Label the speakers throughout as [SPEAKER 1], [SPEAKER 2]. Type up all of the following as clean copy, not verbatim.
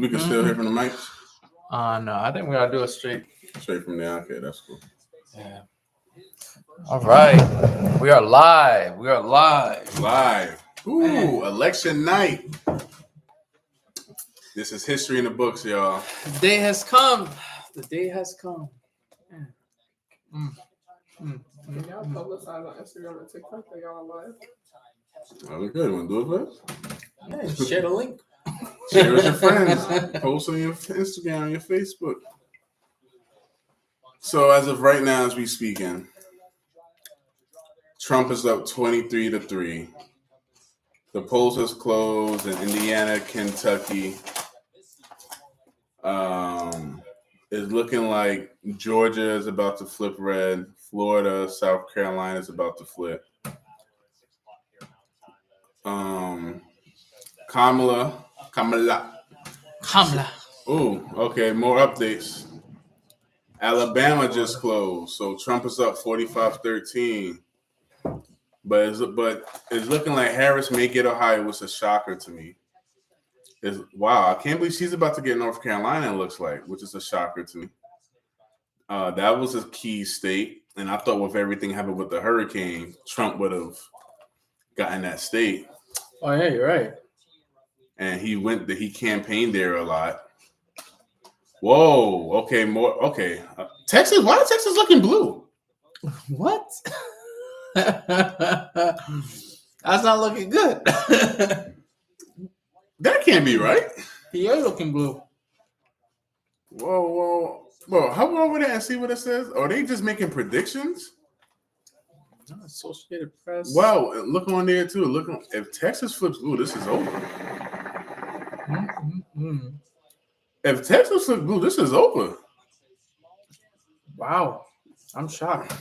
[SPEAKER 1] We can still hear from the mic?
[SPEAKER 2] No, I think we gotta do it straight.
[SPEAKER 1] Straight from there. Okay, that's cool.
[SPEAKER 2] Yeah. All right. We are live.
[SPEAKER 1] Live. Ooh,
[SPEAKER 2] Man.
[SPEAKER 1] election night. This is history in the books, y'all.
[SPEAKER 2] The day has come.
[SPEAKER 3] Y'all publicize on Instagram and TikTok that y'all live.
[SPEAKER 1] Oh, we good. Want to do it first?
[SPEAKER 2] Yeah, share the link.
[SPEAKER 1] Share it with your friends. Post on your Instagram, your Facebook. So as of right now, as we speaking, Trump is up 23-3. The polls has closed in Indiana, Kentucky. It's looking like Georgia is about to flip red. Florida, South Carolina is about to flip. Kamala. Ooh, okay, more updates. Alabama just closed, so Trump is up 45-13. But it's looking like Harris may get Ohio, which is a shocker to me. Wow, I can't believe she's about to get North Carolina, it looks like, which is a shocker to me. That was a key state, and I thought with everything happened with the hurricane, Trump would have gotten that state.
[SPEAKER 2] Oh, yeah, you're right.
[SPEAKER 1] And he campaigned there a lot. Whoa, okay, more, okay. Texas, why is Texas looking blue?
[SPEAKER 2] What? That's not looking good.
[SPEAKER 1] That can't be right.
[SPEAKER 2] PA looking blue.
[SPEAKER 1] Whoa. Bro, how over there and see what it says? Are they just making predictions?
[SPEAKER 2] Associated Press.
[SPEAKER 1] Wow, look on there too. Look on, if Texas flips blue, this is over.
[SPEAKER 2] Mm-hmm.
[SPEAKER 1] If Texas flips blue, this is over.
[SPEAKER 2] Wow, I'm shocked.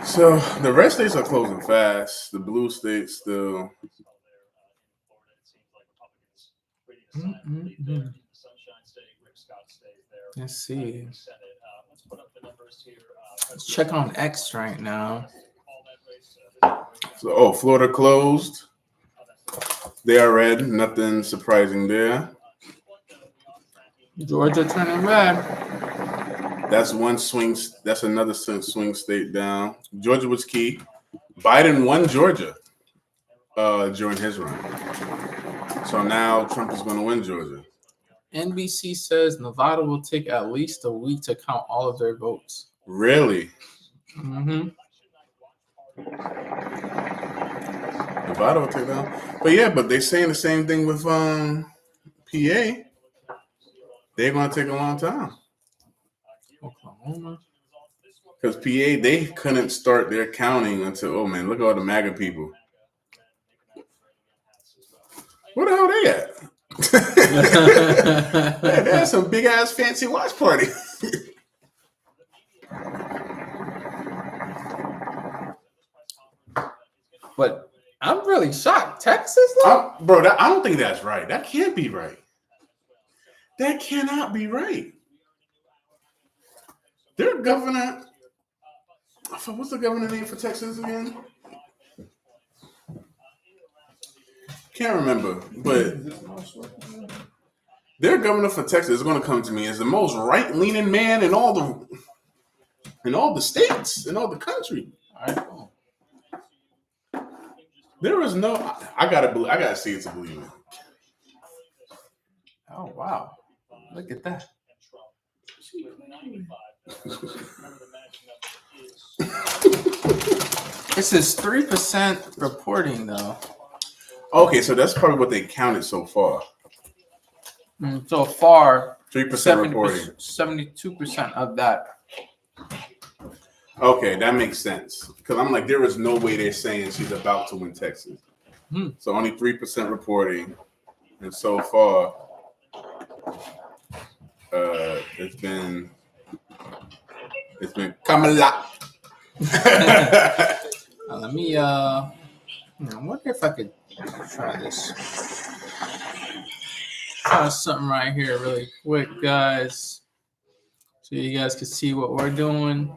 [SPEAKER 1] So the red states are closing fast. The blue states still.
[SPEAKER 2] Mm-hmm. Let's see. Let's check on X right now.
[SPEAKER 1] So, Florida closed. They are red. Nothing surprising there.
[SPEAKER 2] Georgia turning red.
[SPEAKER 1] That's one swing. That's another swing state down. Georgia was key. Biden won Georgia during his run. So now Trump is going to win Georgia.
[SPEAKER 2] NBC says Nevada will take at least a week to count all of their votes.
[SPEAKER 1] Really?
[SPEAKER 2] Mm-hmm.
[SPEAKER 1] Nevada will take down. But they're saying the same thing with PA. They're going to take a long time.
[SPEAKER 2] Oklahoma.
[SPEAKER 1] Because PA, they couldn't start their counting until, oh man, look at all the MAGA people. Where the hell they at? That's some big ass fancy watch party.
[SPEAKER 2] But I'm really shocked. Texas,
[SPEAKER 1] bro, I don't think that's right. That can't be right. That cannot be right. Their governor, what's the governor name for Texas again? Can't remember, but their governor for Texas is going to come to me as the most right-leaning man in all the states, in all the country.
[SPEAKER 2] all right.
[SPEAKER 1] There is no. I gotta see it to believe it.
[SPEAKER 2] Oh wow! Look at that. This is 3% reporting though.
[SPEAKER 1] Okay, so that's probably what they counted so far.
[SPEAKER 2] So far,
[SPEAKER 1] 3% reporting.
[SPEAKER 2] 72% of that.
[SPEAKER 1] Okay, that makes sense. Because I'm like, there is no way they're saying she's about to win Texas. So only 3% reporting, and so far, it's been Kamala.
[SPEAKER 2] Let me. I wonder if I could try this. Try something right here, really quick, guys, so you guys can see what we're doing,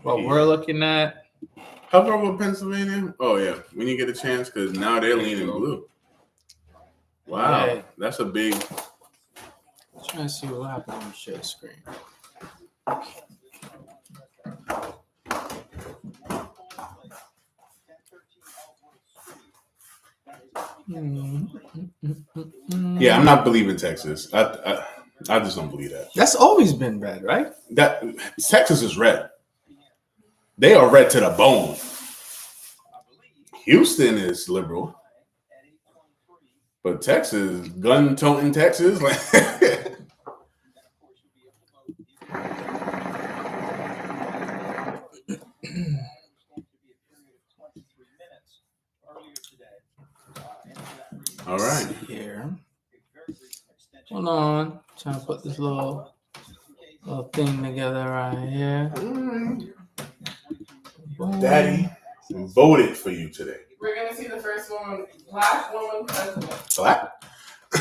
[SPEAKER 2] what we're looking at.
[SPEAKER 1] How about with Pennsylvania? Oh yeah, when you get a chance, because now they're leaning blue. Wow,
[SPEAKER 2] Yeah.
[SPEAKER 1] that's a big.
[SPEAKER 2] I'm trying to see what happened when you share the screen.
[SPEAKER 1] Yeah, I'm not believing Texas. I just don't believe that.
[SPEAKER 2] That's always been red, right?
[SPEAKER 1] That Texas is red. They are red to the bone. Houston is liberal, but Texas, gun-toting Texas, like. All right.
[SPEAKER 2] Here. Hold on. Trying to put this little thing together right here. Boom.
[SPEAKER 1] Daddy voted for you today.
[SPEAKER 3] We're gonna see the first woman, black woman president.
[SPEAKER 1] Black?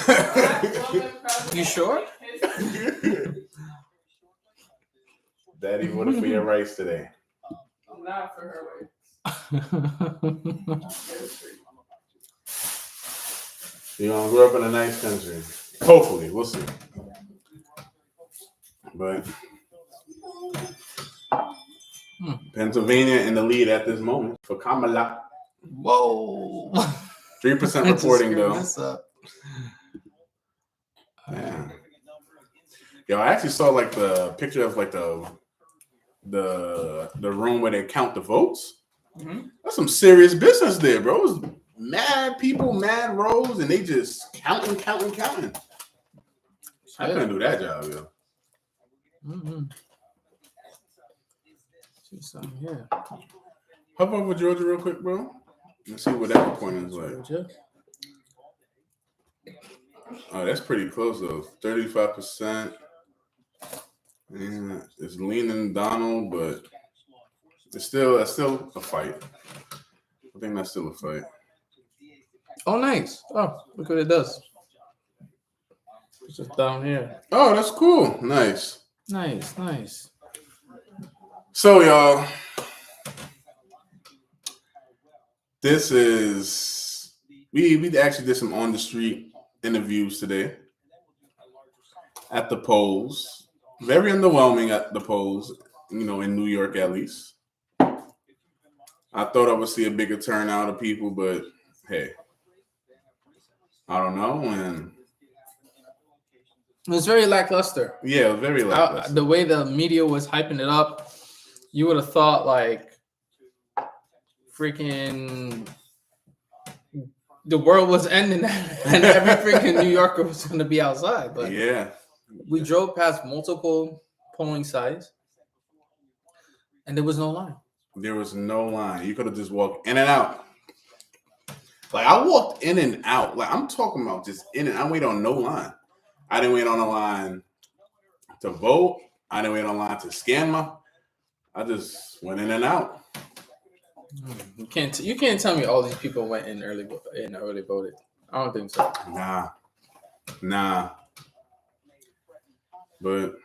[SPEAKER 3] Black woman president.
[SPEAKER 2] You sure?
[SPEAKER 1] Daddy voted for your rights today.
[SPEAKER 3] Not for her way.
[SPEAKER 1] You're gonna grow up in a nice country. Hopefully, we'll see. But Pennsylvania in the lead at this moment for Kamala.
[SPEAKER 2] Whoa.
[SPEAKER 1] 3% reporting though.
[SPEAKER 2] This up.
[SPEAKER 1] Yeah. Yo, I actually saw like the picture of like the room where they count the votes.
[SPEAKER 2] Mm-hmm.
[SPEAKER 1] That's some serious business there, bro. It was mad people, mad rows, and they just counting. I couldn't do that job, yo.
[SPEAKER 2] Mm-hmm. See something here.
[SPEAKER 1] Hop over Georgia real quick, bro. Let's see what that point is like.
[SPEAKER 2] Georgia.
[SPEAKER 1] Oh, that's pretty close though. 35%. Yeah, it's leaning Donald, but it's still a fight. I think that's still a fight.
[SPEAKER 2] Oh, nice. Oh, look what it does. It's just down here.
[SPEAKER 1] Oh, that's cool. Nice.
[SPEAKER 2] Nice.
[SPEAKER 1] So, y'all, this is we actually did some on the street interviews today at the polls. Very underwhelming at the polls, in New York at least. I thought I would see a bigger turnout of people, but hey, I don't know. And
[SPEAKER 2] It was very lackluster.
[SPEAKER 1] yeah, very lackluster.
[SPEAKER 2] The way the media was hyping it up, you would have thought like freaking the world was ending and every freaking New Yorker was going to be outside. But
[SPEAKER 1] yeah.
[SPEAKER 2] we drove past multiple polling sites and there was no line.
[SPEAKER 1] There was no line. You could have just walked in and out. Like, I walked in and out. Like, I'm talking about just in and out. I waited on no line. I didn't wait on a line to vote. I didn't wait on a line to scan I just went in and out.
[SPEAKER 2] You can't tell me all these people went in early voted. I don't think so.
[SPEAKER 1] Nah. But,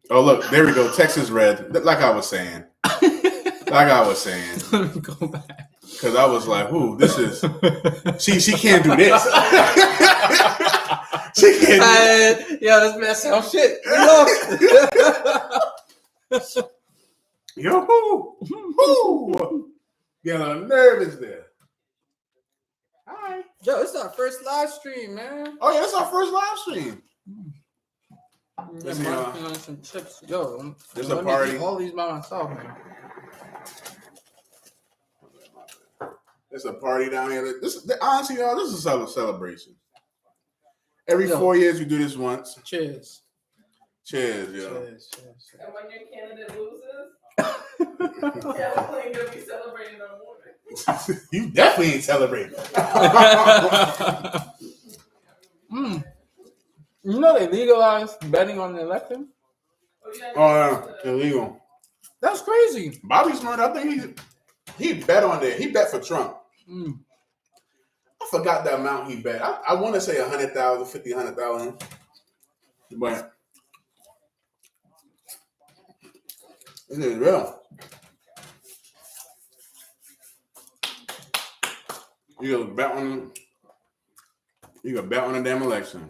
[SPEAKER 1] oh, look, there we go. Texas red. Like I was saying.
[SPEAKER 2] Let me go back.
[SPEAKER 1] Because I was like, ooh, this is... She can't do this. She can't do
[SPEAKER 2] yeah, this man sounds shit.
[SPEAKER 1] Yo, who? Getting a little nervous there. Hi.
[SPEAKER 2] Yo, it's our first live stream, man.
[SPEAKER 1] Oh, yeah, it's our first live stream. Let's see,
[SPEAKER 2] on some chips. Yo,
[SPEAKER 1] there's a party.
[SPEAKER 2] All these by myself, man.
[SPEAKER 1] There's a party down here. Honestly, y'all, this is a celebration. Every 4 years, we do this once.
[SPEAKER 2] Cheers.
[SPEAKER 1] Cheers, yo.
[SPEAKER 2] Cheers.
[SPEAKER 3] And when your candidate loses, definitely gonna be celebrating on morning.
[SPEAKER 1] You definitely ain't celebrating.
[SPEAKER 2] You know they legalized betting on the election?
[SPEAKER 1] Oh, yeah, illegal.
[SPEAKER 2] That's crazy.
[SPEAKER 1] Bobby Smart, I think he bet on there. He bet for Trump. I forgot the amount he bet. I want to say 100,000, 50, 100,000. But it is real. You bet on You got bet on a damn election.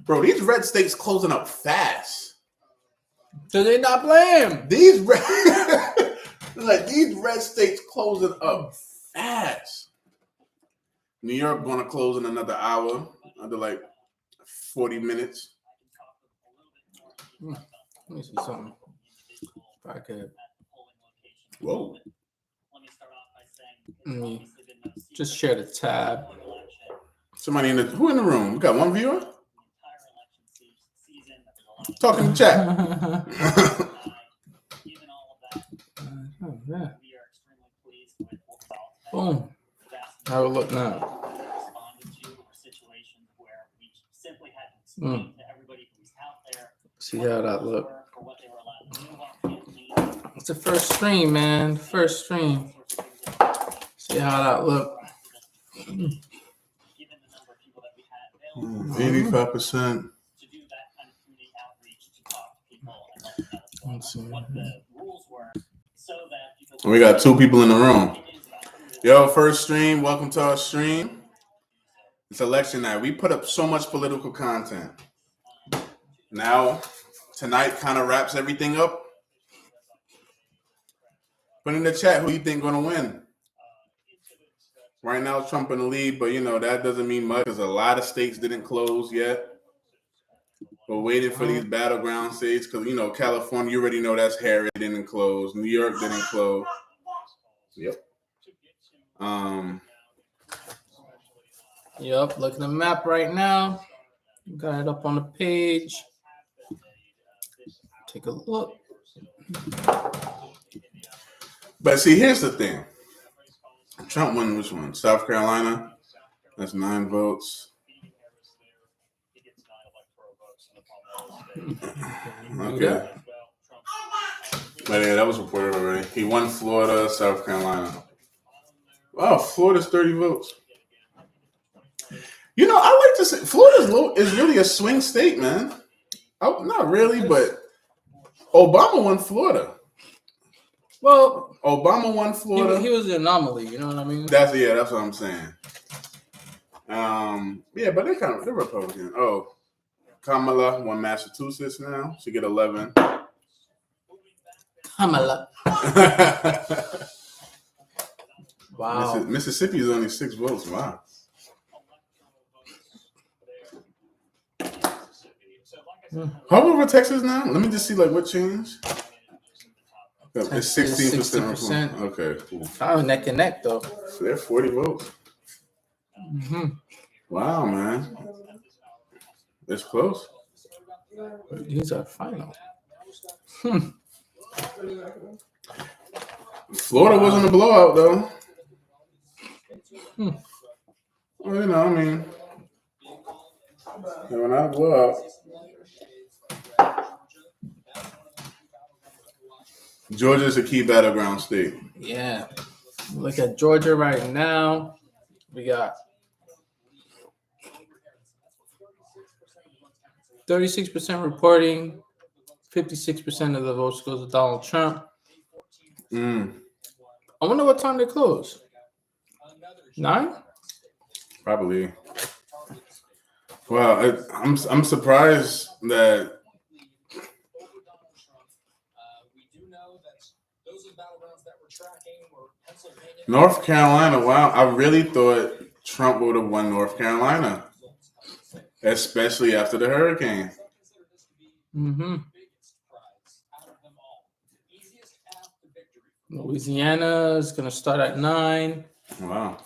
[SPEAKER 1] Bro, these red states closing up fast.
[SPEAKER 2] So they're not playing.
[SPEAKER 1] These red states closing up fast. New York gonna close in another hour, under like 40 minutes.
[SPEAKER 2] Let me see something. If I could.
[SPEAKER 1] Whoa.
[SPEAKER 2] Let me just share the tab.
[SPEAKER 1] Somebody who in the room? We got one viewer? Talking in the chat.
[SPEAKER 2] Oh, yeah. Boom. Have a look now. See how that look. It's the first stream, man. First stream. See how that look.
[SPEAKER 1] 85%.
[SPEAKER 2] Let's see.
[SPEAKER 1] We got 2 people in the room. Yo, first stream. Welcome to our stream. It's election night. We put up so much political content. Now, tonight kind of wraps everything up. Put in the chat who you think going to win. Right now, Trump in the lead, but, that doesn't mean much because a lot of states didn't close yet. We're waiting for these battleground states because, California, you already know that's Harris didn't close. New York didn't close. Yep.
[SPEAKER 2] Yep, look at the map right now. Got it up on the page. Take a look.
[SPEAKER 1] But see, here's the thing. Trump won which one? South Carolina. That's 9 votes. Okay. But yeah, that was reported already. He won Florida, South Carolina. Wow, Florida's 30 votes. I like to say Florida is really a swing state, man. Oh, not really, but Obama won Florida.
[SPEAKER 2] Well,
[SPEAKER 1] Obama won Florida.
[SPEAKER 2] He was an anomaly, you know what I mean?
[SPEAKER 1] That's what I'm saying. Yeah, but they're Republican. Oh, Kamala won Massachusetts now. She get 11.
[SPEAKER 2] Kamala. Wow.
[SPEAKER 1] Mississippi is only 6 votes. Wow. How over Texas now? Let me just see what changed. It's 16%. Okay, cool.
[SPEAKER 2] Oh, neck and neck though.
[SPEAKER 1] So they're 40 votes.
[SPEAKER 2] Mm-hmm.
[SPEAKER 1] Wow, man. It's close.
[SPEAKER 2] These are final.
[SPEAKER 1] Florida wasn't a blowout though. Well, they were not a blowout. Georgia's a key battleground state.
[SPEAKER 2] Yeah. Look at Georgia right now. We got 36% reporting. 56% of the votes goes to Donald Trump. I wonder what time they close. 9?
[SPEAKER 1] Probably. Well, I'm surprised that North Carolina. Wow, I really thought Trump would have won North Carolina, especially after the hurricane.
[SPEAKER 2] Mm-hmm. Louisiana is going to start at 9.
[SPEAKER 1] Wow.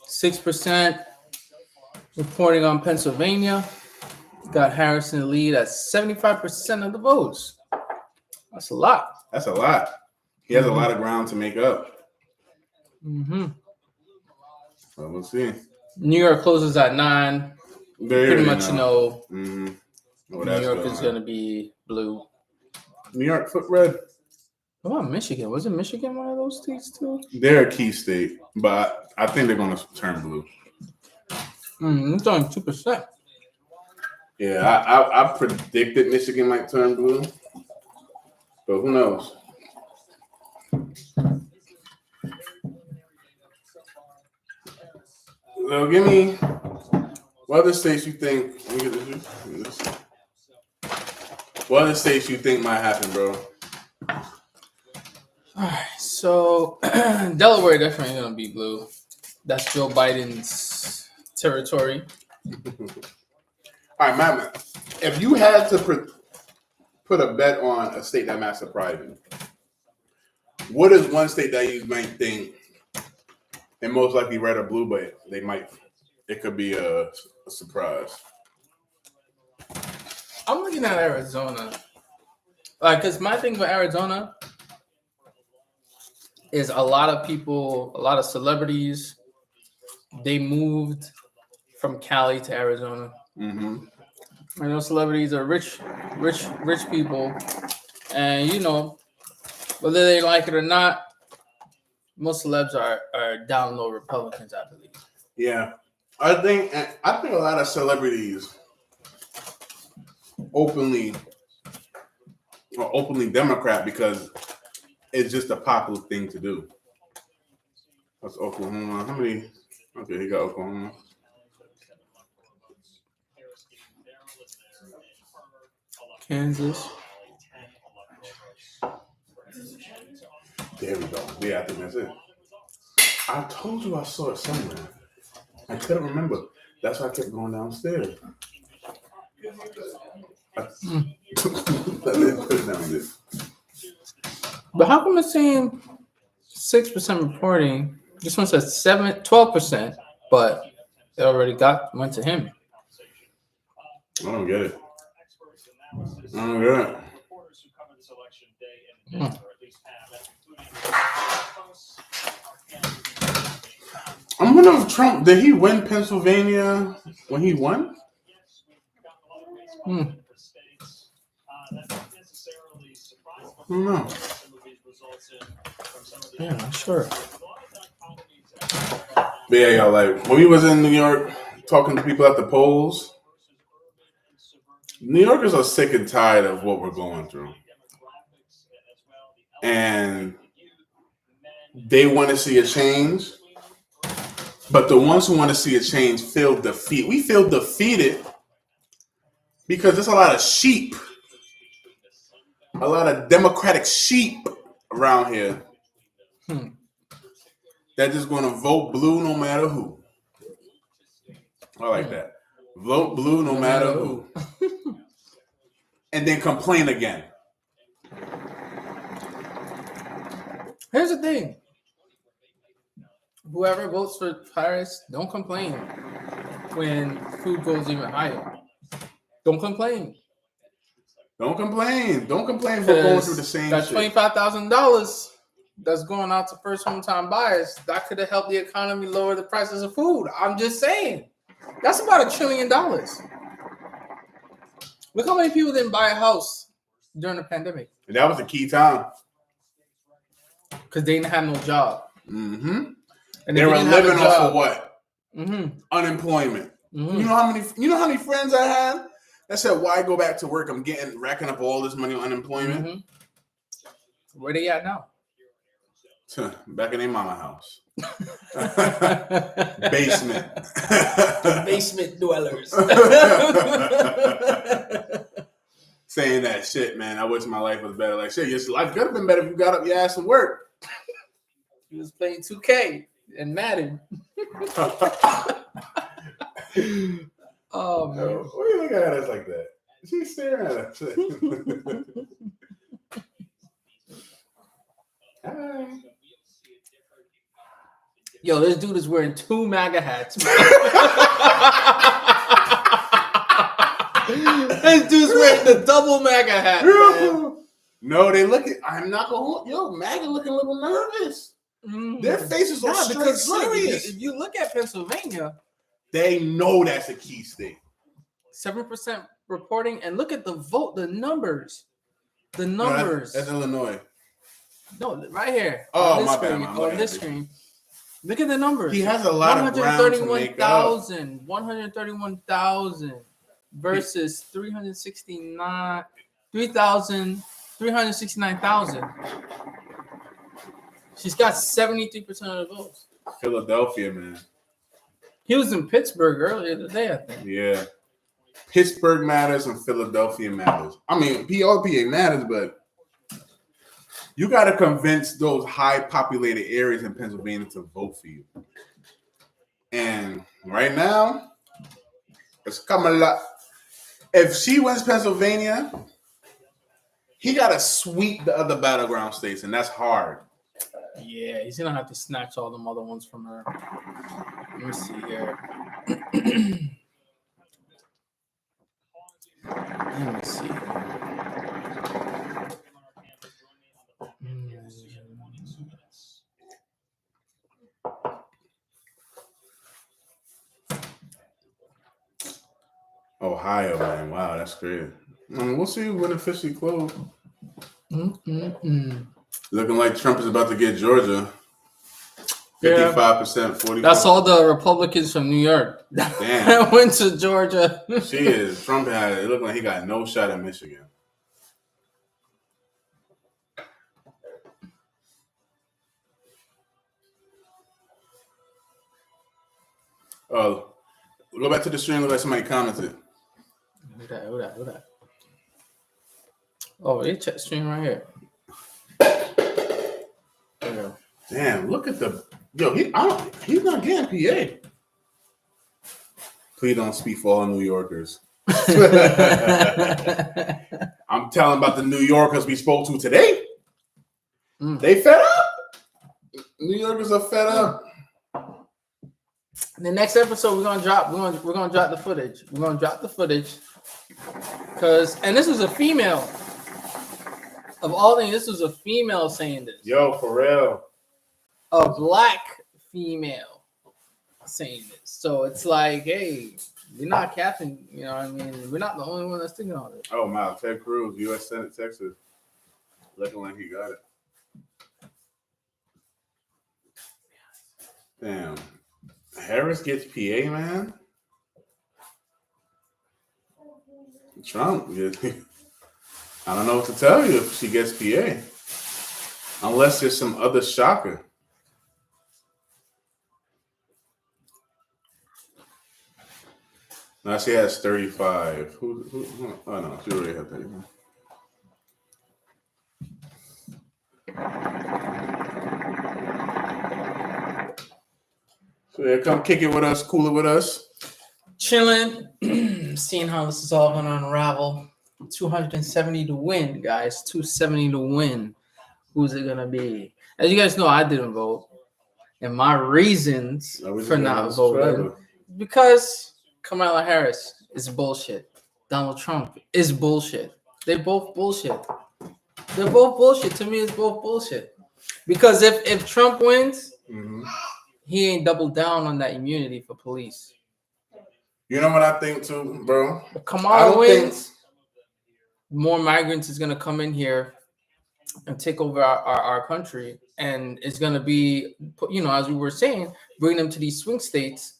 [SPEAKER 2] 6% reporting on Pennsylvania. Got Harris in the lead at 75% of the votes. That's a lot.
[SPEAKER 1] That's a lot. He has a lot of ground to make up.
[SPEAKER 2] Mm-hmm.
[SPEAKER 1] So we'll see.
[SPEAKER 2] New York closes at 9. Pretty much know.
[SPEAKER 1] Mm-hmm.
[SPEAKER 2] New York is going to be blue.
[SPEAKER 1] New York foot red.
[SPEAKER 2] What about Michigan? Wasn't Michigan one of those states too?
[SPEAKER 1] They're a key state, but I think they're going to turn blue.
[SPEAKER 2] It's only 2%.
[SPEAKER 1] Yeah, I predicted Michigan might turn blue, but who knows? So give me what other states you think. Let me get this. What other states you think might happen, bro?
[SPEAKER 2] All right, so Delaware definitely gonna be blue. That's Joe Biden's territory.
[SPEAKER 1] All right, man. If you had to put a bet on a state that might surprise you, what is one state that you might think, and most likely red or blue, but it could be a surprise?
[SPEAKER 2] I'm looking at Arizona. Because my thing with Arizona is a lot of people, a lot of celebrities, they moved from Cali to Arizona.
[SPEAKER 1] Mm-hmm.
[SPEAKER 2] I know celebrities are rich people, and whether they like it or not, most celebs are down low Republicans, I believe.
[SPEAKER 1] Yeah, I think a lot of celebrities openly Democrat because it's just a popular thing to do. That's Oklahoma. How many? Okay, he got Oklahoma.
[SPEAKER 2] Kansas.
[SPEAKER 1] There we go. Yeah, I think that's it. I told you I saw it somewhere. I couldn't remember. That's why I kept going downstairs. Let me put it down there.
[SPEAKER 2] But how come it's saying 6% reporting? This one says 12%, but it already went to him.
[SPEAKER 1] I don't get it. I don't get it. I'm wondering if Trump, did he win Pennsylvania when he won?
[SPEAKER 2] Hmm.
[SPEAKER 1] I don't know.
[SPEAKER 2] Yeah, I'm sure.
[SPEAKER 1] But yeah, y'all, like when we was in New York talking to people at the polls, New Yorkers are sick and tired of what we're going through. And they want to see a change. But the ones who want to see a change feel defeated. We feel defeated because there's a lot of sheep. A lot of Democratic sheep around here. They're just going to vote blue no matter who. I like that. Vote blue no matter who. And then complain again.
[SPEAKER 2] Here's the thing. Whoever votes for Harris, don't complain when food goes even higher. Don't complain.
[SPEAKER 1] Don't complain. Don't complain for going through the same
[SPEAKER 2] that
[SPEAKER 1] shit.
[SPEAKER 2] $25,000 that's going out to first home-time buyers, that could have helped the economy lower the prices of food. I'm just saying. That's about $1 trillion. Look how many people didn't buy a house during the pandemic.
[SPEAKER 1] And that was the key time.
[SPEAKER 2] Because they didn't have no job.
[SPEAKER 1] Mm-hmm.
[SPEAKER 2] And
[SPEAKER 1] they were living off of what?
[SPEAKER 2] Mm-hmm.
[SPEAKER 1] Unemployment.
[SPEAKER 2] Mm-hmm.
[SPEAKER 1] You know how many friends I had that said, "Why go back to work? I'm racking up all this money on unemployment."
[SPEAKER 2] Mm-hmm. Where they at now?
[SPEAKER 1] Back in their mama house. Basement.
[SPEAKER 2] Basement dwellers.
[SPEAKER 1] Saying that shit, man. I wish my life was better. Like shit, your life could have been better if you got up your ass and worked.
[SPEAKER 2] He was playing 2K and Madden. Oh man!
[SPEAKER 1] Why are you looking at us like that? She's staring at us. Hi.
[SPEAKER 2] Yo, this dude is wearing 2 MAGA hats. This dude's wearing the double MAGA hat. Man.
[SPEAKER 1] No, they look at. I'm not gonna. Yo, MAGA looking a little nervous. Their faces are straight serious.
[SPEAKER 2] If you look at Pennsylvania,
[SPEAKER 1] they know that's a key state.
[SPEAKER 2] 7% reporting, and look at the vote, the numbers. The
[SPEAKER 1] No,
[SPEAKER 2] numbers.
[SPEAKER 1] that's Illinois.
[SPEAKER 2] No, right here.
[SPEAKER 1] Oh,
[SPEAKER 2] on this
[SPEAKER 1] my
[SPEAKER 2] screen,
[SPEAKER 1] bad.
[SPEAKER 2] on this screen. Look at the numbers.
[SPEAKER 1] He has a lot of ground to make up.
[SPEAKER 2] 131,000 versus 369,000. She's got 73% of the votes.
[SPEAKER 1] Philadelphia, man.
[SPEAKER 2] He was in Pittsburgh earlier today, I think.
[SPEAKER 1] Yeah. Pittsburgh matters and Philadelphia matters. I mean, PA matters, but you got to convince those high populated areas in Pennsylvania to vote for you. And right now, it's Kamala. If she wins Pennsylvania, he got to sweep the other battleground states, and that's hard.
[SPEAKER 2] Yeah, he's gonna have to snatch all them other ones from her. Let me see here. Let me see.
[SPEAKER 1] Ohio, man. Wow, that's great. We'll see when officially closed. Looking like Trump is about to get Georgia. 55%, 45%.
[SPEAKER 2] That's all the Republicans from New York that went to Georgia.
[SPEAKER 1] She is. Trump had it. It looked like he got no shot at Michigan. Oh, go back to the stream. Look like somebody commented.
[SPEAKER 2] Who that? Oh, it's chat stream right here. There we go.
[SPEAKER 1] Damn, look at the he's not getting PA. Please don't speak for all New Yorkers. I'm telling about the New Yorkers we spoke to today. They fed up. New Yorkers are fed up.
[SPEAKER 2] The next episode we're gonna drop the footage. We're gonna drop the footage and this was a female. Of all things, this was a female saying this.
[SPEAKER 1] Yo, for real.
[SPEAKER 2] A black female saying this. So it's like, hey, we're not capping, you know what I mean? We're not the only one that's thinking all this.
[SPEAKER 1] Oh, wow. Ted Cruz, U.S. Senate, Texas. Looking like he got it. Damn. Harris gets PA, man? Trump gets I don't know what to tell you if she gets PA. Unless there's some other shocker. Now she has 35. Who? Oh, no. She already had 35. So yeah, come kick it with us, cool it with us.
[SPEAKER 2] Chilling, seeing how this is all going to unravel. 270 to win, guys. 270 to win. Who's it going to be? As you guys know, I didn't vote. And my reasons for not voting, because Kamala Harris is bullshit. Donald Trump is bullshit. They're both bullshit. They're both bullshit. To me, it's both bullshit. Because if Trump wins, he ain't doubled down on that immunity for police.
[SPEAKER 1] You know what I think too, bro?
[SPEAKER 2] If Kamala wins, more migrants is going to come in here and take over our country. And it's going to be, you know, as we were saying, bring them to these swing states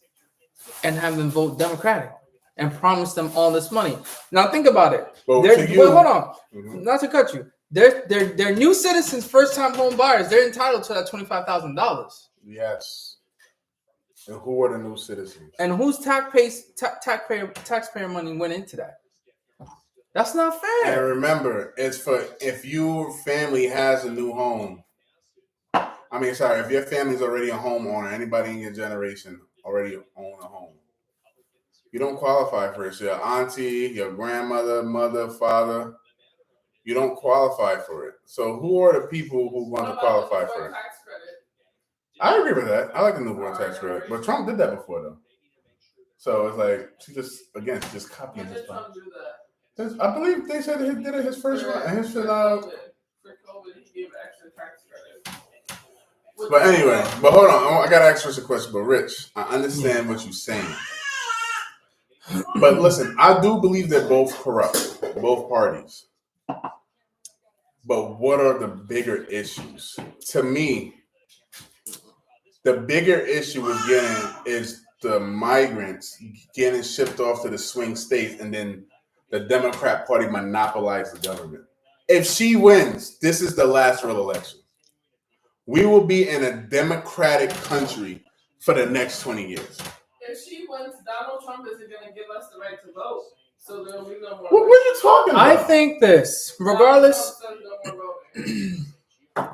[SPEAKER 2] and have them vote Democratic and promise them all this money. Now think about it. Wait, hold on. Not to cut you. They're new citizens, first-time home buyers. They're entitled to that $25,000.
[SPEAKER 1] Yes. And who are the new citizens?
[SPEAKER 2] And whose taxpayer money went into that? That's not fair.
[SPEAKER 1] And remember, it's for if your family has a new home. If your family's already a homeowner, anybody in your generation already own a home. You don't qualify for it. So your auntie, your grandmother, mother, father, you don't qualify for it. So who are the people who want to qualify for it? I agree with that. I like the newborn tax credit. But Trump did that before, though. So it's like, she's just copying his plan. I believe they said he did it his first round. But anyway, hold on. I got to ask Rich a question. But Rich, I understand what you're saying. But listen, I do believe they're both corrupt, both parties. But what are the bigger issues? To me, the bigger issue is the migrants getting shipped off to the swing states, and then the Democrat Party monopolize the government. If she wins, this is the last real election. We will be in a democratic country for the next 20 years.
[SPEAKER 3] If wins, Donald Trump isn't going to give us the right to vote. So there'll be no more.
[SPEAKER 1] What are you talking about?
[SPEAKER 2] I think this, regardless.
[SPEAKER 3] Donald Trump says no more voting.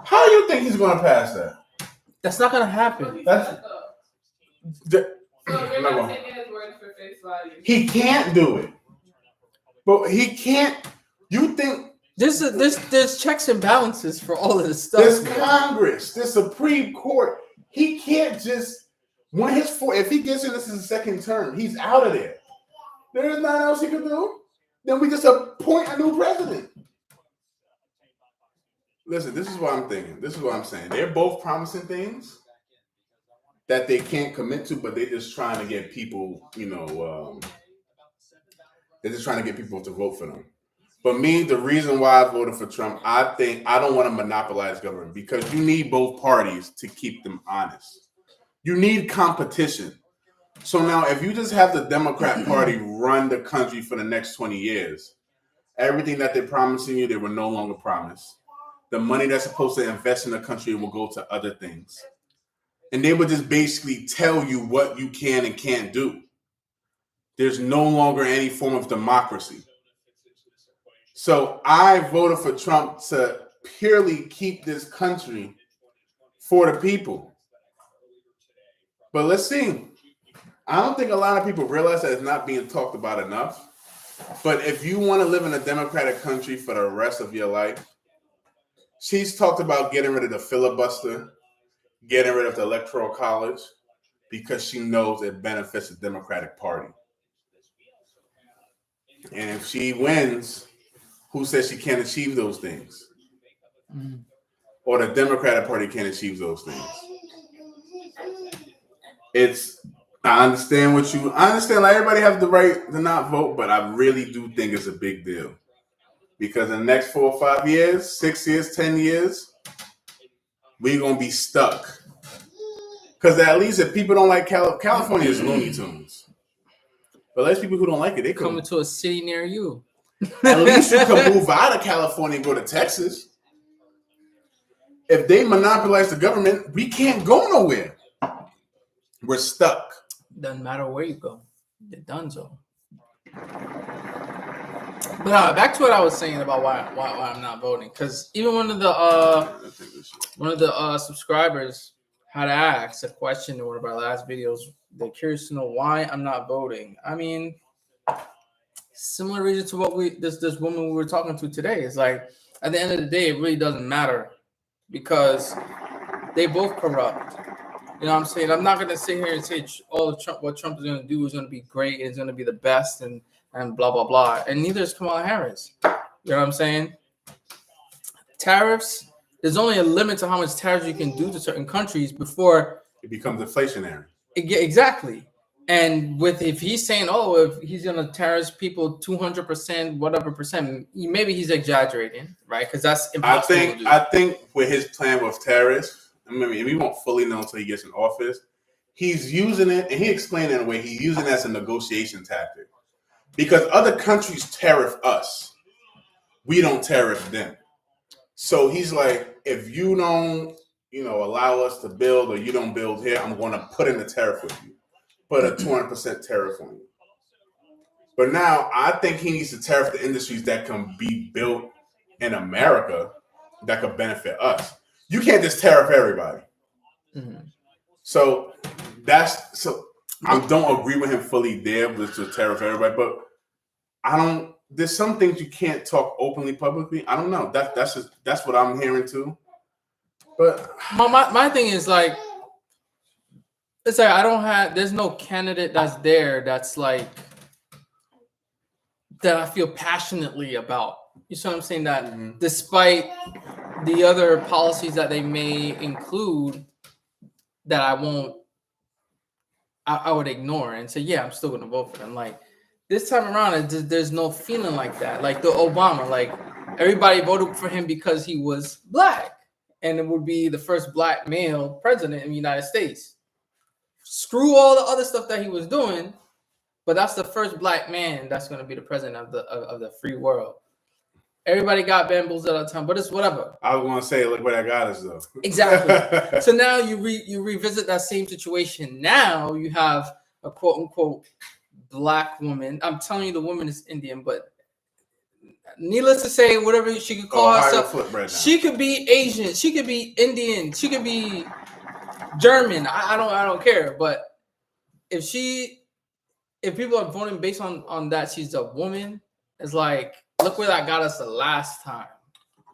[SPEAKER 1] How do you think he's going to pass that?
[SPEAKER 2] That's not gonna happen.
[SPEAKER 1] That's
[SPEAKER 3] so you're not taking his word for face value.
[SPEAKER 1] He can't do it, but he can't. You think
[SPEAKER 2] There's checks and balances for all of this stuff.
[SPEAKER 1] there's Congress, there's Supreme Court. He can't just when if he gets in this is his second term, he's out of there. There is nothing else he can do. Then we just appoint a new president. Listen, this is what I'm thinking. This is what I'm saying. They're both promising things that they can't commit to, but they're just trying to get people, they're just trying to get people to vote for them. But me, the reason why I voted for Trump, I think I don't want to monopolize government because you need both parties to keep them honest. You need competition. So now if you just have the Democrat Party run the country for the next 20 years, everything that they're promising you, they will no longer promise. The money that's supposed to invest in the country will go to other things. And they would just basically tell you what you can and can't do. There's no longer any form of democracy. So I voted for Trump to purely keep this country for the people. But let's see. I don't think a lot of people realize that it's not being talked about enough. But if you want to live in a democratic country for the rest of your life, she's talked about getting rid of the filibuster, getting rid of the electoral college, because she knows it benefits the Democratic Party. And if she wins, who says she can't achieve those things? Mm-hmm. Or the Democratic Party can't achieve those things? I understand like everybody has the right to not vote, but I really do think it's a big deal. Because in the next 4 or 5 years, 6 years, 10 years, we're going to be stuck. Because at least if people don't like California is Looney Tunes. But there's people who don't like it. They
[SPEAKER 2] coming to a city near you.
[SPEAKER 1] At least you can move out of California and go to Texas. If they monopolize the government, we can't go nowhere. We're stuck.
[SPEAKER 2] Doesn't matter where you go. You're done so. But back to what I was saying about why I'm not voting. Because even one of the subscribers had asked a question in one of our last videos. They're curious to know why I'm not voting. I mean, similar reason to what this woman we were talking to today. It's like at the end of the day, it really doesn't matter because they both corrupt. You know what I'm saying? I'm not gonna sit here and say what Trump is gonna do is gonna be great and it's gonna be the best and blah blah blah. And neither is Kamala Harris. You know what I'm saying? Tariffs. There's only a limit to how much tariffs you can do to certain countries before
[SPEAKER 1] it becomes inflationary.
[SPEAKER 2] Exactly. And if he's saying, if he's gonna tariff people 200%, whatever percent, maybe he's exaggerating, right? Because that's impossible.
[SPEAKER 1] I think with his plan with tariffs, I mean, we won't fully know until he gets in office. He's using it, and he explained it in a way. He's using it as a negotiation tactic because other countries tariff us, we don't tariff them. So he's like, if you don't, allow us to build, or you don't build here, I'm going to put in a tariff with you. Put a 200% tariff on you. But now I think he needs to tariff the industries that can be built in America that could benefit us. You can't just tariff everybody. Mm-hmm. So I don't agree with him fully there with the tariff everybody, but there's some things you can't talk openly publicly. I don't know. That's what I'm hearing too. But
[SPEAKER 2] my thing is like, it's like there's no candidate that's like that I feel passionately about. You see what I'm saying? That despite the other policies that they may include, that I would ignore and say, yeah, I'm still going to vote for them. Like this time around, there's no feeling like that. Like the Obama, like everybody voted for him because he was black, and it would be the first black male president in the United States. Screw all the other stuff that he was doing, but that's the first black man that's going to be the president of the free world. Everybody got bamboozled all the time, but it's whatever.
[SPEAKER 1] I was going to say, look where that got us, though.
[SPEAKER 2] Exactly. So now you revisit that same situation. Now you have a quote unquote black woman. I'm telling you, the woman is Indian, but needless to say, whatever she could call herself, she could be Asian, she could be Indian, she could be German. I don't care. But if people are voting based on that she's a woman, it's like, look where that got us the last time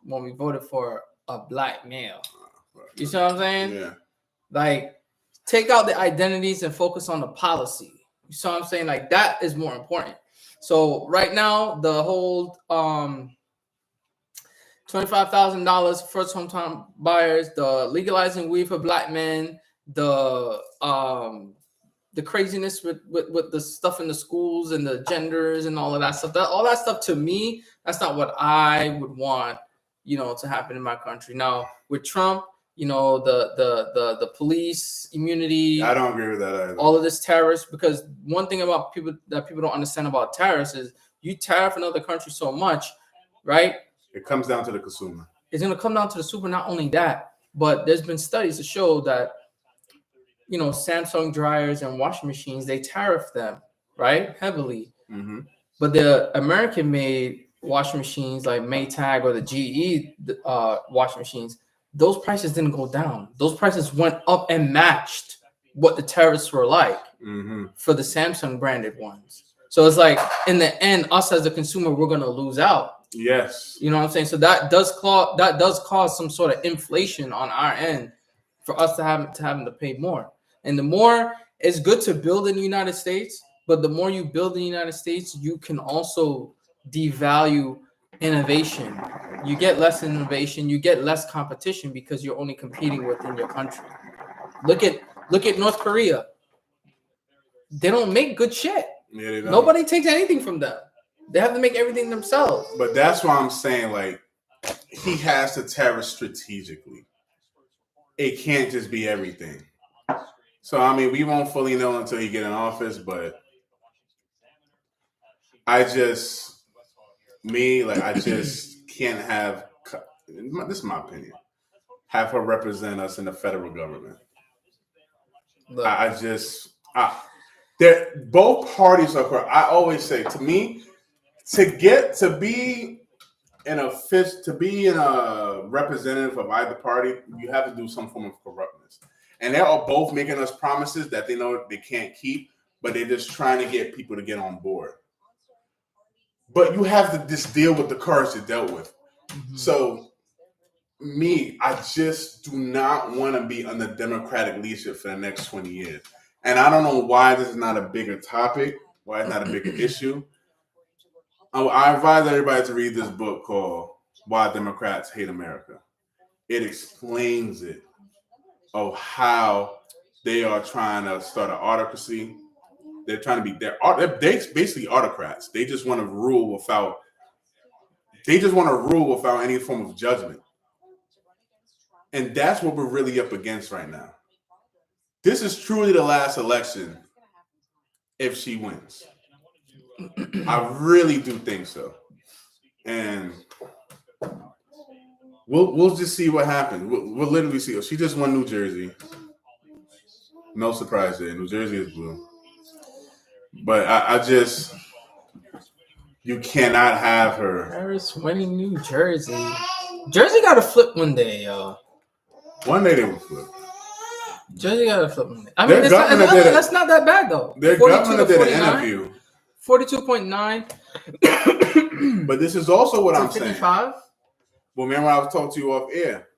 [SPEAKER 2] when we voted for a black male. You see what I'm saying?
[SPEAKER 1] Yeah.
[SPEAKER 2] Like, take out the identities and focus on the policy. You see what I'm saying? Like, that is more important. So right now, the whole $25,000 first home buyers, the legalizing weed for black men, the craziness with the stuff in the schools and the genders and all of that stuff. All that stuff, to me, that's not what I would want, to happen in my country. Now with Trump, the police immunity.
[SPEAKER 1] I don't agree with that either.
[SPEAKER 2] All of this tariffs, because one thing about people don't understand about tariffs is you tariff another country so much, right?
[SPEAKER 1] It comes down to the consumer.
[SPEAKER 2] It's going to come down to the super. Not only that, but there's been studies to show that, Samsung dryers and washing machines, they tariff them, right? Heavily.
[SPEAKER 1] Mm-hmm.
[SPEAKER 2] But the American-made washing machines like Maytag or the GE washing machines, those prices didn't go down. Those prices went up and matched what the tariffs were like for the Samsung branded ones. So it's like, in the end, us as a consumer, we're going to lose out.
[SPEAKER 1] Yes.
[SPEAKER 2] You know what I'm saying? So that does cause some sort of inflation on our end for us to having to pay more. And the more, it's good to build in the United States, but the more you build in the United States, you can also devalue innovation. You get less innovation, you get less competition because you're only competing within your country. Look at North Korea. They don't make good shit.
[SPEAKER 1] Yeah, they don't.
[SPEAKER 2] Nobody takes anything from them. They have to make everything themselves.
[SPEAKER 1] But that's why I'm saying, like, he has to tariff strategically. It can't just be everything. So, I mean, we won't fully know until he get in office, but I just can't have, this is my opinion, have her represent us in the federal government.
[SPEAKER 2] Look,
[SPEAKER 1] both parties are corrupt. I always say, to me, to be a representative of either party, you have to do some form of corruptness. And they are both making us promises that they know they can't keep, but they're just trying to get people to get on board. But you have to just deal with the cards you dealt with. Mm-hmm. So, I just do not want to be under Democratic leadership for the next 20 years. And I don't know why this is not a bigger topic, why it's not a bigger issue. I advise everybody to read this book called Why Democrats Hate America. It explains it, of how they are trying to start an autocracy. They're trying to be, they're basically autocrats. They just want to rule without any form of judgment. And that's what we're really up against right now. This is truly the last election if she wins. I really do think so. And we'll just see what happens. We'll literally see. She just won New Jersey. No surprise there. New Jersey is blue. But I just, you cannot have her.
[SPEAKER 2] Harris winning New Jersey. Jersey got to flip one day, y'all.
[SPEAKER 1] One day they will flip.
[SPEAKER 2] Jersey got to flip one day. I mean, that's not that bad, though.
[SPEAKER 1] Their governor did an interview.
[SPEAKER 2] 42.9.
[SPEAKER 1] But this is also what I'm
[SPEAKER 2] 55?
[SPEAKER 1] saying. Well, remember I was talking to you off air.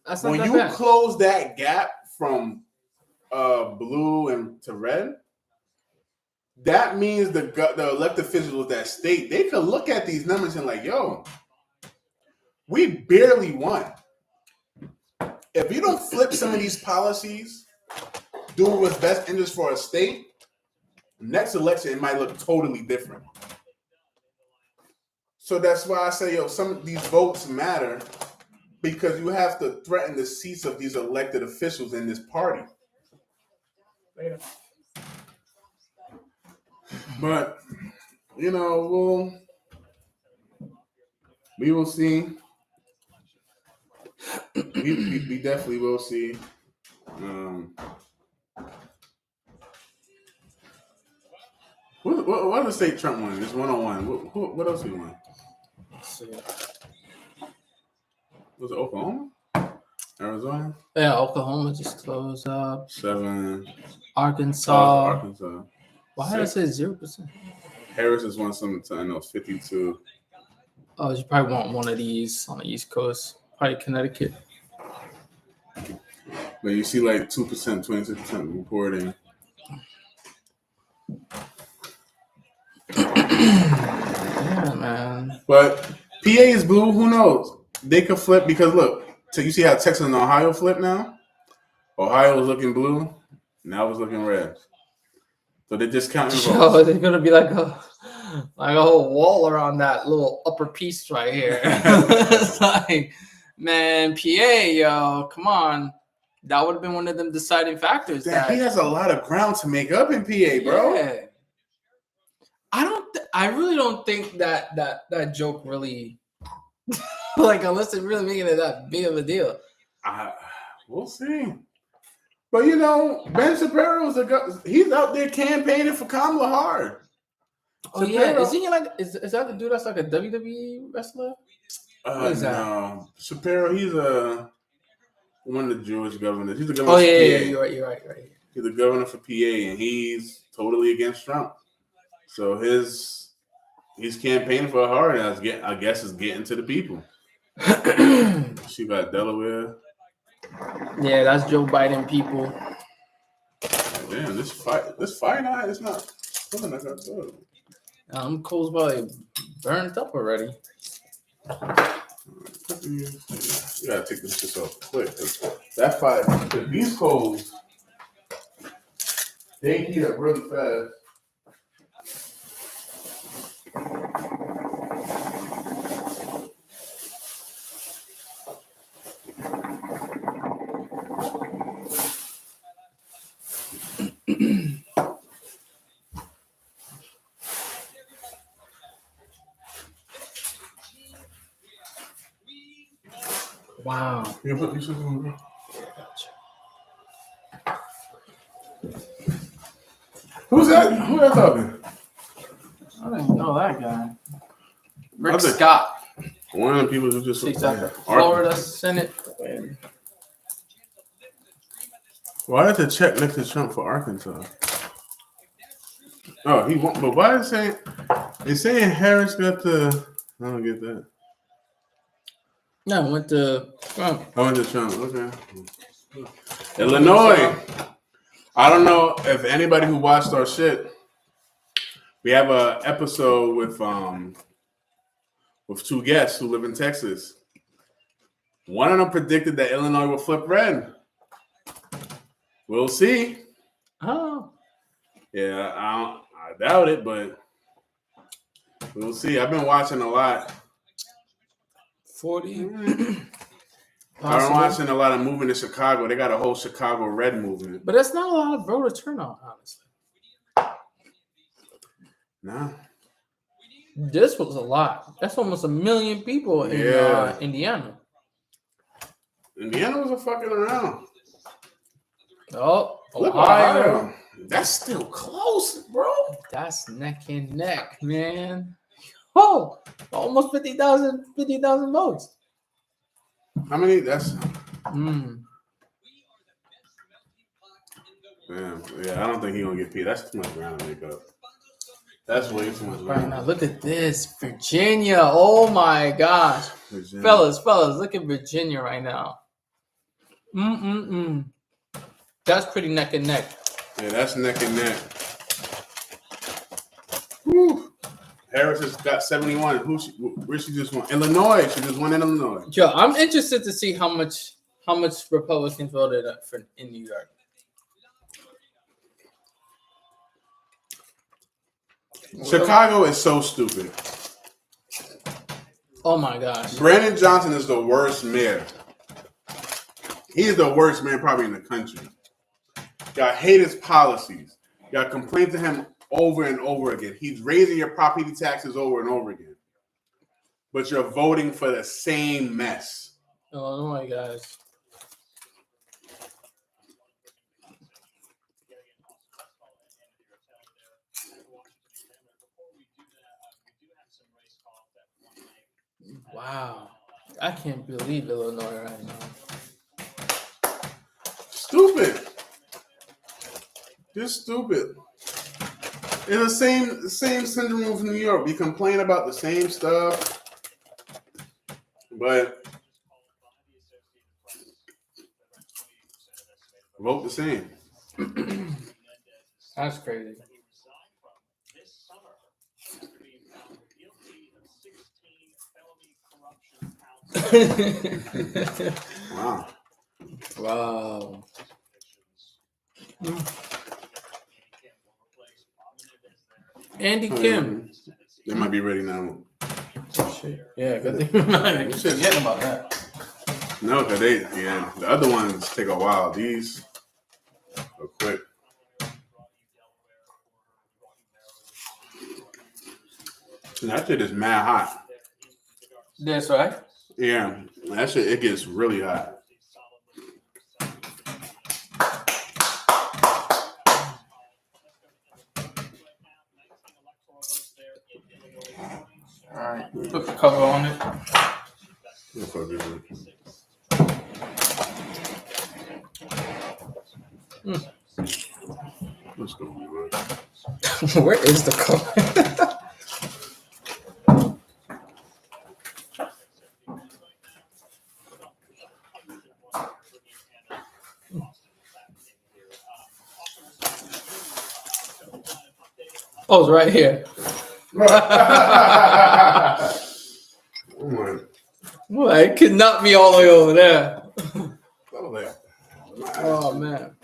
[SPEAKER 2] That's not
[SPEAKER 1] when
[SPEAKER 2] that
[SPEAKER 1] you
[SPEAKER 2] bad.
[SPEAKER 1] Close that gap from blue and to red, that means the elected officials of that state, they could look at these numbers and like, yo, we barely won. If you don't flip some of these policies, do what's best interest for a state, next election it might look totally different. So that's why I say, some of these votes matter, because you have to threaten the seats of these elected officials in this party. But, we will see. We definitely will see. What other state Trump won? It's 101. What else he won?
[SPEAKER 2] Let's see.
[SPEAKER 1] Was it Oklahoma? Arizona?
[SPEAKER 2] Yeah, Oklahoma just closed up.
[SPEAKER 1] 7.
[SPEAKER 2] Arkansas.
[SPEAKER 1] Arkansas.
[SPEAKER 2] Why did I say 0%?
[SPEAKER 1] Harris has won some time. No, 52.
[SPEAKER 2] Oh, you probably want one of these on the East Coast. Probably Connecticut.
[SPEAKER 1] But you see like 2%, 26% reporting.
[SPEAKER 2] Yeah, man.
[SPEAKER 1] But PA is blue. Who knows? They could flip because look, so you see how Texas and Ohio flip now? Ohio was looking blue. Now it's looking red. So they're just counting
[SPEAKER 2] Yo,
[SPEAKER 1] votes.
[SPEAKER 2] there's gonna be like a whole wall around that little upper piece right here. It's like, man, PA, yo, come on. That would have been one of them deciding factors.
[SPEAKER 1] Damn, he has a lot of ground to make up in PA, bro.
[SPEAKER 2] Yeah. I really don't think that joke really like unless they're really making it that big of a deal.
[SPEAKER 1] We'll see. But you know, Ben Shapiro's he's out there campaigning for Kamala hard.
[SPEAKER 2] Oh yeah, is he like is that the dude that's like a WWE wrestler? What is that?
[SPEAKER 1] No, Shapiro. He's one of the Jewish governors. He's the governor.
[SPEAKER 2] Oh
[SPEAKER 1] for
[SPEAKER 2] yeah,
[SPEAKER 1] PA.
[SPEAKER 2] you're right.
[SPEAKER 1] He's the governor for PA, and he's totally against Trump. So he's campaigning for hard, and I guess is getting to the people. She got Delaware.
[SPEAKER 2] Yeah, that's Joe Biden people.
[SPEAKER 1] Damn, this fight it's not something like that.
[SPEAKER 2] Cole's probably burnt up already.
[SPEAKER 1] You gotta take this shit off quick. That fight, these coals, they heat up really fast.
[SPEAKER 2] Wow.
[SPEAKER 1] You put these on, bro. Who's that? Who that talking?
[SPEAKER 2] I don't even know that guy. Rick Scott.
[SPEAKER 1] One of the people who just
[SPEAKER 2] Takes out the Florida Senate.
[SPEAKER 1] Why did the check next to Trump for Arkansas? Oh, he won't. But why is it saying Harris got the? I don't get that.
[SPEAKER 2] No, I went to Trump.
[SPEAKER 1] I went to Trump. Okay. Illinois. I don't know if anybody who watched our shit. We have a episode with two guests who live in Texas. One of them predicted that Illinois will flip red. We'll see.
[SPEAKER 2] Oh.
[SPEAKER 1] Yeah, I doubt it, but we'll see. I've been watching a lot.
[SPEAKER 2] 40.
[SPEAKER 1] I've been watching a lot of movement in Chicago. They got a whole Chicago red movement.
[SPEAKER 2] But that's not a lot of voter turnout, honestly.
[SPEAKER 1] No.
[SPEAKER 2] This was a lot. That's almost 1 million people in Indiana.
[SPEAKER 1] Indiana wasn't fucking around.
[SPEAKER 2] Oh,
[SPEAKER 1] Look,
[SPEAKER 2] Ohio.
[SPEAKER 1] That's still close, bro.
[SPEAKER 2] That's neck and neck, man. Oh, almost 50,000 votes.
[SPEAKER 1] How many? That's.
[SPEAKER 2] Mm.
[SPEAKER 1] Damn. Yeah, I don't think he's going to get paid. That's too much ground to make up. That's way too much
[SPEAKER 2] Right
[SPEAKER 1] ground.
[SPEAKER 2] now, look at this. Virginia. Oh, my gosh.
[SPEAKER 1] Virginia.
[SPEAKER 2] Fellas, look at Virginia right now. That's pretty neck and neck.
[SPEAKER 1] Yeah, that's neck and neck. Whew. Harris has got 71. Where she just won? Illinois. She just won in Illinois.
[SPEAKER 2] Yo, I'm interested to see how much Republicans voted in New York.
[SPEAKER 1] Chicago is so stupid.
[SPEAKER 2] Oh my gosh.
[SPEAKER 1] Brandon Johnson is the worst mayor. He is the worst mayor probably in the country. Y'all hate his policies. Y'all complain to him over and over again. He's raising your property taxes over and over again. But you're voting for the same mess.
[SPEAKER 2] Oh my gosh. Wow. I can't believe Illinois right now.
[SPEAKER 1] Stupid. Just stupid. It's the same syndrome of New York. We complain about the same stuff, but vote the same.
[SPEAKER 2] That's crazy.
[SPEAKER 1] Wow.
[SPEAKER 2] Wow. Andy Kim.
[SPEAKER 1] They might be ready now.
[SPEAKER 2] Shit. Yeah, good thing. I keep forgetting about that.
[SPEAKER 1] No, because the other ones take a while. These are quick. That shit is mad hot.
[SPEAKER 2] That's right.
[SPEAKER 1] Yeah, that shit, it gets really hot.
[SPEAKER 2] All right. Put the cover on it.
[SPEAKER 1] Let's go.
[SPEAKER 2] Where is the cover? Oh, it's right here.
[SPEAKER 1] Oh my.
[SPEAKER 2] Well, it could not be all the way over there.
[SPEAKER 1] Oh, there.
[SPEAKER 2] Oh, man.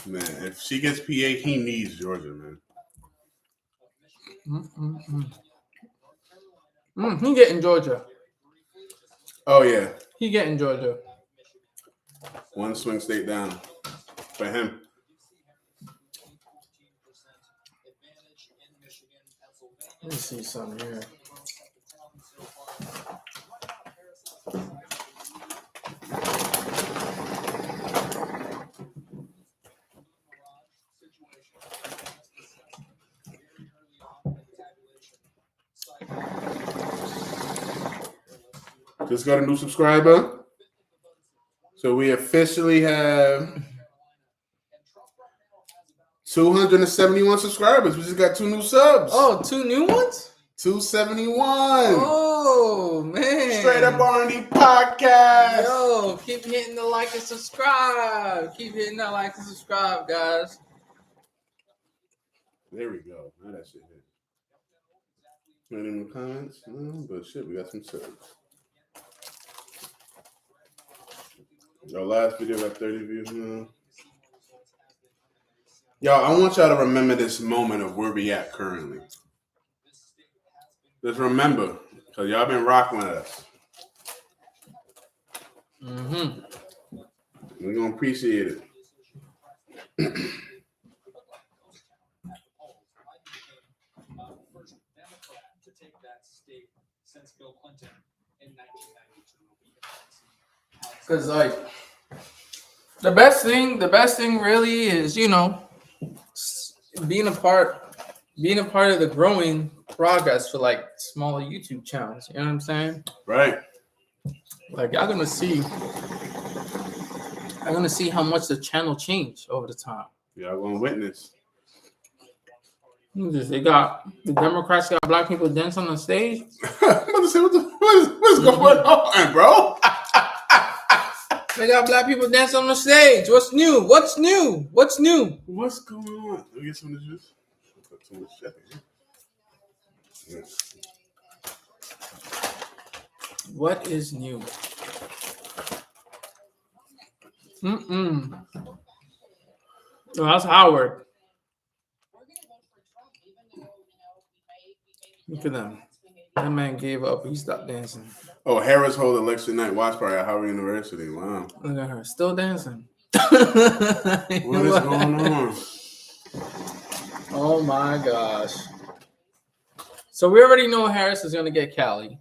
[SPEAKER 1] Man, if she gets PA, he needs Georgia, man.
[SPEAKER 2] He getting Georgia.
[SPEAKER 1] Oh, yeah.
[SPEAKER 2] He getting Georgia.
[SPEAKER 1] One swing state down for him.
[SPEAKER 2] Let me see something here.
[SPEAKER 1] Just got a new subscriber. So we officially have 271 subscribers. We just got 2 new subs.
[SPEAKER 2] Oh, 2 new ones?
[SPEAKER 1] 271.
[SPEAKER 2] Oh, man.
[SPEAKER 1] Straight Up R&D Podcast.
[SPEAKER 2] Yo, keep hitting the like and subscribe. Keep hitting that like and subscribe, guys.
[SPEAKER 1] There we go. Now that shit hit. Any more comments? No, but shit, we got some subs. Our last video got 30 views now. Y'all, I want y'all to remember this moment of where we at currently. Just remember, because y'all been rocking with us. We're going to appreciate it.
[SPEAKER 2] Because, like, the best thing really is, you know, being a part of the growing progress for, like, smaller YouTube channels. You know what I'm saying?
[SPEAKER 1] Right.
[SPEAKER 2] Like, I'm gonna see how much the channel changed over the time.
[SPEAKER 1] Y'all going to witness.
[SPEAKER 2] They got the Democrats got black people dance on the stage.
[SPEAKER 1] I'm about to say, what is going on, bro?
[SPEAKER 2] They got black people dance on the stage. What's new? What's new? What's new?
[SPEAKER 1] What's going on? Let me get some of this juice. Put too much shit in here.
[SPEAKER 2] What is new? Oh, that's Howard. Look at them. That man gave up. He stopped dancing.
[SPEAKER 1] Oh, Harris hold election night watch party at Howard University. Wow.
[SPEAKER 2] Look at her. Still dancing.
[SPEAKER 1] What is going on?
[SPEAKER 2] Oh, my gosh. So we already know Harris is going to get Cali.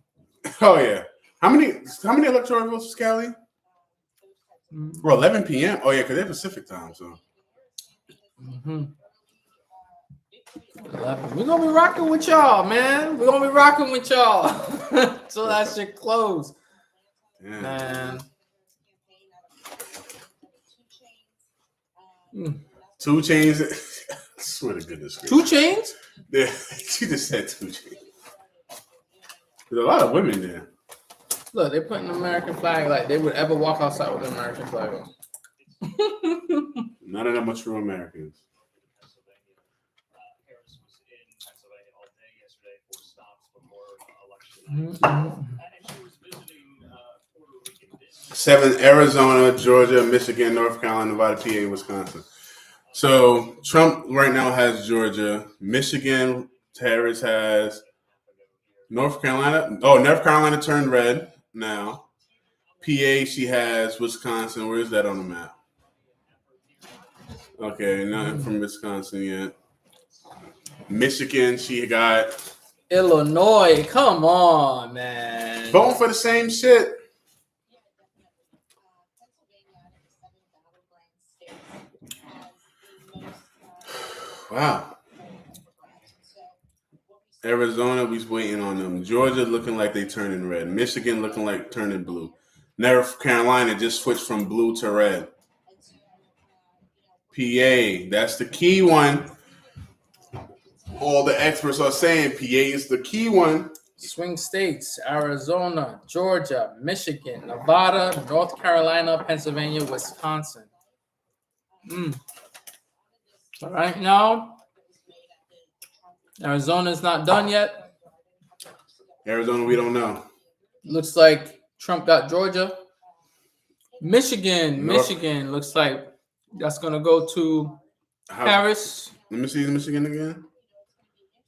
[SPEAKER 1] Oh, yeah. How many electoral votes is Cali? Bro, 11 p.m. Oh, yeah, because they're Pacific time, so.
[SPEAKER 2] We're gonna be rocking with y'all, man. We're gonna be rocking with y'all. So that shit close.
[SPEAKER 1] Yeah.
[SPEAKER 2] Man.
[SPEAKER 1] 2 Chainz. I swear to goodness.
[SPEAKER 2] 2 Chainz?
[SPEAKER 1] Yeah, she just said 2 Chainz. There's a lot of women there.
[SPEAKER 2] Look, they're putting the American flag like they would ever walk outside with the American flag on.
[SPEAKER 1] None of them are true Americans.
[SPEAKER 2] Mm-hmm.
[SPEAKER 1] 7, Arizona, Georgia, Michigan, North Carolina, Nevada, PA, Wisconsin. So Trump right now has Georgia. Michigan, Harris has North Carolina. Oh, North Carolina turned red now. PA, she has Wisconsin. Where is that on the map? Okay, nothing from Wisconsin yet. Michigan, she got
[SPEAKER 2] Illinois, come on, man.
[SPEAKER 1] voting for the same shit. Wow. Arizona, we's waiting on them. Georgia looking like they turning red. Michigan looking like turning blue. North Carolina just switched from blue to red. PA, that's the key one. All the experts are saying PA is the key one.
[SPEAKER 2] Swing states: Arizona, Georgia, Michigan, Nevada, North Carolina, Pennsylvania, Wisconsin. All right, now Arizona's not done yet.
[SPEAKER 1] Arizona, we don't know.
[SPEAKER 2] Looks like Trump got Georgia. Michigan looks like that's gonna go to Harris.
[SPEAKER 1] Let me see Michigan again.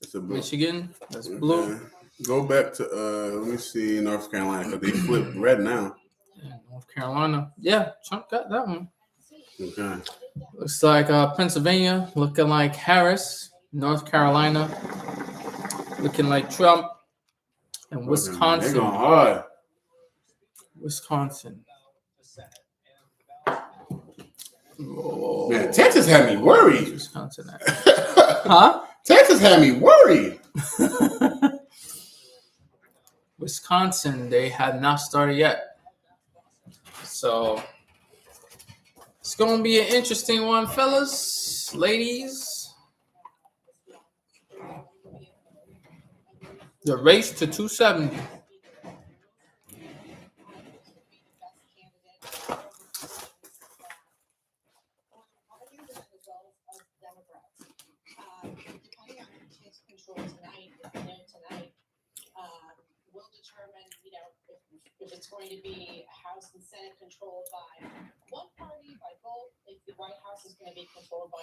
[SPEAKER 1] It's a blue.
[SPEAKER 2] Michigan, that's blue.
[SPEAKER 1] Okay. Go back to let me see North Carolina because they flipped red now.
[SPEAKER 2] Yeah, North Carolina, yeah, Trump got that one.
[SPEAKER 1] Okay.
[SPEAKER 2] Looks like Pennsylvania looking like Harris. North Carolina looking like Trump. And Wisconsin.
[SPEAKER 1] They're going hard.
[SPEAKER 2] Wisconsin. Oh.
[SPEAKER 1] Man, Texas had me worried.
[SPEAKER 2] Wisconsin. Huh?
[SPEAKER 1] Texas had me worried.
[SPEAKER 2] Wisconsin, they have not started yet. So it's going to be an interesting one, fellas, ladies. The race to 270.
[SPEAKER 4] If it's going to be House and Senate controlled by one party, by both, if the White House is going to be controlled by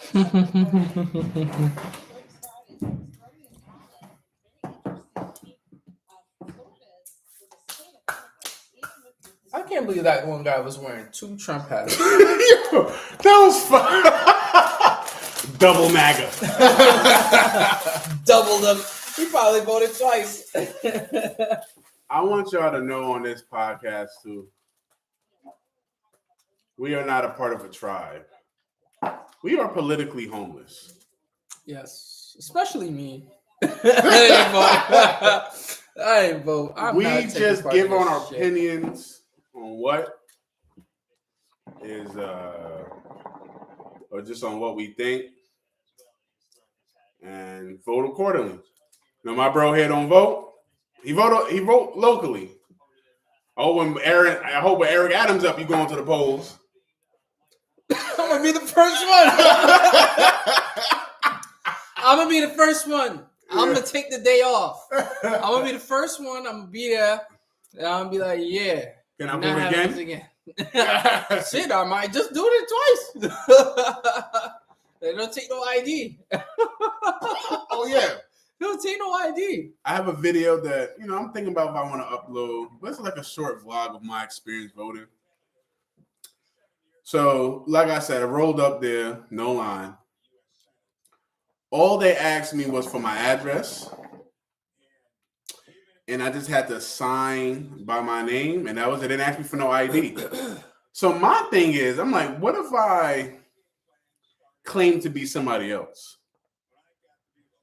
[SPEAKER 2] I can't believe that one guy was wearing 2 Trump hats.
[SPEAKER 1] That was fun. Double MAGA.
[SPEAKER 2] Doubled them. He probably voted twice.
[SPEAKER 1] I want y'all to know on this podcast, too, we are not a part of a tribe. We are politically homeless.
[SPEAKER 2] Yes, especially me. I ain't vote.
[SPEAKER 1] We just give on our opinions on what is, or just on what we think, and vote accordingly. Now, my bro here don't vote. He vote locally. Oh, I hope when Eric Adams up, you going to the polls.
[SPEAKER 2] I'm gonna be the first one. I'm gonna be the first one. I'm gonna take the day off. I'm gonna be the first one. I'm gonna be there. And I'm gonna be like, yeah.
[SPEAKER 1] Can I vote again?
[SPEAKER 2] Shit, I might just do it twice. They don't take no ID.
[SPEAKER 1] Oh yeah.
[SPEAKER 2] They don't take no ID.
[SPEAKER 1] I have a video that, I'm thinking about if I want to upload. But it's like a short vlog of my experience voting. So, like I said, I rolled up there, no line. All they asked me was for my address. And I just had to sign by my name. And that was it. They didn't ask me for no ID. So my thing is, I'm like, what if I claim to be somebody else?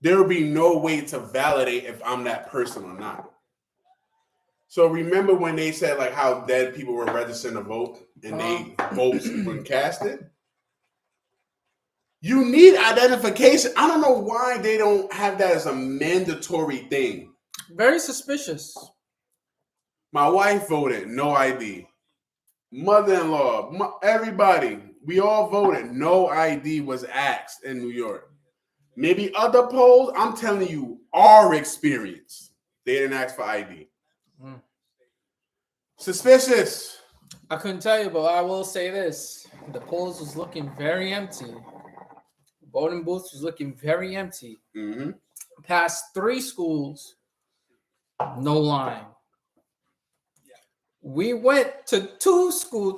[SPEAKER 1] there will be no way to validate if I'm that person or not. So remember when they said like how dead people were registering to vote and they votes were casted? You need identification. I don't know why they don't have that as a mandatory thing.
[SPEAKER 2] Very suspicious.
[SPEAKER 1] My wife voted, no ID. Mother-in-law, everybody, we all voted. No ID was asked in New York. Maybe other polls, I'm telling you, our experience, they didn't ask for ID. Suspicious.
[SPEAKER 2] I couldn't tell you, but I will say this. The polls was looking very empty. Voting booths was looking very empty.
[SPEAKER 1] Mm-hmm.
[SPEAKER 2] Past 3 schools, no line. We went to 2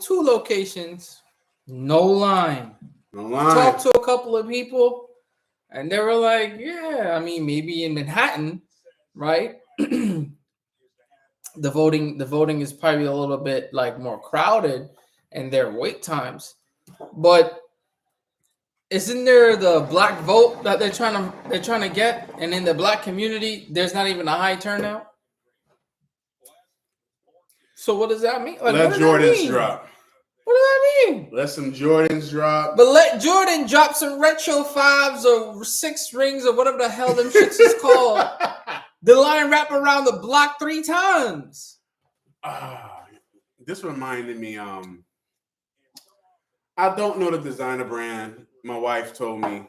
[SPEAKER 2] locations, no line.
[SPEAKER 1] No line.
[SPEAKER 2] Talked to a couple of people, and they were like, yeah, I mean, maybe in Manhattan, right? The voting is probably a little bit like more crowded and their wait times. But isn't there the black vote that they're trying to get? And in the black community, there's not even a high turnout. So what does that mean? Like,
[SPEAKER 1] let Jordans drop.
[SPEAKER 2] What does that mean?
[SPEAKER 1] Let some Jordans drop.
[SPEAKER 2] But let Jordan drop some retro 5s or 6 rings or whatever the hell them shits is called. The line wrap around the block 3 times.
[SPEAKER 1] This reminded me. I don't know the designer brand. My wife told me,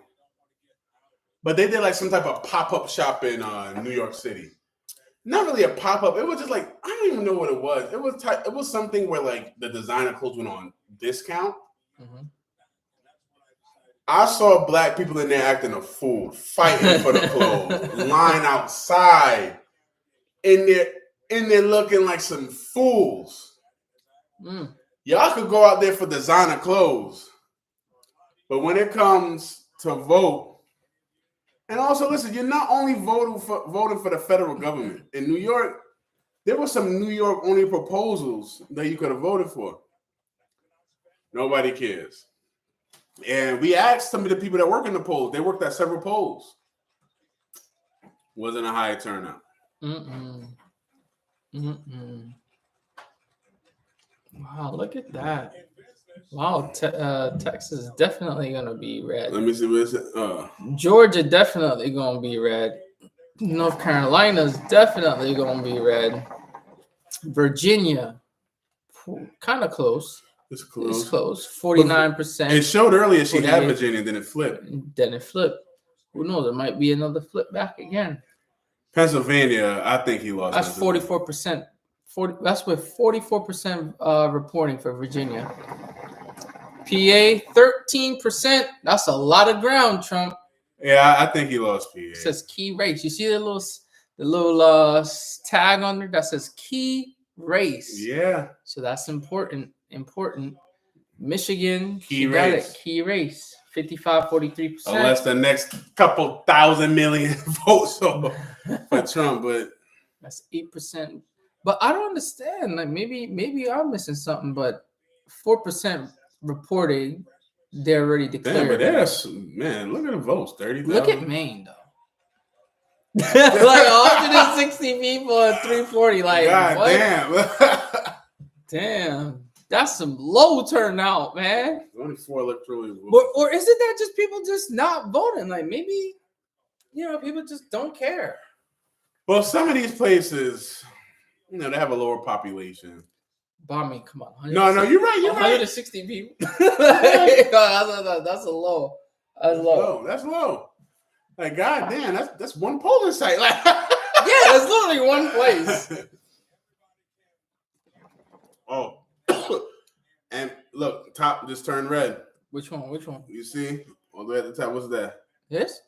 [SPEAKER 1] but they did like some type of pop-up shop in New York City. Not really a pop-up. It was just like, I don't even know what it was. It was something where like the designer clothes went on discount. Mm-hmm. I saw black people in there acting a fool, fighting for the clothes, line outside, in there looking like some fools. Y'all could go out there for designer clothes, but when it comes to vote, and also listen, you're not only voting for the federal government. In New York, there were some New York only proposals that you could have voted for. Nobody cares. And we asked some of the people that work in the polls. They worked at several polls. Wasn't a high turnout.
[SPEAKER 2] Wow, look at that. Wow, Texas is definitely going to be red.
[SPEAKER 1] Let me see what it says.
[SPEAKER 2] Georgia definitely going to be red. North Carolina's definitely going to be red. Virginia, kind of close.
[SPEAKER 1] It's close.
[SPEAKER 2] It's close. 49%.
[SPEAKER 1] It showed earlier she had Virginia, then it flipped. Who knows? It might be another flip back again. Pennsylvania, I think he lost.
[SPEAKER 2] That's 44%. That's with 44% reporting for Virginia. PA 13%. That's a lot of ground, Trump.
[SPEAKER 1] Yeah, I think he lost PA.
[SPEAKER 2] It says key race. You see the little tag on there that says key race.
[SPEAKER 1] Yeah.
[SPEAKER 2] So that's important. Michigan,
[SPEAKER 1] key race.
[SPEAKER 2] Key race. 55-43%.
[SPEAKER 1] Unless the next couple thousand million votes for Trump, but
[SPEAKER 2] that's 8%. But I don't understand. Like maybe I'm missing something. But 4% reported they're already declared.
[SPEAKER 1] Man, look at the votes. 30,000.
[SPEAKER 2] Look at Maine though. Like 160 people at 340. Like
[SPEAKER 1] God
[SPEAKER 2] what? Damn. That's some low turnout, man.
[SPEAKER 1] Only 4 electoral votes.
[SPEAKER 2] Or is it that just people just not voting? Like maybe, people just don't care.
[SPEAKER 1] Well, some of these places, they have a lower population.
[SPEAKER 2] But I mean, come on.
[SPEAKER 1] No, you're right.
[SPEAKER 2] 160 people. That's a low.
[SPEAKER 1] That's low. Like, God damn, that's one polling site. Like,
[SPEAKER 2] yeah, it's literally one place.
[SPEAKER 1] Oh. And look, top just turned red.
[SPEAKER 2] Which one?
[SPEAKER 1] You see? All the way at the top. What's that?
[SPEAKER 2] This?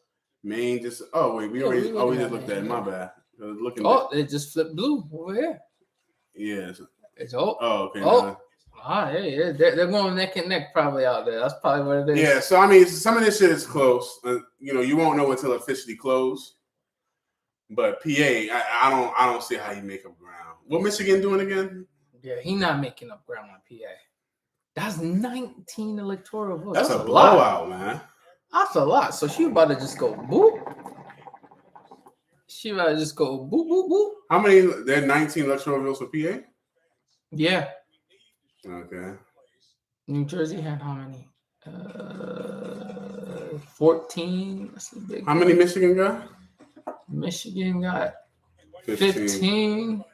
[SPEAKER 1] Maine just. Oh, wait. We just looked at it. My bad.
[SPEAKER 2] It just flipped blue over here.
[SPEAKER 1] Yeah.
[SPEAKER 2] It's
[SPEAKER 1] okay.
[SPEAKER 2] Yeah. They're going neck and neck probably out there. That's probably what it is.
[SPEAKER 1] Yeah. So I mean, some of this shit is close. You won't know until officially closed. But PA, I don't see how you make up ground. What Michigan doing again?
[SPEAKER 2] Yeah, he not making up ground on PA. That's 19 electoral votes.
[SPEAKER 1] That's a blowout, man.
[SPEAKER 2] That's a lot. So she about to just go boop. She might just go boop boop boop.
[SPEAKER 1] How many? There are 19 electoral votes for PA.
[SPEAKER 2] Yeah.
[SPEAKER 1] Okay.
[SPEAKER 2] New Jersey had how many? 14. That's a big
[SPEAKER 1] How many
[SPEAKER 2] one.
[SPEAKER 1] Michigan got?
[SPEAKER 2] Michigan got 15.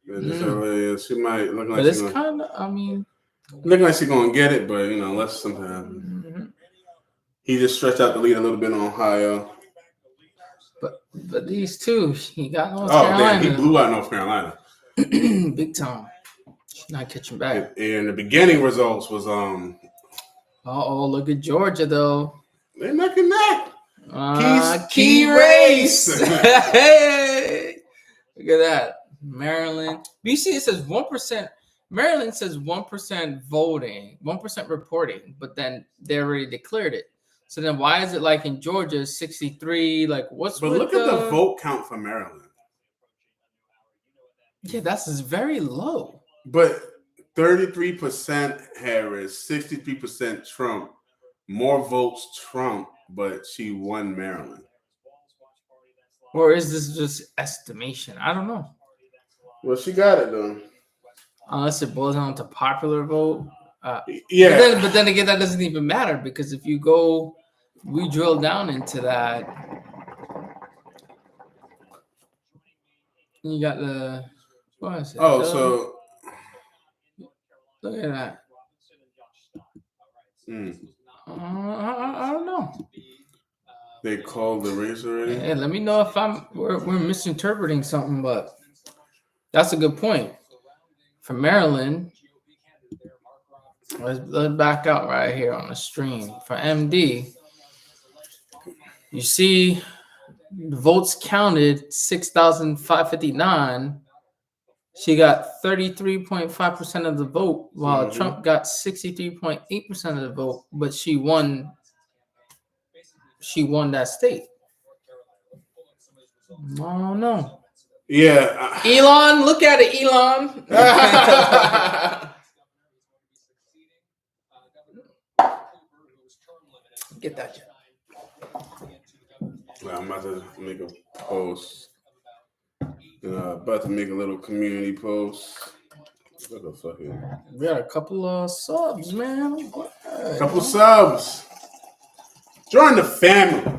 [SPEAKER 1] Yeah, she might look like
[SPEAKER 2] But
[SPEAKER 1] she's
[SPEAKER 2] it's kind of, I mean,
[SPEAKER 1] looking like she's gonna get it, but unless something happens.
[SPEAKER 2] mhm.
[SPEAKER 1] He just stretched out the lead a little bit on Ohio.
[SPEAKER 2] but these two, he got North
[SPEAKER 1] Oh damn, he
[SPEAKER 2] Carolina.
[SPEAKER 1] blew out North Carolina.
[SPEAKER 2] Big time. She's not catching back.
[SPEAKER 1] And the beginning results was
[SPEAKER 2] Look at Georgia though.
[SPEAKER 1] they're neck and neck.
[SPEAKER 2] Key race.
[SPEAKER 1] race.
[SPEAKER 2] Hey, look at that. Maryland. BC says 1%. Maryland says 1% voting, 1% reporting, but then they already declared it. So then why is it like in Georgia 63? Like what's
[SPEAKER 1] But
[SPEAKER 2] with
[SPEAKER 1] look at the vote count for Maryland.
[SPEAKER 2] Yeah, that's very low.
[SPEAKER 1] But 33% Harris, 63% Trump. More votes Trump, but she won Maryland.
[SPEAKER 2] Or is this just estimation? I don't know.
[SPEAKER 1] Well, she got it though.
[SPEAKER 2] Unless it boils down to popular vote.
[SPEAKER 1] Yeah.
[SPEAKER 2] But then again, that doesn't even matter because if we drill down into that, you got the what is it?
[SPEAKER 1] So
[SPEAKER 2] Look at that. I don't know.
[SPEAKER 1] They called the race already.
[SPEAKER 2] Hey, let me know if we're misinterpreting something, but that's a good point. For Maryland, let's back out right here on the stream. For MD, you see the votes counted 6,559. She got 33.5% of the vote, while Trump got 63.8% of the vote, but she won that state. I don't know.
[SPEAKER 1] Yeah.
[SPEAKER 2] Elon, look at it, Elon. Get that shit.
[SPEAKER 1] Well, I'm about to make a post. About to make a little community post. What the fuck is it?
[SPEAKER 2] We got a couple of subs, man.
[SPEAKER 1] Couple subs. Join the family.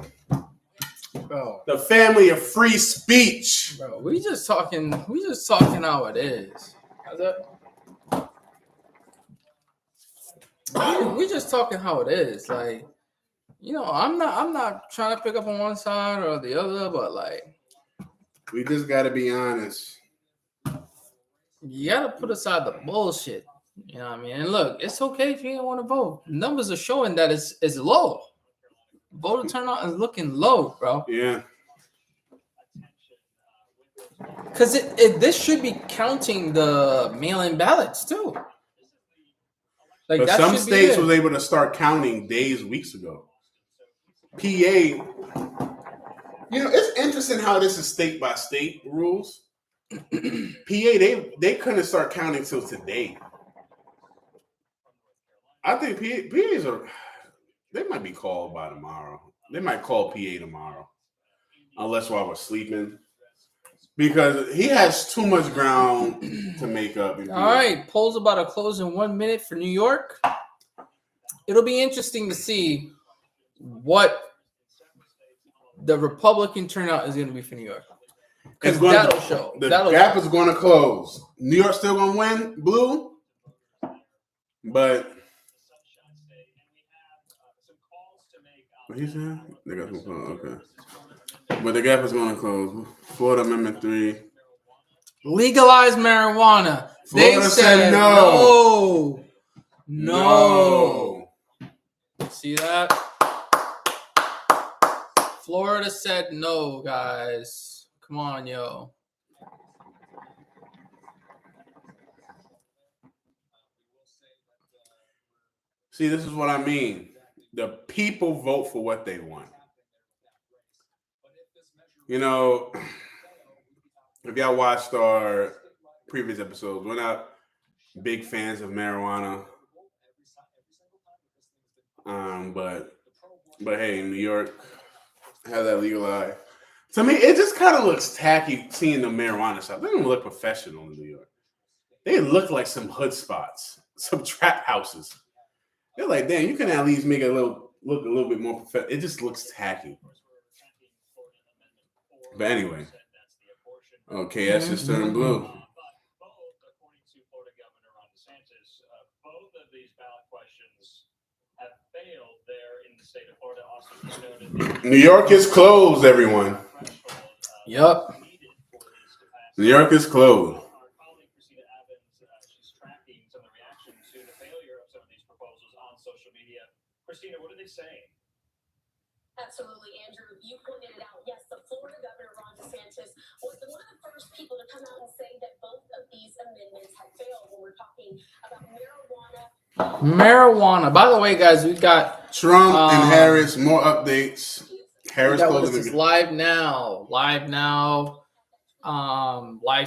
[SPEAKER 2] Bro,
[SPEAKER 1] The family of free speech.
[SPEAKER 2] bro, we just talking how it is. How's that? We just talking how it is. Like, I'm not trying to pick up on one side or the other, but like,
[SPEAKER 1] We just gotta be honest.
[SPEAKER 2] you gotta put aside the bullshit. You know what I mean? And look, it's okay if you don't want to vote. Numbers are showing that it's low. Voter turnout is looking low, bro.
[SPEAKER 1] Yeah.
[SPEAKER 2] Because this should be counting the mail-in ballots too. Like
[SPEAKER 1] But
[SPEAKER 2] that
[SPEAKER 1] some
[SPEAKER 2] should be
[SPEAKER 1] states
[SPEAKER 2] it.
[SPEAKER 1] was able to start counting weeks ago. PA, it's interesting how this is state by state rules. PA, they couldn't start counting till today. I think PAs they might be called by tomorrow. They might call PA tomorrow, unless while we're sleeping, because he has too much ground to make up.
[SPEAKER 2] All right, polls about to close in 1 minute for New York. It'll be interesting to see what the Republican turnout is going to be for New York. Because that'll show.
[SPEAKER 1] The gap is going to close. New York's still going to win blue, but what he said? They got some close. Okay, but the gap is going to close. Florida Amendment 3.
[SPEAKER 2] Legalize marijuana.
[SPEAKER 1] Florida
[SPEAKER 2] They said
[SPEAKER 1] no.
[SPEAKER 2] No. See that? Florida said no, guys. Come on, yo.
[SPEAKER 1] See, this is what I mean. The people vote for what they want. If y'all watched our previous episodes, we're not big fans of marijuana. But hey, New York have that legalized. To me, it just kind of looks tacky seeing the marijuana shop. They don't look professional in New York. They look like some hood spots, some trap houses. They're like, damn, you can at least make it look a little bit more professional. It just looks tacky. But anyway, okay, that's just turning blue. New York is closed, everyone.
[SPEAKER 2] Yup.
[SPEAKER 1] New York is closed.
[SPEAKER 5] Christina, what are they saying?
[SPEAKER 4] Absolutely, Andrew. You pointed it out. Yes, the Florida governor, Ron DeSantis, was one of the first people to come out and say that both of these amendments had failed when we're talking about
[SPEAKER 2] Marijuana. By the way, guys, we got
[SPEAKER 1] Trump and Harris. More updates. Harris
[SPEAKER 2] this is live now. Live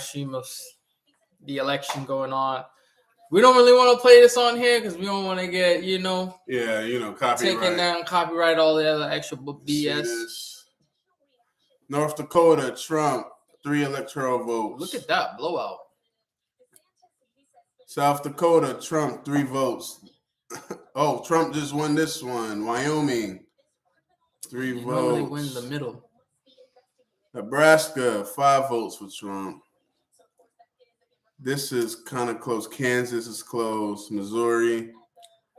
[SPEAKER 2] stream of the election going on. We don't really want to play this on here because we don't want to get,
[SPEAKER 1] copyright.
[SPEAKER 2] Taking down copyright, all the other extra BS.
[SPEAKER 1] North Dakota, Trump, 3 electoral votes.
[SPEAKER 2] Look at that blowout.
[SPEAKER 1] South Dakota, Trump, 3 votes. Oh, Trump just won this one. Wyoming, 3 votes.
[SPEAKER 2] Normally win the middle.
[SPEAKER 1] Nebraska, 5 votes for Trump. This is kind of close. Kansas is close. Missouri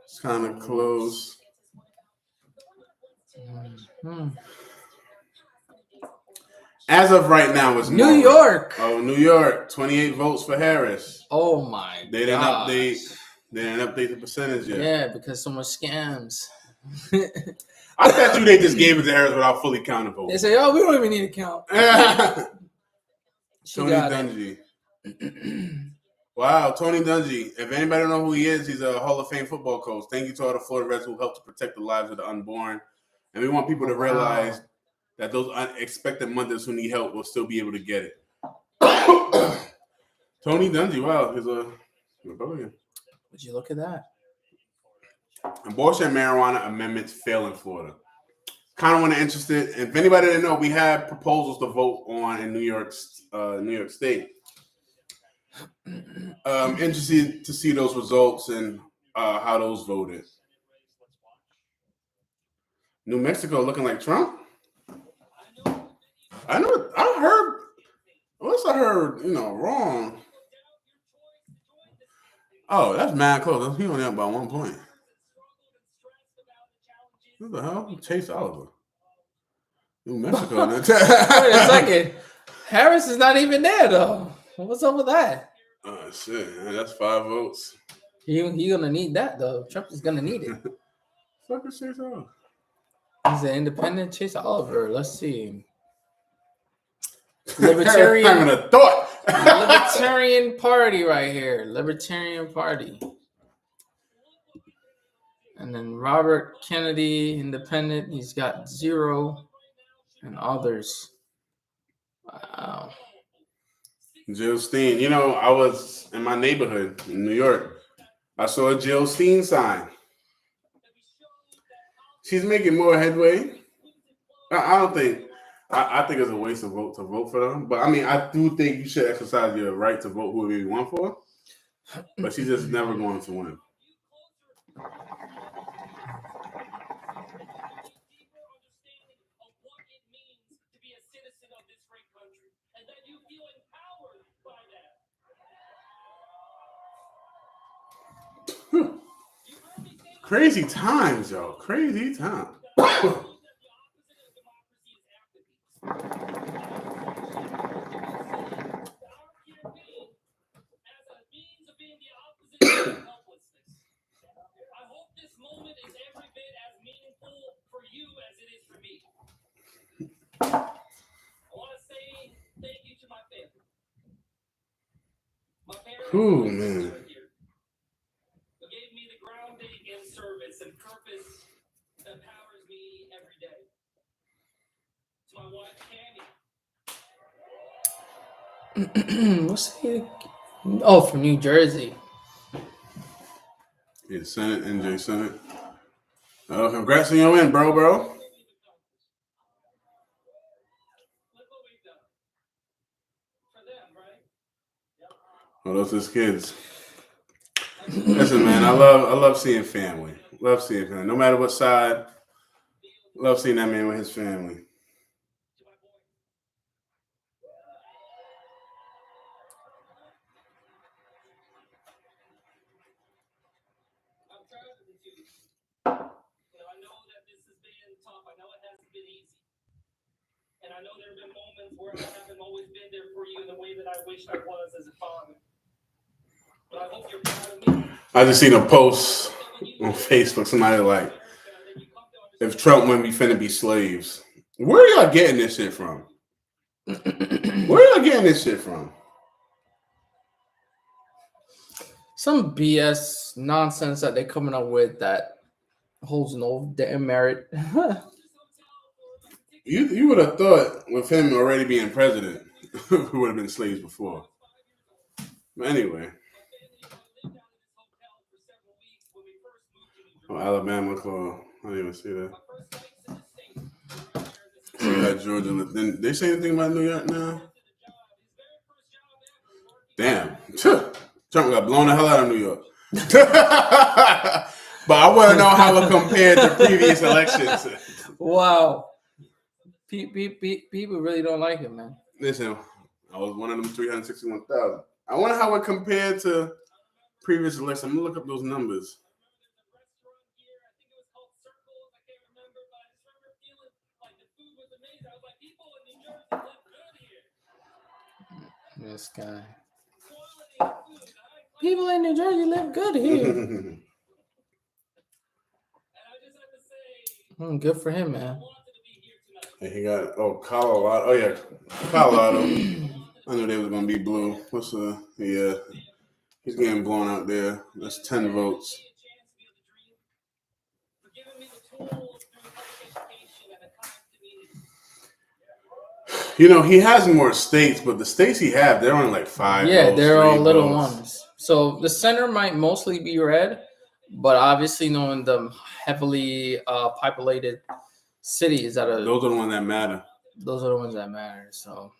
[SPEAKER 1] is kind of close.
[SPEAKER 2] Mm-hmm.
[SPEAKER 1] As of right now, it's
[SPEAKER 2] New York.
[SPEAKER 1] Oh, New York, 28 votes for Harris.
[SPEAKER 2] Oh my!
[SPEAKER 1] They didn't update. They didn't update the percentage yet.
[SPEAKER 2] Yeah, because so much scams.
[SPEAKER 1] I bet you they just gave it to Harris without fully counting votes.
[SPEAKER 2] They say, "Oh, we don't even need to count."
[SPEAKER 1] Tony Dungy. Wow, Tony Dungy. If anybody don't know who he is, he's a Hall of Fame football coach. Thank you to all the Florida Reds who helped to protect the lives of the unborn. And we want people to realize that those unexpected mothers who need help will still be able to get it. Tony Dungy, wow, he's a Republican.
[SPEAKER 2] Would you look at that?
[SPEAKER 1] Abortion and marijuana amendments fail in Florida. Kind of want to interested. If anybody didn't know, we had proposals to vote on in New York State. Interested to see those results and how those voted. New Mexico looking like Trump. I heard wrong. Oh, that's mad close. He only up by 1 point. What the hell? Chase Oliver. New Mexico.
[SPEAKER 2] Wait a second. Harris is not even there though. What's up with that?
[SPEAKER 1] Oh shit, man, that's 5 votes.
[SPEAKER 2] He gonna need that though. Trump is gonna need it.
[SPEAKER 1] Fuck is Chase Oliver?
[SPEAKER 2] He's an independent. Chase Oliver. Let's see. Libertarian.
[SPEAKER 1] Having a thought.
[SPEAKER 2] Libertarian Party right here. Libertarian Party. And then Robert Kennedy, independent. He's got 0. And others. Wow.
[SPEAKER 1] Jill Stein. I was in my neighborhood in New York. I saw a Jill Stein sign. She's making more headway. I think it's a waste of vote to vote for them. But I mean, I do think you should exercise your right to vote whoever you want for. But she's just never going to win. Crazy times, yo. Crazy times. Ooh, man.
[SPEAKER 2] What's he? Oh, from New Jersey.
[SPEAKER 1] Yeah, Senate, NJ Senate. Congrats on your win, bro. Oh, those his kids. Listen, man, I love seeing family. Love seeing family. No matter what side, love seeing that man with his family.
[SPEAKER 5] I know that this has been tough. I know it hasn't been easy. And I know there have been moments where I haven't always been there for you in the way that I wish I was as a father. But I hope you're proud of me.
[SPEAKER 1] I just seen a post on Facebook. Somebody like, if Trump win, we finna be slaves. Where are y'all getting this shit from? Where are y'all getting this shit from?
[SPEAKER 2] Some BS nonsense that they're coming up with that holds no damn merit.
[SPEAKER 1] You would have thought with him already being president, we would have been slaves before. But anyway. Oh, Alabama call. I didn't even see that. So we got Georgia. Then they say anything about New York now? Damn. Trump got blown the hell out of New York. But I want to know how it compared to previous elections.
[SPEAKER 2] Wow. People really don't like it, man.
[SPEAKER 1] Listen, I was one of them 361,000. I wonder how it compared to previous elections. I'm going to look up those numbers.
[SPEAKER 2] This guy. People in New Jersey live good here. Good for him, man.
[SPEAKER 1] And he got Colorado. Oh yeah, Colorado. I knew they was gonna be blue. Yeah? He's getting blown out there. That's 10 votes. You know, he has more states, but the states he have, they're only like 5
[SPEAKER 2] Yeah,
[SPEAKER 1] votes,
[SPEAKER 2] they're all
[SPEAKER 1] 3
[SPEAKER 2] little
[SPEAKER 1] votes.
[SPEAKER 2] ones. So the center might mostly be red, but obviously knowing the heavily populated cities that are
[SPEAKER 1] Those are the ones that matter.
[SPEAKER 2] Those are the ones that matter. So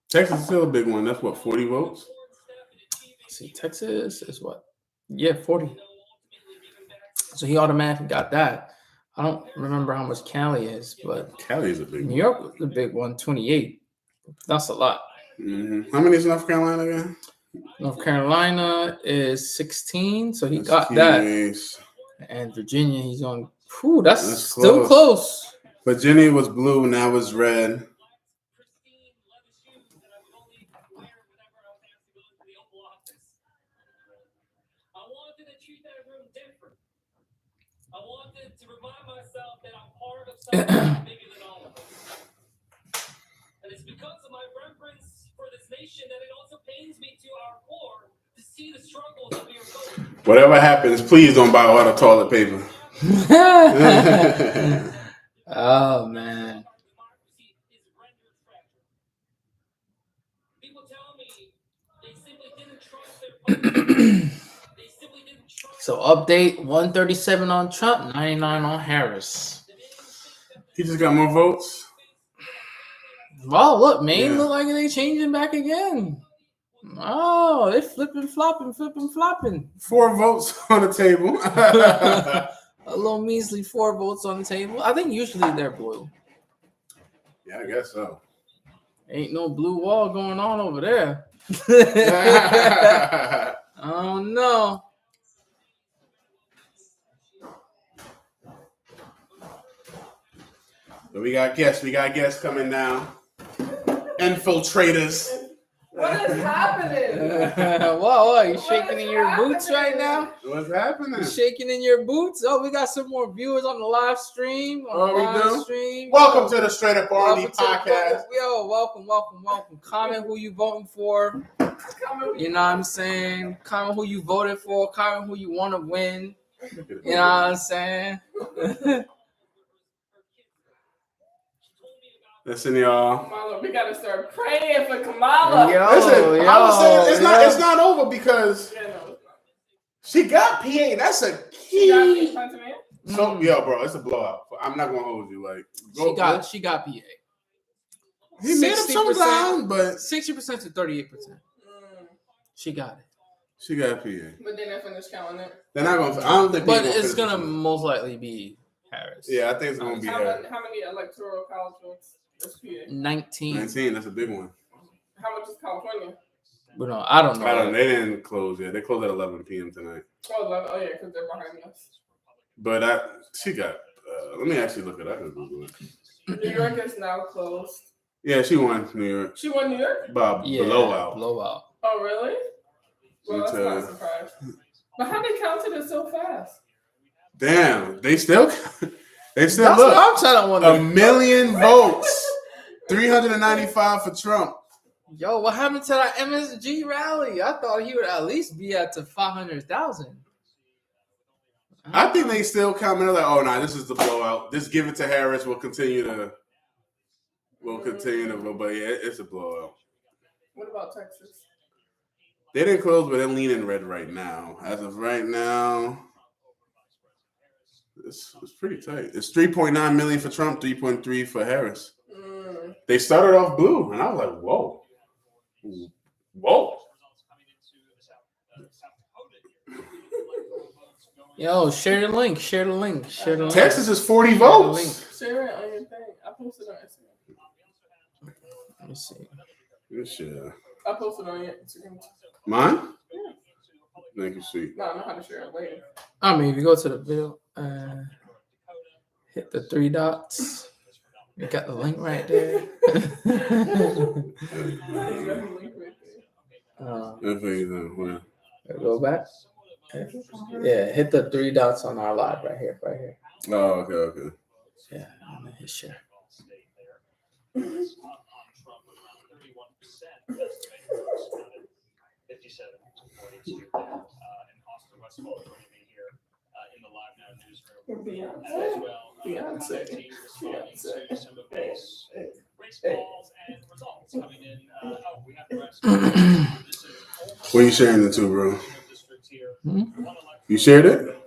[SPEAKER 1] Texas is still a big one. That's what, 40 votes?
[SPEAKER 2] see, Texas is what? Yeah, 40. So he automatically got that. I don't remember how much Cali is, but
[SPEAKER 1] Cali's a big
[SPEAKER 2] New
[SPEAKER 1] one.
[SPEAKER 2] York was the big one, 28. That's a lot.
[SPEAKER 1] Mm-hmm. How many is North Carolina again?
[SPEAKER 2] North Carolina is 16, so he
[SPEAKER 1] That's
[SPEAKER 2] got
[SPEAKER 1] key
[SPEAKER 2] that.
[SPEAKER 1] race.
[SPEAKER 2] And Virginia, he's on. Whew, that's
[SPEAKER 1] That's
[SPEAKER 2] still close.
[SPEAKER 1] Virginia was blue, now it's red.
[SPEAKER 5] I wanted to remind myself that I'm part of something bigger than all of us. And it's because of my reverence for this nation that it also pains me to our core to see the struggles that we are going through.
[SPEAKER 1] Whatever happens, please don't buy all the toilet paper.
[SPEAKER 2] Oh, man.
[SPEAKER 5] People tell me they simply didn't trust their politics.
[SPEAKER 2] So update 137 on Trump, 99 on Harris.
[SPEAKER 1] He just got more votes.
[SPEAKER 2] Wow, look, Maine
[SPEAKER 1] Yeah.
[SPEAKER 2] look like they changing back again. Oh, they flipping, flopping.
[SPEAKER 1] 4 votes on the table.
[SPEAKER 2] A little measly 4 votes on the table. I think usually they're blue.
[SPEAKER 1] Yeah, I guess so.
[SPEAKER 2] Ain't no blue wall going on over there. Oh no.
[SPEAKER 1] So we got guests coming now. Infiltrators.
[SPEAKER 3] What is happening?
[SPEAKER 2] Whoa, you shaking in your boots right now?
[SPEAKER 1] What's happening?
[SPEAKER 2] You shaking in your boots? Oh, we got some more viewers on the live stream.
[SPEAKER 1] Stream. Welcome to the Straight Up R&D Podcast.
[SPEAKER 2] Welcome. Comment who you voting for. You know what I'm saying? Comment who you voted for. Comment who you want to win. You know what I'm saying?
[SPEAKER 1] Listen, y'all.
[SPEAKER 3] Kamala, we gotta start praying for Kamala.
[SPEAKER 1] Listen, I was saying it's not over because
[SPEAKER 3] Yeah, no, it's not.
[SPEAKER 1] she got PA. That's a
[SPEAKER 3] She got
[SPEAKER 1] key.
[SPEAKER 3] me, Pennsylvania.
[SPEAKER 1] So, yo, bro, it's a blowout. I'm not gonna hold you. Like,
[SPEAKER 2] She got PA.
[SPEAKER 1] He made up some ground, but
[SPEAKER 2] 60% to 38%. She got it.
[SPEAKER 1] she got PA.
[SPEAKER 3] But then they finished counting it.
[SPEAKER 1] They're not gonna. I don't think.
[SPEAKER 2] But
[SPEAKER 1] people
[SPEAKER 2] it's
[SPEAKER 1] finish
[SPEAKER 2] gonna
[SPEAKER 1] this.
[SPEAKER 2] most likely be Harris.
[SPEAKER 1] Yeah, I think it's gonna be Harris.
[SPEAKER 3] How many electoral college votes is PA?
[SPEAKER 2] 19.
[SPEAKER 1] 19. That's a big one.
[SPEAKER 3] How much is California?
[SPEAKER 2] But no, I don't know.
[SPEAKER 1] I don't. They didn't close yet. They closed at 11 p.m. tonight.
[SPEAKER 3] Oh, 11. Oh yeah, because they're behind us.
[SPEAKER 1] But she got. Let me actually look it up. I can Google it.
[SPEAKER 3] New York is now closed.
[SPEAKER 1] Yeah, she won New York.
[SPEAKER 3] She won New York?
[SPEAKER 1] By blowout.
[SPEAKER 2] Blowout.
[SPEAKER 3] Oh, really? Well, that's
[SPEAKER 1] Me
[SPEAKER 3] not
[SPEAKER 1] too.
[SPEAKER 3] a surprise. But how they counted it so fast?
[SPEAKER 1] Damn, they still
[SPEAKER 2] That's
[SPEAKER 1] look.
[SPEAKER 2] what I'm trying to wonder.
[SPEAKER 1] 1 million votes. 395 for Trump.
[SPEAKER 2] Yo, what happened to that MSG rally? I thought he would at least be at to 500,000.
[SPEAKER 1] I think they still comment like, oh no, this is the blowout. Just give it to Harris. We'll continue to vote, but yeah, it's a blowout.
[SPEAKER 3] What about Texas?
[SPEAKER 1] They didn't close, but they're leaning red right now. As of right now, it's pretty tight. It's 3.9 million for Trump, 3.3 for Harris. They started off blue, and I was like, whoa.
[SPEAKER 2] Yo, share the link. Share the link. Share the link.
[SPEAKER 1] Texas is 40
[SPEAKER 2] Share the
[SPEAKER 1] votes.
[SPEAKER 2] link.
[SPEAKER 3] Share it on your thing. I posted on Instagram.
[SPEAKER 2] Let me see.
[SPEAKER 1] Good shit.
[SPEAKER 3] I posted on your Instagram.
[SPEAKER 1] Mine?
[SPEAKER 3] Yeah.
[SPEAKER 1] Thank you, sweet.
[SPEAKER 3] No, I know how to share it later.
[SPEAKER 2] I mean, if you go to the video, hit the 3 dots. You got the link right there.
[SPEAKER 3] You got the link right there.
[SPEAKER 2] Go back. Yeah, hit the 3 dots on our live right here.
[SPEAKER 1] Oh, okay.
[SPEAKER 2] Yeah, I'm gonna hit share.
[SPEAKER 3] Beyonce.
[SPEAKER 1] What are you sharing it to, bro?
[SPEAKER 2] Hmm?
[SPEAKER 1] You shared it?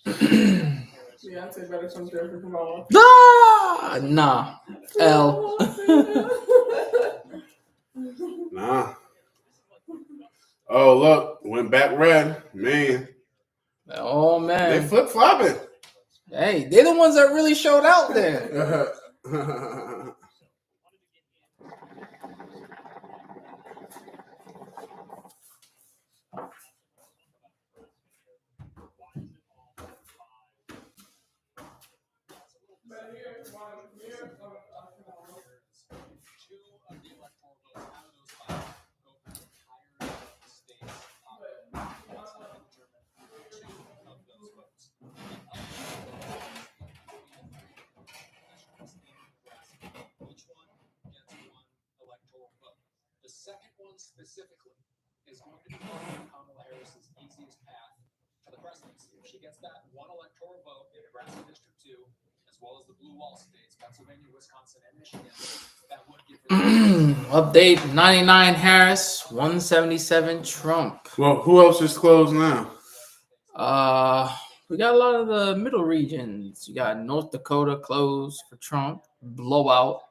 [SPEAKER 3] Beyonce better come there for Kamala.
[SPEAKER 2] Nah. L.
[SPEAKER 1] Nah. Oh, look. Went back red. Man.
[SPEAKER 2] Oh,
[SPEAKER 1] They
[SPEAKER 2] man.
[SPEAKER 1] flip-flopping.
[SPEAKER 2] Hey, they're the ones that really showed out there.
[SPEAKER 6] The second one specifically is going to be Kamala Harris's easiest path to the presidency. If she gets that one electoral vote in Nebraska District 2, as well as the blue wall states, Pennsylvania, Wisconsin, and Michigan, that would give her
[SPEAKER 2] Update 99 Harris, 177 Trump.
[SPEAKER 1] Well, who else is closed now?
[SPEAKER 2] We got a lot of the middle regions. You got North Dakota closed for Trump, blowout.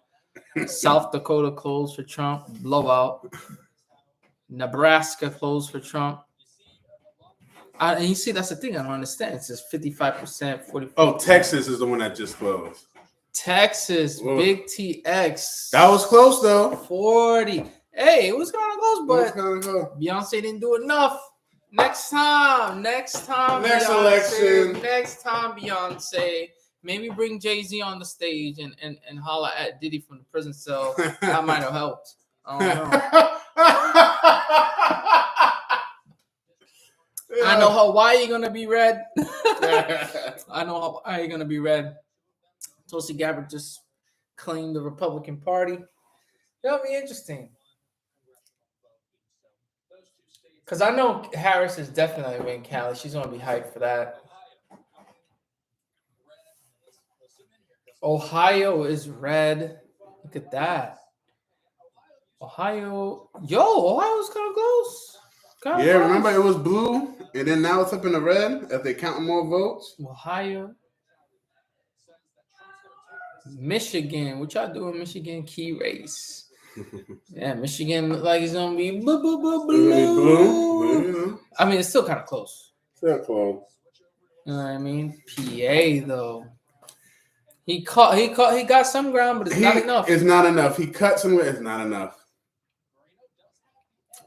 [SPEAKER 2] South Dakota closed for Trump, blowout. Nebraska closed for Trump. And you see, that's the thing I don't understand. It says 55%, 40%.
[SPEAKER 1] Oh, Texas is the one that just closed.
[SPEAKER 2] Texas,
[SPEAKER 1] Whoa.
[SPEAKER 2] Big TX.
[SPEAKER 1] That was close, though.
[SPEAKER 2] 40. Hey, it was kind of close, but
[SPEAKER 1] Go.
[SPEAKER 2] Beyonce didn't do enough. Next time.
[SPEAKER 1] Next
[SPEAKER 2] Beyonce.
[SPEAKER 1] election.
[SPEAKER 2] Next time, Beyonce. Maybe bring Jay-Z on the stage and holla at Diddy from the prison cell. That might have helped. I don't know. I know Hawaii gonna be red. I know Hawaii gonna be red. Tulsi Gabbard just claimed the Republican Party. That'll be interesting. Because I know Harris is definitely in Cali. She's gonna be hyped for that. Ohio is red. Look at that. Ohio's kind of close.
[SPEAKER 1] Yeah, remember it was blue, and then now it's up in the red as they count more votes.
[SPEAKER 2] Ohio. Michigan. What y'all doing, Michigan? Key race. Yeah, Michigan look like it's gonna be blue. I mean, it's still kind of close.
[SPEAKER 1] Still close.
[SPEAKER 2] You know what I mean? PA though. He got some ground, but it's not enough.
[SPEAKER 1] It's not enough. He cut somewhere. It's not enough.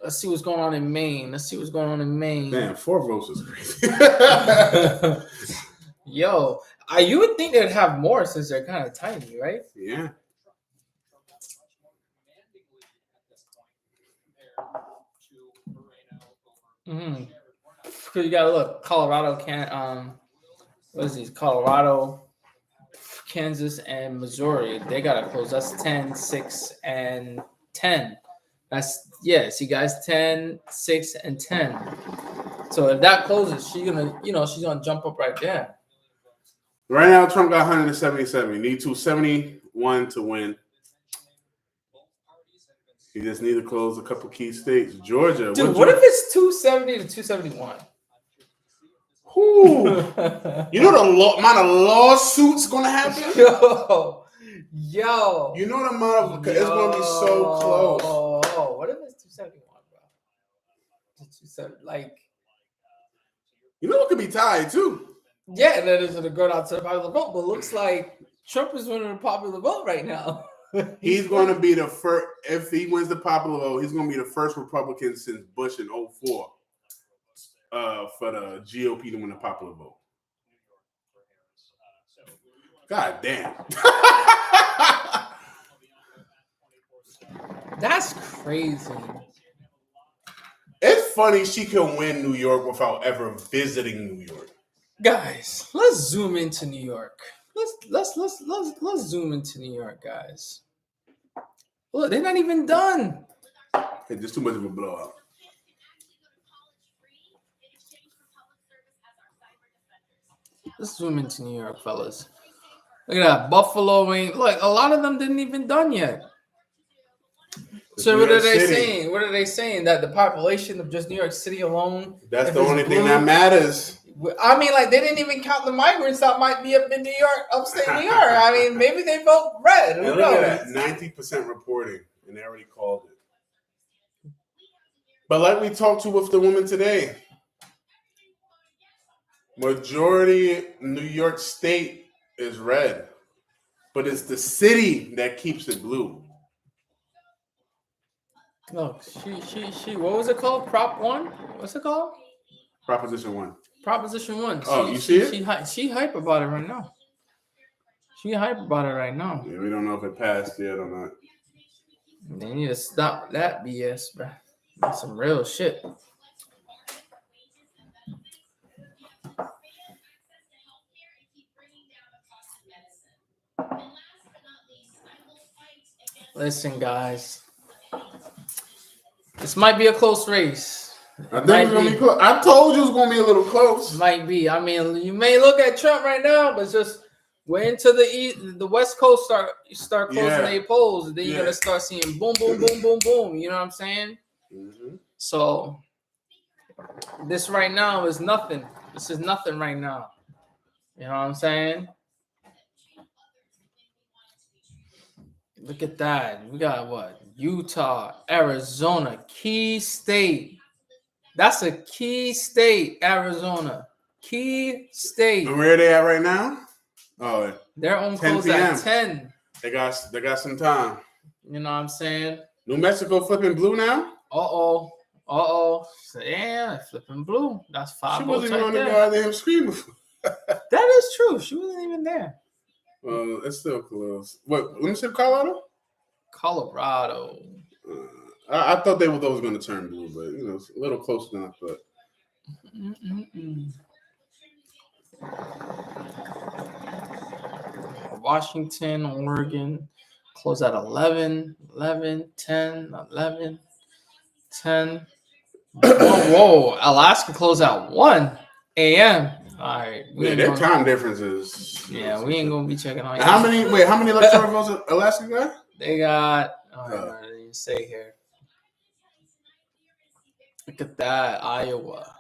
[SPEAKER 2] Let's see what's going on in Maine.
[SPEAKER 1] Man, 4 votes is crazy.
[SPEAKER 2] Yo, you would think they'd have more since they're kind of tiny, right?
[SPEAKER 1] Yeah.
[SPEAKER 2] Because you gotta look, Colorado can't. What is these? Colorado, Kansas, and Missouri. They gotta close. That's 10, 6, and 10. That's see guys, 10, 6, and 10. So if that closes, she's gonna jump up right there.
[SPEAKER 1] Right now, Trump got 177. He needs 271 to win. He just need to close a couple key states. Georgia.
[SPEAKER 2] Dude, what if it's 270 to 271?
[SPEAKER 1] Who? You know the amount of lawsuits gonna happen?
[SPEAKER 2] Yo.
[SPEAKER 1] You know the amount of it's gonna be so close.
[SPEAKER 2] Oh, what if it's 271, bro? 270, like,
[SPEAKER 1] you know it could be tied too.
[SPEAKER 2] Yeah, that is gonna go down to the popular vote, but looks like Trump is winning the popular vote right now.
[SPEAKER 1] He's going to be the first. If he wins the popular vote, he's going to be the first Republican since Bush in 2004 for the GOP to win the popular vote. God damn.
[SPEAKER 2] That's crazy.
[SPEAKER 1] It's funny she can win New York without ever visiting New York.
[SPEAKER 2] Guys, let's zoom into New York. Let's zoom into New York, guys. Look, they're not even done.
[SPEAKER 1] It's just too much of a blowout.
[SPEAKER 2] Let's zoom into New York, fellas. Look at that. Buffalo ain't. Look, a lot of them didn't even done yet. So what are they saying? What are they saying? That the population of just New York City alone?
[SPEAKER 1] That's the only thing that matters.
[SPEAKER 2] I mean, like, they didn't even count the migrants that might be up in New York, upstate New York. I mean, maybe they vote red. Who
[SPEAKER 1] Look
[SPEAKER 2] knows?
[SPEAKER 1] at that, 90% reporting, and they already called it. But like we talked to with the woman today, majority New York State is red, but it's the city that keeps it blue.
[SPEAKER 2] Look, she. What was it called? Prop 1? What's it called?
[SPEAKER 1] Proposition 1.
[SPEAKER 2] Proposition 1.
[SPEAKER 1] Oh, you see it?
[SPEAKER 2] She hype about it right now.
[SPEAKER 1] Yeah, we don't know if it passed yet or not.
[SPEAKER 2] They need to stop that BS, bro. That's some real shit. Listen, guys. This might be a close race.
[SPEAKER 1] I think it's gonna be close. I told you it was gonna be a little close.
[SPEAKER 2] Might be. I mean, you may look at Trump right now, but just wait until the West Coast start closing their polls, and then you're gonna start seeing boom, boom, boom, boom, boom. You know what I'm saying?
[SPEAKER 1] Mm-hmm.
[SPEAKER 2] So this right now is nothing. This is nothing right now. You know what I'm saying? Look at that. We got what? Utah, Arizona, key state. That's a key state, Arizona. Key state.
[SPEAKER 1] And where are they at right now? Oh,
[SPEAKER 2] they're on
[SPEAKER 1] 10
[SPEAKER 2] close
[SPEAKER 1] p.m.
[SPEAKER 2] at 10.
[SPEAKER 1] They got some time.
[SPEAKER 2] You know what I'm saying?
[SPEAKER 1] New Mexico flipping blue now?
[SPEAKER 2] Uh-oh. Yeah, flipping blue. That's 5
[SPEAKER 1] She
[SPEAKER 2] votes
[SPEAKER 1] wasn't even
[SPEAKER 2] right
[SPEAKER 1] on the
[SPEAKER 2] there.
[SPEAKER 1] goddamn screen before.
[SPEAKER 2] That is true. She wasn't even there.
[SPEAKER 1] Well, it's still close. What? Let me see Colorado.
[SPEAKER 2] Colorado.
[SPEAKER 1] I thought those were going to turn blue, but it's a little closer than I thought.
[SPEAKER 2] Washington, Oregon, close at 11, 10, 11, 10. Whoa. Alaska close at 1 a.m. All right.
[SPEAKER 1] Their time differences.
[SPEAKER 2] Yeah, we ain't going to be checking on you.
[SPEAKER 1] How many electoral votes Alaska got?
[SPEAKER 2] They got, I didn't say here. Look at that, Iowa.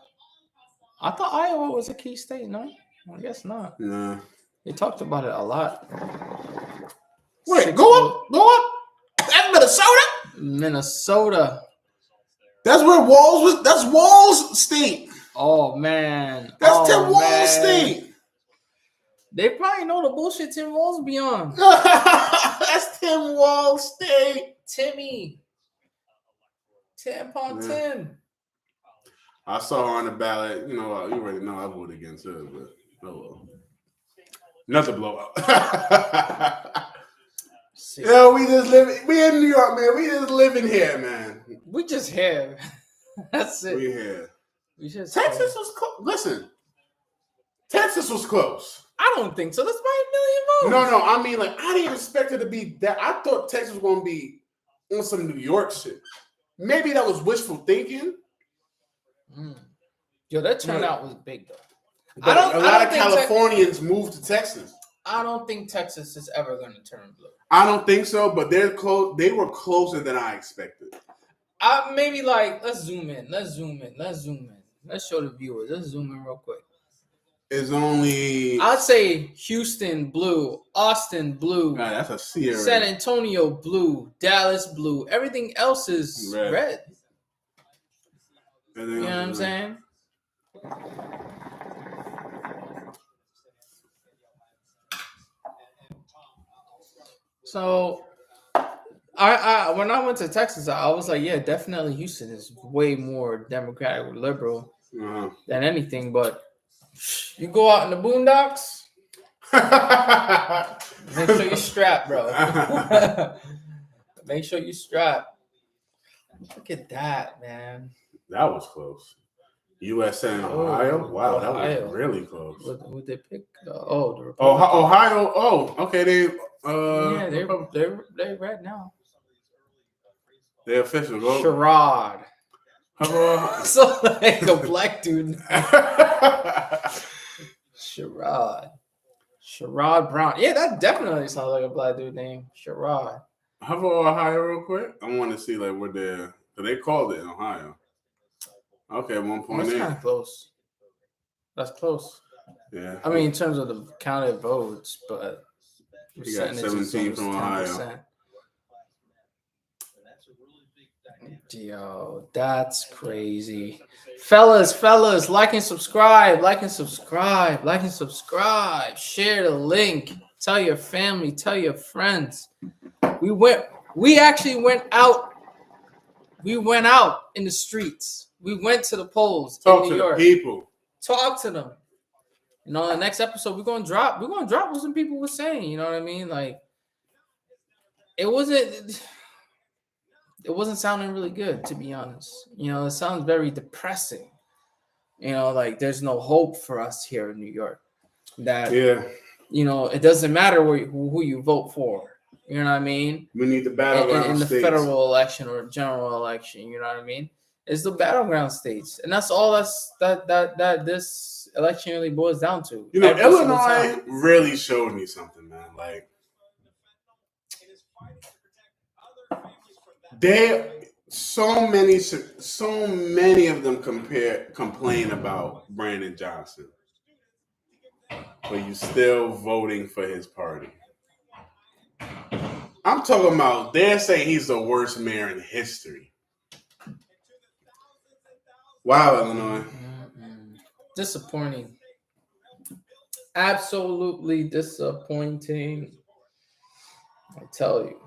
[SPEAKER 2] I thought Iowa was a key state, no? I guess not.
[SPEAKER 1] No.
[SPEAKER 2] They talked about it a lot.
[SPEAKER 1] Wait, go up. That's Minnesota.
[SPEAKER 2] Minnesota.
[SPEAKER 1] That's where Walls was. That's Walls State.
[SPEAKER 2] Oh man.
[SPEAKER 1] That's Tim Walls State.
[SPEAKER 2] They probably know the bullshit Tim Walls be on.
[SPEAKER 1] That's Tim Walls State.
[SPEAKER 2] Timmy. Tampon Tim.
[SPEAKER 1] I saw her on the ballot. You know, you already know I voted against her, but oh well. Another blowout. Yeah, we just live. We in New York, man. We just living here, man.
[SPEAKER 2] We just here. That's it.
[SPEAKER 1] We here.
[SPEAKER 2] We just
[SPEAKER 1] Texas was close. Listen, Texas was close.
[SPEAKER 2] I don't think so. That's by a million votes.
[SPEAKER 1] No. I mean, like, I didn't expect it to be that. I thought Texas was going to be on some New York shit. Maybe that was wishful thinking.
[SPEAKER 2] Yo, that turnout was big, though.
[SPEAKER 1] But a lot of Californians moved to Texas.
[SPEAKER 2] I don't think Texas is ever going to turn blue.
[SPEAKER 1] I don't think so, but they're close. They were closer than I expected.
[SPEAKER 2] Maybe like let's zoom in. Let's show the viewers. Let's zoom in real quick.
[SPEAKER 1] It's only
[SPEAKER 2] I'd say Houston blue, Austin blue,
[SPEAKER 1] God, that's a Sierra.
[SPEAKER 2] San Antonio blue, Dallas blue. Everything else is red. You know what I'm saying? So, I when I went to Texas, I was like, yeah, definitely Houston is way more democratic or liberal than anything. But you go out in the boondocks, make sure you strap, bro. Make sure you strap. Look at that, man.
[SPEAKER 1] That was close. U.S. and Ohio. Wow, that was really close.
[SPEAKER 2] What they pick? The
[SPEAKER 1] Ohio. Oh, okay.
[SPEAKER 2] They're red now.
[SPEAKER 1] They're official. Go.
[SPEAKER 2] Sherrod. So like a black dude. Sherrod Brown. Yeah, that definitely sounds like a black dude name. Sherrod.
[SPEAKER 1] How about Ohio real quick? I want to see like what they called it in Ohio. Okay, 1.8.
[SPEAKER 2] That's kind of close. That's close.
[SPEAKER 1] Yeah.
[SPEAKER 2] I mean, in terms of the counted votes, but
[SPEAKER 1] you got 17 from Ohio.
[SPEAKER 2] Yo, that's crazy. Fellas, like and subscribe. Share the link. Tell your family, tell your friends. We actually went out. We went out in the streets. We went to the polls in New York.
[SPEAKER 1] Talk to the people.
[SPEAKER 2] Talk to them. You know, the next episode we're gonna drop what some people were saying. You know what I mean? Like, it wasn't sounding really good, to be honest. You know, it sounds very depressing. You know, like there's no hope for us here in New York. That you know, it doesn't matter who you vote for. You know what I mean?
[SPEAKER 1] We need the battleground
[SPEAKER 2] in the
[SPEAKER 1] states.
[SPEAKER 2] federal election or general election. You know what I mean? It's the battleground states, and that's all that this election really boils down to.
[SPEAKER 1] You know, Illinois really showed me something, man. Like, so many of them complain about Brandon Johnson, but you still voting for his party. I'm talking about they're saying he's the worst mayor in history. Wow, Illinois.
[SPEAKER 2] Disappointing. Absolutely disappointing. I tell you.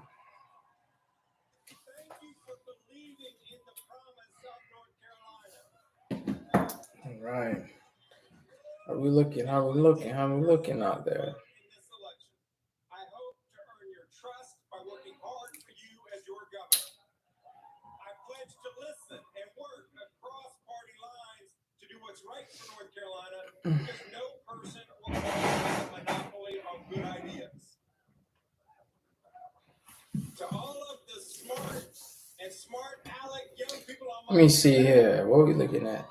[SPEAKER 2] All right. How we looking out there?
[SPEAKER 6] I hope to earn your trust by working hard for you as your governor. I pledge to listen and work across party lines to do what's right for North Carolina, because no person will have a monopoly on good ideas. To all of the smart aleck young people on my
[SPEAKER 2] Let me see here. What are we looking at?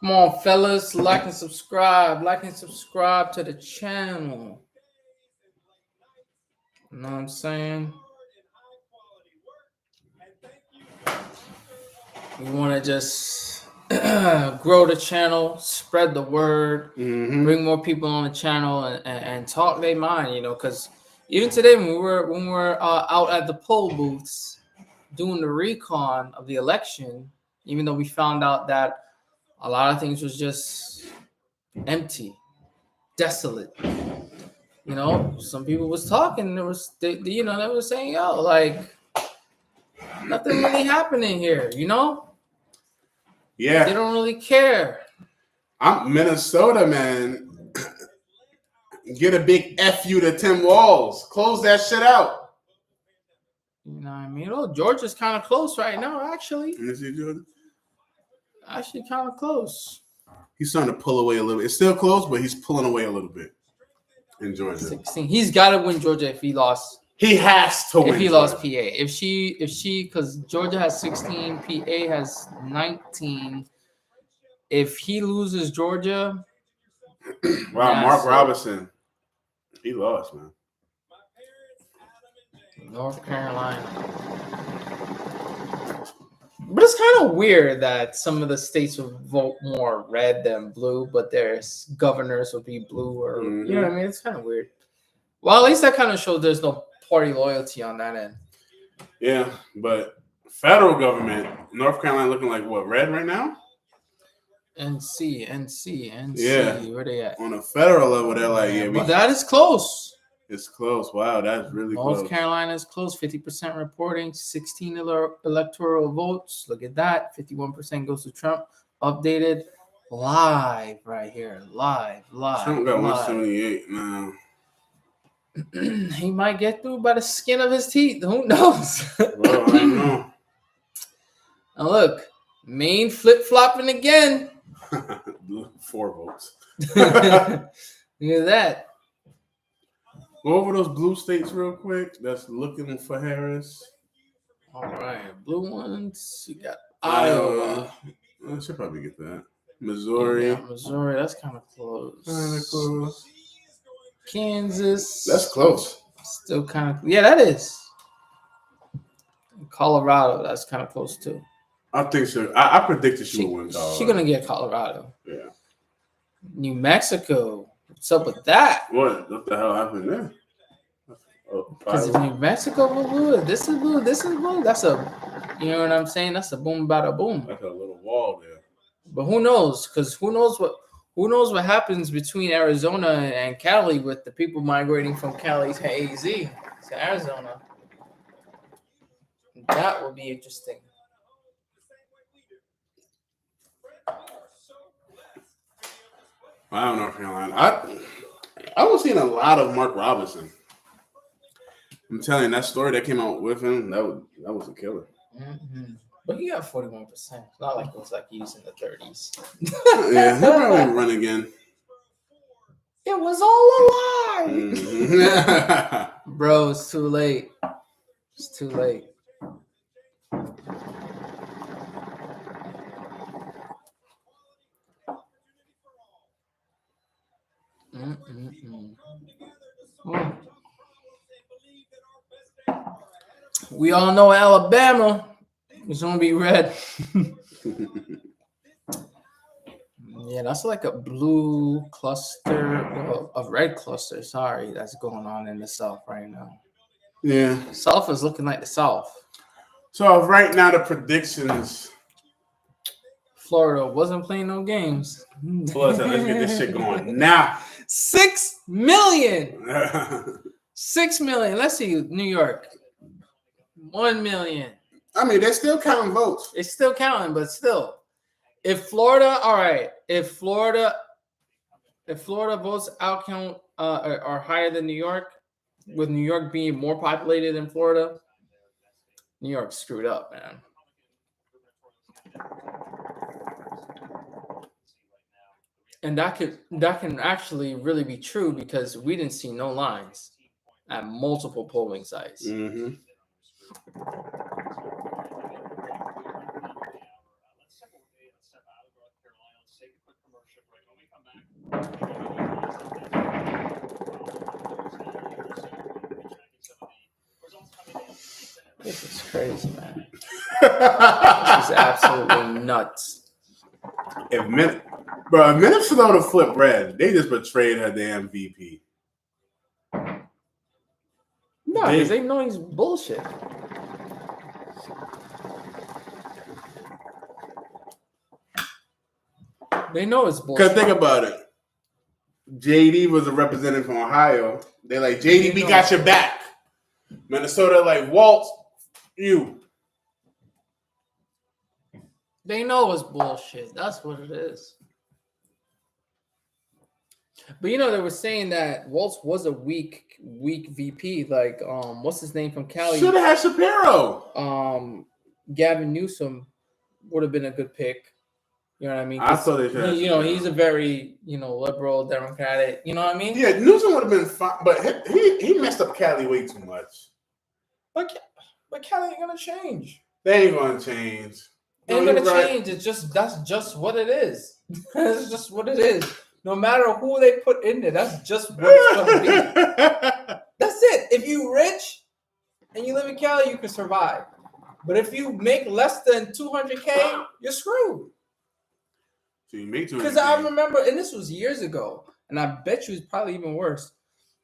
[SPEAKER 2] Come on, fellas, like and subscribe to the channel. You know what I'm saying? We want to just grow the channel, spread the word,
[SPEAKER 1] Mm-hmm.
[SPEAKER 2] bring more people on the channel, and talk their mind. Because even today when we were out at the poll booths doing the recon of the election, even though we found out that a lot of things was just empty, desolate. Some people was talking. They were saying, "Yo, like nothing really happening here." They
[SPEAKER 1] Yeah,
[SPEAKER 2] don't really care.
[SPEAKER 1] I'm Minnesota, man. Get a big F you to Tim Walz. Close that shit out.
[SPEAKER 2] You know what I mean? Oh, Georgia's kind of close right now, actually.
[SPEAKER 1] Let me see, Jordan.
[SPEAKER 2] Actually, kind of close.
[SPEAKER 1] He's starting to pull away a little bit. It's still close, but he's pulling away a little bit in Georgia.
[SPEAKER 2] 16. He's got to win Georgia if he lost.
[SPEAKER 1] He has to win.
[SPEAKER 2] If he lost PA. Because Georgia has 16, PA has 19. If he loses Georgia.
[SPEAKER 1] Wow, Mark Robinson. He lost, man.
[SPEAKER 2] North Carolina. But it's kind of weird that some of the states would vote more red than blue, but their governors would be blue, or you know what I mean? It's kind of weird. Well, at least that kind of shows there's no party loyalty on that end.
[SPEAKER 1] Yeah, but federal government, North Carolina looking like what, red right now?
[SPEAKER 2] NC.
[SPEAKER 1] Yeah.
[SPEAKER 2] Where they at?
[SPEAKER 1] On a federal level, they're like, yeah,
[SPEAKER 2] But that is close.
[SPEAKER 1] it's close. Wow, that's really close.
[SPEAKER 2] North Carolina is close. 50% reporting, 16 electoral votes. Look at that. 51% goes to Trump. Updated live right here. Live.
[SPEAKER 1] Trump got 178 now.
[SPEAKER 2] He might get through by the skin of his teeth. Who knows?
[SPEAKER 1] Well, I don't know.
[SPEAKER 2] Now look, Maine flip-flopping again.
[SPEAKER 1] 4 votes.
[SPEAKER 2] Look at that.
[SPEAKER 1] Go over those blue states real quick. That's looking for Harris.
[SPEAKER 2] All right, blue ones. You got
[SPEAKER 1] Iowa.
[SPEAKER 2] Iowa.
[SPEAKER 1] I should probably get that. Missouri.
[SPEAKER 2] You got Missouri. That's kind of close.
[SPEAKER 1] Kind of close.
[SPEAKER 2] Kansas.
[SPEAKER 1] That's close.
[SPEAKER 2] Still kind of. Yeah, that is. Colorado. That's kind of close too.
[SPEAKER 1] I think so. I predicted she would win Colorado.
[SPEAKER 2] She's gonna get Colorado.
[SPEAKER 1] Yeah.
[SPEAKER 2] New Mexico. What's up with that?
[SPEAKER 1] What the hell happened there?
[SPEAKER 2] Because if New Mexico will blue, this is blue, this is blue. That's a, you know what I'm saying? That's a boom, bada boom.
[SPEAKER 1] That's a little wall there.
[SPEAKER 2] But who knows? Because who knows what happens between Arizona and Cali with the people migrating from Cali to AZ to Arizona. That will be interesting.
[SPEAKER 1] I don't know, Carolina. I was seeing a lot of Mark Robinson. I'm telling you, that story that came out with him, that was a killer.
[SPEAKER 2] Mm-hmm. But he got 41%. It's not like it was like he's in the 30s.
[SPEAKER 1] Yeah, he'll probably run again.
[SPEAKER 2] It was all a lie.
[SPEAKER 1] Mm-hmm.
[SPEAKER 2] Bro, it's too late. It's too late. We all know Alabama is going to be red. Yeah, that's like a blue cluster, well, a red cluster, sorry, that's going on in the South right now.
[SPEAKER 1] Yeah.
[SPEAKER 2] South is looking like the South.
[SPEAKER 1] So right now the predictions.
[SPEAKER 2] Florida wasn't playing no games.
[SPEAKER 1] Let's get this shit going now.
[SPEAKER 2] 6 million. 6 million. Let's see, New York. 1 million.
[SPEAKER 1] I mean, they're still counting votes.
[SPEAKER 2] It's still counting, but still. If Florida, all right. If Florida votes outcount are higher than New York, with New York being more populated than Florida, New York's screwed up, man. And that can actually really be true because we didn't see no lines at multiple polling sites.
[SPEAKER 1] Mm-hmm.
[SPEAKER 2] This is crazy, man. This is absolutely nuts.
[SPEAKER 1] if Minnesota flip red, they just betrayed her damn VP.
[SPEAKER 2] No, because they know he's bullshit. They know it's bullshit.
[SPEAKER 1] Because think about it. JD was a representative from Ohio. They're like, JD, we got your back. Minnesota, like, Walt, you.
[SPEAKER 2] They know it's bullshit. That's what it is. But you know, they were saying that Waltz was a weak VP. Like, what's his name from Cali?
[SPEAKER 1] Should have had Shapiro.
[SPEAKER 2] Gavin Newsom would have been a good pick. You know what I mean?
[SPEAKER 1] I thought they should have.
[SPEAKER 2] You know, he's a very, liberal, democratic. You know what I mean?
[SPEAKER 1] Yeah, Newsom would have been fine, but he messed up Cali way too much.
[SPEAKER 2] But Cali ain't gonna change.
[SPEAKER 1] They ain't gonna change.
[SPEAKER 2] Ain't gonna change. That's just what it is. That's just what it is. No matter who they put in there, that's just what it's gonna be. That's it. If you rich and you live in Cali, you can survive. But if you make less than $200K, you're screwed.
[SPEAKER 1] So you make
[SPEAKER 2] Because I remember, and this was years ago, and I bet you it's probably even worse.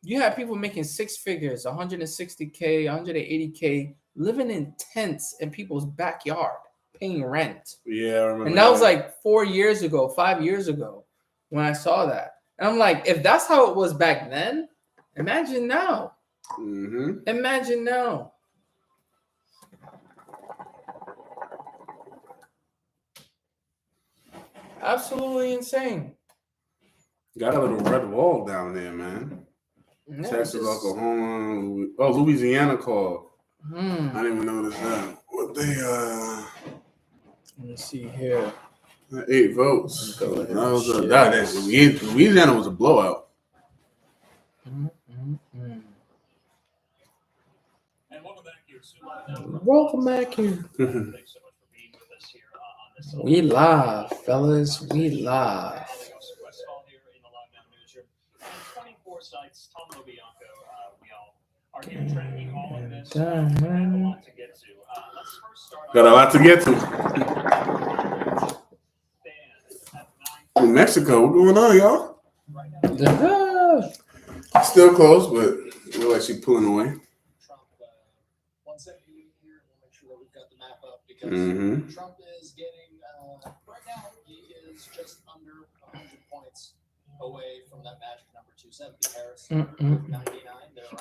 [SPEAKER 2] You had people making six figures, 160K, 180K, living in tents in people's backyard, paying rent.
[SPEAKER 1] Yeah, I remember.
[SPEAKER 2] And that was like 4 years ago, 5 years ago when I saw that. And I'm like, if that's how it was back then, imagine now.
[SPEAKER 1] Mm-hmm.
[SPEAKER 2] Imagine now. Absolutely insane.
[SPEAKER 1] Got a little red wall down there, man.
[SPEAKER 2] Yeah,
[SPEAKER 1] Texas,
[SPEAKER 2] just-
[SPEAKER 1] Oklahoma. Oh, Louisiana called. I
[SPEAKER 2] Hmm.
[SPEAKER 1] didn't even notice that. What they
[SPEAKER 2] Let me see here.
[SPEAKER 1] 8 votes.
[SPEAKER 2] Go ahead.
[SPEAKER 1] That was
[SPEAKER 2] Shit.
[SPEAKER 1] Louisiana was a blowout.
[SPEAKER 2] Mm.
[SPEAKER 5] And welcome back here.
[SPEAKER 2] Welcome back here.
[SPEAKER 5] Thanks so much for being with us here on this.
[SPEAKER 2] We live, fellas. We live.
[SPEAKER 5] Westfall here in the Lockdown Newsroom. 24 sites, Tom Lobianco. We all are here tracking all of this. We have a lot to get to. Let's first start
[SPEAKER 1] Got a lot to get to.
[SPEAKER 5] at 9.
[SPEAKER 1] In Mexico, what's going on, y'all?
[SPEAKER 5] Right now,
[SPEAKER 1] Still close, but it looks like she's pulling away.
[SPEAKER 6] Trump, 170 here. We'll make sure that we've got the map up because
[SPEAKER 1] Mm-hmm.
[SPEAKER 6] Trump is getting, right now, he is just under 100 points away from that magic number 270. Harris, 99. There are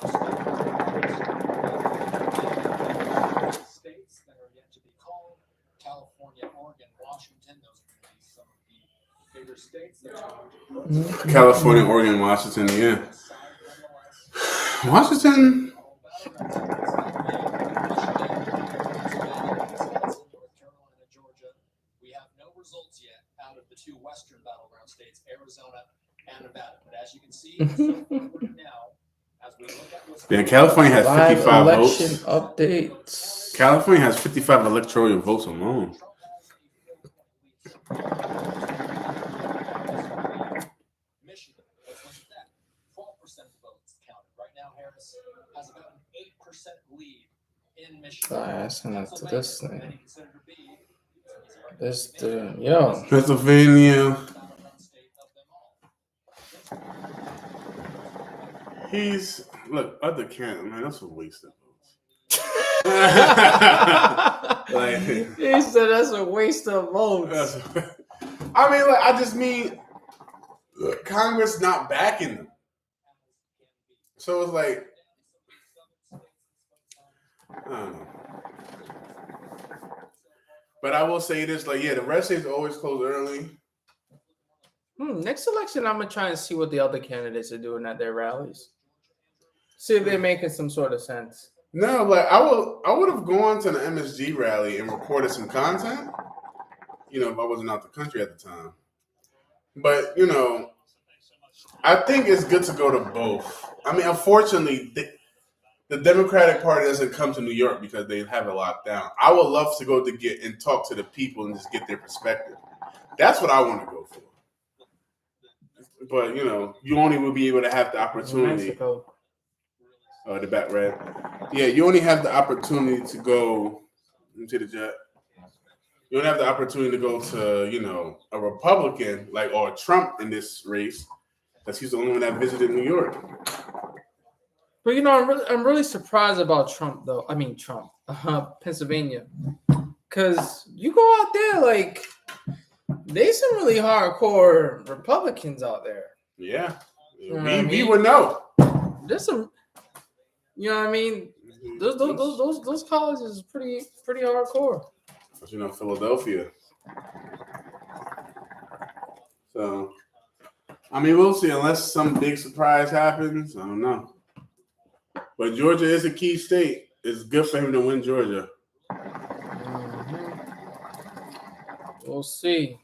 [SPEAKER 6] states that are yet to be called. California, Oregon, Washington, those are going to be some of the bigger states.
[SPEAKER 1] California, Oregon, Washington, yeah. Washington.
[SPEAKER 6] North Carolina, Georgia. We have no results yet out of the two western battleground states, Arizona and Nevada. But as you can see, so far now, as we look at what's
[SPEAKER 1] Yeah, California has
[SPEAKER 2] Live
[SPEAKER 1] 55
[SPEAKER 2] election
[SPEAKER 1] votes.
[SPEAKER 2] updates.
[SPEAKER 1] California has 55 electoral votes alone.
[SPEAKER 6] Michigan, let's look at that. 12% of the votes counted. Right now, Harris has about an 8% lead in Michigan.
[SPEAKER 2] That's not to this thing.
[SPEAKER 6] Many consider to be
[SPEAKER 2] This dude, yo.
[SPEAKER 1] Pennsylvania.
[SPEAKER 6] battleground state of them all.
[SPEAKER 1] He's look other candidates. Man, that's a waste of votes. Like,
[SPEAKER 2] He said that's a waste of votes.
[SPEAKER 1] I mean, like, I just mean Congress not backing them. So it's like, I don't know. But I will say this, like, yeah, the red states always close early.
[SPEAKER 2] Next election, I'm gonna try and see what the other candidates are doing at their rallies. See if they're making some sort of sense.
[SPEAKER 1] No, like I would have gone to the MSG rally and recorded some content, if I wasn't out the country at the time. But, I think it's good to go to both. I mean, unfortunately, the Democratic Party doesn't come to New York because they have it locked down. I would love to go to get and talk to the people and just get their perspective. That's what I want to go for. But, you only will be able to have the opportunity.
[SPEAKER 2] Mexico.
[SPEAKER 1] The back red. Yeah, you only have the opportunity to go into the jet. You don't have the opportunity to go to, a Republican or Trump in this race, because he's the only one that visited New York.
[SPEAKER 2] But I'm really surprised about Trump, though. I mean Trump, Pennsylvania, because you go out there there's some really hardcore Republicans out there.
[SPEAKER 1] Yeah,
[SPEAKER 2] You know what I
[SPEAKER 1] we
[SPEAKER 2] mean?
[SPEAKER 1] would know.
[SPEAKER 2] There's some, you know what I mean. Those colleges is pretty hardcore.
[SPEAKER 1] Philadelphia. So, I mean, we'll see. Unless some big surprise happens, I don't know. But Georgia is a key state. It's good for him to win Georgia.
[SPEAKER 2] We'll see.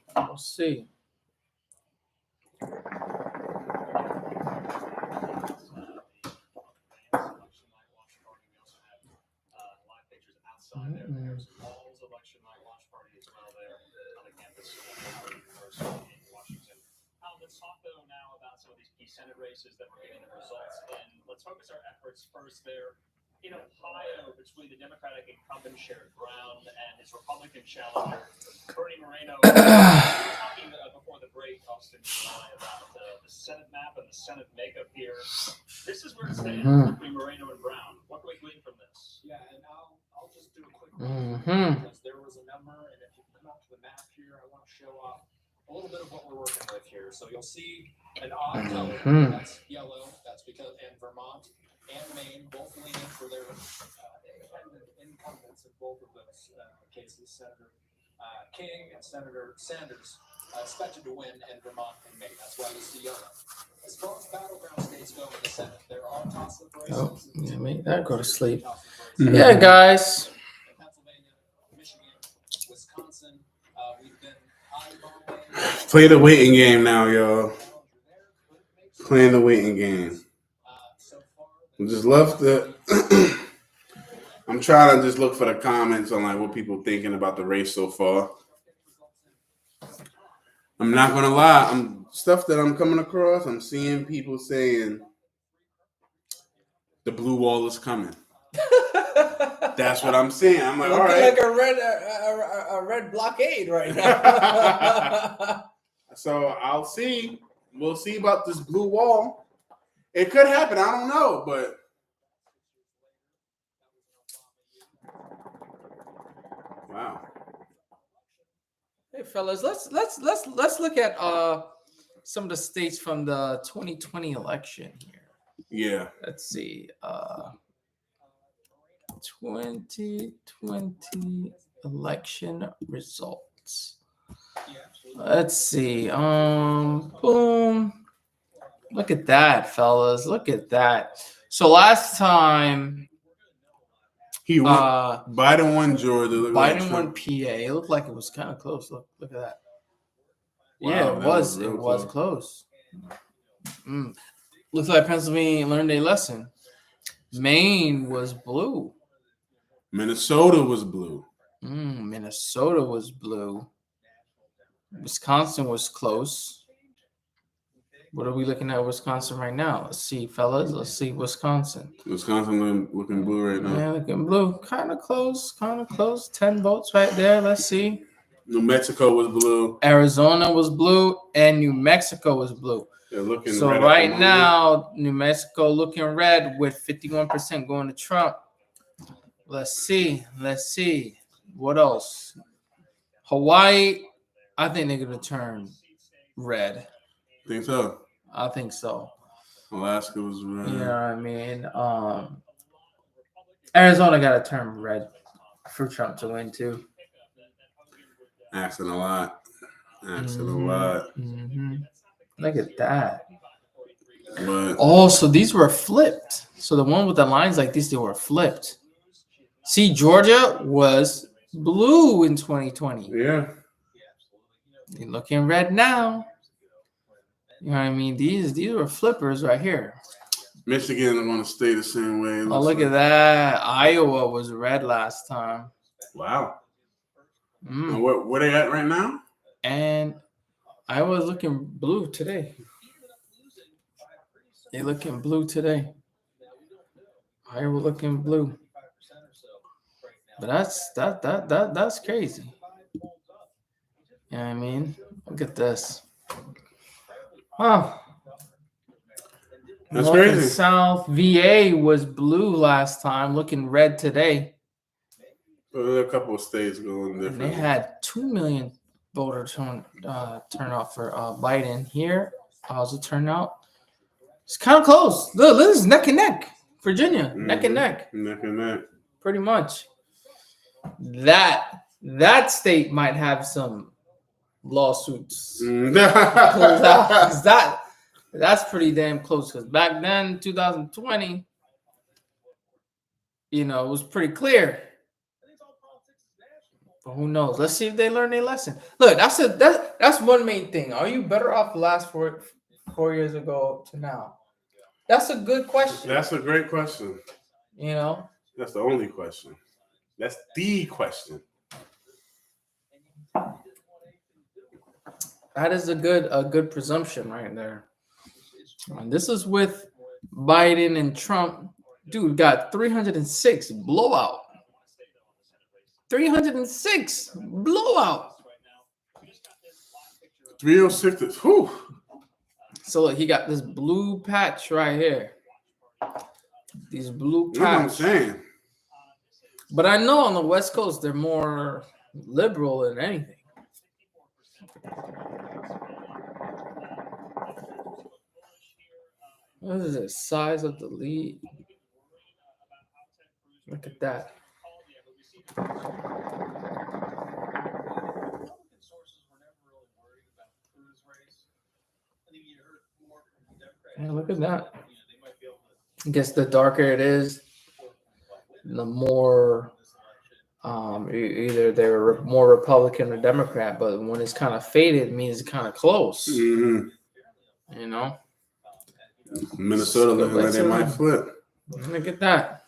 [SPEAKER 5] Election night watch party as well there on the campus of University in Washington. Let's talk though now about some of these key Senate races that we're getting the results in. Let's focus our efforts first there in Ohio between the Democratic incumbent Sherrod Brown and his Republican challenger Bernie Moreno. We were talking before the break, Austin, you and I, about the Senate map and the Senate makeup here. This is where it stands between Moreno and Brown. What can we glean from this?
[SPEAKER 6] Yeah, and I'll just do a quick because there was a number, and if you come up to the map here, I want to show off a little bit of what we're working with here. So you'll see an odd color that's yellow. That's because Vermont and Maine both leaning for their independent incumbents in both of those cases. Senator King and Senator Sanders expected to win in Vermont and Maine. That's why you see yellow. As far as battleground states go in the Senate, there are toss-up races.
[SPEAKER 2] Oh, yeah, make that go to sleep.
[SPEAKER 1] Mhm.
[SPEAKER 2] Yeah, guys.
[SPEAKER 6] Pennsylvania, Michigan, Wisconsin. We've been
[SPEAKER 1] Play the waiting game now, y'all. Playing the waiting game. I just love the. I'm trying to just look for the comments on what people thinking about the race so far. I'm not gonna lie. Stuff that I'm coming across. I'm seeing people saying the blue wall is coming. That's what I'm saying. I'm like, all right.
[SPEAKER 2] Like a red blockade right now.
[SPEAKER 1] So I'll see. We'll see about this blue wall. It could happen. I don't know, but wow.
[SPEAKER 2] Hey fellas, let's look at some of the states from the 2020 election here.
[SPEAKER 1] Yeah.
[SPEAKER 2] Let's see. 2020 election results. Let's see. Boom. Look at that, fellas. Look at that. So last time
[SPEAKER 1] He won. Biden won Georgia.
[SPEAKER 2] Biden won PA. It looked like it was kind of close. Look at that.
[SPEAKER 1] Wow,
[SPEAKER 2] Yeah,
[SPEAKER 1] that was real
[SPEAKER 2] close. Looks like Pennsylvania learned a lesson. Maine was blue.
[SPEAKER 1] Minnesota was blue.
[SPEAKER 2] Minnesota was blue. Wisconsin was close. What are we looking at Wisconsin right now? Let's see, fellas. Let's see Wisconsin.
[SPEAKER 1] Wisconsin looking blue right now.
[SPEAKER 2] Yeah, looking blue. Kind of close. 10 votes right there. Let's see.
[SPEAKER 1] New Mexico was blue.
[SPEAKER 2] Arizona was blue, and New Mexico was blue.
[SPEAKER 1] They're looking
[SPEAKER 2] So
[SPEAKER 1] red
[SPEAKER 2] right now, New Mexico looking red with 51% going to Trump. Let's see. What else? Hawaii, I think they're going to turn red.
[SPEAKER 1] Think so?
[SPEAKER 2] I think so.
[SPEAKER 1] Alaska was red.
[SPEAKER 2] You know what I mean? Arizona got to turn red for Trump to win, too.
[SPEAKER 1] Asking a lot.
[SPEAKER 2] Look at that.
[SPEAKER 1] But
[SPEAKER 2] Oh, so these were flipped. So the one with the lines like this, they were flipped. See, Georgia was blue in 2020.
[SPEAKER 1] yeah.
[SPEAKER 2] They're looking red now. You know what I mean? These were flippers right here.
[SPEAKER 1] Michigan are going to stay the same way.
[SPEAKER 2] Oh, look at that. Iowa was red last time.
[SPEAKER 1] Wow. And where they at right now?
[SPEAKER 2] And Iowa's looking blue today. They're looking blue today. Iowa looking blue. But that's crazy. know what I mean? Look at this. Wow.
[SPEAKER 1] That's
[SPEAKER 2] North and
[SPEAKER 1] crazy.
[SPEAKER 2] South. VA was blue last time, looking red today.
[SPEAKER 1] But there are a couple of states going
[SPEAKER 2] And
[SPEAKER 1] different.
[SPEAKER 2] they had 2 million voter turnout for Biden. Here, how's the turnout? It's kind of close. Look, this is neck and neck. Virginia, neck and neck,
[SPEAKER 1] Neck and neck.
[SPEAKER 2] pretty much. That state might have some lawsuits closed out, 'cause that's pretty damn close. Because back then, 2020, it was pretty clear. But who knows? Let's see if they learn their lesson. Look, that's one main thing. Are you better off the last 4 years ago to now? That's a good question.
[SPEAKER 1] That's a great question. That's the only question. That's the question.
[SPEAKER 2] That is a good presumption right there. And this is with Biden and Trump. Dude got 306 blowout. 306 blowout.
[SPEAKER 1] 306 is whew.
[SPEAKER 2] So look, he got this blue patch right here. These blue
[SPEAKER 1] That's what I'm
[SPEAKER 2] patch.
[SPEAKER 1] saying.
[SPEAKER 2] But I know on the West Coast they're more liberal than anything. What is it? Size of the lead. Look at that. Yeah, look at that. I guess the darker it is, the more either they're more Republican or Democrat. But when it's kind of faded, it means it's kind of close.
[SPEAKER 1] Mm-hmm. Minnesota looking like they might flip.
[SPEAKER 2] Look at that.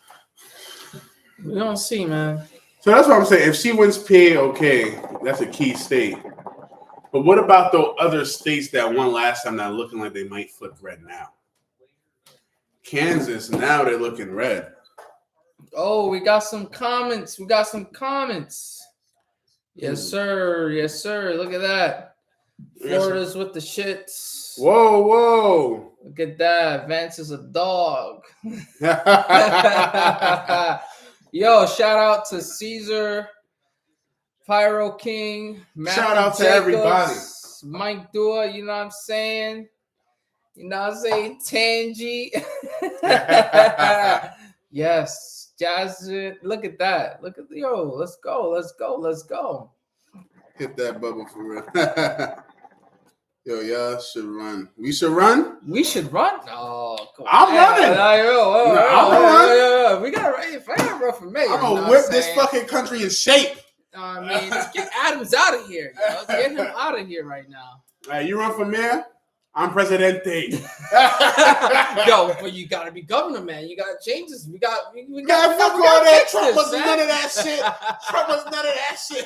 [SPEAKER 2] We don't see, man.
[SPEAKER 1] So that's what I'm saying. If she wins PA, okay, that's a key state. But what about those other states that won last time that are looking like they might flip red now? Kansas, now they're looking red.
[SPEAKER 2] Oh, we got some comments. Yes, sir. Yes, sir. Look at that. Florida's with the shits.
[SPEAKER 1] Whoa.
[SPEAKER 2] Look at that. Vance is a dog. Yo, shout out to Caesar, Pyro King, Matthew
[SPEAKER 1] Shout out to
[SPEAKER 2] Jacobs,
[SPEAKER 1] everybody.
[SPEAKER 2] Mike Dua, you know what I'm saying? Tangy. Yes, Jasmine. Look at that. Let's go.
[SPEAKER 1] Hit that bubble for real. Yo, y'all should run. We should run?
[SPEAKER 2] We should run. Oh, come on.
[SPEAKER 1] I'm running.
[SPEAKER 2] We gotta run. If I gotta run for mayor,
[SPEAKER 1] I'm gonna whip this fucking country in shape.
[SPEAKER 2] Let's get Adams out of here. Get him out of here right now.
[SPEAKER 1] All right, you run for mayor? I'm presidente.
[SPEAKER 2] Yo, but you gotta be governor, man. You gotta change this. We got
[SPEAKER 1] fuck all that. Trump wasn't none of that shit. Trump was none of that shit.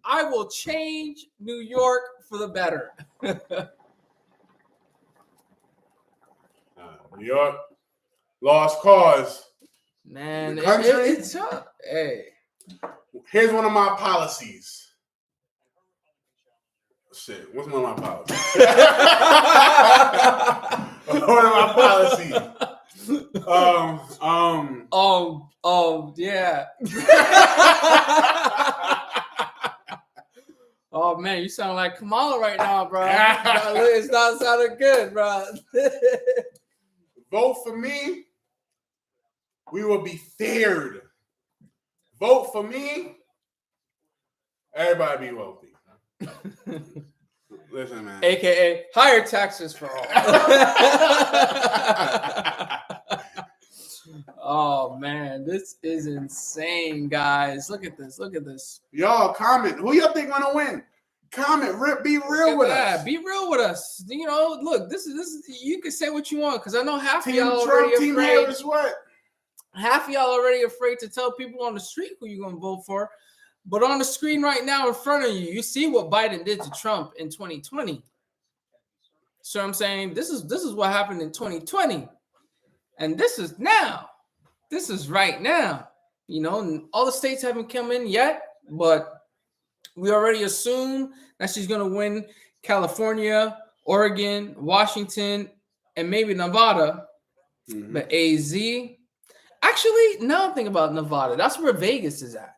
[SPEAKER 2] I will change New York for the better.
[SPEAKER 1] New York, lost cause.
[SPEAKER 2] Man,
[SPEAKER 1] The country?
[SPEAKER 2] it's hey.
[SPEAKER 1] Here's one of my policies. Shit, what's one of my policies? One of my policies.
[SPEAKER 2] Yeah. Oh man, you sound like Kamala right now, bro. It's not sounding good, bro.
[SPEAKER 1] Vote for me. We will be feared. Vote for me. Everybody be wealthy. Listen, man.
[SPEAKER 2] AKA higher taxes for all. Oh man, this is insane, guys. Look at this.
[SPEAKER 1] Y'all comment. Who y'all think gonna win? Comment. Be real with us.
[SPEAKER 2] Be real with us. Look, this is. You can say what you want because I know half of
[SPEAKER 1] Team
[SPEAKER 2] y'all
[SPEAKER 1] Trump,
[SPEAKER 2] already
[SPEAKER 1] Team
[SPEAKER 2] afraid.
[SPEAKER 1] Harris, what?
[SPEAKER 2] Half of y'all already afraid to tell people on the street who you're gonna vote for. But on the screen right now in front of you, you see what Biden did to Trump in 2020. So I'm saying this is what happened in 2020, and this is now. This is right now. All the states haven't come in yet, but We already assume that she's going to win California, Oregon, Washington, and maybe Nevada.
[SPEAKER 1] Mhm.
[SPEAKER 2] But AZ, actually, now I'm thinking about Nevada. That's where Vegas is at.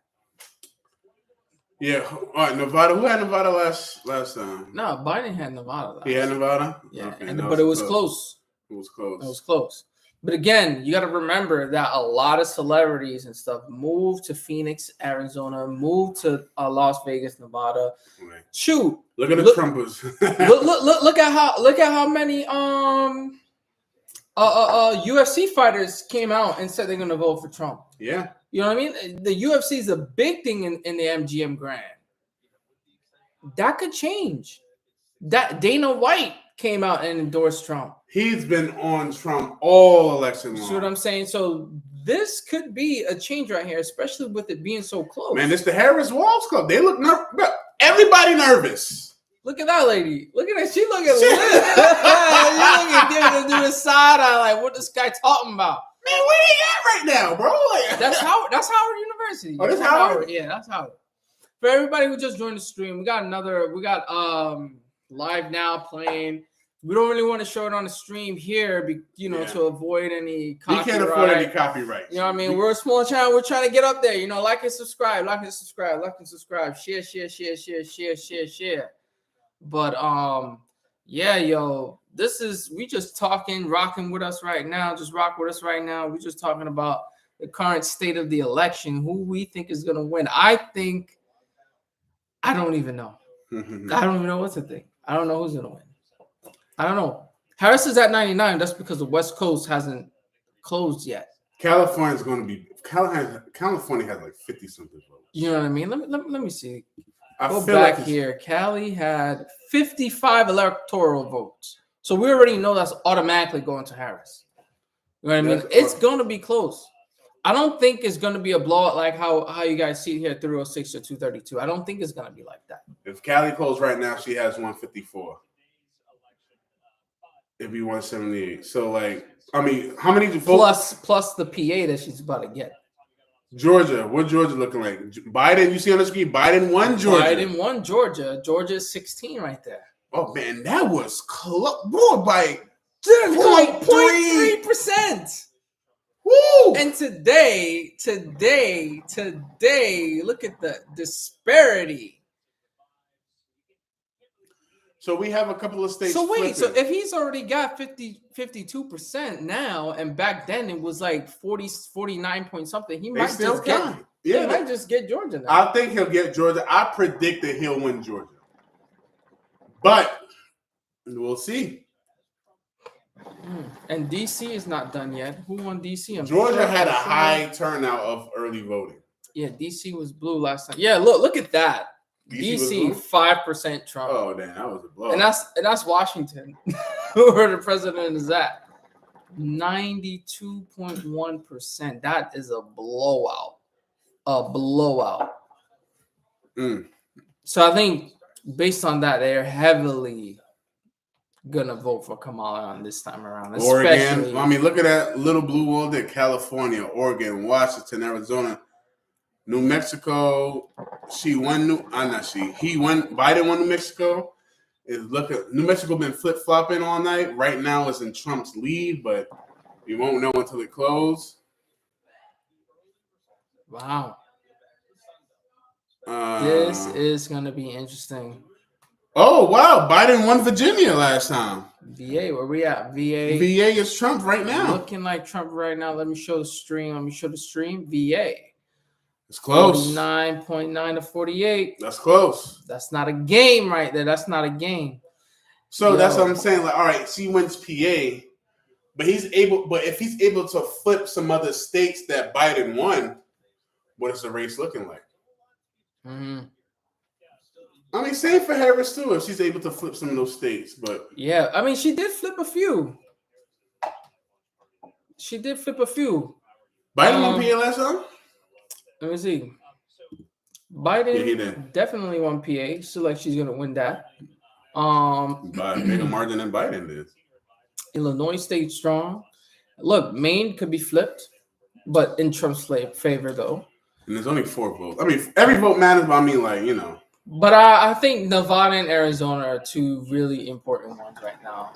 [SPEAKER 1] Yeah. All right, Nevada. Who had Nevada last time?
[SPEAKER 2] No, Biden had Nevada.
[SPEAKER 1] He had Nevada?
[SPEAKER 2] Yeah,
[SPEAKER 1] Okay,
[SPEAKER 2] but it was close.
[SPEAKER 1] It was close.
[SPEAKER 2] It was close. But again, you got to remember that a lot of celebrities and stuff moved to Phoenix, Arizona, moved to Las Vegas, Nevada.
[SPEAKER 1] Right.
[SPEAKER 2] Shoot,
[SPEAKER 1] Look at the
[SPEAKER 2] Look-
[SPEAKER 1] Trumpers.
[SPEAKER 2] look at how many UFC fighters came out and said they're gonna vote for Trump.
[SPEAKER 1] Yeah.
[SPEAKER 2] You know what I mean? The UFC is a big thing in the MGM Grand. That could change. That Dana White came out and endorsed Trump.
[SPEAKER 1] He's been on Trump all election long.
[SPEAKER 2] See what I'm saying? So this could be a change right here, especially with it being so close.
[SPEAKER 1] Man, it's the Harris Walls Club. They look everybody nervous.
[SPEAKER 2] Look at that lady. Look at that. She looking lit. You looking giving to do the side eye like, what this guy talking about?
[SPEAKER 1] Man, where they at right now, bro? Like,
[SPEAKER 2] That's Howard University.
[SPEAKER 1] Oh, that's Howard?
[SPEAKER 2] Yeah, that's Howard. For everybody who just joined the stream, we got Live Now playing. We don't really want to show it on the stream here,
[SPEAKER 1] Yeah.
[SPEAKER 2] to avoid any
[SPEAKER 1] You
[SPEAKER 2] copyright.
[SPEAKER 1] can't afford any copyright.
[SPEAKER 2] You know what I mean? We're a small channel. We're trying to get up there. Like and subscribe, share. But yeah, yo, we just talking, rocking with us right now. Just rock with us right now. We're just talking about the current state of the election, who we think is gonna win. I don't even know. I don't even know what to think. I don't know who's gonna win. I don't know. Harris is at 99. That's because the West Coast hasn't closed yet.
[SPEAKER 1] California has like 50 something votes.
[SPEAKER 2] You know what I mean? Let me see.
[SPEAKER 1] I
[SPEAKER 2] Go
[SPEAKER 1] feel
[SPEAKER 2] back
[SPEAKER 1] like
[SPEAKER 2] here. Cali had 55 electoral votes. So we already know that's automatically going to Harris. You know what I mean? It's going to be close. I don't think it's going to be a blowout like how you guys see here, 306 or 232. I don't think it's going to be like that.
[SPEAKER 1] If Cali polls right now, she has 154. It'd be 178. So, how many votes?
[SPEAKER 2] Plus the PA that she's about to get.
[SPEAKER 1] Georgia. What Georgia looking like? Biden, you see on the screen, Biden won Georgia.
[SPEAKER 2] Biden won Georgia. Georgia is 16 right there.
[SPEAKER 1] Oh, man, that was close. Boy, by
[SPEAKER 2] 0.3%.
[SPEAKER 1] Woo!
[SPEAKER 2] And today, look at the disparity.
[SPEAKER 1] So we have a couple of states.
[SPEAKER 2] So wait,
[SPEAKER 1] flipping.
[SPEAKER 2] so if he's already got 52% now, and back then it was like 49 point something, he might
[SPEAKER 1] still
[SPEAKER 2] just get.
[SPEAKER 1] count.
[SPEAKER 2] He
[SPEAKER 1] Yeah.
[SPEAKER 2] might just get Georgia now.
[SPEAKER 1] I think he'll get Georgia. I predict that he'll win Georgia. But we'll see.
[SPEAKER 2] And DC is not done yet. Who won DC?
[SPEAKER 1] Georgia had a high turnout of early voting.
[SPEAKER 2] Yeah, DC was blue last time. Yeah, look at that. DC
[SPEAKER 1] was
[SPEAKER 2] 5% Trump.
[SPEAKER 1] Oh, damn, that was a blow.
[SPEAKER 2] And that's Washington, where the president is at. 92.1%. That is a blowout. So I think based on that, they're heavily gonna vote for Kamala on this time around.
[SPEAKER 1] Oregon. I mean, look at that little blue wall there. California, Oregon, Washington, Arizona, New Mexico. He won. Biden won New Mexico. New Mexico been flip flopping all night. Right now, it's in Trump's lead, but we won't know until it closes.
[SPEAKER 2] Wow. This is gonna be interesting.
[SPEAKER 1] Oh wow! Biden won Virginia last time.
[SPEAKER 2] VA, where we at? VA.
[SPEAKER 1] VA is Trump right now.
[SPEAKER 2] Looking like Trump right now. Let me show the stream. VA.
[SPEAKER 1] It's close.
[SPEAKER 2] 49.9 to 48.
[SPEAKER 1] That's close.
[SPEAKER 2] That's not a game right there. That's not a game.
[SPEAKER 1] So that's what I'm saying. Like, all right, she wins PA, but if he's able to flip some other states that Biden won, what is the race looking like?
[SPEAKER 2] Mm-hmm.
[SPEAKER 1] I mean, same for Harris too, if she's able to flip some of those states. But
[SPEAKER 2] yeah, I mean, she did flip a few.
[SPEAKER 1] Biden won PA last time?
[SPEAKER 2] Let me see. Biden
[SPEAKER 1] he did.
[SPEAKER 2] Definitely won PA. So like she's gonna win that.
[SPEAKER 1] By a bigger margin than Biden did.
[SPEAKER 2] Illinois stayed strong. Look, Maine could be flipped, but in Trump's favor though.
[SPEAKER 1] And there's only 4 votes. I mean, every vote matters, but I mean,
[SPEAKER 2] But I think Nevada and Arizona are two really important ones right now.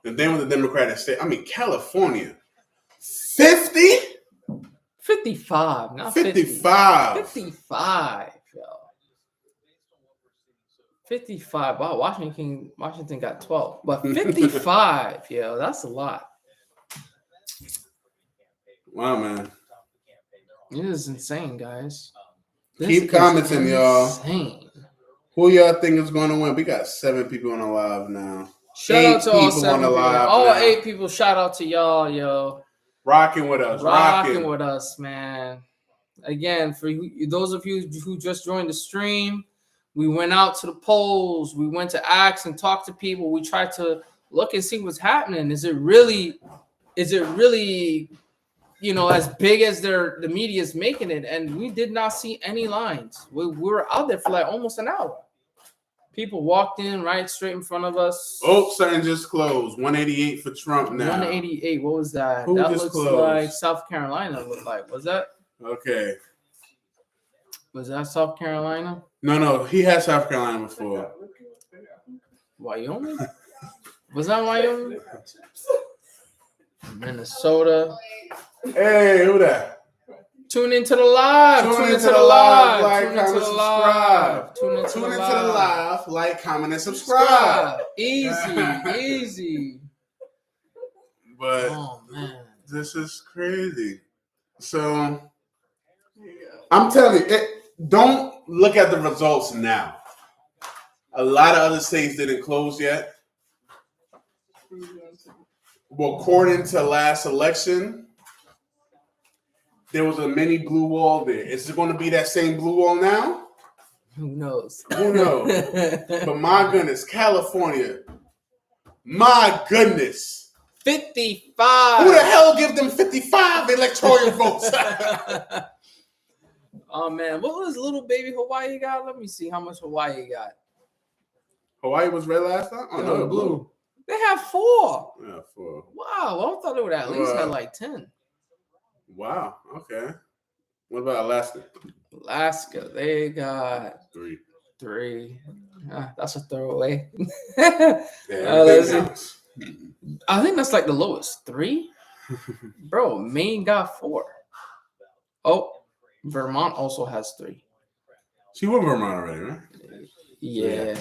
[SPEAKER 1] And then with the Democratic state, I mean, California, 50?
[SPEAKER 2] 55, not 50.
[SPEAKER 1] 55.
[SPEAKER 2] 55, yo. 55. Wow, Washington got 12. But 55, yo, that's a lot.
[SPEAKER 1] Wow, man.
[SPEAKER 2] It is insane, guys. This
[SPEAKER 1] Keep
[SPEAKER 2] is
[SPEAKER 1] commenting, y'all.
[SPEAKER 2] insane.
[SPEAKER 1] Who y'all think is going to win? We got 7 people on the live now.
[SPEAKER 2] Shout out to all
[SPEAKER 1] people
[SPEAKER 2] 7
[SPEAKER 1] on the
[SPEAKER 2] people.
[SPEAKER 1] live
[SPEAKER 2] All
[SPEAKER 1] now.
[SPEAKER 2] 8 people, shout out to y'all, yo.
[SPEAKER 1] Rocking with us.
[SPEAKER 2] Rocking with us, man. Again, for those of you who just joined the stream, we went out to the polls. We went to ask and talk to people. We tried to look and see what's happening. Is it really, you know, as big as the media is making it? And we did not see any lines. We were out there for like almost an hour. People walked in right straight in front of us.
[SPEAKER 1] Oh, something just closed. 188 for Trump now.
[SPEAKER 2] 188. What was that?
[SPEAKER 1] Who
[SPEAKER 2] That
[SPEAKER 1] just
[SPEAKER 2] looks
[SPEAKER 1] closed?
[SPEAKER 2] like South Carolina. Looked like. Was that
[SPEAKER 1] Okay.
[SPEAKER 2] South Carolina?
[SPEAKER 1] No, he had South Carolina before.
[SPEAKER 2] Wyoming? Was that Wyoming? Minnesota.
[SPEAKER 1] Hey, who that?
[SPEAKER 2] Tune into the live.
[SPEAKER 1] Tune into the live. Like,
[SPEAKER 2] Tune into
[SPEAKER 1] comment,
[SPEAKER 2] the live.
[SPEAKER 1] subscribe.
[SPEAKER 2] Tune into
[SPEAKER 1] Tune
[SPEAKER 2] the
[SPEAKER 1] into
[SPEAKER 2] live.
[SPEAKER 1] the live. Like, comment, and subscribe.
[SPEAKER 2] Easy.
[SPEAKER 1] But
[SPEAKER 2] Oh man.
[SPEAKER 1] this is crazy. So I'm telling you, don't look at the results now. A lot of other states didn't close yet. Well, according to last election, there was a mini blue wall there. Is it going to be that same blue wall now?
[SPEAKER 2] Who knows?
[SPEAKER 1] Who knows? But my goodness, California. My goodness.
[SPEAKER 2] 55.
[SPEAKER 1] Who the hell give them 55 electoral votes?
[SPEAKER 2] Oh man, what was little baby Hawaii got? Let me see how much Hawaii got.
[SPEAKER 1] Hawaii was red last time? Oh, no, blue.
[SPEAKER 2] They have 4.
[SPEAKER 1] Yeah, 4.
[SPEAKER 2] Wow, I thought they would at least have like 10.
[SPEAKER 1] Wow. Okay. What about Alaska?
[SPEAKER 2] Alaska, they got
[SPEAKER 1] 3.
[SPEAKER 2] 3. That's a throwaway.
[SPEAKER 1] Yeah,
[SPEAKER 2] let's see.
[SPEAKER 1] counts.
[SPEAKER 2] I think that's like the lowest. 3? Bro, Maine got 4. Oh, Vermont also has 3.
[SPEAKER 1] She won Vermont already, right?
[SPEAKER 2] Yeah.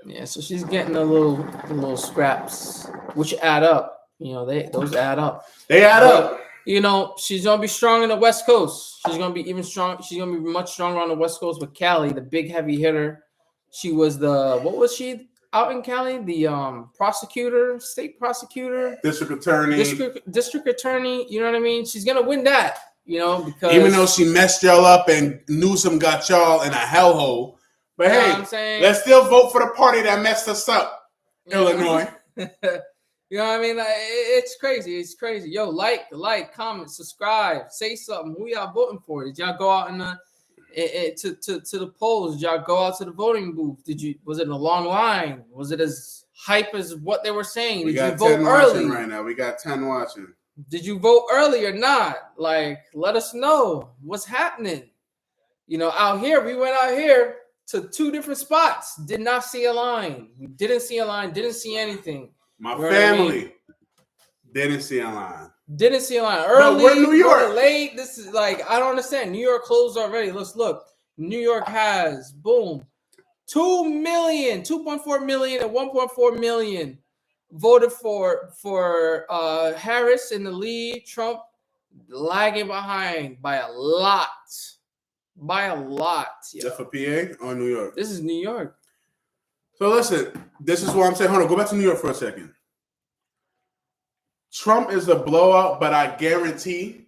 [SPEAKER 2] Yeah, so she's getting a little scraps, which add up. You know, those add up.
[SPEAKER 1] They add up.
[SPEAKER 2] You know, she's gonna be strong in the West Coast. She's gonna be even strong. She's gonna be much stronger on the West Coast with Cali, the big heavy hitter. She was what was she out in Cali? The prosecutor, state prosecutor,
[SPEAKER 1] District attorney.
[SPEAKER 2] district attorney. You know what I mean? She's gonna win that. You know, because
[SPEAKER 1] Even though she messed y'all up and Newsom got y'all in a hellhole. But
[SPEAKER 2] you know
[SPEAKER 1] hey,
[SPEAKER 2] what I'm saying?
[SPEAKER 1] let's still vote for the party that messed us up.
[SPEAKER 2] You know?
[SPEAKER 1] Illinois.
[SPEAKER 2] You know what I mean? Like, it's crazy. It's crazy. Yo, like, comment, subscribe, say something. Who y'all voting for? Did y'all go out to the polls? Did y'all go out to the voting booth? Was it a long line? Was it as hype as what they were saying?
[SPEAKER 1] We
[SPEAKER 2] Did you
[SPEAKER 1] got
[SPEAKER 2] vote
[SPEAKER 1] 10
[SPEAKER 2] early?
[SPEAKER 1] watching right now. We got 10 watching.
[SPEAKER 2] Did you vote early or not? Like, let us know what's happening. You know, out here, we went out here to 2 different spots. Did not see a line. We didn't see a line. Didn't see anything.
[SPEAKER 1] My
[SPEAKER 2] You know
[SPEAKER 1] family didn't see a line.
[SPEAKER 2] Didn't see a line early.
[SPEAKER 1] we're in New York.
[SPEAKER 2] We're late. This is like, I don't understand. New York closed already. Let's look. New York has, boom, 2 million, 2.4 million, and 1.4 million voted for Harris in the lead. Trump lagging behind by a lot.
[SPEAKER 1] Just for PA or New York?
[SPEAKER 2] This is New York.
[SPEAKER 1] So listen, this is what I'm saying. Hold on, go back to New York for a second. Trump is a blowout, but I guarantee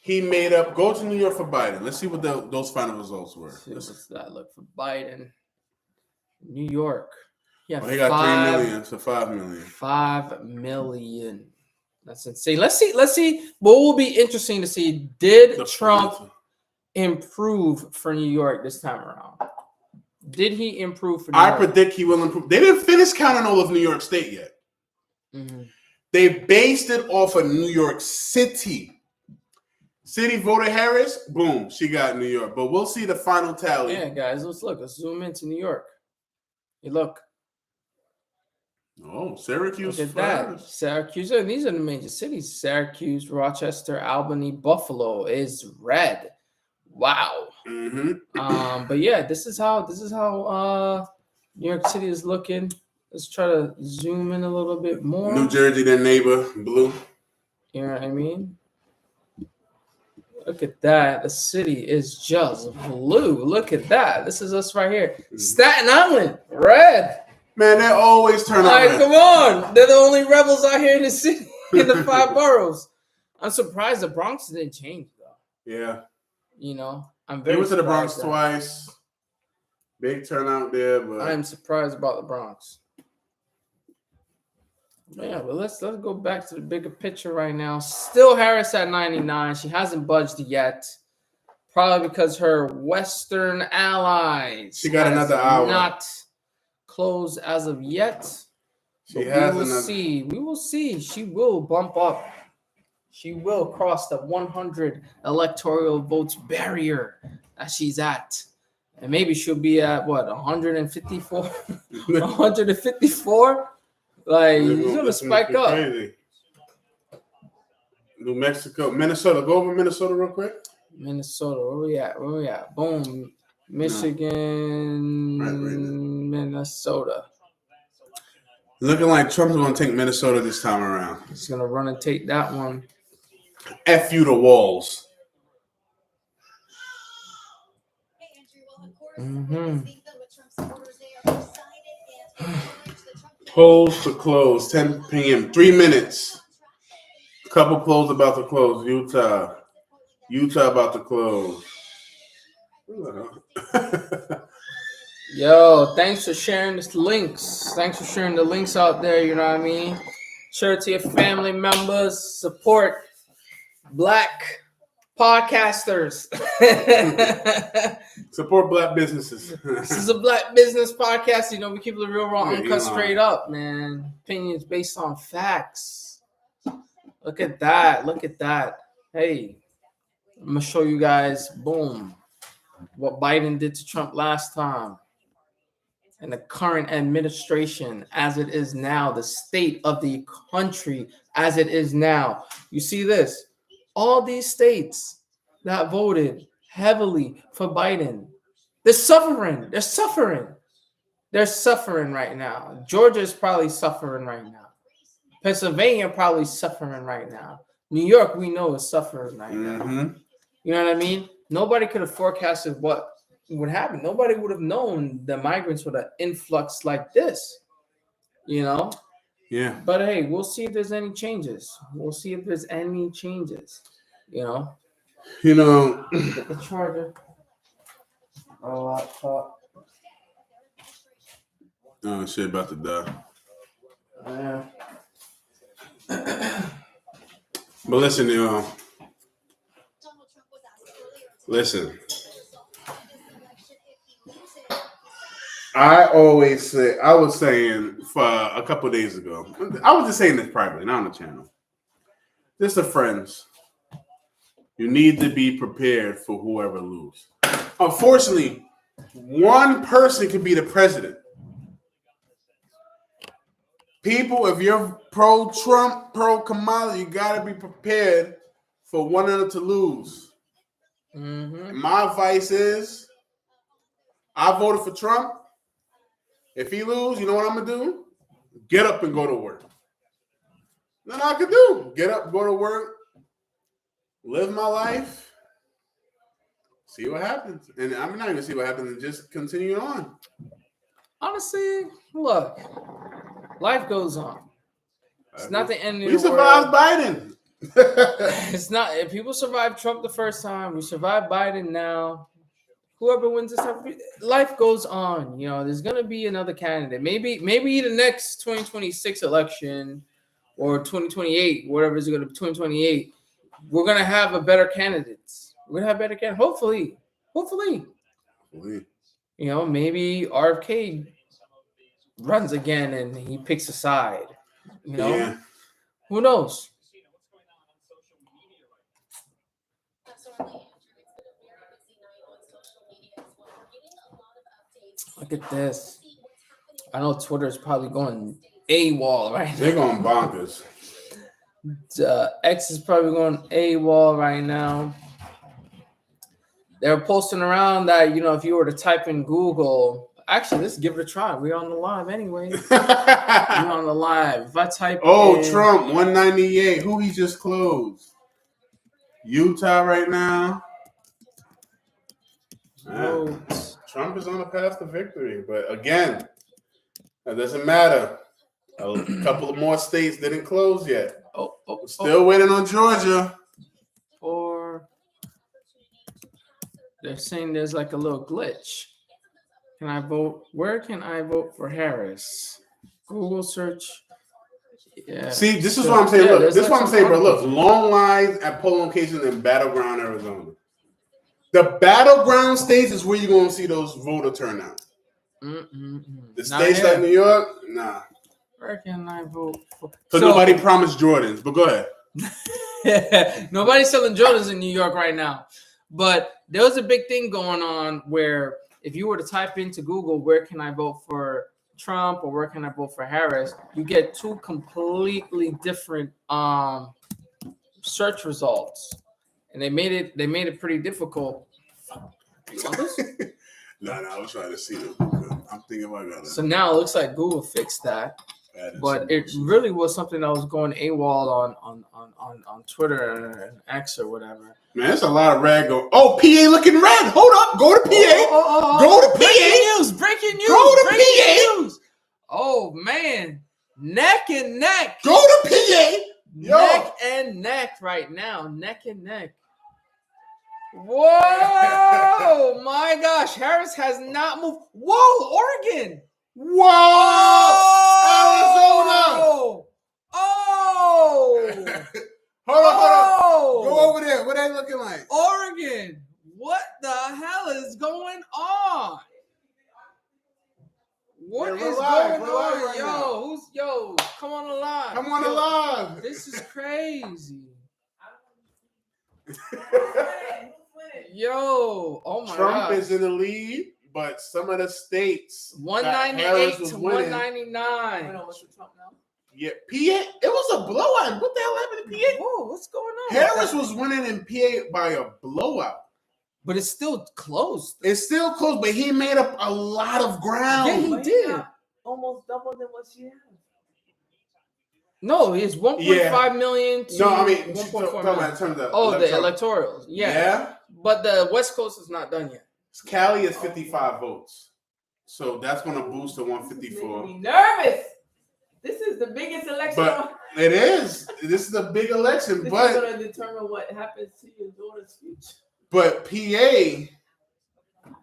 [SPEAKER 1] he made up. Go to New York for Biden. Let's see what those final results were.
[SPEAKER 2] What's that look for Biden? New York. Yeah,
[SPEAKER 1] He got 3 million to 5 million.
[SPEAKER 2] 5 million. That's insane. Let's see. What will be interesting to see? Did Trump improve for New York this time around? Did he improve for New York?
[SPEAKER 1] I predict he will improve. They didn't finish counting all of New York State yet.
[SPEAKER 2] Mm-hmm.
[SPEAKER 1] They based it off of New York City. city voted Harris. Boom, she got New York. But we'll see the final tally.
[SPEAKER 2] Yeah, guys, let's look. Let's zoom into New York. You look.
[SPEAKER 1] Oh, Syracuse
[SPEAKER 2] Look at that.
[SPEAKER 1] first.
[SPEAKER 2] Syracuse. And these are the major cities. Syracuse, Rochester, Albany, Buffalo is red. Wow.
[SPEAKER 1] Mm-hmm.
[SPEAKER 2] But yeah, this is how New York City is looking. Let's try to zoom in a little bit more.
[SPEAKER 1] New Jersey, their neighbor, blue.
[SPEAKER 2] You know what I mean? Look at that. The city is just blue. Look at that. This is us right here. Staten Island, red.
[SPEAKER 1] Man, they always turn
[SPEAKER 2] Like,
[SPEAKER 1] out.
[SPEAKER 2] come on. They're the only rebels out here in the city, in the 5 boroughs. I'm surprised the Bronx didn't change, though.
[SPEAKER 1] Yeah.
[SPEAKER 2] You know, I'm
[SPEAKER 1] They
[SPEAKER 2] very
[SPEAKER 1] went to the Bronx
[SPEAKER 2] surprised
[SPEAKER 1] twice. Big turnout there, but
[SPEAKER 2] I am surprised about the Bronx. Yeah, but let's go back to the bigger picture right now. Still Harris at 99. She hasn't budged yet. Probably because her Western allies.
[SPEAKER 1] She got
[SPEAKER 2] has
[SPEAKER 1] another hour.
[SPEAKER 2] Not closed as of yet.
[SPEAKER 1] she
[SPEAKER 2] But
[SPEAKER 1] has
[SPEAKER 2] we will
[SPEAKER 1] another.
[SPEAKER 2] see. We will see. She will bump up. She will cross the 100 electoral votes barrier that she's at. And maybe she'll be at, what, 154? 154? Like, he's going to spike up.
[SPEAKER 1] Crazy. New Mexico, Minnesota. Go over Minnesota real quick.
[SPEAKER 2] Minnesota, where we at? Boom. Michigan,
[SPEAKER 1] Right there.
[SPEAKER 2] Minnesota.
[SPEAKER 1] Looking like Trump's going to take Minnesota this time around.
[SPEAKER 2] He's going to run and take that one.
[SPEAKER 1] F you to walls. Polls to close, 10 p.m. 3 minutes. Couple polls about to close. Utah about to close.
[SPEAKER 2] Yo, thanks for sharing the links. Thanks for sharing the links out there. You know what I mean? Share it to your family members. Support Black podcasters.
[SPEAKER 1] Support Black businesses.
[SPEAKER 2] This is a Black business podcast. You know, we keep it real raw,
[SPEAKER 1] Yeah,
[SPEAKER 2] uncut, straight up, man. Opinions based on facts. Look at that. Look at that. Hey, I'm going to show you guys, boom, what Biden did to Trump last time. And the current administration as it is now, the state of the country as it is now. You see this? All these states that voted heavily for Biden, they're suffering. They're suffering. They're suffering right now. Georgia's probably suffering right now. Pennsylvania probably suffering right now. New York, we know, is suffering right now.
[SPEAKER 1] Mm-hmm.
[SPEAKER 2] You know what I mean? Nobody could have forecasted what would happen. Nobody would have known the migrants would have influx like this. You know?
[SPEAKER 1] Yeah.
[SPEAKER 2] But hey, we'll see if there's any changes. We'll see if there's any changes. You know?
[SPEAKER 1] You know,
[SPEAKER 2] Get the charger. Oh, laptop.
[SPEAKER 1] oh shit, about to die.
[SPEAKER 2] Yeah.
[SPEAKER 1] But listen, listen. I always say, I was saying for a couple of days ago, I was just saying this privately, not on the channel. Just to friends, you need to be prepared for whoever loses. Unfortunately, one person can be the president. People, if you're pro-Trump, pro-Kamala, you got to be prepared for one of them to lose.
[SPEAKER 2] Mm-hmm.
[SPEAKER 1] My advice is, I voted for Trump. If he lose, you know what I'm going to do? Get up and go to work. Nothing I can do. Get up, go to work, live my life, see what happens. And I'm not going to see what happens and just continue on.
[SPEAKER 2] Honestly, look, life goes on. It's not the end of
[SPEAKER 1] We
[SPEAKER 2] the
[SPEAKER 1] survived
[SPEAKER 2] world.
[SPEAKER 1] Biden.
[SPEAKER 2] It's not. If people survived Trump the first time, we survived Biden now. Whoever wins this time, life goes on. You know, there's gonna be another candidate. Maybe the next 2026 election or 2028, whatever it's gonna be, 2028. We're gonna have a better candidates. We're gonna have better candidates. Hopefully. You know, maybe RFK runs again and he picks a side. You know,
[SPEAKER 1] Yeah.
[SPEAKER 2] Who knows? Look at this. I know Twitter is probably going AWOL right
[SPEAKER 1] They're
[SPEAKER 2] now.
[SPEAKER 1] going bonkers.
[SPEAKER 2] X is probably going AWOL right now. They're posting around that, if you were to type in Google, actually, let's give it a try. We're on the live anyway. We're on the live. If I type in,
[SPEAKER 1] Trump 198. Who he just closed? Utah right now. Man,
[SPEAKER 2] vote.
[SPEAKER 1] Trump is on the path to victory, but again, that doesn't matter. A couple of more states didn't close yet. Still waiting on Georgia.
[SPEAKER 2] Or they're saying there's like a little glitch. Can I vote? Where can I vote for Harris? Google search. Yeah.
[SPEAKER 1] See, this is what I'm saying.
[SPEAKER 2] Yeah,
[SPEAKER 1] Look,
[SPEAKER 2] there's
[SPEAKER 1] this is
[SPEAKER 2] like
[SPEAKER 1] what I'm
[SPEAKER 2] some
[SPEAKER 1] saying, bro. Look,
[SPEAKER 2] articles.
[SPEAKER 1] long lines at polling locations in battleground Arizona. The battleground states is where you're going to see those voter turnout. The states like New York, nah.
[SPEAKER 2] Where can I vote for?
[SPEAKER 1] So nobody promised Jordans, but go ahead.
[SPEAKER 2] Nobody's selling Jordans in New York right now. But there was a big thing going on where if you were to type into Google, where can I vote for Trump or where can I vote for Harris, you get two completely different search results. And they made it pretty difficult.
[SPEAKER 1] No, I was trying to see them. I'm thinking about that.
[SPEAKER 2] So now it looks like Google fixed that. But it really was something that was going AWOL on Twitter and X or whatever.
[SPEAKER 1] Man, there's a lot of red going. Oh, PA looking red. Hold up. Go to PA. Go to PA.
[SPEAKER 2] Breaking news.
[SPEAKER 1] Go to
[SPEAKER 2] PA. News. Oh, man. Neck and neck.
[SPEAKER 1] Go to PA. Yo.
[SPEAKER 2] Neck and neck right now. Neck and neck. Whoa. My gosh. Harris has not moved. Whoa. Oregon.
[SPEAKER 1] Whoa. Arizona.
[SPEAKER 2] Oh.
[SPEAKER 1] Hold on. Go over there. What they looking like?
[SPEAKER 2] Oregon. What the hell is going on? What is going on? Yo, come on alive.
[SPEAKER 1] Come on alive.
[SPEAKER 2] This is crazy. Yo, oh my
[SPEAKER 1] Trump
[SPEAKER 2] God.
[SPEAKER 1] is in the lead, but some of the states
[SPEAKER 2] 198 to 199.
[SPEAKER 3] What's with Trump now?
[SPEAKER 1] Yeah, PA. It was a blowout. What the hell happened to PA?
[SPEAKER 2] Whoa, what's going on?
[SPEAKER 1] Harris was winning in PA by a blowout.
[SPEAKER 2] But it's still close.
[SPEAKER 1] It's still close, but he made up a lot of ground.
[SPEAKER 2] Yeah, he did.
[SPEAKER 3] Almost double than what she has.
[SPEAKER 2] No, it's 1.5 million to
[SPEAKER 1] no, I mean,
[SPEAKER 2] 1.4
[SPEAKER 1] talking
[SPEAKER 2] million.
[SPEAKER 1] about in terms of
[SPEAKER 2] the electorals. Yeah. But the West Coast is not done yet.
[SPEAKER 1] Cali is 55 votes. So that's going to boost to 154.
[SPEAKER 3] Making me nervous. This is the biggest election.
[SPEAKER 1] But it is. This is a big election.
[SPEAKER 3] This
[SPEAKER 1] but
[SPEAKER 3] is going to determine what happens to your daughter's future.
[SPEAKER 1] But PA,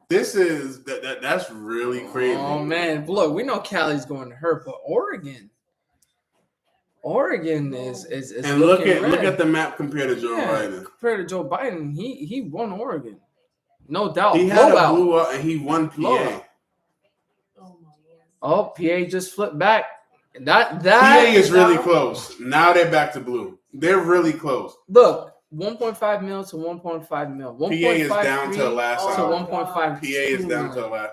[SPEAKER 1] this is that's really crazy.
[SPEAKER 2] Oh man, look, we know Cali's going to hurt, but Oregon is
[SPEAKER 1] and look at the map compared to Joe Biden.
[SPEAKER 2] Compared to Joe Biden, he won Oregon, no doubt.
[SPEAKER 1] He had a blowout and he won PA.
[SPEAKER 2] Oh, PA just flipped back. That
[SPEAKER 1] PA is really close. Now they're back to blue. They're really close.
[SPEAKER 2] Look. 1.5 mil to 1.5 mil.
[SPEAKER 1] PA is down to the last hour.
[SPEAKER 2] 1.5.
[SPEAKER 1] PA is down to the last.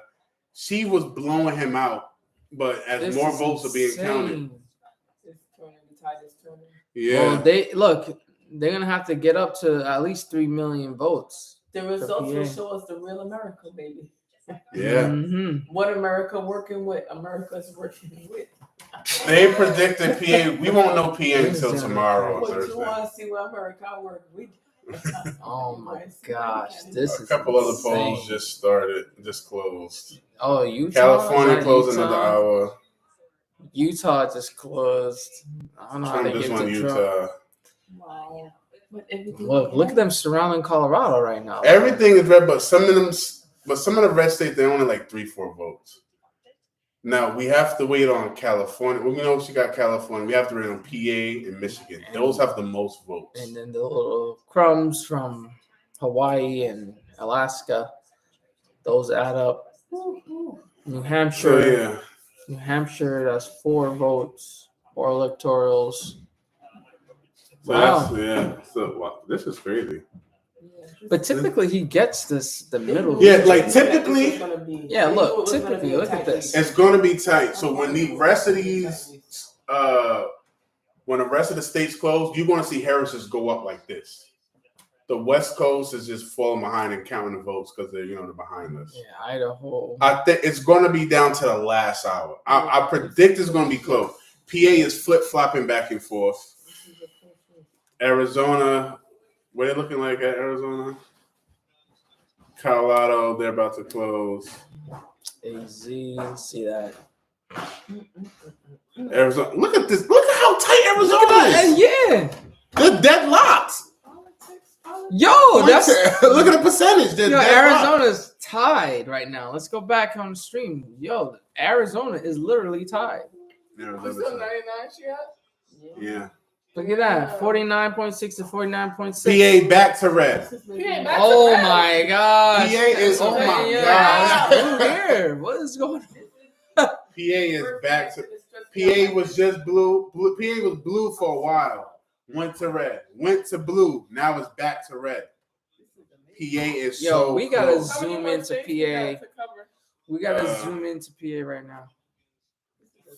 [SPEAKER 1] She was blowing him out, but as more votes are being counted.
[SPEAKER 3] It's turning. The tide is turning.
[SPEAKER 1] Yeah.
[SPEAKER 2] Well, they're gonna have to get up to at least 3 million votes.
[SPEAKER 3] The results will show us the real America, baby.
[SPEAKER 1] Yeah.
[SPEAKER 2] Mm-hmm.
[SPEAKER 3] What America working with? America's working with.
[SPEAKER 1] They predicted PA. We won't know PA until tomorrow or
[SPEAKER 3] But you
[SPEAKER 1] Thursday.
[SPEAKER 3] want to see what America work with?
[SPEAKER 2] Oh my gosh, this is
[SPEAKER 1] A couple other
[SPEAKER 2] insane.
[SPEAKER 1] polls just closed.
[SPEAKER 2] Oh, Utah.
[SPEAKER 1] California closed another hour.
[SPEAKER 2] Utah just closed. I don't know how
[SPEAKER 1] Trump
[SPEAKER 2] they
[SPEAKER 1] just
[SPEAKER 2] get
[SPEAKER 1] won
[SPEAKER 2] to
[SPEAKER 1] Utah.
[SPEAKER 2] Trump.
[SPEAKER 3] Wow.
[SPEAKER 2] Look at them surrounding Colorado right now.
[SPEAKER 1] Everything is red, but some of the red states they only like 3-4 votes. Now we have to wait on California. Well, we know she got California. We have to wait on PA and Michigan. Those have the most votes.
[SPEAKER 2] And then the little crumbs from Hawaii and Alaska, those add up. New Hampshire.
[SPEAKER 1] So yeah.
[SPEAKER 2] New Hampshire, that's 4 votes, 4 electorals.
[SPEAKER 1] So
[SPEAKER 2] Wow.
[SPEAKER 1] So wow, this is crazy.
[SPEAKER 2] But typically he gets the middle.
[SPEAKER 1] Yeah, like typically,
[SPEAKER 2] Yeah, look, typically, look at this.
[SPEAKER 1] it's going to be tight. So when the rest of these, when the rest of the states close, you're going to see Harris just go up like this. The West Coast is just falling behind and counting the votes because they're behind us.
[SPEAKER 2] Yeah, Idaho.
[SPEAKER 1] I think it's going to be down to the last hour. I predict it's going to be close. PA is flip-flopping back and forth. Arizona, what are they looking like at Arizona? Colorado, they're about to close.
[SPEAKER 2] AZ, see that.
[SPEAKER 1] Arizona, look at this. Look at how tight Arizona is.
[SPEAKER 2] Yeah.
[SPEAKER 1] They're deadlocked.
[SPEAKER 2] Yo, that's
[SPEAKER 1] look at the percentage. They're deadlocked.
[SPEAKER 2] Arizona's tied right now. Let's go back on the stream. Yo, Arizona is literally tied.
[SPEAKER 3] What's the 99 she had?
[SPEAKER 1] Yeah.
[SPEAKER 2] Look at that. 49.6 to 49.6.
[SPEAKER 1] PA back to red.
[SPEAKER 2] Oh my gosh.
[SPEAKER 1] PA is
[SPEAKER 2] Oh my
[SPEAKER 1] gosh.
[SPEAKER 2] gosh. Blue here. What is going on?
[SPEAKER 1] PA is back to PA was just blue. PA was blue for a while. Went to red. Went to blue. Now it's back to red. PA is so
[SPEAKER 2] we gotta
[SPEAKER 1] close.
[SPEAKER 2] zoom into PA. We gotta zoom into PA right now.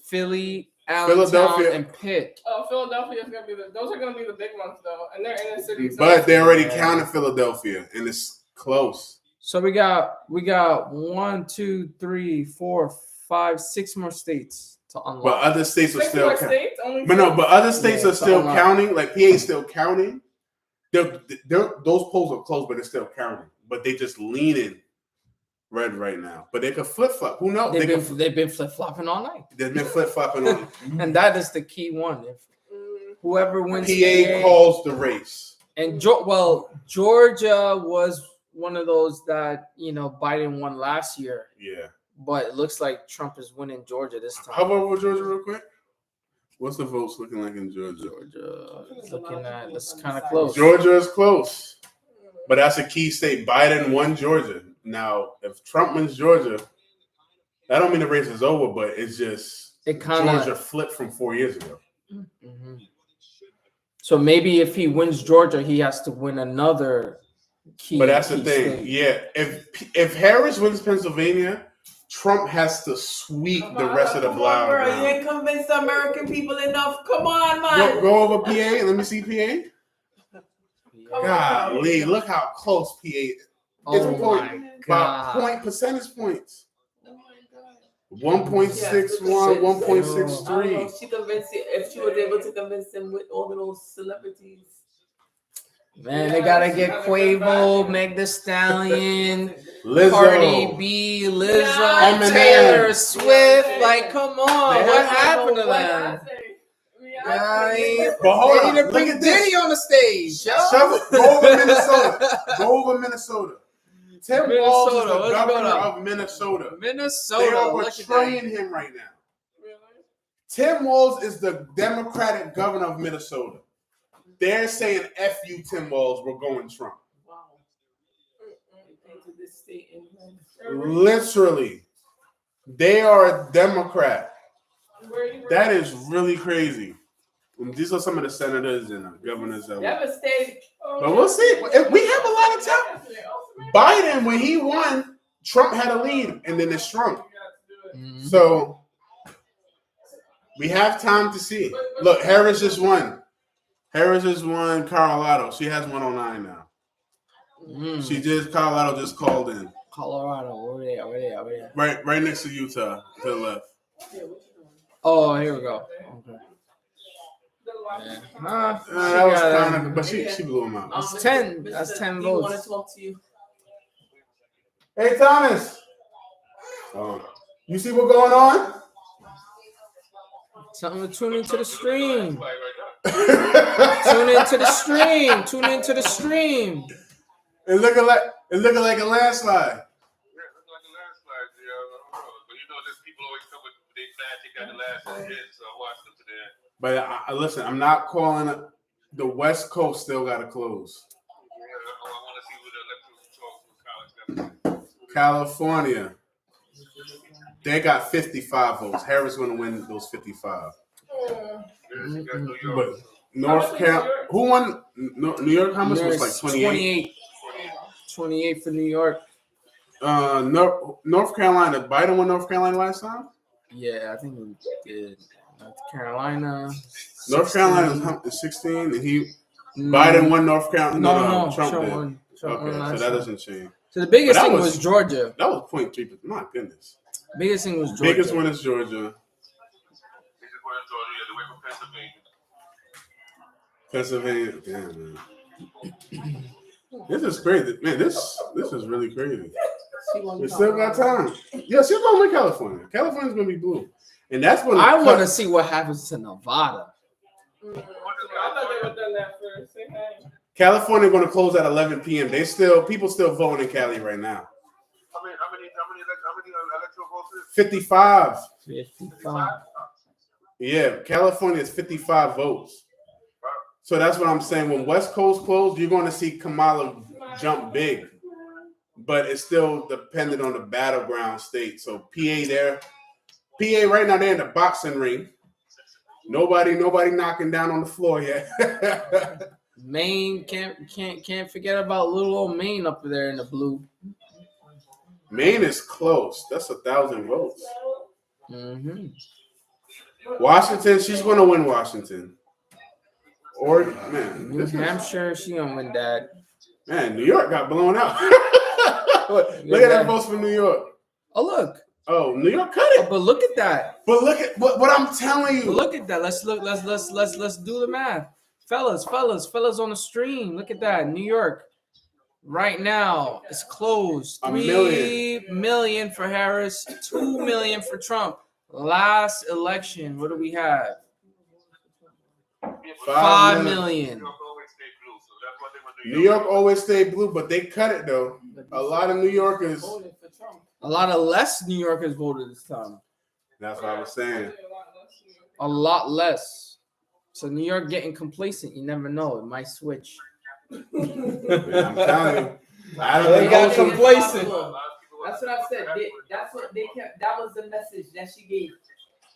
[SPEAKER 2] Philly, Allentown,
[SPEAKER 1] Philadelphia.
[SPEAKER 2] and Pitt.
[SPEAKER 3] Oh, Philadelphia is gonna be those are gonna be the big ones though, and they're in the city.
[SPEAKER 1] But they already counted Philadelphia, and it's close.
[SPEAKER 2] So we got 1, 2, 3, 4, 5, 6 more states to unlock.
[SPEAKER 1] But other states are
[SPEAKER 3] 6
[SPEAKER 1] still
[SPEAKER 3] more
[SPEAKER 1] counting.
[SPEAKER 3] states, only
[SPEAKER 1] But no, but other states
[SPEAKER 2] Yeah,
[SPEAKER 1] are still
[SPEAKER 2] so
[SPEAKER 1] counting. Like PA is still counting. Those polls are closed, but they're still counting. But they just leaning red right now. But they could flip flop. Who knows?
[SPEAKER 2] They've been flip flopping all night,
[SPEAKER 1] They've been flip flopping on.
[SPEAKER 2] and that is the key one. If whoever wins,
[SPEAKER 1] PA calls the race.
[SPEAKER 2] and Georgia was one of those that Biden won last year,
[SPEAKER 1] Yeah.
[SPEAKER 2] but it looks like Trump is winning Georgia this time.
[SPEAKER 1] How about with Georgia, real quick? What's the votes looking like in Georgia?
[SPEAKER 2] Georgia looking at it's kind of close.
[SPEAKER 1] Georgia is close, but that's a key state. Biden won Georgia. Now, if Trump wins Georgia, that don't mean the race is over, but it's just Georgia flipped from 4 years ago.
[SPEAKER 2] Mm-hmm. So maybe if he wins Georgia, he has to win another key.
[SPEAKER 1] But that's the thing.
[SPEAKER 2] State.
[SPEAKER 1] Yeah, if Harris wins Pennsylvania, Trump has to sweep the rest of the block.
[SPEAKER 7] You ain't convinced the American people enough. Come on, man.
[SPEAKER 1] Go over PA. Let me see PA. Golly, look how close PA is. It's
[SPEAKER 2] Oh my God.
[SPEAKER 1] percentage points. 1.61, 1.63.
[SPEAKER 7] She convinced you if she was able to convince him with all of those celebrities.
[SPEAKER 2] Man, they gotta get Quavo, Meg Thee Stallion,
[SPEAKER 1] Lizzo.
[SPEAKER 2] Cardi B, Lizzo,
[SPEAKER 1] Eminem.
[SPEAKER 2] Taylor Swift. Like, come on,
[SPEAKER 1] Man,
[SPEAKER 2] what happened to them?
[SPEAKER 1] But hold
[SPEAKER 2] They
[SPEAKER 1] on,
[SPEAKER 2] need to
[SPEAKER 1] look
[SPEAKER 2] bring
[SPEAKER 1] at this.
[SPEAKER 2] Diddy on the stage. Yo.
[SPEAKER 1] Go over Minnesota. Go over Minnesota. Tim Walz is the
[SPEAKER 2] Minnesota, let's go
[SPEAKER 1] governor
[SPEAKER 2] now.
[SPEAKER 1] of Minnesota.
[SPEAKER 2] Minnesota.
[SPEAKER 1] They are
[SPEAKER 2] Look at that.
[SPEAKER 1] portraying him right now. Tim Walz is the Democratic governor of Minnesota. They're saying, F you, Tim Walz, we're going Trump.
[SPEAKER 7] Wow. Into this state in
[SPEAKER 1] Literally. They are a Democrat. That is really crazy. And these are some of the senators and governors that
[SPEAKER 7] Devastated.
[SPEAKER 1] But we'll see. We have a lot of time. Biden, when he won, Trump had a lead, and then it shrunk.
[SPEAKER 2] Mhm.
[SPEAKER 1] So we have time to see. Look, Harris just won. Harris just won Colorado. She has 109 now. Colorado just called in.
[SPEAKER 2] Colorado, over there.
[SPEAKER 1] Right next to Utah, to the left.
[SPEAKER 2] Oh, here we go. Okay. Yeah.
[SPEAKER 1] That was kind of, but she blew him out.
[SPEAKER 2] That's 10. That's 10
[SPEAKER 7] I want to
[SPEAKER 2] votes.
[SPEAKER 7] talk to you.
[SPEAKER 1] Hey, Thomas. You see what's going on?
[SPEAKER 2] Something to tune into the stream. Tune into the stream. Tune into the stream.
[SPEAKER 1] It's looking like a landslide. But listen, I'm not calling it. The West Coast still got to close. California, they got 55 votes. Harris going to win those 55. But North Carolina, who won? New York, how much was like 28?
[SPEAKER 2] 28 for New York.
[SPEAKER 1] North Carolina. Biden won North Carolina last time.
[SPEAKER 2] Yeah, I think we did. North Carolina.
[SPEAKER 1] North
[SPEAKER 2] 16.
[SPEAKER 1] Carolina is 16, and Biden won North Carolina.
[SPEAKER 2] No,
[SPEAKER 1] Trump did.
[SPEAKER 2] won. Trump won
[SPEAKER 1] Okay,
[SPEAKER 2] last
[SPEAKER 1] so that
[SPEAKER 2] time.
[SPEAKER 1] doesn't change.
[SPEAKER 2] So the biggest
[SPEAKER 1] But that
[SPEAKER 2] thing
[SPEAKER 1] was-
[SPEAKER 2] was Georgia.
[SPEAKER 1] That was 0.3%. My goodness.
[SPEAKER 2] Biggest thing was Georgia.
[SPEAKER 1] Biggest one is Georgia. Pennsylvania. Damn, man. This is crazy. Man, this is really crazy. We still got time. Yeah, she's going to win California. California's going to be blue. And that's when
[SPEAKER 2] I want to see what happens to Nevada.
[SPEAKER 3] I thought they were done that first. Say hey.
[SPEAKER 1] California going to close at 11 p.m. People still voting in Cali right now.
[SPEAKER 8] How many electoral votes is
[SPEAKER 1] 55.
[SPEAKER 2] 55.
[SPEAKER 1] Yeah, California is 55 votes. So that's what I'm saying. When West Coast closed, you're going to see Kamala jump big. But it's still dependent on the battleground state. So PA right now, they're in the boxing ring. Nobody knocking down on the floor yet.
[SPEAKER 2] Maine can't forget about little old Maine up there in the blue.
[SPEAKER 1] Maine is close. That's 1,000 votes.
[SPEAKER 2] Mm-hmm.
[SPEAKER 1] Washington, she's going to win Washington. Or man,
[SPEAKER 2] New Hampshire, she gonna win that.
[SPEAKER 1] Man, New York got blown out. Look at that votes for New York.
[SPEAKER 2] Oh look.
[SPEAKER 1] Oh, New York cut it.
[SPEAKER 2] But look at that.
[SPEAKER 1] But look at what I'm telling you.
[SPEAKER 2] But look at that. Let's do the math. Fellas on the stream. Look at that. New York. Right now, it's closed. 3 million for Harris, 2 million for Trump. Last election, what do we have? 5 million.
[SPEAKER 1] New York always stayed blue, but they cut it though. A lot of New Yorkers.
[SPEAKER 2] A lot of less New Yorkers voted this time.
[SPEAKER 1] That's what I was saying.
[SPEAKER 2] A lot less. So New York getting complacent. You never know. It might switch.
[SPEAKER 1] Man, I'm telling you.
[SPEAKER 2] They got complacent.
[SPEAKER 7] That's what I said. That's what they kept. That was the message that she gave.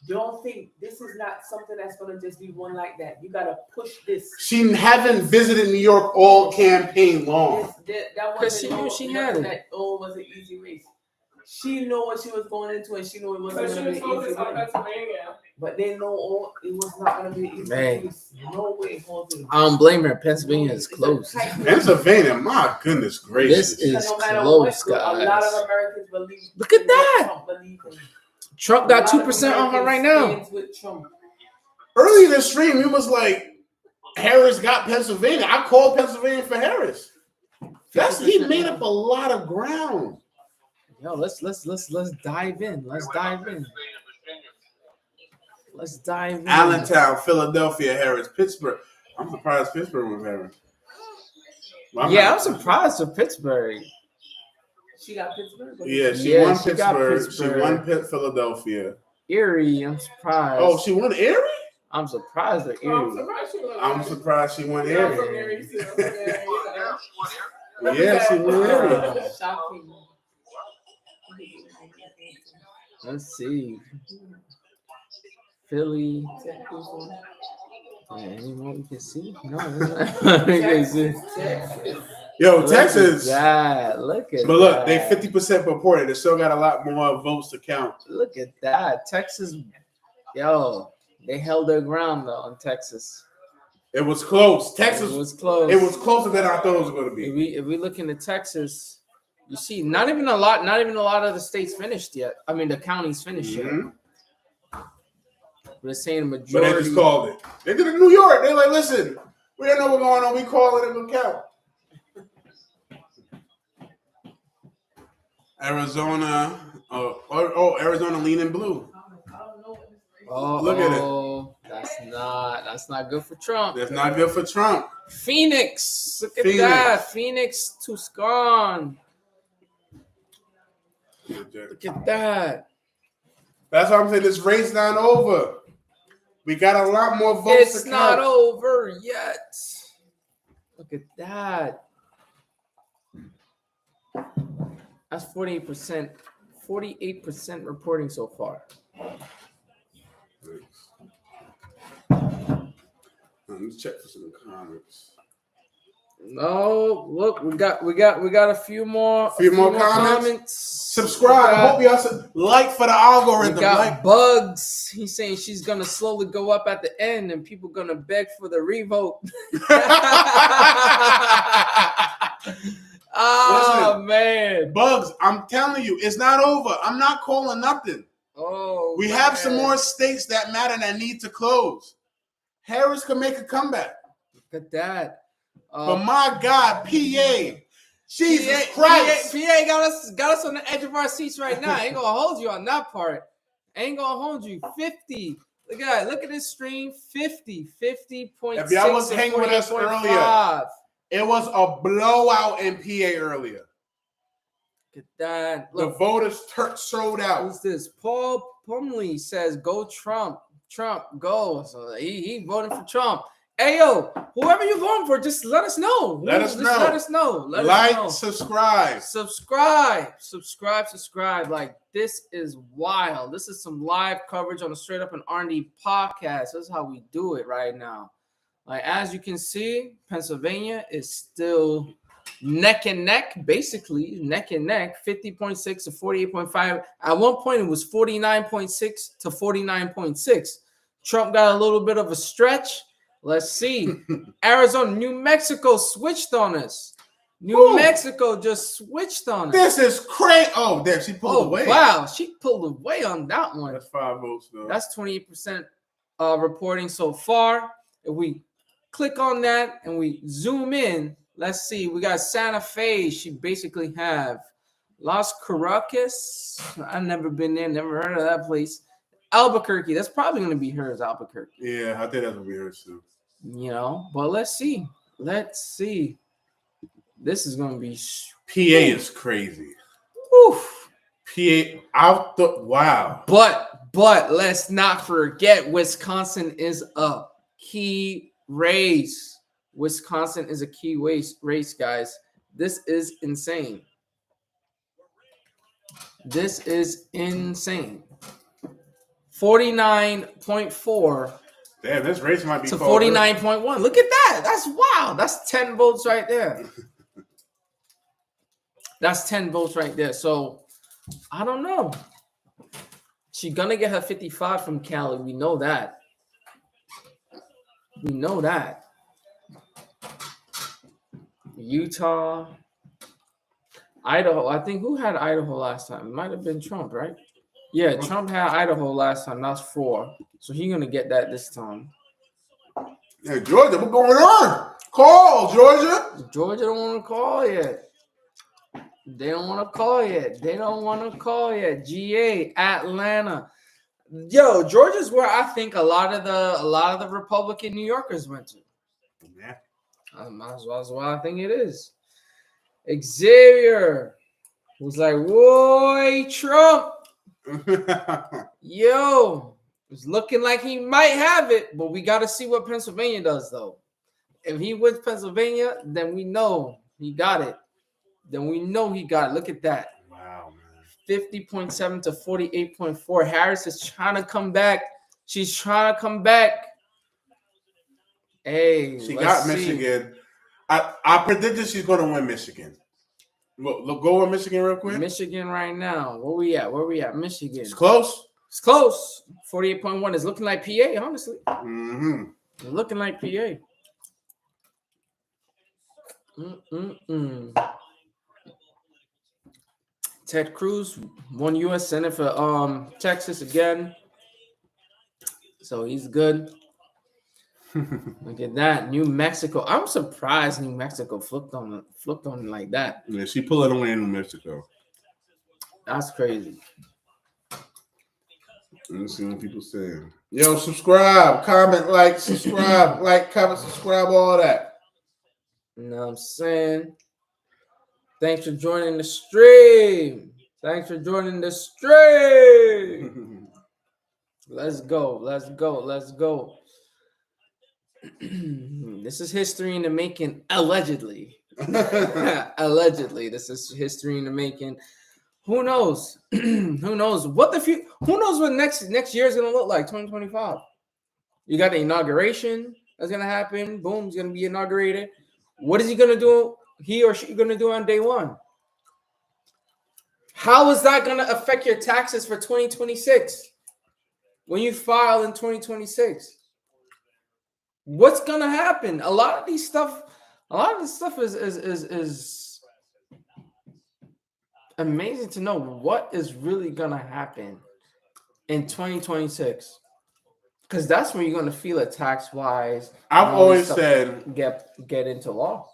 [SPEAKER 7] Don't think this is not something that's gonna just be one like that. You gotta push this.
[SPEAKER 1] She haven't visited New York all campaign long.
[SPEAKER 7] That
[SPEAKER 2] Because she
[SPEAKER 7] wasn't
[SPEAKER 2] knew she had it.
[SPEAKER 7] that it was an easy race. She knew what she was going into, and she knew it wasn't
[SPEAKER 3] But she
[SPEAKER 7] gonna be
[SPEAKER 3] was
[SPEAKER 7] an easy
[SPEAKER 3] focused on
[SPEAKER 7] race.
[SPEAKER 3] Pennsylvania.
[SPEAKER 7] But they know it was not gonna be an easy
[SPEAKER 2] Man.
[SPEAKER 7] race. No way. Holding.
[SPEAKER 2] I don't blame her. Pennsylvania is close.
[SPEAKER 1] Pennsylvania, my goodness gracious.
[SPEAKER 2] This is
[SPEAKER 7] No matter
[SPEAKER 2] close,
[SPEAKER 7] what, a lot
[SPEAKER 2] guys.
[SPEAKER 7] of Americans believe.
[SPEAKER 2] Look at that.
[SPEAKER 7] Trump believe in.
[SPEAKER 2] Trump got 2% on her right now.
[SPEAKER 7] Stands with Trump.
[SPEAKER 1] Early in the stream, you was like, Harris got Pennsylvania. I called Pennsylvania for Harris. He made up a lot of ground.
[SPEAKER 2] Yo, let's dive in. Let's dive in.
[SPEAKER 1] Allentown, Philadelphia, Harris, Pittsburgh. I'm surprised Pittsburgh was Harris. Well,
[SPEAKER 2] I'm surprised for Pittsburgh.
[SPEAKER 7] She got Pittsburgh.
[SPEAKER 1] Yeah, she
[SPEAKER 2] Yeah,
[SPEAKER 1] won
[SPEAKER 2] she got
[SPEAKER 1] Pittsburgh. She
[SPEAKER 2] Pittsburgh.
[SPEAKER 1] won Philadelphia.
[SPEAKER 2] Erie, I'm surprised.
[SPEAKER 1] Oh, she won Erie?
[SPEAKER 2] I'm surprised at
[SPEAKER 3] I'm
[SPEAKER 2] Erie.
[SPEAKER 3] surprised she was.
[SPEAKER 1] I'm surprised she won
[SPEAKER 3] Yeah, I'm from
[SPEAKER 1] Erie.
[SPEAKER 3] Erie too. Yeah.
[SPEAKER 1] Yeah, she won Erie.
[SPEAKER 7] Shocking.
[SPEAKER 2] Let's see. Philly. Any more we can see? No, we can see.
[SPEAKER 1] Yo,
[SPEAKER 2] Look
[SPEAKER 1] Texas.
[SPEAKER 2] at that. Look at
[SPEAKER 1] But look,
[SPEAKER 2] that.
[SPEAKER 1] they 50% reported. They still got a lot more votes to count.
[SPEAKER 2] Look at that. Texas. Yo, they held their ground though in Texas.
[SPEAKER 1] It was close. Texas.
[SPEAKER 2] It was close.
[SPEAKER 1] It was closer than I thought it was going to be.
[SPEAKER 2] If we look into Texas, you see, not even a lot of the states finished yet. I mean, the counties finished yet.
[SPEAKER 1] Mhm.
[SPEAKER 2] We're saying
[SPEAKER 1] But
[SPEAKER 2] majority.
[SPEAKER 1] they just called it. They did it in New York. They're like, listen, we don't know what's going on. We call it and we'll count. Arizona. Arizona leaning blue.
[SPEAKER 2] Oh,
[SPEAKER 1] Look at it.
[SPEAKER 2] That's not good for Trump.
[SPEAKER 1] That's not good for Trump.
[SPEAKER 2] Phoenix. Look at
[SPEAKER 1] Phoenix.
[SPEAKER 2] that. Phoenix Tucson. Look at that.
[SPEAKER 1] That's why I'm saying this race not over. We got a lot more votes
[SPEAKER 2] It's
[SPEAKER 1] to
[SPEAKER 2] not
[SPEAKER 1] count.
[SPEAKER 2] over yet. Look at that. That's 48%. 48% reporting so far.
[SPEAKER 1] Let's check for some comments.
[SPEAKER 2] No, look, we got a few more comments.
[SPEAKER 1] Subscribe. I hope y'all like for the algorithm.
[SPEAKER 2] We got
[SPEAKER 1] Like.
[SPEAKER 2] Bugs. He's saying she's gonna slowly go up at the end, and people gonna beg for the revote. Oh
[SPEAKER 1] Listen,
[SPEAKER 2] man,
[SPEAKER 1] Bugs, I'm telling you, it's not over. I'm not calling nothing.
[SPEAKER 2] oh,
[SPEAKER 1] We have some more states that matter that need to close. Harris can make a comeback.
[SPEAKER 2] Look at that.
[SPEAKER 1] But my God, PA, Jesus Christ.
[SPEAKER 2] PA got us on the edge of our seats right now. I ain't gonna hold you on that part. I ain't gonna hold you. 50. Look at that. Look at this stream. 50.6.
[SPEAKER 1] If y'all was hanging with us earlier, it was a blowout in PA earlier.
[SPEAKER 2] Look at that. Look,
[SPEAKER 1] the voters sold out.
[SPEAKER 2] Who's this? Paul Pumley says, "Go Trump. Trump, go." So he voted for Trump. Hey, yo, whoever you're voting for, just let us know.
[SPEAKER 1] Let us know. Like, subscribe.
[SPEAKER 2] Subscribe. Like, this is wild. This is some live coverage on the Straight Up R&D Podcast. This is how we do it right now. Like, as you can see, Pennsylvania is still neck and neck, basically neck and neck, 50.6 to 48.5. At one point, it was 49.6 to 49.6. Trump got a little bit of a stretch. Let's see. Arizona, New Mexico switched on us. New Mexico just switched on us.
[SPEAKER 1] This is crazy. Oh, there, she pulled away.
[SPEAKER 2] Wow, she pulled away on that one.
[SPEAKER 1] That's 5 votes, though.
[SPEAKER 2] That's 28% reporting so far. If we click on that and we zoom in, let's see. We got Santa Fe. She basically have Las Caracas. I've never been there, never heard of that place. Albuquerque. That's probably going to be hers, Albuquerque.
[SPEAKER 1] Yeah, I think that's going to be hers, too.
[SPEAKER 2] You know, but let's see. This is going to be...
[SPEAKER 1] PA is crazy.
[SPEAKER 2] Oof.
[SPEAKER 1] PA out the... Wow.
[SPEAKER 2] But let's not forget Wisconsin is a key race. Wisconsin is a key race, guys. This is insane. 49.4
[SPEAKER 1] Damn, this race might be
[SPEAKER 2] to 49.1. Look at that. That's wow. That's 10 votes right there. That's 10 votes right there. So I don't know. She's gonna get her 55 from Cali. We know that. Utah, Idaho. I think who had Idaho last time? It might have been Trump, right? Yeah, Trump had Idaho last time. That's 4. So he's gonna get that this time.
[SPEAKER 1] Hey, Georgia, what's going on? Call, Georgia.
[SPEAKER 2] Georgia don't want to call yet. They don't want to call yet. GA, Atlanta. Yo, Georgia's where I think a lot of the Republican New Yorkers went to.
[SPEAKER 1] Yeah.
[SPEAKER 2] That's why I think it is. Xavier was like, "Whoa, Trump." Yo, it's looking like he might have it, but we got to see what Pennsylvania does, though. If he wins Pennsylvania, then we know he got it. Look at that.
[SPEAKER 1] Wow, man.
[SPEAKER 2] 50.7 to 48.4. Harris is trying to come back. She's trying to come back. Hey,
[SPEAKER 1] she got Michigan. I predicted she's going to win Michigan. Look, go with Michigan real quick.
[SPEAKER 2] Michigan right now. Where we at? Michigan.
[SPEAKER 1] It's close.
[SPEAKER 2] 48.1 is looking like PA, honestly.
[SPEAKER 1] Mm-hmm.
[SPEAKER 2] It's looking like PA. Ted Cruz won U.S. Senate for Texas again. So he's good. Look at that. New Mexico. I'm surprised New Mexico flipped on like that.
[SPEAKER 1] Yeah, she pulled it away in New Mexico.
[SPEAKER 2] That's crazy.
[SPEAKER 1] Let's see what people saying. Yo, subscribe, comment, like, subscribe, comment, subscribe, all that.
[SPEAKER 2] You know what I'm saying? Thanks for joining the stream. Let's go. This is history in the making, allegedly. This is history in the making. Who knows? Who knows what next year is gonna look like? 2025. You got the inauguration that's gonna happen. Boom, it's gonna be inaugurated. What is he gonna do? He or she gonna do on day one? How is that gonna affect your taxes for 2026 when you file in 2026? What's gonna happen? A lot of this stuff is amazing to know what is really gonna happen in 2026, because that's when you're gonna feel it tax wise.
[SPEAKER 1] I've always said
[SPEAKER 2] get into law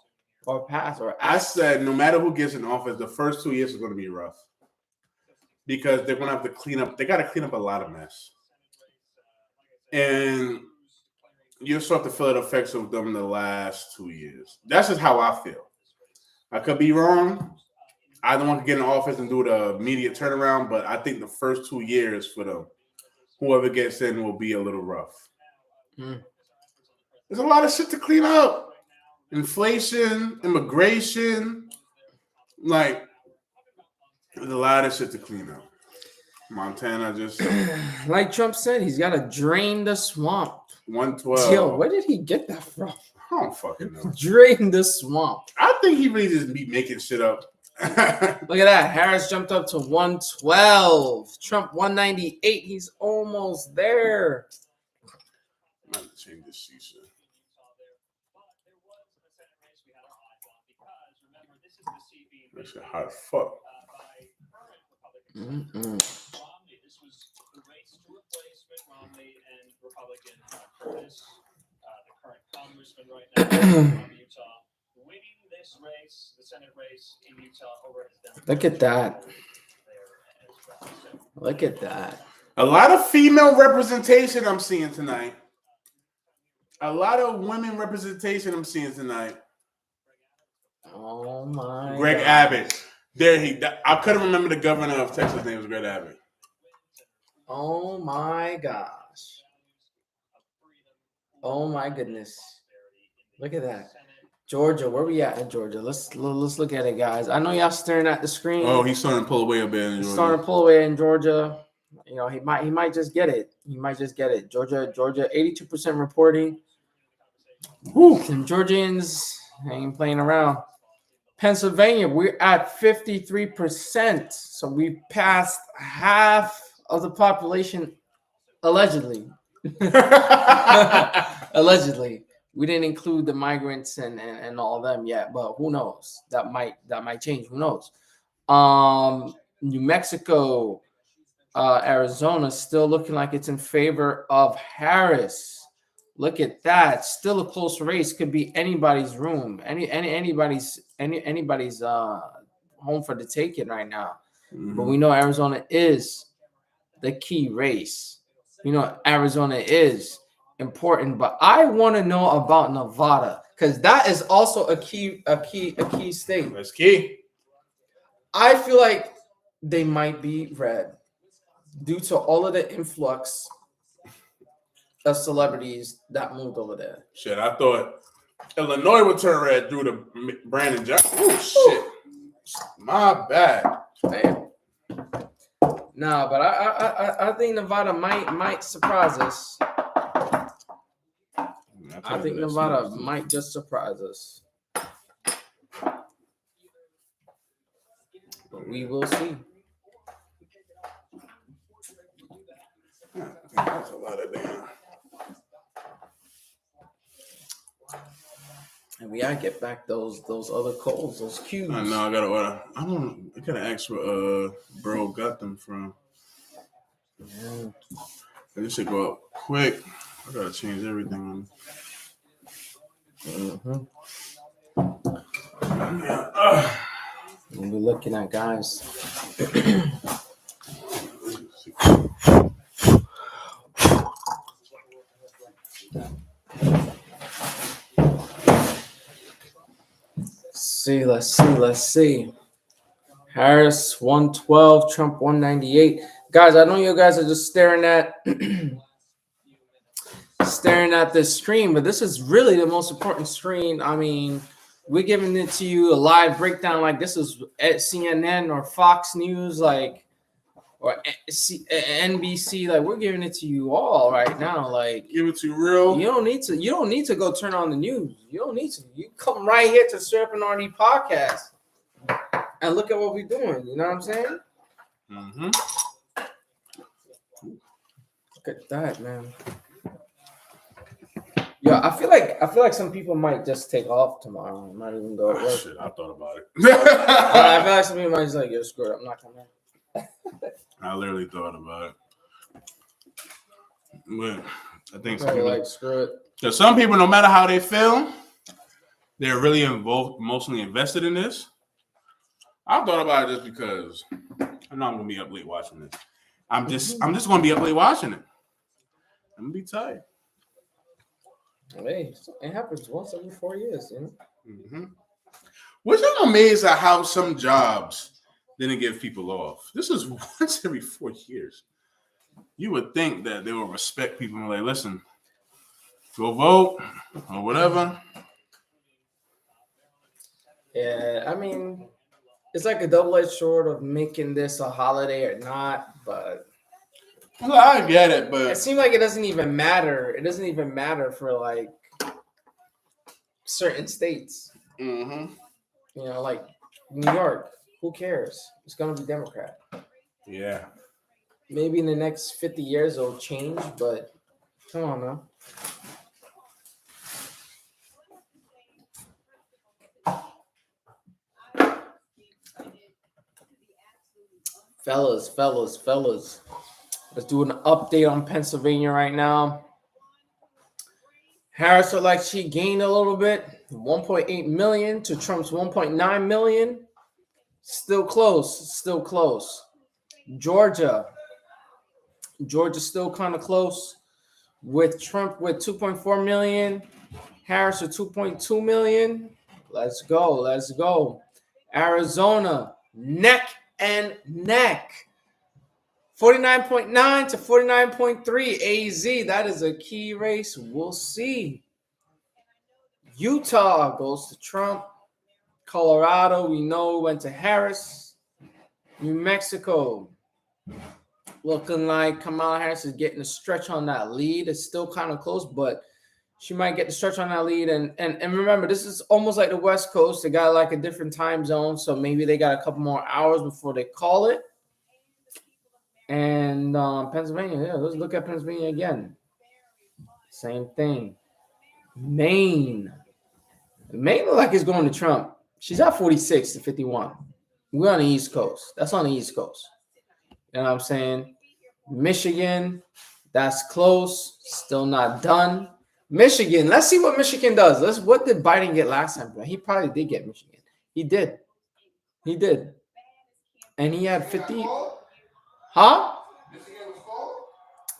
[SPEAKER 2] or pass or
[SPEAKER 1] I said no matter who gets in office, the first 2 years are going to be rough because they're going to have to clean up. They got to clean up a lot of mess, and you'll start to feel the effects of them the last 2 years. That's just how I feel. I could be wrong. I don't want to get in office and do the immediate turnaround, but I think the first 2 years for them, whoever gets in, will be a little rough. There's a lot of shit to clean up. Inflation, immigration, like there's a lot of shit to clean up. Montana just
[SPEAKER 2] like Trump said, he's got to drain the swamp.
[SPEAKER 1] 112.
[SPEAKER 2] Yo, where did he get that from?
[SPEAKER 1] I don't fucking know.
[SPEAKER 2] Drain the swamp.
[SPEAKER 1] I think he really just be making shit up.
[SPEAKER 2] Look at that. Harris jumped up to 112. Trump 198. He's almost there.
[SPEAKER 1] I'm going to change this shisha. That shit hot as fuck.
[SPEAKER 2] Mm-mm.
[SPEAKER 5] This was the race to replace Mitt Romney and Republican Curtis, the current congressman right now from Utah, winning this race, the Senate race in Utah over his Democrat.
[SPEAKER 2] Look at that. Look at that.
[SPEAKER 1] A lot of female representation I'm seeing tonight. A lot of women representation I'm seeing tonight.
[SPEAKER 2] Oh my
[SPEAKER 1] Greg
[SPEAKER 2] God.
[SPEAKER 1] Abbott. I couldn't remember the governor of Texas' name was Greg Abbott.
[SPEAKER 2] Oh my gosh. Oh my goodness. Look at that. Georgia, where we at in Georgia? Let's look at it, guys. I know y'all staring at the screen.
[SPEAKER 1] Oh, he's starting to pull away a bit in
[SPEAKER 2] He's
[SPEAKER 1] Georgia.
[SPEAKER 2] starting to pull away in Georgia. You know, he might just get it. He might just get it. Georgia, 82% reporting. Woo, some Georgians ain't playing around. Pennsylvania, we're at 53%. So we passed half of the population, allegedly. Allegedly. We didn't include the migrants and all of them yet, but who knows? That might change. Who knows? New Mexico, Arizona, still looking like it's in favor of Harris. Look at that. Still a close race. Could be anybody's room. Anybody's home for the taking right now.
[SPEAKER 1] Mm-hmm.
[SPEAKER 2] But we know Arizona is the key race. You know, Arizona is important. But I want to know about Nevada, because that is also a key state.
[SPEAKER 1] That's key.
[SPEAKER 2] I feel like they might be red due to all of the influx of celebrities that moved over there.
[SPEAKER 1] Shit, I thought Illinois would turn red through the Brandon Johnson. Oh, shit. My bad.
[SPEAKER 2] Man. No, but I think Nevada might surprise us. I think Nevada might just surprise us. But we will see.
[SPEAKER 1] That's a lot of damn.
[SPEAKER 2] And we gotta get back those other codes, those cues.
[SPEAKER 1] I know I gotta order. I gotta ask where bro got them from.
[SPEAKER 2] Yeah.
[SPEAKER 1] This should go up quick. I gotta change everything.
[SPEAKER 2] Mm-hmm.
[SPEAKER 1] Yeah.
[SPEAKER 2] We'll be looking at guys. Let's see. Harris 112, Trump 198. Guys, I know you guys are just staring at this screen, but this is really the most important screen. I mean, we're giving it to you a live breakdown like this is at CNN or Fox News. Like, or NBC. Like, we're giving it to you all right now. Like,
[SPEAKER 1] Give it to real.
[SPEAKER 2] you don't need to go turn on the news. You don't need to. You come right here to Straight Up R&D Podcast and look at what we're doing. You know what I'm saying?
[SPEAKER 1] Mm-hmm.
[SPEAKER 2] Look at that, man. Yeah, I feel like some people might just take off tomorrow. Might even go at
[SPEAKER 1] Oh,
[SPEAKER 2] work.
[SPEAKER 1] shit, I thought about it.
[SPEAKER 2] I feel like some people might just like, yo, screw it, I'm not coming.
[SPEAKER 1] I literally thought about it. But I think some
[SPEAKER 2] Probably
[SPEAKER 1] people,
[SPEAKER 2] like, screw it.
[SPEAKER 1] because some people, no matter how they feel, they're really involved, emotionally invested in this. I thought about it just because I know I'm gonna be up late watching this. I'm just gonna be up late watching it. I'm gonna be tired.
[SPEAKER 2] Hey, it happens once every 4 years, you know.
[SPEAKER 1] Mm-hmm. Which I'm amazed at how some jobs didn't give people off. This is once every 4 years. You would think that they would respect people and like, listen, go vote or whatever.
[SPEAKER 2] Yeah, I mean, it's like a double-edged sword of making this a holiday or not, but
[SPEAKER 1] Well, I get it,
[SPEAKER 2] it
[SPEAKER 1] but
[SPEAKER 2] seems like it doesn't even matter. It doesn't even matter for like certain states.
[SPEAKER 1] mm-hmm.
[SPEAKER 2] You know, like New York. Who cares? It's gonna be Democrat.
[SPEAKER 1] Yeah.
[SPEAKER 2] Maybe in the next 50 years it'll change, but come on now. Fellas. Let's do an update on Pennsylvania right now. Harris looked like she gained a little bit, 1.8 million to Trump's 1.9 million. Still close. Georgia still kind of close with Trump with 2.4 million, Harris with 2.2 million. Let's go. Arizona, neck and neck. 49.9 to 49.3 AZ. That is a key race. We'll see. Utah goes to Trump. Colorado, we know, went to Harris. New Mexico, looking like Kamala Harris is getting a stretch on that lead. It's still kind of close, but she might get the stretch on that lead. And remember, this is almost like the West Coast. They got like a different time zone, so maybe they got a couple more hours before they call it. And Pennsylvania, yeah, let's look at Pennsylvania again. Same thing. Maine look like it's going to Trump. She's at 46 to 51. We're on the East Coast. That's on the East Coast. You know what I'm saying? Michigan, that's close. Still not done. Michigan, let's see what Michigan does. What did Biden get last time? He probably did get Michigan. He did. And he had 50. Huh?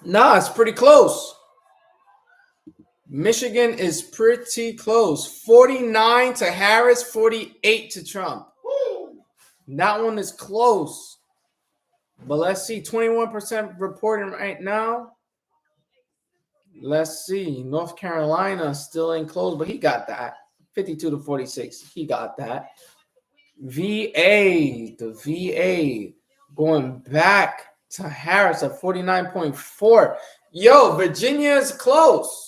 [SPEAKER 2] Nah, it's pretty close. Michigan is pretty close. 49 to Harris, 48 to Trump. That one is close. But let's see. 21% reporting right now. Let's see. North Carolina still ain't close, but he got that. 52 to 46. He got that. VA, the VA going back to Harris at 49.4. Yo, Virginia is close.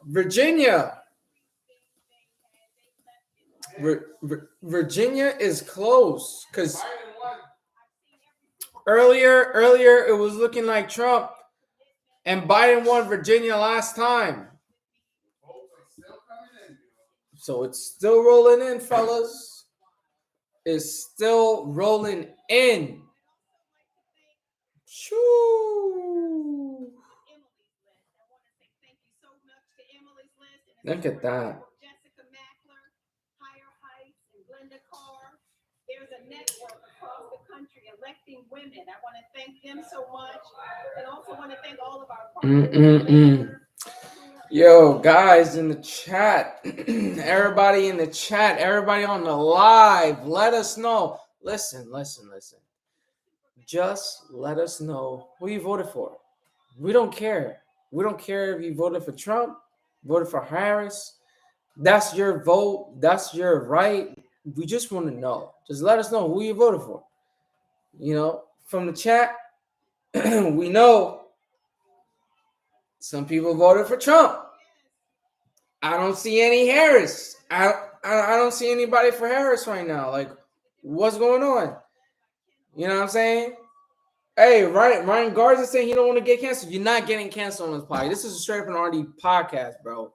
[SPEAKER 2] Virginia is close because earlier it was looking like Trump and Biden won Virginia last time. So it's still rolling in, fellas. It's still rolling in. Shoo. Look at that.
[SPEAKER 9] There's a network across the country electing women. I want to thank them so much, and also want to thank all of our partners.
[SPEAKER 2] Yo, guys in the chat, everybody in the chat, everybody on the live, let us know. Listen. Just let us know who you voted for. We don't care. We don't care if you voted for Trump, voted for Harris. That's your vote. That's your right. We just want to know. Just let us know who you voted for. From the chat, we know some people voted for Trump. I don't see any Harris. I don't see anybody for Harris right now. Like, what's going on? You know what I'm saying? Hey, Ryan Garza is saying he don't want to get canceled. You're not getting canceled on this podcast. This is a Straight Up R&D podcast, bro.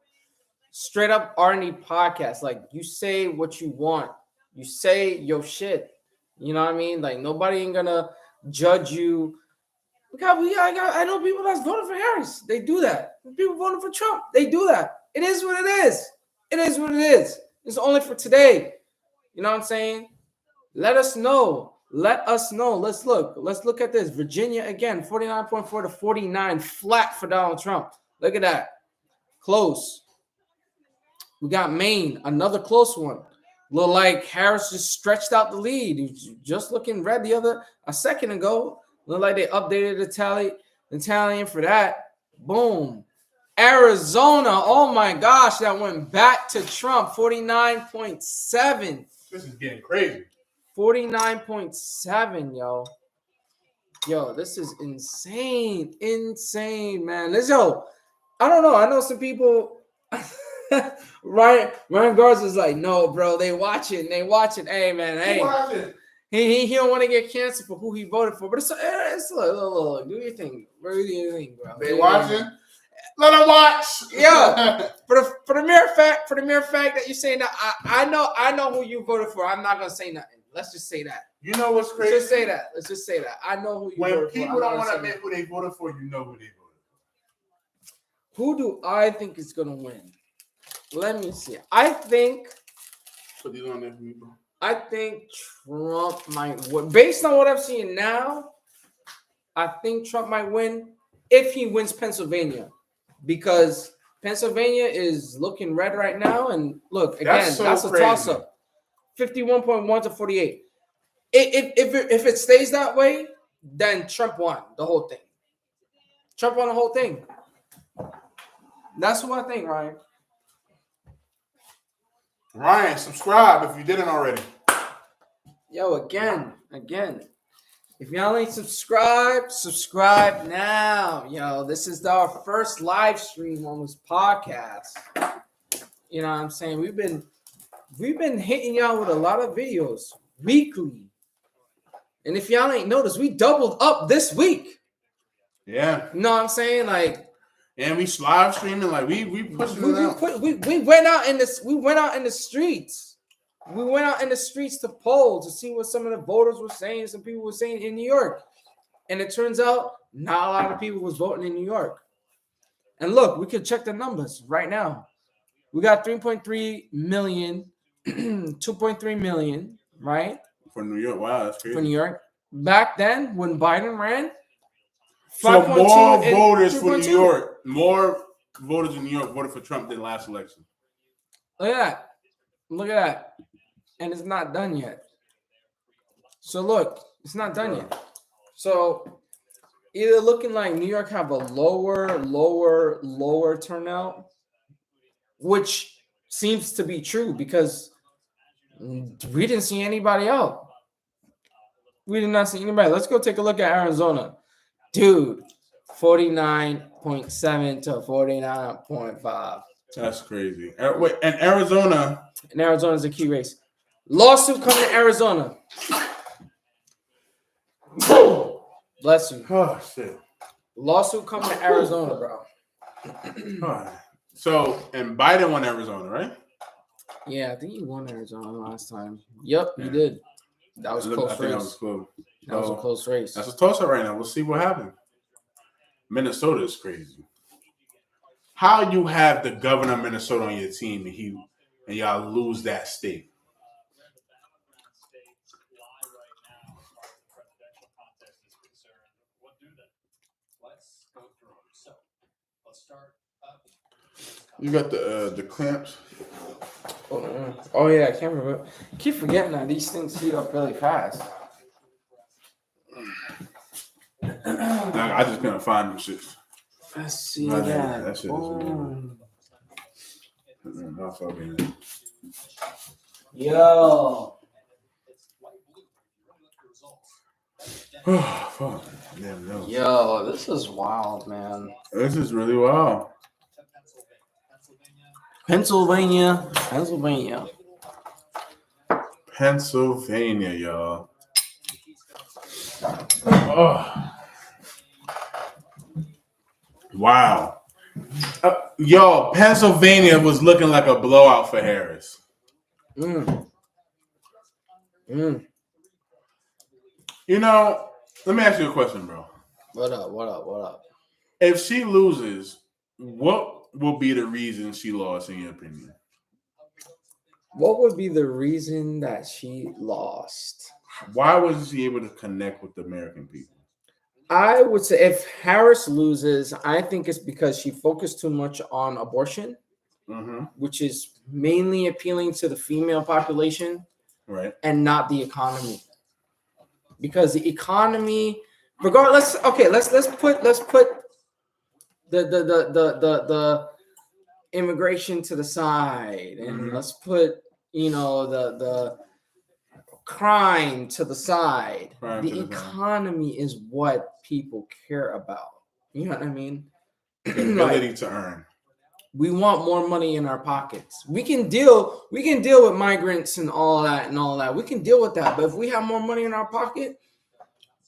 [SPEAKER 2] Straight Up R&D podcast. Like, you say what you want. You say your shit. You know what I mean? Like, nobody ain't gonna judge you. I know people that's voting for Harris. They do that. People voting for Trump. They do that. It is what it is. It is what it is. It's only for today. You know what I'm saying? Let us know. Let us know. Let's look. Let's look at this. Virginia again, 49.4 to 49, flat for Donald Trump. Look at that. Close. We got Maine, another close one. Look like Harris just stretched out the lead. He was just looking red a second ago. Look like they updated the tally for that. Boom. Arizona. Oh my gosh, that went back to Trump. 49.7.
[SPEAKER 1] This is getting crazy.
[SPEAKER 2] 49.7, yo. Yo, this is insane. Insane, man. I don't know. I know some people. Ryan Garza is like, no, bro, they watching. Hey, man, hey. He don't want to get canceled for who he voted for. But it's look, do your thing. Do your thing, bro.
[SPEAKER 1] They watching? Let them watch.
[SPEAKER 2] Yo, for the mere fact that you're saying that, I know who you voted for. I'm not gonna say nothing. Let's just say that.
[SPEAKER 1] You know what's crazy?
[SPEAKER 2] Let's just say that. I know who you voted for.
[SPEAKER 1] When people don't want to admit who they voted for, you know who they voted for.
[SPEAKER 2] Who do I think is gonna win? Let me see. I think Trump might win. Based on what I'm seeing now, I think Trump might win if he wins Pennsylvania. Because Pennsylvania is looking red right now. And look, again, that's a toss-up. 51.1 to 48. If it stays that way, then Trump won the whole thing. Trump won the whole thing. That's what I think, Ryan.
[SPEAKER 1] Ryan, subscribe if you didn't already.
[SPEAKER 2] Yo, again. If y'all ain't subscribe now. Yo, this is our first live stream on this podcast. You know what I'm saying? We've been hitting y'all with a lot of videos weekly. And if y'all ain't noticed, we doubled up this week.
[SPEAKER 1] Yeah.
[SPEAKER 2] You know what I'm saying? Like,
[SPEAKER 1] and we live streaming, like we pushing it out.
[SPEAKER 2] We went out in the streets. We went out in the streets to poll to see what some of the voters were saying. Some people were saying in New York. And it turns out not a lot of people was voting in New York. And look, we could check the numbers right now. We got 3.3 million, 2.3 million, right?
[SPEAKER 1] For New York. Wow, that's crazy.
[SPEAKER 2] For New York. Back then, when Biden ran,
[SPEAKER 1] so more voters for New York. More voters in New York voted for Trump than last election.
[SPEAKER 2] Look at that. And it's not done yet. So look, it's not done yet. So either looking like New York have a lower turnout, which seems to be true because we didn't see anybody out. We did not see anybody. Let's go take a look at Arizona. Dude, 49.7 to 49.5.
[SPEAKER 1] That's crazy. Wait, and Arizona.
[SPEAKER 2] And Arizona's a key race. Lawsuit coming to Arizona. Bless you.
[SPEAKER 1] Oh, shit.
[SPEAKER 2] Lawsuit coming to Arizona, bro.
[SPEAKER 1] So, and Biden won Arizona, right?
[SPEAKER 2] Yeah, I think he won Arizona last time. Yep, he did. That was a close race. That was a close race.
[SPEAKER 1] That's a toss-up right now. We'll see what happens. Minnesota is crazy. How you have the governor of Minnesota on your team and y'all lose that state? You got the clamps.
[SPEAKER 2] Oh yeah, I can't remember. I keep forgetting that these things heat up really fast.
[SPEAKER 1] I just couldn't find them shit.
[SPEAKER 2] Let's see that.
[SPEAKER 1] That shit is
[SPEAKER 2] Yo.
[SPEAKER 1] Fuck. Damn, no.
[SPEAKER 2] Yo, this is wild, man.
[SPEAKER 1] This is really wild.
[SPEAKER 2] Pennsylvania.
[SPEAKER 1] Pennsylvania, y'all. Oh. Wow. Yo, Pennsylvania was looking like a blowout for Harris. You know, let me ask you a question, bro.
[SPEAKER 2] What up?
[SPEAKER 1] If she loses, what will be the reason she lost, in your opinion?
[SPEAKER 2] What would be the reason that she lost?
[SPEAKER 1] Why wasn't she able to connect with the American people?
[SPEAKER 2] I would say if Harris loses, I think it's because she focused too much on abortion, which is mainly appealing to the female population,
[SPEAKER 1] right,
[SPEAKER 2] and not the economy. Because the economy, regardless, okay, let's put the immigration to the side, and let's put the crime to the side. The economy is what people care about. You know what I mean?
[SPEAKER 1] The ability to earn.
[SPEAKER 2] We want more money in our pockets. We can deal with migrants and all that. We can deal with that. But if we have more money in our pocket,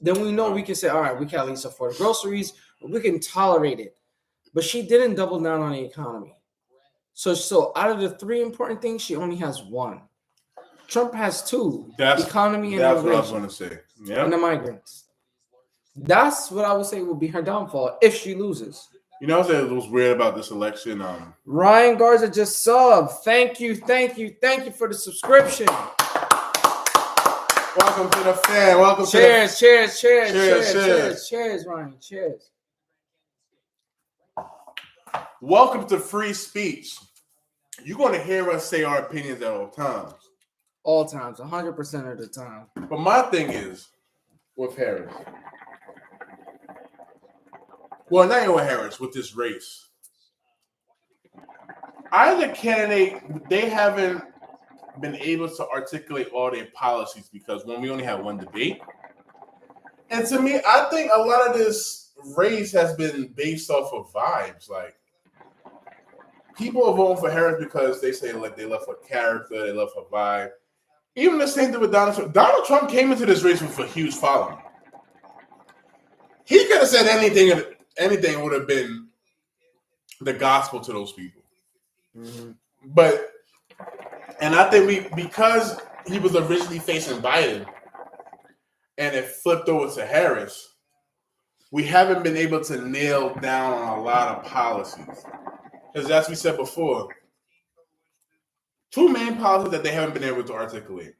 [SPEAKER 2] then we know we can say, all right, we can at least afford groceries. We can tolerate it. But she didn't double down on the economy. So out of the three important things, she only has one. Trump has two. Economy and
[SPEAKER 1] that's
[SPEAKER 2] immigration.
[SPEAKER 1] What I was going to say. Yep.
[SPEAKER 2] And the migrants. That's what I would say would be her downfall if she loses.
[SPEAKER 1] You know what was weird about this election?
[SPEAKER 2] Ryan Garza just subbed. Thank you for the subscription.
[SPEAKER 1] Welcome to the fan. Welcome
[SPEAKER 2] cheers,
[SPEAKER 1] to the
[SPEAKER 2] cheers, Ryan. Cheers.
[SPEAKER 1] Welcome to free speech. You're going to hear us say our opinions at all times.
[SPEAKER 2] All times, 100% of the time.
[SPEAKER 1] But my thing is with Harris. Well, not even with Harris, with this race. Either candidate, they haven't been able to articulate all their policies because when we only have one debate. And to me, I think a lot of this race has been based off of vibes. Like, people are voting for Harris because they say like they love her character, they love her vibe. Even the same thing with Donald Trump. Donald Trump came into this race with a huge following. He could have said anything would have been the gospel to those people. But, and I think because he was originally facing Biden and it flipped over to Harris, we haven't been able to nail down on a lot of policies. Because as we said before, two main policies that they haven't been able to articulate.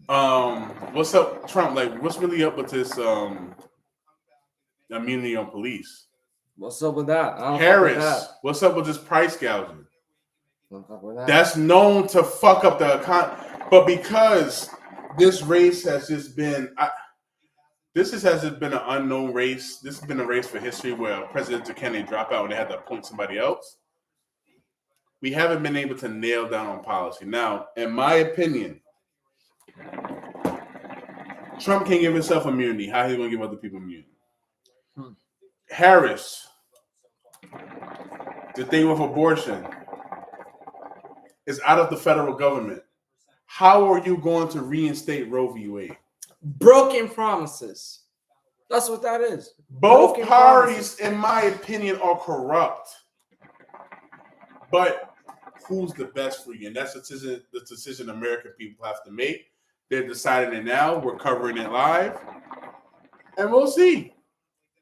[SPEAKER 1] What's up, Trump? Like, what's really up with this immunity on police?
[SPEAKER 2] What's up with that?
[SPEAKER 1] Harris, what's up with this price gouging? That's known to fuck up the economy. But because this race has just been, this has just been an unknown race. This has been a race for history where President Kennedy dropped out and they had to appoint somebody else. We haven't been able to nail down on policy. Now, in my opinion, Trump can't give himself immunity. How are he going to give other people immunity? Harris, the thing with abortion is out of the federal government. How are you going to reinstate Roe v. Wade?
[SPEAKER 2] Broken promises. That's what that is.
[SPEAKER 1] Both parties, in my opinion, are corrupt. But who's the best for you? And that's the decision American people have to make. They're deciding it now. We're covering it live. And we'll see.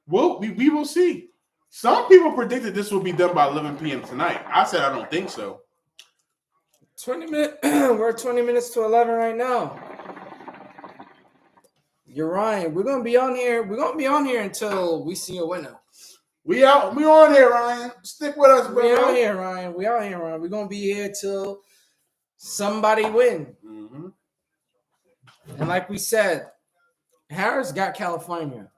[SPEAKER 1] We will see. Some people predicted this will be done by 11 p.m. tonight. I said I don't think so.
[SPEAKER 2] 20 minutes. We're 20 minutes to 11 right now. You're right. We're gonna be on here. We're gonna be on here until we see a winner.
[SPEAKER 1] We out. We on here, Ryan. Stick with us, bro.
[SPEAKER 2] We out here, Ryan. We're gonna be here till somebody win.
[SPEAKER 1] Mm-hmm.
[SPEAKER 2] And like we said, Harris got California.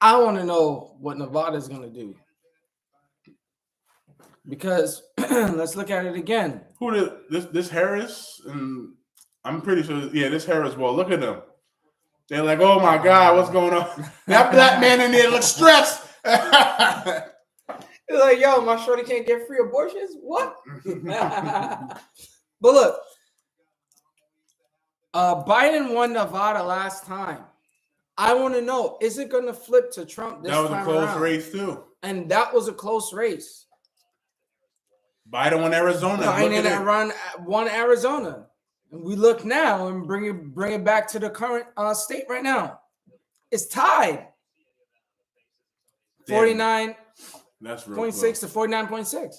[SPEAKER 2] I want to know what Nevada's gonna do. Because let's look at it again.
[SPEAKER 1] Who this Harris and I'm pretty sure. Yeah, this Harris ball. Look at them. They're like, oh my God, what's going on? That black man in there looks stressed.
[SPEAKER 2] It's like, yo, my shorty can't get free abortions? What? But look, Biden won Nevada last time. I want to know, is it going to flip to Trump this time? That was a close
[SPEAKER 1] race, too.
[SPEAKER 2] And that was a close race.
[SPEAKER 1] Biden won Arizona.
[SPEAKER 2] Biden won Arizona. And we look now and bring it back to the current state right now. It's tied. 49. That's real 0.6 to 49.6.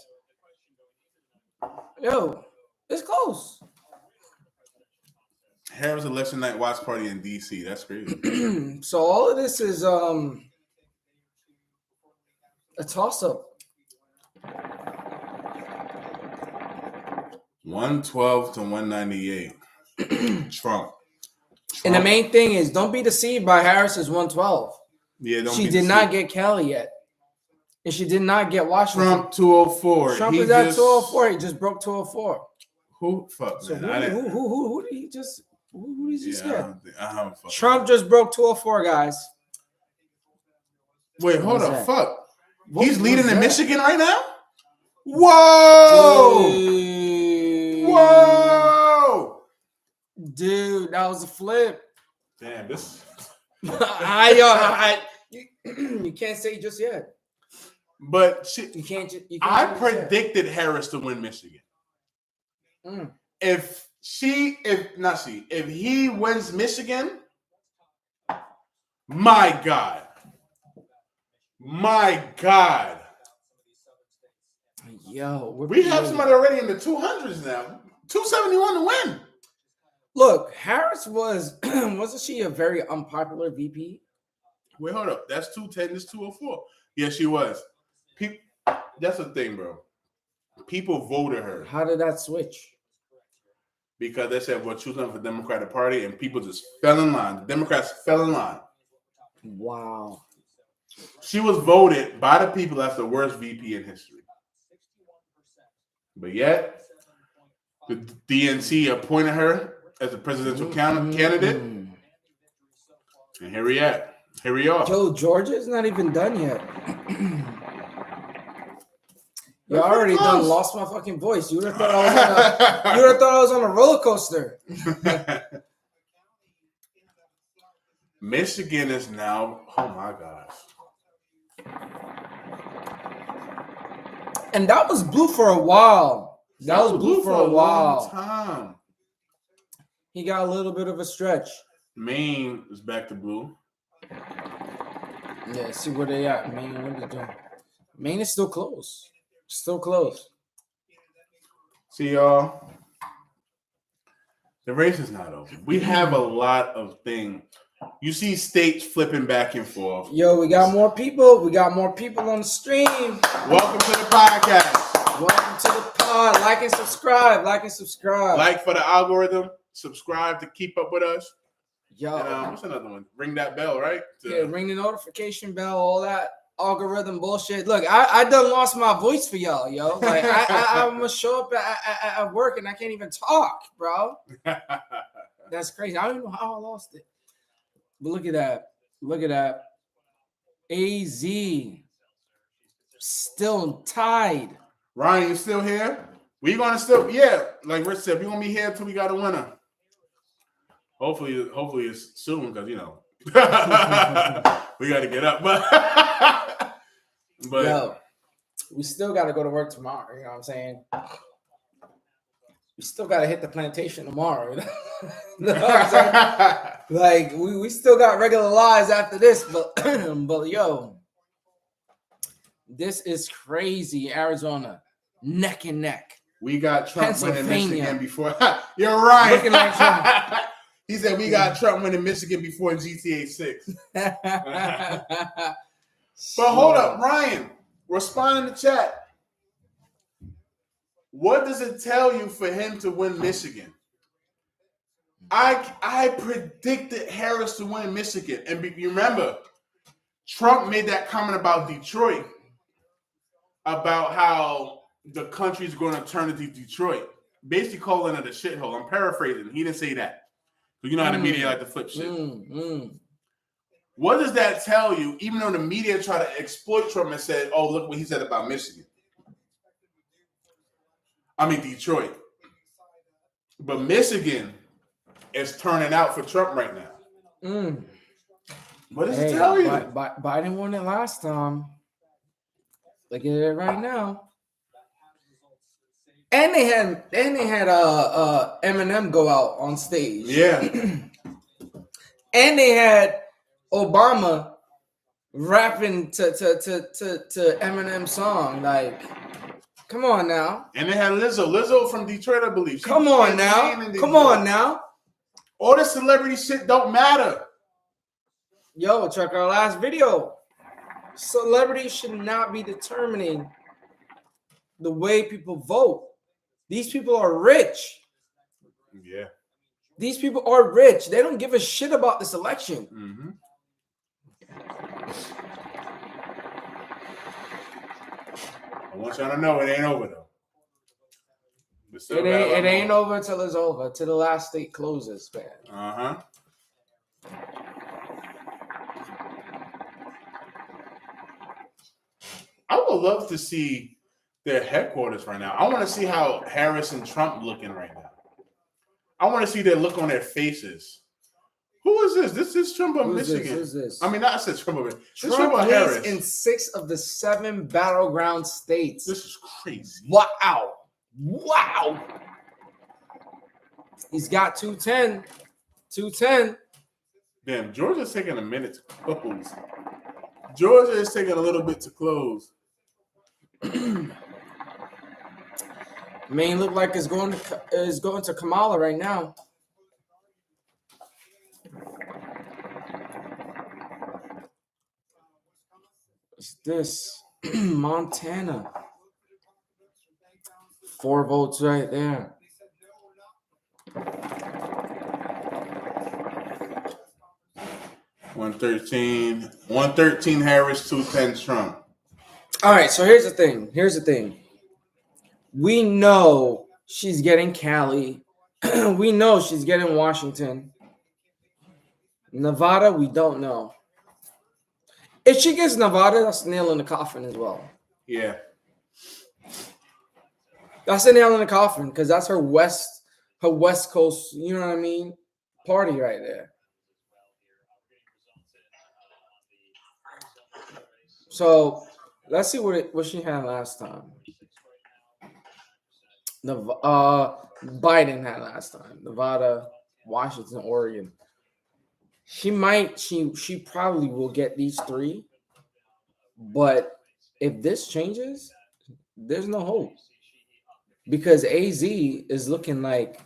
[SPEAKER 2] Yo, it's close.
[SPEAKER 1] Harris election night watch party in DC. That's crazy.
[SPEAKER 2] So all of this is a toss-up.
[SPEAKER 1] 112 to 198. Trump.
[SPEAKER 2] And the main thing is, don't be deceived by Harris's 112.
[SPEAKER 1] Yeah,
[SPEAKER 2] she did not get Cali yet. And she did not get Washington.
[SPEAKER 1] Trump 204.
[SPEAKER 2] Trump is at 204. He just broke 204.
[SPEAKER 1] Who? Fuck,
[SPEAKER 2] so
[SPEAKER 1] man.
[SPEAKER 2] Who did he just get?
[SPEAKER 1] Trump
[SPEAKER 2] just broke 204, guys.
[SPEAKER 1] Wait, hold up. Fuck. He's leading in Michigan right now? Whoa! Whoa!
[SPEAKER 2] Dude, that was a flip.
[SPEAKER 1] Damn, this.
[SPEAKER 2] You can't say just yet.
[SPEAKER 1] But
[SPEAKER 2] you can't
[SPEAKER 1] I predicted Harris to win Michigan. If he wins Michigan, my God.
[SPEAKER 2] Yo,
[SPEAKER 1] we have somebody already in the 200s now. 271 to win.
[SPEAKER 2] Look, Harris wasn't she a very unpopular VP?
[SPEAKER 1] Wait, hold up. That's 210. This 204. Yeah, she was. That's the thing, bro. People voted her.
[SPEAKER 2] How did that switch?
[SPEAKER 1] Because they said, well, choose them for the Democratic Party, and people just fell in line. The Democrats fell in line.
[SPEAKER 2] Wow.
[SPEAKER 1] She was voted by the people as the worst VP in history. But yet, the DNC appointed her as a presidential candidate. And here we are.
[SPEAKER 2] Joe, Georgia's not even done yet. You already lost my fucking voice. You would have thought I was on a roller coaster.
[SPEAKER 1] Michigan is now, oh my gosh.
[SPEAKER 2] And that was blue for a while. That was blue for a while.
[SPEAKER 1] Long time.
[SPEAKER 2] He got a little bit of a stretch.
[SPEAKER 1] Maine is back to blue.
[SPEAKER 2] Yeah, see where they at. Maine, what are they doing? Maine is still close. Still close.
[SPEAKER 1] See, y'all. The race is not over. We have a lot of things. You see states flipping back and forth.
[SPEAKER 2] Yo, we got more people. We got more people on the stream.
[SPEAKER 1] Welcome to the podcast.
[SPEAKER 2] Welcome to the pod. Like and subscribe.
[SPEAKER 1] Like for the algorithm. Subscribe to keep up with us.
[SPEAKER 2] Yo.
[SPEAKER 1] And, what's another one? Ring that bell, right?
[SPEAKER 2] Yeah, ring the notification bell, all that algorithm bullshit. Look, I done lost my voice for y'all, yo. Like, I'm going to show up at work and I can't even talk, bro. That's crazy. I don't even know how I lost it. But look at that. AZ still tied.
[SPEAKER 1] Ryan, you still here? We gonna still, yeah. Like Rich said, we gonna be here until we got a winner. Hopefully it's soon, because we gotta get up. But
[SPEAKER 2] yo, we still gotta go to work tomorrow. You know what I'm saying? We still gotta hit the plantation tomorrow. You know what I'm saying? Like we still got regular lives after this, but yo, this is crazy. Arizona, neck and neck.
[SPEAKER 1] We got Trump winning Michigan before. You're right.
[SPEAKER 2] Looking like Trump.
[SPEAKER 1] He said we got Trump winning Michigan before GTA 6. But hold up, Ryan. Respond in the chat. What does it tell you for him to win Michigan? I predicted Harris to win Michigan. And you remember, Trump made that comment about Detroit, about how the country's going to turn into Detroit basically calling it a shithole. I'm paraphrasing. He didn't say that. But you know how the media like to flip shit. What does that tell you? Even though the media try to exploit Trump and said, "Oh, look what he said about Michigan." I mean Detroit. But Michigan is turning out for Trump right now. What does it tell you?
[SPEAKER 2] Biden won it last time. Look at it right now. And they had Eminem go out on stage.
[SPEAKER 1] Yeah.
[SPEAKER 2] And they had Obama rapping to Eminem song. Like, come on now.
[SPEAKER 1] And they had Lizzo from Detroit, I believe.
[SPEAKER 2] Come on now.
[SPEAKER 1] All this celebrity shit don't matter.
[SPEAKER 2] Yo, check our last video. Celebrities should not be determining the way people vote. These people are rich.
[SPEAKER 1] Yeah.
[SPEAKER 2] These people are rich. They don't give a shit about this election.
[SPEAKER 1] Mm-hmm. I want y'all to know it ain't over though.
[SPEAKER 2] It ain't over till it's over. Till the last state closes, man.
[SPEAKER 1] Uh-huh. I would love to see their headquarters right now. I want to see how Harris and Trump looking right now. I want to see their look on their faces. Who is this? This is Trump of Michigan.
[SPEAKER 2] Who's this?
[SPEAKER 1] I mean, not said Trump of Michigan.
[SPEAKER 2] Trump lives
[SPEAKER 1] Harris.
[SPEAKER 2] in 6 of the 7 battleground states.
[SPEAKER 1] This is crazy.
[SPEAKER 2] Wow. He's got 210.
[SPEAKER 1] Damn, Georgia's taking a minute to close. Georgia is taking a little bit to close.
[SPEAKER 2] Maine look like it's going to Kamala right now. What's this? Montana. 4 votes right there.
[SPEAKER 1] $113 Harris, 210 Trump.
[SPEAKER 2] All right, so here's the thing. We know she's getting Cali. We know she's getting Washington. Nevada, we don't know. If she gets Nevada, that's a nail in the coffin as well.
[SPEAKER 1] Yeah.
[SPEAKER 2] That's a nail in the coffin because that's her West Coast, you know what I mean? Party right there. So let's see what she had last time. Biden had last time. Nevada, Washington, Oregon. She probably will get these 3. But if this changes, there's no hope. Because AZ is looking like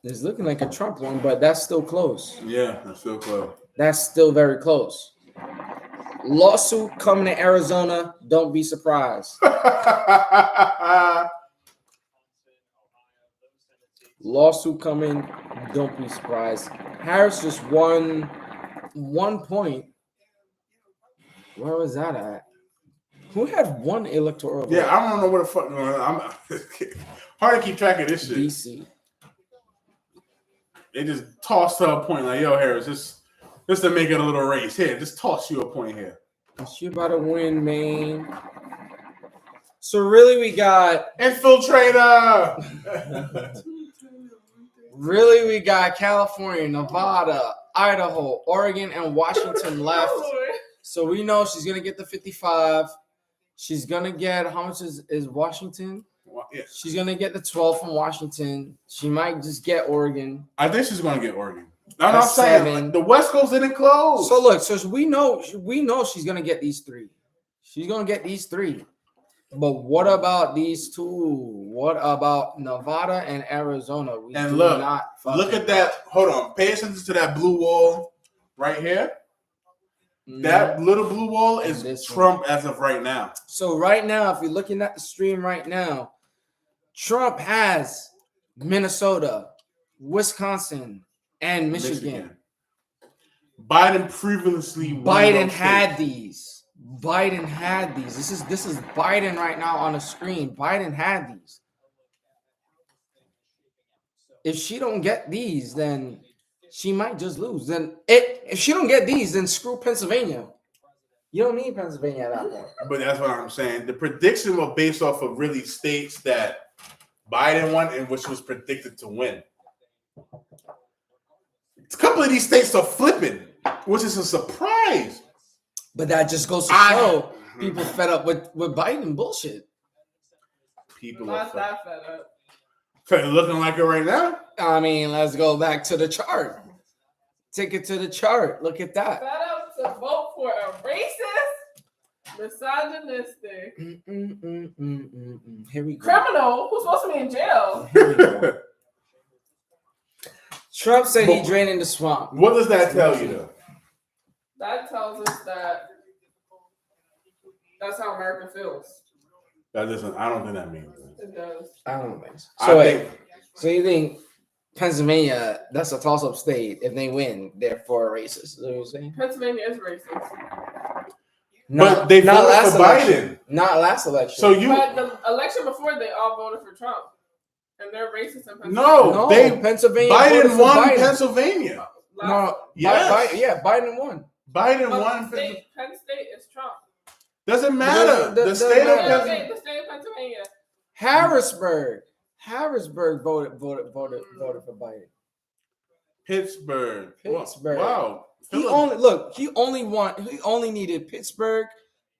[SPEAKER 2] a Trump one, but that's still close.
[SPEAKER 1] Yeah, that's still close.
[SPEAKER 2] That's still very close. Lawsuit coming to Arizona. Don't be surprised. Lawsuit coming. Don't be surprised. Harris just won 1 point. Where was that at? Who had 1 electoral vote?
[SPEAKER 1] Yeah, I don't know what the fuck going on. I'm hard to keep track of this shit.
[SPEAKER 2] DC.
[SPEAKER 1] They just tossed her a point like, yo, Harris, just to make it a little race. Here, just toss you a point here.
[SPEAKER 2] She about to win, Maine. So really we got
[SPEAKER 1] Infiltrator.
[SPEAKER 2] Really, we got California, Nevada, Idaho, Oregon, and Washington left. So we know she's going to get the 55. She's going to get, how much is Washington?
[SPEAKER 1] Yeah.
[SPEAKER 2] She's going to get the 12 from Washington. She might just get Oregon.
[SPEAKER 1] I think she's going to get Oregon. I'm not saying the West Coast didn't close.
[SPEAKER 2] So look, we know she's going to get these 3. She's going to get these 3. But what about these 2? What about Nevada and Arizona?
[SPEAKER 1] Look at that. Hold on. Pay attention to that blue wall right here. That little blue wall is Trump as of right now.
[SPEAKER 2] So right now, if you're looking at the stream right now, Trump has Minnesota, Wisconsin, and Michigan.
[SPEAKER 1] Biden previously
[SPEAKER 2] had these. This is Biden right now on the screen. Biden had these. if she don't get these, then she might just lose. Then if she don't get these, then screw Pennsylvania. You don't need Pennsylvania at that point.
[SPEAKER 1] But that's what I'm saying. The prediction was based off of really states that Biden won and which was predicted to win. A couple of these states are flipping, which is a surprise.
[SPEAKER 2] But that just goes to show people fed up with Biden bullshit.
[SPEAKER 1] People
[SPEAKER 3] Not
[SPEAKER 1] are
[SPEAKER 3] that fed up.
[SPEAKER 1] looking like it right now.
[SPEAKER 2] I mean, let's go back to the chart. Take it to the chart. Look at that.
[SPEAKER 3] Fed up to vote for a racist, misogynistic
[SPEAKER 2] Here we go.
[SPEAKER 3] criminal who's supposed to be in jail.
[SPEAKER 2] Here we go. Trump said he draining the swamp.
[SPEAKER 1] What does that tell you, though?
[SPEAKER 3] That tells us that that's how America feels.
[SPEAKER 1] That doesn't. I don't think that means it.
[SPEAKER 3] It does.
[SPEAKER 2] I don't think so.
[SPEAKER 1] I
[SPEAKER 2] So wait,
[SPEAKER 1] think
[SPEAKER 2] so you think Pennsylvania, that's a toss-up state. If they win, they're for racist. Is that what you're saying?
[SPEAKER 3] Pennsylvania is racist.
[SPEAKER 1] but they voted
[SPEAKER 2] last
[SPEAKER 1] for
[SPEAKER 2] election.
[SPEAKER 1] Biden.
[SPEAKER 2] Not last election.
[SPEAKER 1] So you
[SPEAKER 3] But the election before, they all voted for Trump. And they're racist in Pennsylvania.
[SPEAKER 1] no, they
[SPEAKER 2] Pennsylvania voted
[SPEAKER 1] Biden
[SPEAKER 2] for
[SPEAKER 1] won
[SPEAKER 2] Biden.
[SPEAKER 1] Pennsylvania.
[SPEAKER 2] No,
[SPEAKER 1] Yes.
[SPEAKER 2] Biden won.
[SPEAKER 1] Biden
[SPEAKER 3] But
[SPEAKER 1] won.
[SPEAKER 3] Penn State is Trump.
[SPEAKER 1] Doesn't matter.
[SPEAKER 2] But
[SPEAKER 1] The
[SPEAKER 2] doesn't
[SPEAKER 1] state of
[SPEAKER 2] matter.
[SPEAKER 1] Pennsylvania.
[SPEAKER 3] The state of Pennsylvania.
[SPEAKER 2] Harrisburg voted for Biden.
[SPEAKER 1] Pittsburgh.
[SPEAKER 2] Pittsburgh.
[SPEAKER 1] Wow.
[SPEAKER 2] He only needed Pittsburgh,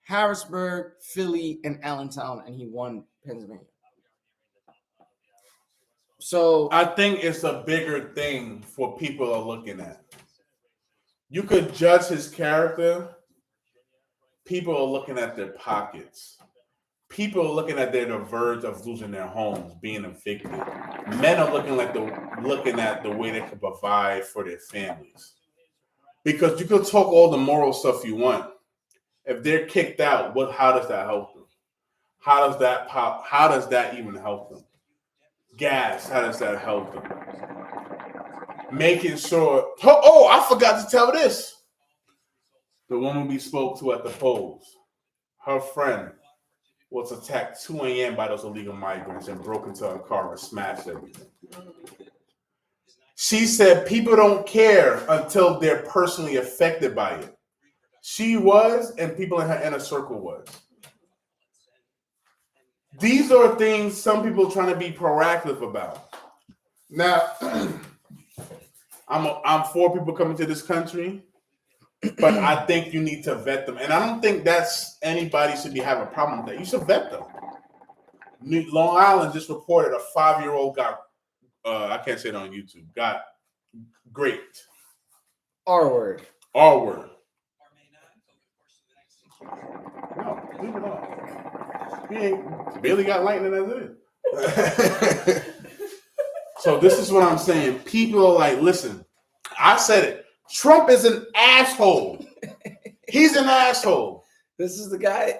[SPEAKER 2] Harrisburg, Philly, and Allentown, and he won Pennsylvania. So
[SPEAKER 1] I think it's a bigger thing for people are looking at. You could judge his character. People are looking at their pockets. People are looking at the verge of losing their homes, being evicted. Men are looking at the way they can provide for their families. Because you could talk all the moral stuff you want. If they're kicked out, how does that help them? How does that even help them? Gas, how does that help them? Making sure. Oh, I forgot to tell this. The woman we spoke to at the polls, her friend was attacked 2 a.m. by those illegal migrants and broke into her car and smashed everything. She said people don't care until they're personally affected by it. She was, and people in her inner circle was. These are things some people are trying to be proactive about. Now, I'm for people coming to this country, but I think you need to vet them. And I don't think that's anybody should have a problem with that. You should vet them. Long Island just reported a 5-year-old got, I can't say it on YouTube, got raped.
[SPEAKER 2] R-word.
[SPEAKER 1] R-word. No, leave it on. He ain't barely got lightning as it is. So this is what I'm saying. People are like, listen, I said it. Trump is an asshole. He's an asshole.
[SPEAKER 2] This is the guy.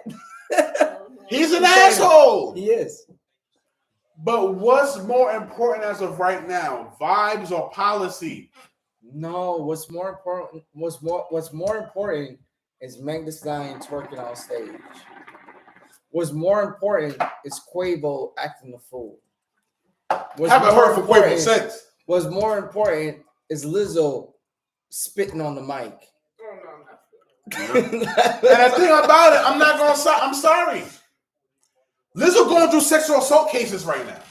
[SPEAKER 1] He's an asshole.
[SPEAKER 2] He is.
[SPEAKER 1] But what's more important as of right now? Vibes or policy?
[SPEAKER 2] No, what's more important is Meg Thee Stallion twerking on stage. What's more important is Quavo acting the fool.
[SPEAKER 1] Haven't heard from Quavo since.
[SPEAKER 2] What's more important is Lizzo spitting on the mic.
[SPEAKER 1] And the thing about it, I'm not gonna stop. I'm sorry. Lizzo going through sexual assault cases right now.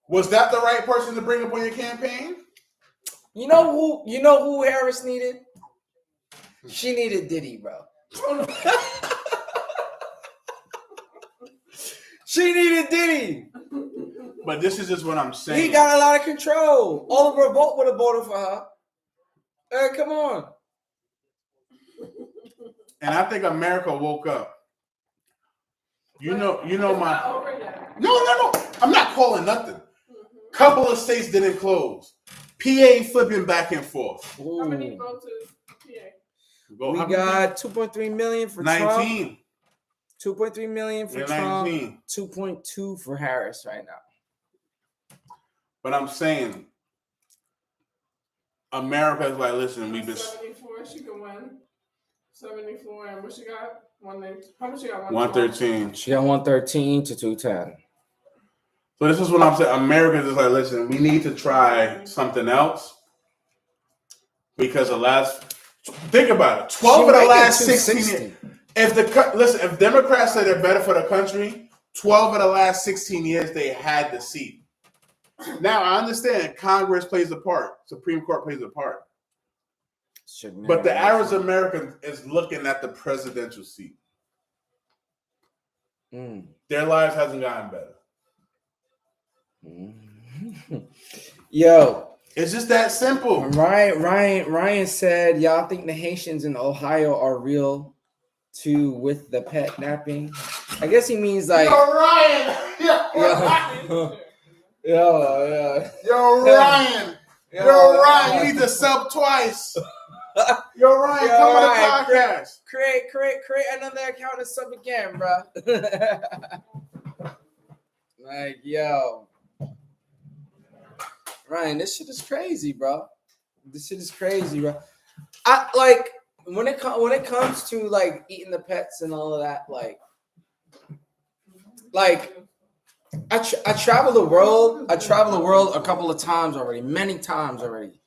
[SPEAKER 1] Was that the right person to bring up on your campaign?
[SPEAKER 2] You know who Harris needed? She needed Diddy, bro. She needed Diddy.
[SPEAKER 1] But this is just what I'm saying.
[SPEAKER 2] He got a lot of control. Oliver Vogt would have voted for her. Hey, come on.
[SPEAKER 1] And I think America woke up. You know my.
[SPEAKER 3] Over yet.
[SPEAKER 1] No. I'm not calling nothing. Couple of states didn't close. PA flipping back and forth.
[SPEAKER 3] How many votes is PA?
[SPEAKER 2] We got 2.3 million for
[SPEAKER 1] 19.
[SPEAKER 2] Trump. 2.3 million for
[SPEAKER 1] Yeah,
[SPEAKER 2] Trump.
[SPEAKER 1] 19.
[SPEAKER 2] 2.2 for Harris right now.
[SPEAKER 1] But I'm saying, America is like, listen, we've been.
[SPEAKER 3] 74, she can win. 74, and what she got? How much she got?
[SPEAKER 1] 113.
[SPEAKER 2] She got 113 to 210.
[SPEAKER 1] So this is what I'm saying. America's just like, listen, we need to try something else because think about it. 12 of the last 16 years. If Democrats say they're better for the country, 12 of the last 16 years they had the seat. Now I understand Congress plays a part, Supreme Court plays a part, but the average American is looking at the presidential seat. Their lives hasn't gotten better.
[SPEAKER 10] Yo,
[SPEAKER 1] it's just that simple.
[SPEAKER 10] Ryan said, y'all think the Haitians in Ohio are real too with the pet napping? I guess he means like
[SPEAKER 1] Yo, Ryan. Yo, Ryan. Yo, Ryan, you need to sub twice. Yo, Ryan, come on the podcast.
[SPEAKER 10] Create another account and sub again, bro. Like, yo, Ryan, this shit is crazy, bro. I like when it comes to like eating the pets and all of that, like I travel the world. A couple of times already, many times already.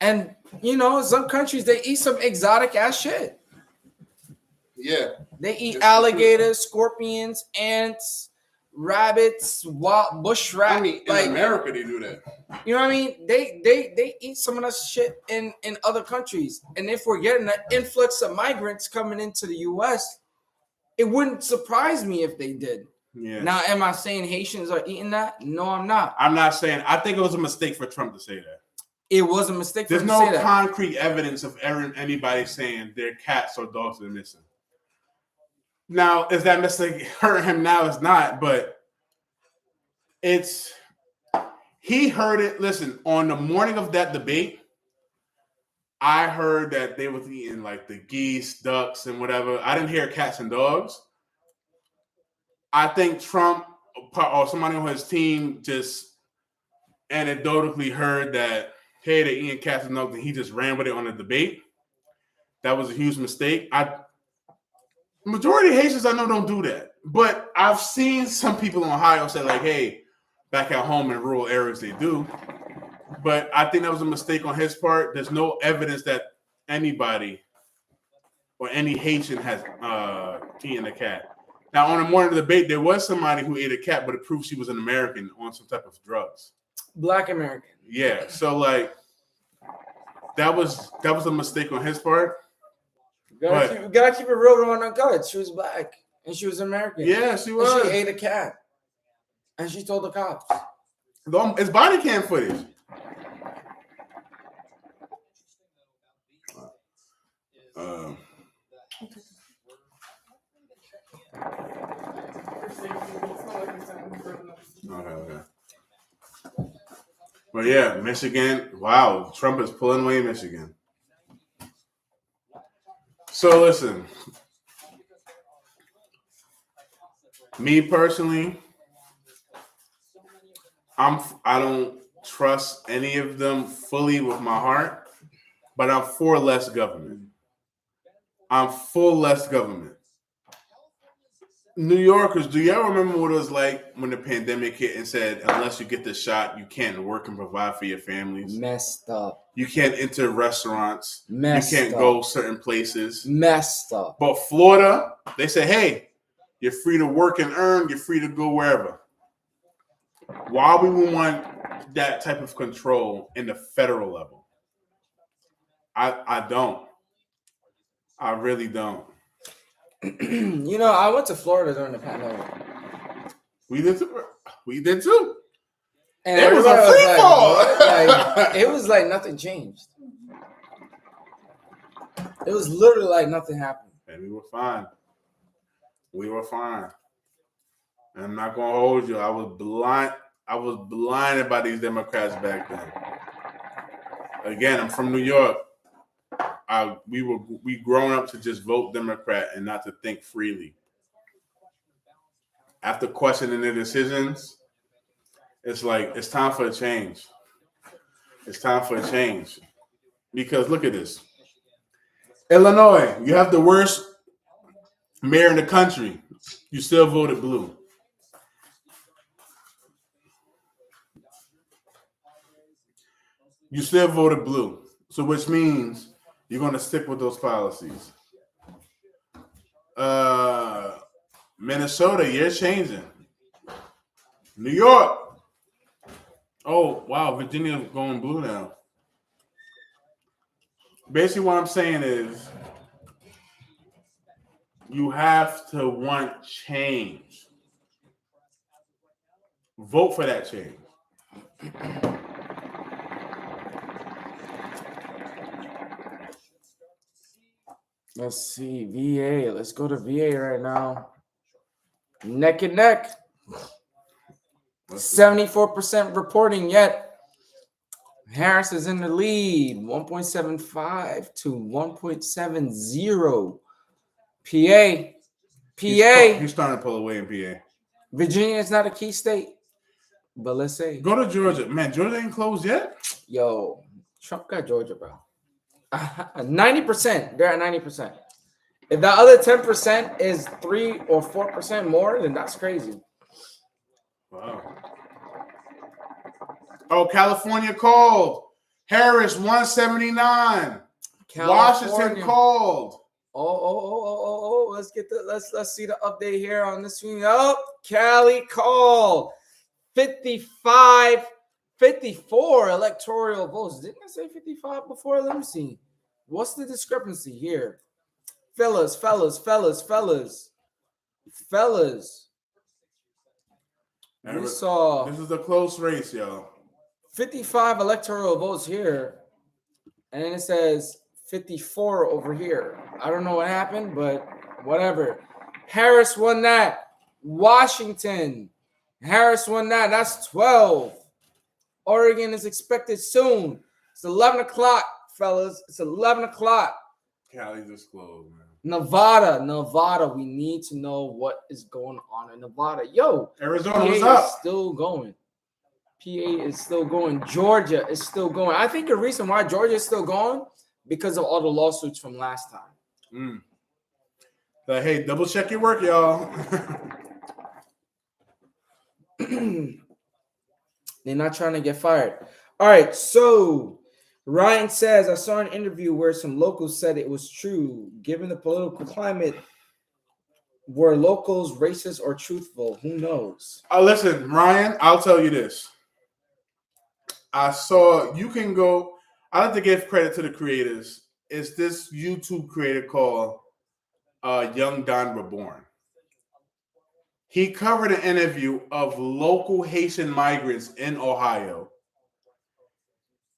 [SPEAKER 10] And you know, some countries they eat some exotic ass shit.
[SPEAKER 1] Yeah.
[SPEAKER 10] They eat alligators, scorpions, ants, rabbits, wild bush rat.
[SPEAKER 1] I mean, in America they do that.
[SPEAKER 10] You know what I mean? They eat some of that shit in other countries. And if we're getting an influx of migrants coming into the US, it wouldn't surprise me if they did.
[SPEAKER 1] Yeah.
[SPEAKER 10] Now, am I saying Haitians are eating that? No, I'm not.
[SPEAKER 1] I'm not saying. I think it was a mistake for Trump to say that.
[SPEAKER 10] It was a mistake for
[SPEAKER 1] There's
[SPEAKER 10] him to say
[SPEAKER 1] no
[SPEAKER 10] that.
[SPEAKER 1] concrete evidence of anybody saying their cats or dogs are missing. Now, is that mistake hurting him? Now it's not, but he heard it. Listen, on the morning of that debate, I heard that they was eating like the geese, ducks, and whatever. I didn't hear cats and dogs. I think Trump or somebody on his team just anecdotally heard that, hey, they're eating cats and dogs, and he just ran with it on the debate. That was a huge mistake. Majority of Haitians I know don't do that. But I've seen some people in Ohio say, like, hey, back at home in rural areas they do. But I think that was a mistake on his part. There's no evidence that anybody or any Haitian has eaten a cat. Now, on the morning of the debate, there was somebody who ate a cat, but it proved she was an American on some type of drugs.
[SPEAKER 10] Black American.
[SPEAKER 1] Yeah. So, like, that was a mistake on his part.
[SPEAKER 10] Gotta keep it real on her gut. She was black and she was American.
[SPEAKER 1] Yeah, she was.
[SPEAKER 10] And she ate a cat. And she told the cops.
[SPEAKER 1] It's body cam footage. Okay. But yeah, Michigan. Wow, Trump is pulling away Michigan. So listen, me personally, I don't trust any of them fully with my heart, but I'm for less government. I'm full less government. New Yorkers, do y'all remember what it was like when the pandemic hit and said, unless you get the shot, you can't work and provide for your families?
[SPEAKER 10] Messed up.
[SPEAKER 1] You can't enter restaurants.
[SPEAKER 10] Messed
[SPEAKER 1] you can't
[SPEAKER 10] up.
[SPEAKER 1] go certain places.
[SPEAKER 10] Messed up.
[SPEAKER 1] But Florida, they say, hey, you're free to work and earn. You're free to go wherever. Why we would want that type of control in the federal level? I don't. I really don't.
[SPEAKER 10] You know, I went to Florida during the pandemic.
[SPEAKER 1] We did too.
[SPEAKER 10] And
[SPEAKER 1] it was a
[SPEAKER 10] everybody
[SPEAKER 1] free fall.
[SPEAKER 10] Like, it was like nothing changed. It was literally like nothing happened.
[SPEAKER 1] And we were fine. And I'm not gonna hold you. I was blinded by these Democrats back then. Again, I'm from New York. We grown up to just vote Democrat and not to think freely. After questioning their decisions, it's like it's time for a change. It's time for a change. Because look at this. Illinois, you have the worst mayor in the country. You still voted blue. You still voted blue. So which means you're going to stick with those policies. Minnesota, you're changing. New York. Oh, wow. Virginia's going blue now. Basically, what I'm saying is you have to want change. Vote for that change.
[SPEAKER 10] Let's see, VA. Let's go to VA right now. Neck and neck. 74% reporting yet. Harris is in the lead, 1.75 to 1.70. PA.
[SPEAKER 1] He's starting to pull away in PA.
[SPEAKER 10] Virginia is not a key state, but let's say.
[SPEAKER 1] Go to Georgia. Man, Georgia ain't closed yet?
[SPEAKER 10] Yo, Trump got Georgia, bro. 90%. They're at 90%. If that other 10% is 3 or 4% more, then that's crazy.
[SPEAKER 1] Wow. Oh, California called. Harris 179. Washington called.
[SPEAKER 10] Oh. Let's see the update here on this one. Oh, Cali called. 54 electoral votes. Didn't I say 55 before? Let me see. What's the discrepancy here? Fellas. We saw
[SPEAKER 1] this is a close race, y'all.
[SPEAKER 10] 55 electoral votes here, and then it says 54 over here. I don't know what happened, but whatever. Harris won that. Washington. Harris won that. That's 12. Oregon is expected soon. It's 11 o'clock, fellas. It's 11 o'clock.
[SPEAKER 1] Cali just closed, man.
[SPEAKER 10] Nevada. We need to know what is going on in Nevada. Yo,
[SPEAKER 1] Arizona, what's up?
[SPEAKER 10] Still going. PA is still going. Georgia is still going. I think the reason why Georgia is still going because of all the lawsuits from last time.
[SPEAKER 1] But hey, double check your work, y'all.
[SPEAKER 10] They're not trying to get fired. All right, so Ryan says, I saw an interview where some locals said it was true. Given the political climate, were locals racist or truthful? Who knows?
[SPEAKER 1] Listen, Ryan, I'll tell you this. I like to give credit to the creators. It's this YouTube creator called Young Don Reborn. He covered an interview of local Haitian migrants in Ohio.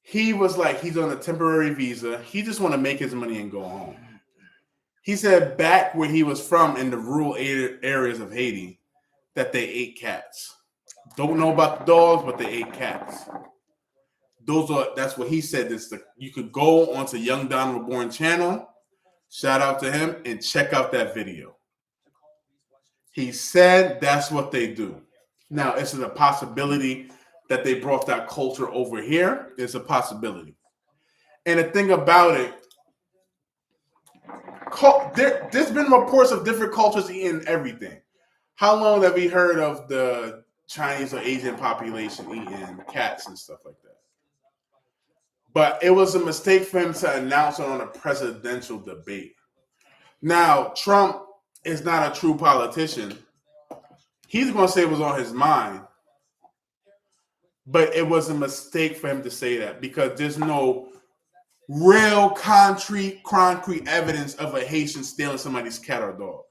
[SPEAKER 1] He was like, he's on a temporary visa. He just want to make his money and go home. He said back where he was from in the rural areas of Haiti that they ate cats. Don't know about the dogs, but they ate cats. That's what he said. You could go onto Young Don Reborn channel, shout out to him, and check out that video. He said that's what they do. Now, is it a possibility that they brought that culture over here? It's a possibility. And the thing about it, there's been reports of different cultures eating everything. How long have we heard of the Chinese or Asian population eating cats and stuff like that? But it was a mistake for him to announce it on a presidential debate. Now, Trump is not a true politician. He's going to say it was on his mind. But it was a mistake for him to say that because there's no real concrete evidence of a Haitian stealing somebody's cat or dog.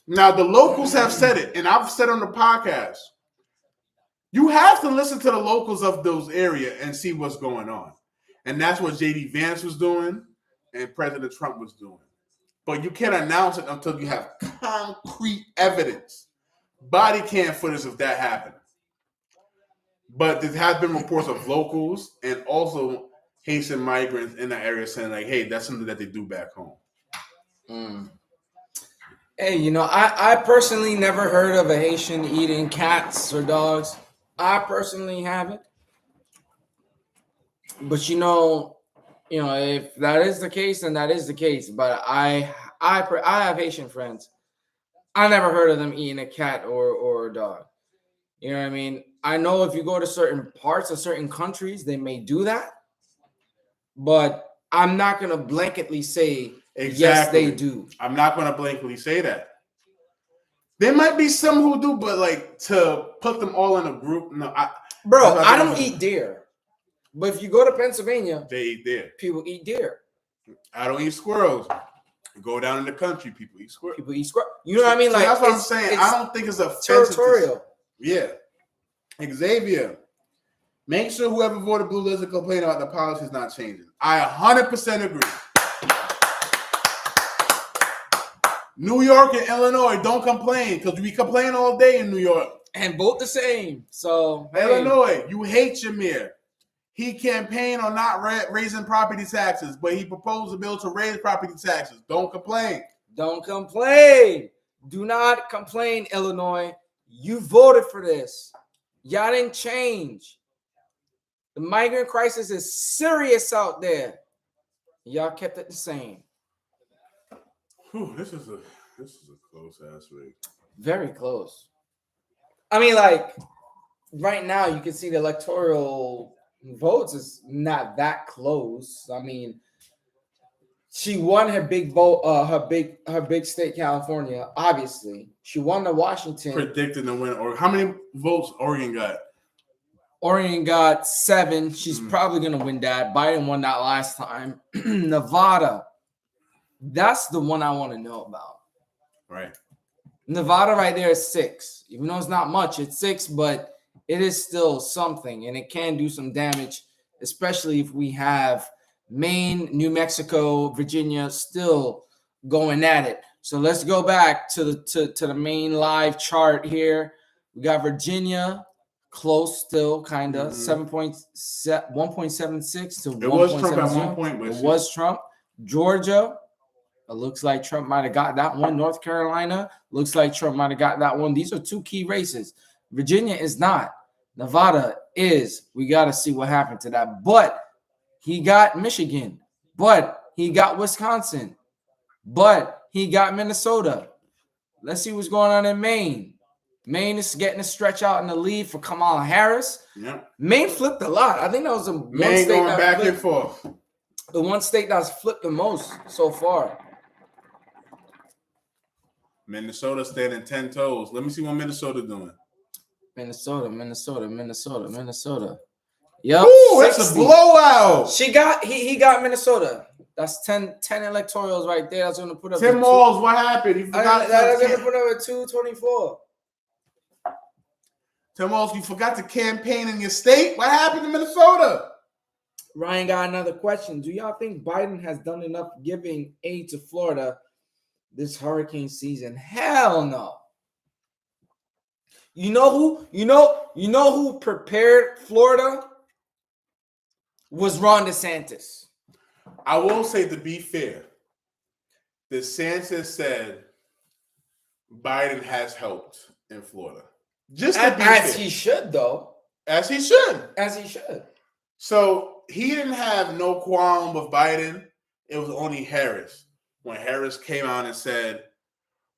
[SPEAKER 1] Now, the locals have said it, and I've said on the podcast, you have to listen to the locals of those areas and see what's going on. And that's what J.D. Vance was doing and President Trump was doing. But you can't announce it until you have concrete evidence, body cam footage of that happening. But there have been reports of locals and also Haitian migrants in that area saying, like, hey, that's something that they do back home.
[SPEAKER 10] Hey, I personally never heard of a Haitian eating cats or dogs. I personally haven't. But if that is the case, then that is the case. But I have Haitian friends. I never heard of them eating a cat or a dog. You know what I mean? I know if you go to certain parts of certain countries, they may do that. but I'm not gonna blanketly say yes,
[SPEAKER 1] Exactly.
[SPEAKER 10] they do.
[SPEAKER 1] I'm not going to blankly say that. There might be some who do, but like to put them all in a group, no.
[SPEAKER 10] Bro,
[SPEAKER 1] That's
[SPEAKER 10] I
[SPEAKER 1] what
[SPEAKER 10] don't eat deer, but if you go to Pennsylvania,
[SPEAKER 1] They eat deer.
[SPEAKER 10] people eat deer.
[SPEAKER 1] I don't eat squirrels. Go down in the country, people eat squirrels.
[SPEAKER 10] People eat squirrel. You know what I mean?
[SPEAKER 1] So
[SPEAKER 10] Like
[SPEAKER 1] that's what I'm
[SPEAKER 10] it's-
[SPEAKER 1] saying.
[SPEAKER 10] it's
[SPEAKER 1] I don't think it's offensive.
[SPEAKER 10] territorial.
[SPEAKER 1] Yeah. Xavier, make sure whoever voted blue doesn't complain about the policies not changing. I 100% agree. New York and Illinois, don't complain because we complain all day in New York.
[SPEAKER 10] And vote the same. So hey,
[SPEAKER 1] Illinois, you hate Jameer. He campaigned on not raising property taxes, but he proposed a bill to raise property taxes. Don't complain.
[SPEAKER 10] don't complain. Do not complain, Illinois. You voted for this. Y'all didn't change. The migrant crisis is serious out there. Y'all kept it the same.
[SPEAKER 1] Whew, this is a close ass race.
[SPEAKER 10] Very close. I mean, like right now, you can see the electoral votes is not that close. I mean, she won her big vote, her big state, California. Obviously, she won the Washington.
[SPEAKER 1] Predicting to win. Or how many votes Oregon got?
[SPEAKER 10] Oregon got 7. She's probably gonna win that. Biden won that last time. Nevada. That's the one I want to know about.
[SPEAKER 1] Right.
[SPEAKER 10] Nevada right there is 6. Even though it's not much, it's 6, but it is still something, and it can do some damage, especially if we have Maine, New Mexico, Virginia still going at it. So let's go back to the main live chart here. We got Virginia close still, kind of 1.76 to 1.70.
[SPEAKER 1] It was Trump at one point, but
[SPEAKER 10] it was Trump. Georgia. It looks like Trump might have got that one. North Carolina looks like Trump might have got that one. These are 2 key races. Virginia is not. Nevada is. We got to see what happened to that. But he got Michigan. But he got Wisconsin. But he got Minnesota. Let's see what's going on in Maine. Maine is getting a stretch out in the lead for Kamala Harris.
[SPEAKER 1] Yeah.
[SPEAKER 10] Maine flipped a lot. I think that was the one
[SPEAKER 1] Maine
[SPEAKER 10] state
[SPEAKER 1] going
[SPEAKER 10] that
[SPEAKER 1] back
[SPEAKER 10] flipped,
[SPEAKER 1] and forth.
[SPEAKER 10] the one state that's flipped the most so far.
[SPEAKER 1] Minnesota standing 10 toes. Let me see what Minnesota doing.
[SPEAKER 10] Minnesota. Yep.
[SPEAKER 1] Ooh, that's a
[SPEAKER 10] 60.
[SPEAKER 1] blowout.
[SPEAKER 10] He got Minnesota. That's 10 electorals right there. That's gonna put up
[SPEAKER 1] Tim Walls, what happened? He forgot
[SPEAKER 10] that's gonna put up at 224.
[SPEAKER 1] Tim Walls, you forgot to campaign in your state? What happened to Minnesota?
[SPEAKER 10] Ryan got another question. Do y'all think Biden has done enough giving aid to Florida this hurricane season? Hell no. You know who prepared Florida? Was Ron DeSantis.
[SPEAKER 1] I will say, to be fair, DeSantis said Biden has helped in Florida. Just to be
[SPEAKER 10] As
[SPEAKER 1] fair.
[SPEAKER 10] he should, though.
[SPEAKER 1] As he should.
[SPEAKER 10] As he should.
[SPEAKER 1] So he didn't have no qualm with Biden. It was only Harris. When Harris came out and said,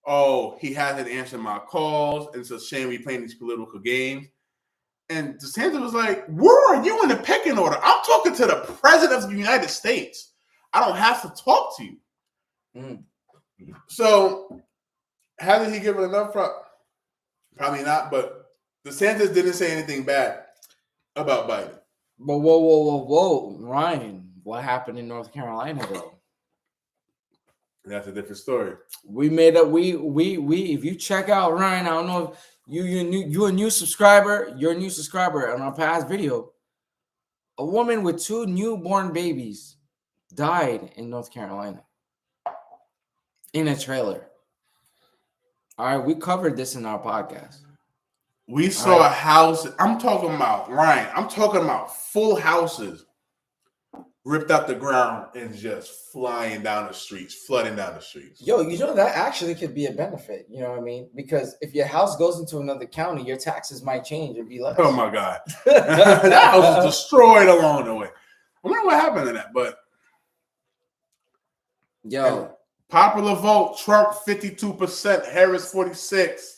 [SPEAKER 1] oh, he hasn't answered my calls, and it's a shame we playing these political games. And DeSantis was like, where are you in the pecking order? I'm talking to the president of the United States. I don't have to talk to you. So, hasn't he given enough? Probably not, but DeSantis didn't say anything bad about Biden.
[SPEAKER 10] But whoa, Ryan, what happened in North Carolina, though?
[SPEAKER 1] That's a different story.
[SPEAKER 10] We made up. We. If you check out Ryan, I don't know if you're a new subscriber. You're a new subscriber on our past video. A woman with 2 newborn babies died in North Carolina in a trailer. All right, we covered this in our podcast.
[SPEAKER 1] We saw a house. I'm talking about Ryan. I'm talking about full houses ripped out the ground and just flying down the streets, flooding down the streets.
[SPEAKER 10] Yo, you know that actually could be a benefit. You know what I mean? Because if your house goes into another county, your taxes might change or be less.
[SPEAKER 1] Oh my God. That house was destroyed along the way. I wonder what happened to that, but
[SPEAKER 10] yo,
[SPEAKER 1] popular vote, Trump 52%, Harris 46%.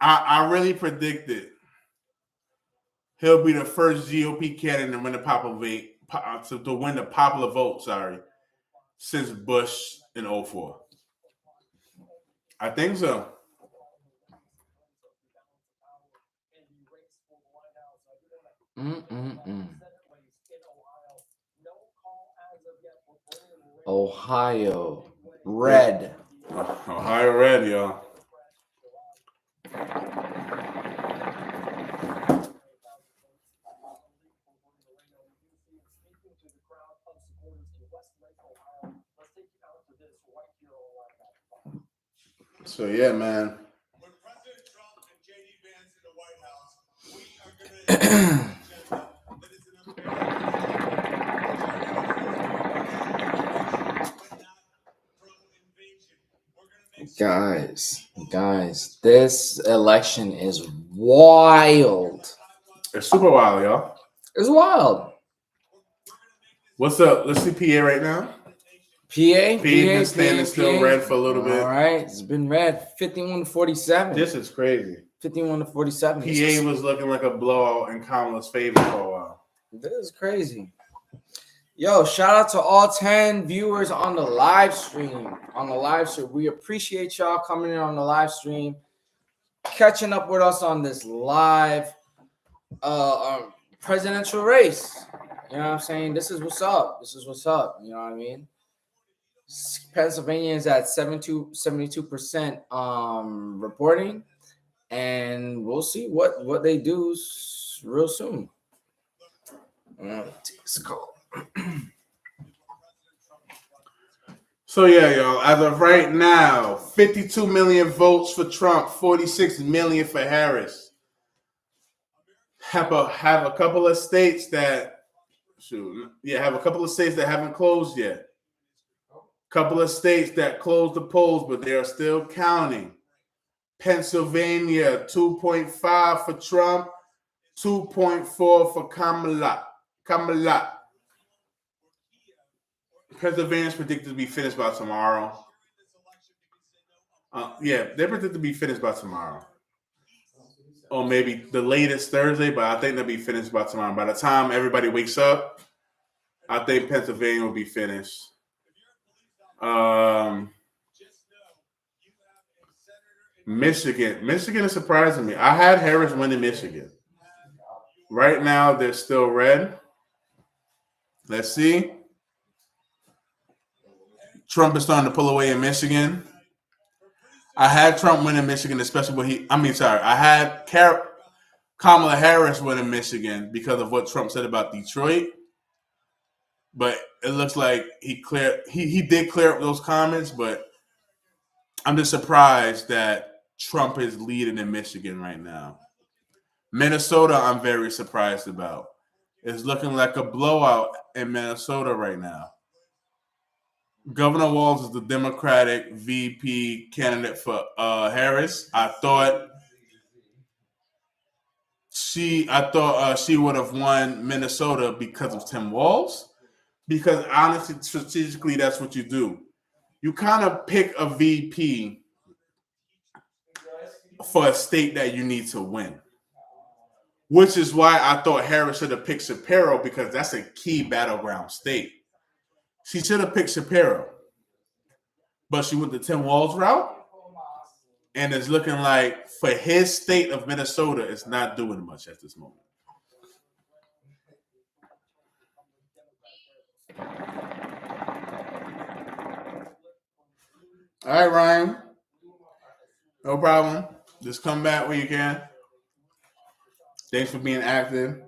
[SPEAKER 1] I really predicted He'll be the first GOP candidate to win the popular vote. Since Bush in 2004. I think so.
[SPEAKER 10] Ohio red.
[SPEAKER 1] Ohio red, y'all. So yeah, man.
[SPEAKER 11] When President Trump and JD Vance in the White House, we are going to that is an
[SPEAKER 10] Guys, this election is wild.
[SPEAKER 1] It's super wild, y'all.
[SPEAKER 10] It's wild.
[SPEAKER 1] What's up? Let's see PA right now. PA been standing still red for a little bit.
[SPEAKER 10] All right, it's been red, 51-47.
[SPEAKER 1] This is crazy.
[SPEAKER 10] 51-47.
[SPEAKER 1] PA was looking like a blowout in Kamala's favor for a while.
[SPEAKER 10] This is crazy. Yo, shout out to all 10 viewers on the live stream. We appreciate y'all coming in on the live stream, catching up with us on this live presidential race. You know what I'm saying? This is what's up. You know what I mean? Pennsylvania is at 72% reporting, and we'll see what they do real soon. Take this call.
[SPEAKER 1] So yeah, y'all. As of right now, 52 million votes for Trump, 46 million for Harris. Have a couple of states that haven't closed yet. Couple of states that closed the polls, but they are still counting. Pennsylvania, 2.5 for Trump, 2.4 for Kamala. Pennsylvania is predicted to be finished by tomorrow. They're predicted to be finished by tomorrow. Or maybe the latest Thursday, but I think they'll be finished by tomorrow. By the time everybody wakes up, I think Pennsylvania will be finished. Michigan is surprising me. I had Harris win in Michigan. Right now, they're still red. Let's see. Trump is starting to pull away in Michigan. I had Trump win in Michigan, especially when I had Kamala Harris win in Michigan because of what Trump said about Detroit. But it looks like he did clear up those comments, but I'm just surprised that Trump is leading in Michigan right now. Minnesota, I'm very surprised about. It's looking like a blowout in Minnesota right now. Governor Walz is the Democratic VP candidate for Harris. I thought she would have won Minnesota because of Tim Walz. Because honestly, strategically, that's what you do. You kind of pick a VP for a state that you need to win. Which is why I thought Harris should have picked Shapiro, because that's a key battleground state. She should have picked Shapiro. But she went the Tim Walz route. And it's looking like for his state of Minnesota, it's not doing much at this moment. All right, Ryan. No problem. Just come back when you can. Thanks for being active.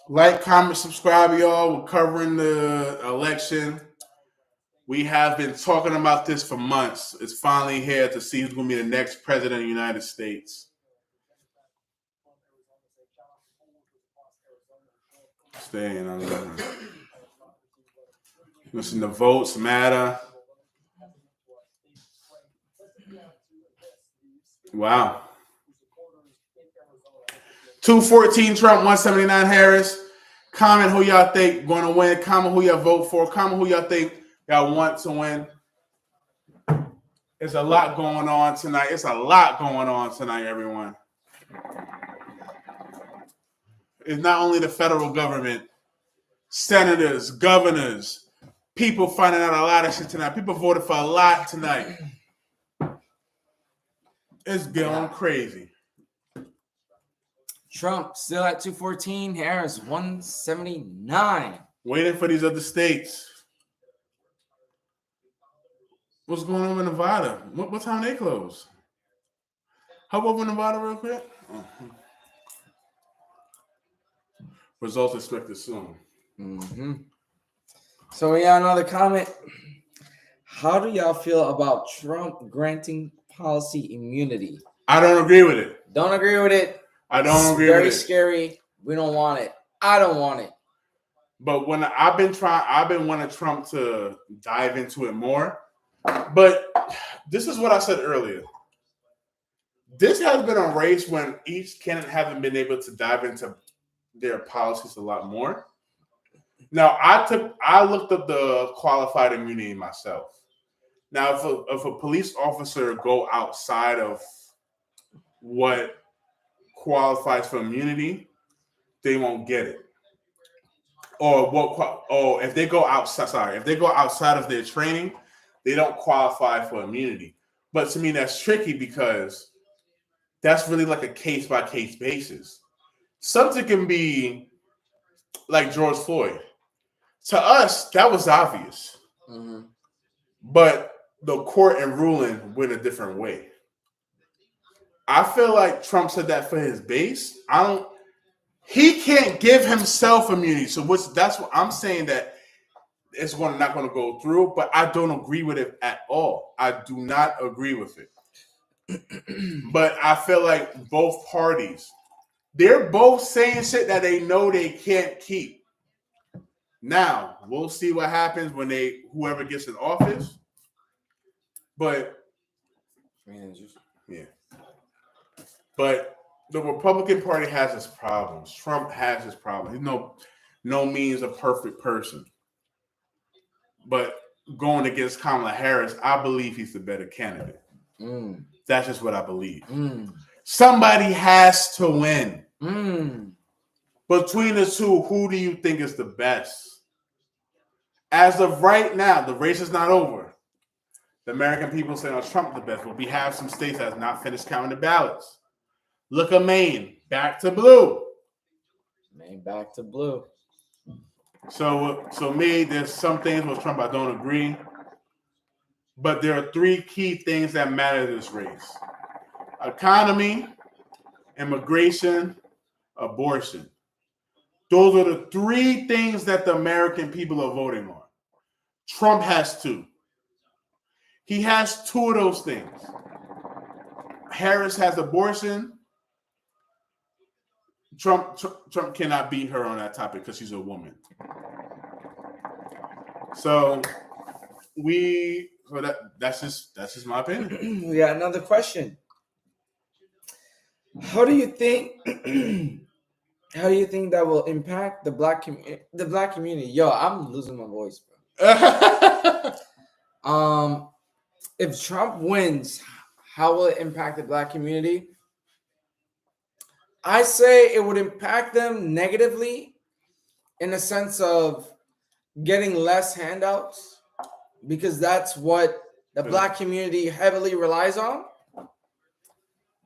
[SPEAKER 1] Like, comment, subscribe, y'all. We're covering the election. We have been talking about this for months. It's finally here to see who's going to be the next president of the United States. Staying on the listen, the votes matter. Wow. 214 Trump, 179 Harris. Comment who y'all think going to win. Comment who y'all vote for. Comment who y'all think y'all want to win. There's a lot going on tonight. Everyone. is not only the federal government, senators, governors, people finding out a lot of shit tonight. People voted for a lot tonight. It's going crazy.
[SPEAKER 10] Trump still at 214. Harris 179.
[SPEAKER 1] Waiting for these other states. What's going on in Nevada? What time they close? How about Nevada real quick? Results expected soon.
[SPEAKER 10] Mm-hmm. So we got another comment. How do y'all feel about Trump granting policy immunity?
[SPEAKER 1] I don't agree with it.
[SPEAKER 10] Don't agree with it.
[SPEAKER 1] I don't agree with it.
[SPEAKER 10] Very scary. We don't want it. I don't want it.
[SPEAKER 1] But when I've been wanting Trump to dive into it more. But this is what I said earlier. This has been a race when each candidate haven't been able to dive into their policies a lot more. Now, I looked up the qualified immunity myself. Now, if a police officer go outside of what qualifies for immunity, they won't get it. Or if they go outside of their training, they don't qualify for immunity. But to me, that's tricky because that's really like a case-by-case basis. Something can be like George Floyd. To us, that was obvious.
[SPEAKER 10] Mm-hmm.
[SPEAKER 1] But the court and ruling went a different way. I feel like Trump said that for his base. He can't give himself immunity. So that's what I'm saying, that it's not going to go through, but I don't agree with it at all. I do not agree with it. But I feel like both parties, they're both saying shit that they know they can't keep. Now, we'll see what happens when whoever gets in office. But yeah. But the Republican Party has its problems. Trump has his problems. He's no means a perfect person. But going against Kamala Harris, I believe he's the better candidate. That's just what I believe. Somebody has to win. Between the two, who do you think is the best? As of right now, the race is not over. The American people say, Trump the best, but we have some states that have not finished counting the ballots. Look at Maine, back to blue.
[SPEAKER 10] Maine back to blue.
[SPEAKER 1] So me, there's some things with Trump I don't agree. But there are three key things that matter to this race: economy, immigration, abortion. Those are the three things that the American people are voting on. Trump has two. He has two of those things. Harris has abortion. Trump cannot beat her on that topic because she's a woman. So that's just my opinion.
[SPEAKER 10] We got another question. How do you think that will impact the black community? Yo, I'm losing my voice, bro. If Trump wins, how will it impact the black community? I say it would impact them negatively in the sense of getting less handouts, because that's what the black community heavily relies on.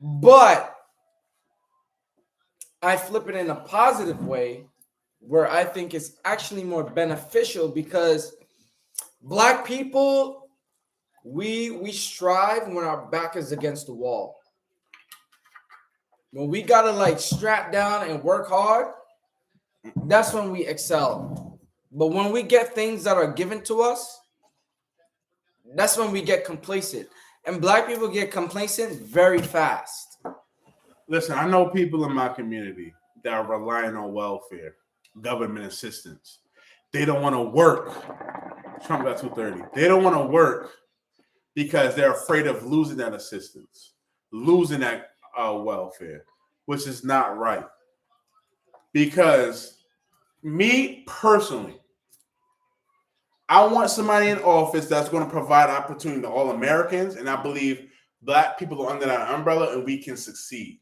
[SPEAKER 10] But I flip it in a positive way where I think it's actually more beneficial, because black people, we strive when our back is against the wall. When we gotta strap down and work hard, that's when we excel. But when we get things that are given to us, that's when we get complacent. And black people get complacent very fast.
[SPEAKER 1] Listen, I know people in my community that are relying on welfare, government assistance. They don't want to work. Trump got 230. They don't want to work because they're afraid of losing that assistance, losing that welfare, which is not right. Because me personally, I want somebody in office that's going to provide opportunity to all Americans, and I believe black people are under that umbrella and we can succeed.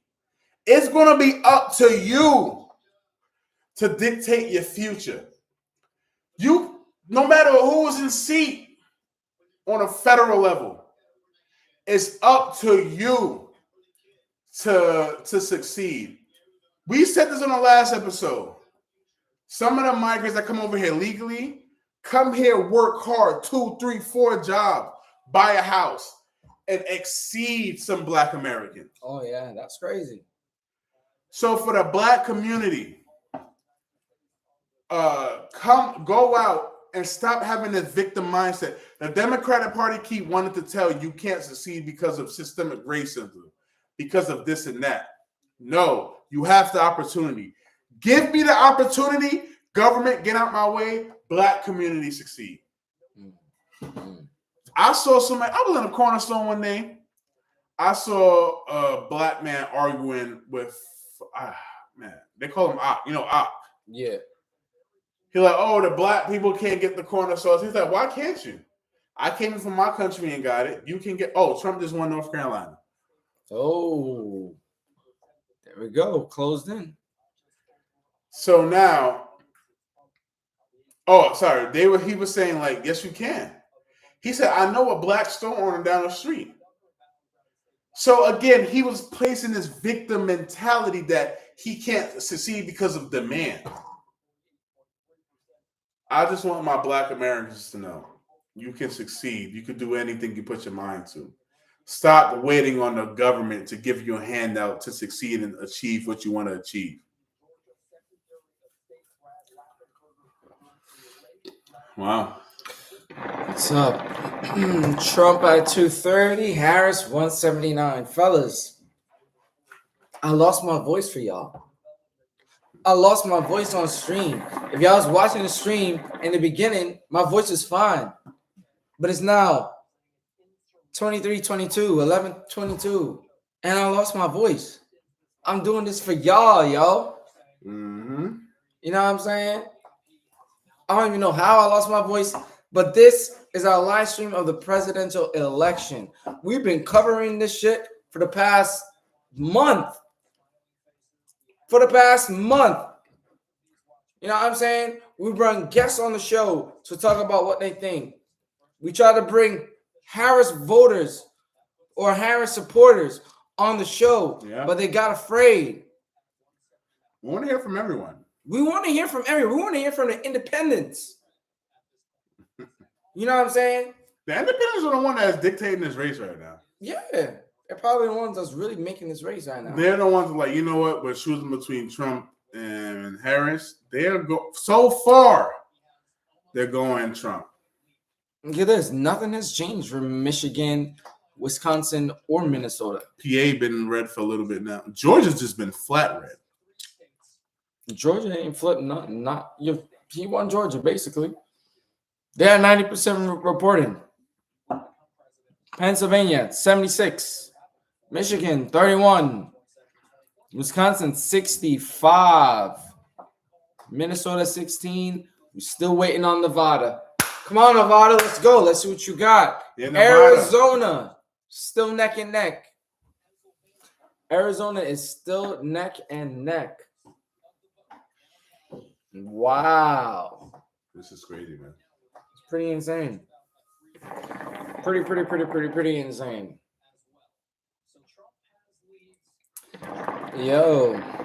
[SPEAKER 1] It's going to be up to you to dictate your future. You, no matter who's in seat on a federal level, it's up to you to succeed. We said this on the last episode. Some of the migrants that come over here legally come here, work hard, 2, 3, 4 jobs, buy a house, and exceed some Black Americans.
[SPEAKER 10] Oh yeah, that's crazy.
[SPEAKER 1] So for the Black community, go out and stop having this victim mindset. The Democratic Party keep wanting to tell you can't succeed because of systemic racism, because of this and that. No, you have the opportunity. Give me the opportunity. Government, get out my way. Black community succeed. I saw somebody, I was in a corner store one day. I saw a Black man arguing with, they call him Op. You know Op.
[SPEAKER 10] Yeah.
[SPEAKER 1] He's like, oh, the Black people can't get the corner stores. He's like, why can't you? I came from my country and got it. You can get, Trump just won North Carolina.
[SPEAKER 10] Oh, there we go. Closed in.
[SPEAKER 1] So now, he was saying like, yes, you can. He said, I know a Black store owner down the street. So again, he was placing this victim mentality that he can't succeed because of demand. I just want my Black Americans to know you can succeed. You can do anything you put your mind to. Stop waiting on the government to give you a handout to succeed and achieve what you want to achieve. Wow.
[SPEAKER 10] What's up? Trump at 230, Harris 179. Fellas, I lost my voice for y'all. I lost my voice on stream. If y'all was watching the stream in the beginning, my voice is fine. But it's now 23:22, 11:22, and I lost my voice. I'm doing this for y'all, yo.
[SPEAKER 1] Mm-hmm.
[SPEAKER 10] You know what I'm saying? I don't even know how I lost my voice, but this is our live stream of the presidential election. We've been covering this shit for the past month. You know what I'm saying? We bring guests on the show to talk about what they think. We try to bring Harris voters or Harris supporters on the show, but they got afraid.
[SPEAKER 1] We want to hear from everyone.
[SPEAKER 10] We want to hear from everyone. We want to hear from the independents. You know what I'm saying?
[SPEAKER 1] The independents are the one that's dictating this race right now.
[SPEAKER 10] Yeah. They're probably the ones that's really making this race right now.
[SPEAKER 1] They're the ones like, you know what? We're choosing between Trump and Harris. So far, they're going Trump.
[SPEAKER 10] Look at this. Nothing has changed from Michigan, Wisconsin, or Minnesota.
[SPEAKER 1] PA been red for a little bit now. Georgia's just been flat red.
[SPEAKER 10] Georgia ain't flipping nothing. He won Georgia, basically. They had 90% reporting. Pennsylvania, 76. Michigan, 31. Wisconsin, 65. Minnesota, 16. We're still waiting on Nevada. Come on, Nevada, let's go. Let's see what you got.
[SPEAKER 1] Yeah,
[SPEAKER 10] Arizona, still neck and neck. Arizona is still neck and neck. Wow.
[SPEAKER 1] This is crazy, man.
[SPEAKER 10] It's pretty insane. Pretty insane. Yo.
[SPEAKER 6] The fact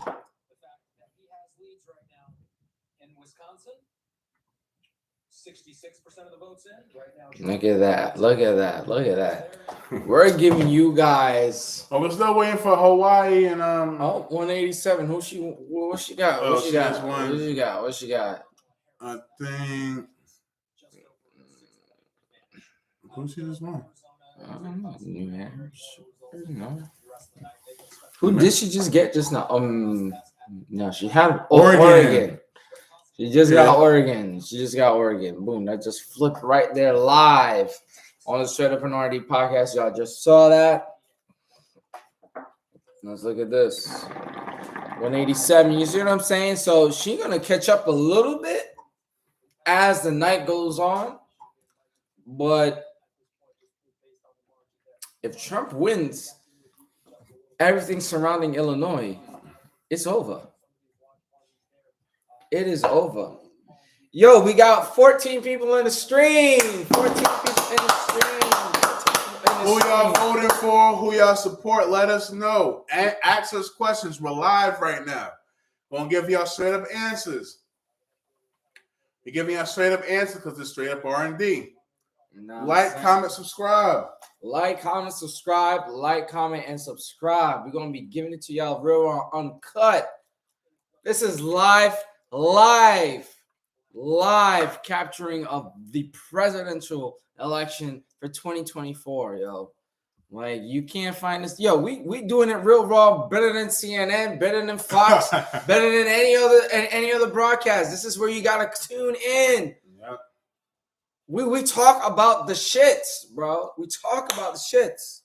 [SPEAKER 6] that he has leads right now in Wisconsin, 66% of the votes in right now.
[SPEAKER 10] Look at that. We're giving you guys.
[SPEAKER 1] Oh, we're still waiting for Hawaii and
[SPEAKER 10] 187. What she got?
[SPEAKER 1] Oh, she has one.
[SPEAKER 10] What she got?
[SPEAKER 1] I think. Who she just won?
[SPEAKER 10] I don't know. New Hampshire. No. Who did she just get just now? No, she had Oregon. She just got Oregon. Boom. That just flipped right there live on the Straight Up R&D Podcast. Y'all just saw that. Let's look at this. 187. You see what I'm saying? So she's going to catch up a little bit as the night goes on. But if Trump wins everything surrounding Illinois, It's over. It is over. Yo, we got 14 people in the stream. 14 people in the stream.
[SPEAKER 1] Who y'all voting for? Who y'all support? Let us know. Ask us questions. We're live right now. Gonna give y'all straight up answers. We're giving y'all straight up answers because it's straight up R&D. Like, comment, subscribe.
[SPEAKER 10] Like, comment, subscribe. Like, comment, and subscribe. We're gonna be giving it to y'all real raw, uncut. This is live capturing of the presidential election for 2024, yo. Like, you can't find this. Yo, we doing it real raw, better than CNN, better than Fox, better than any other broadcast. This is where you gotta tune in.
[SPEAKER 1] Yep.
[SPEAKER 10] We talk about the shits, bro. We talk about the shits.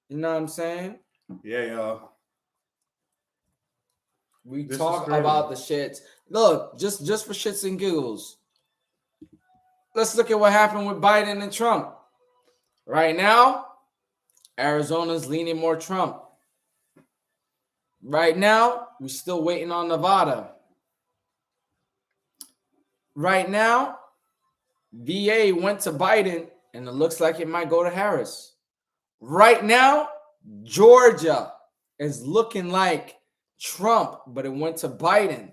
[SPEAKER 10] You know what I'm saying?
[SPEAKER 1] Yeah, y'all.
[SPEAKER 10] We
[SPEAKER 1] This
[SPEAKER 10] talk
[SPEAKER 1] is crazy.
[SPEAKER 10] about the shits. Look, just for shits and giggles. Let's look at what happened with Biden and Trump. Right now, Arizona's leaning more Trump. Right now, we're still waiting on Nevada. Right now, VA went to Biden, and it looks like it might go to Harris. Right now, Georgia is looking like Trump, but it went to Biden.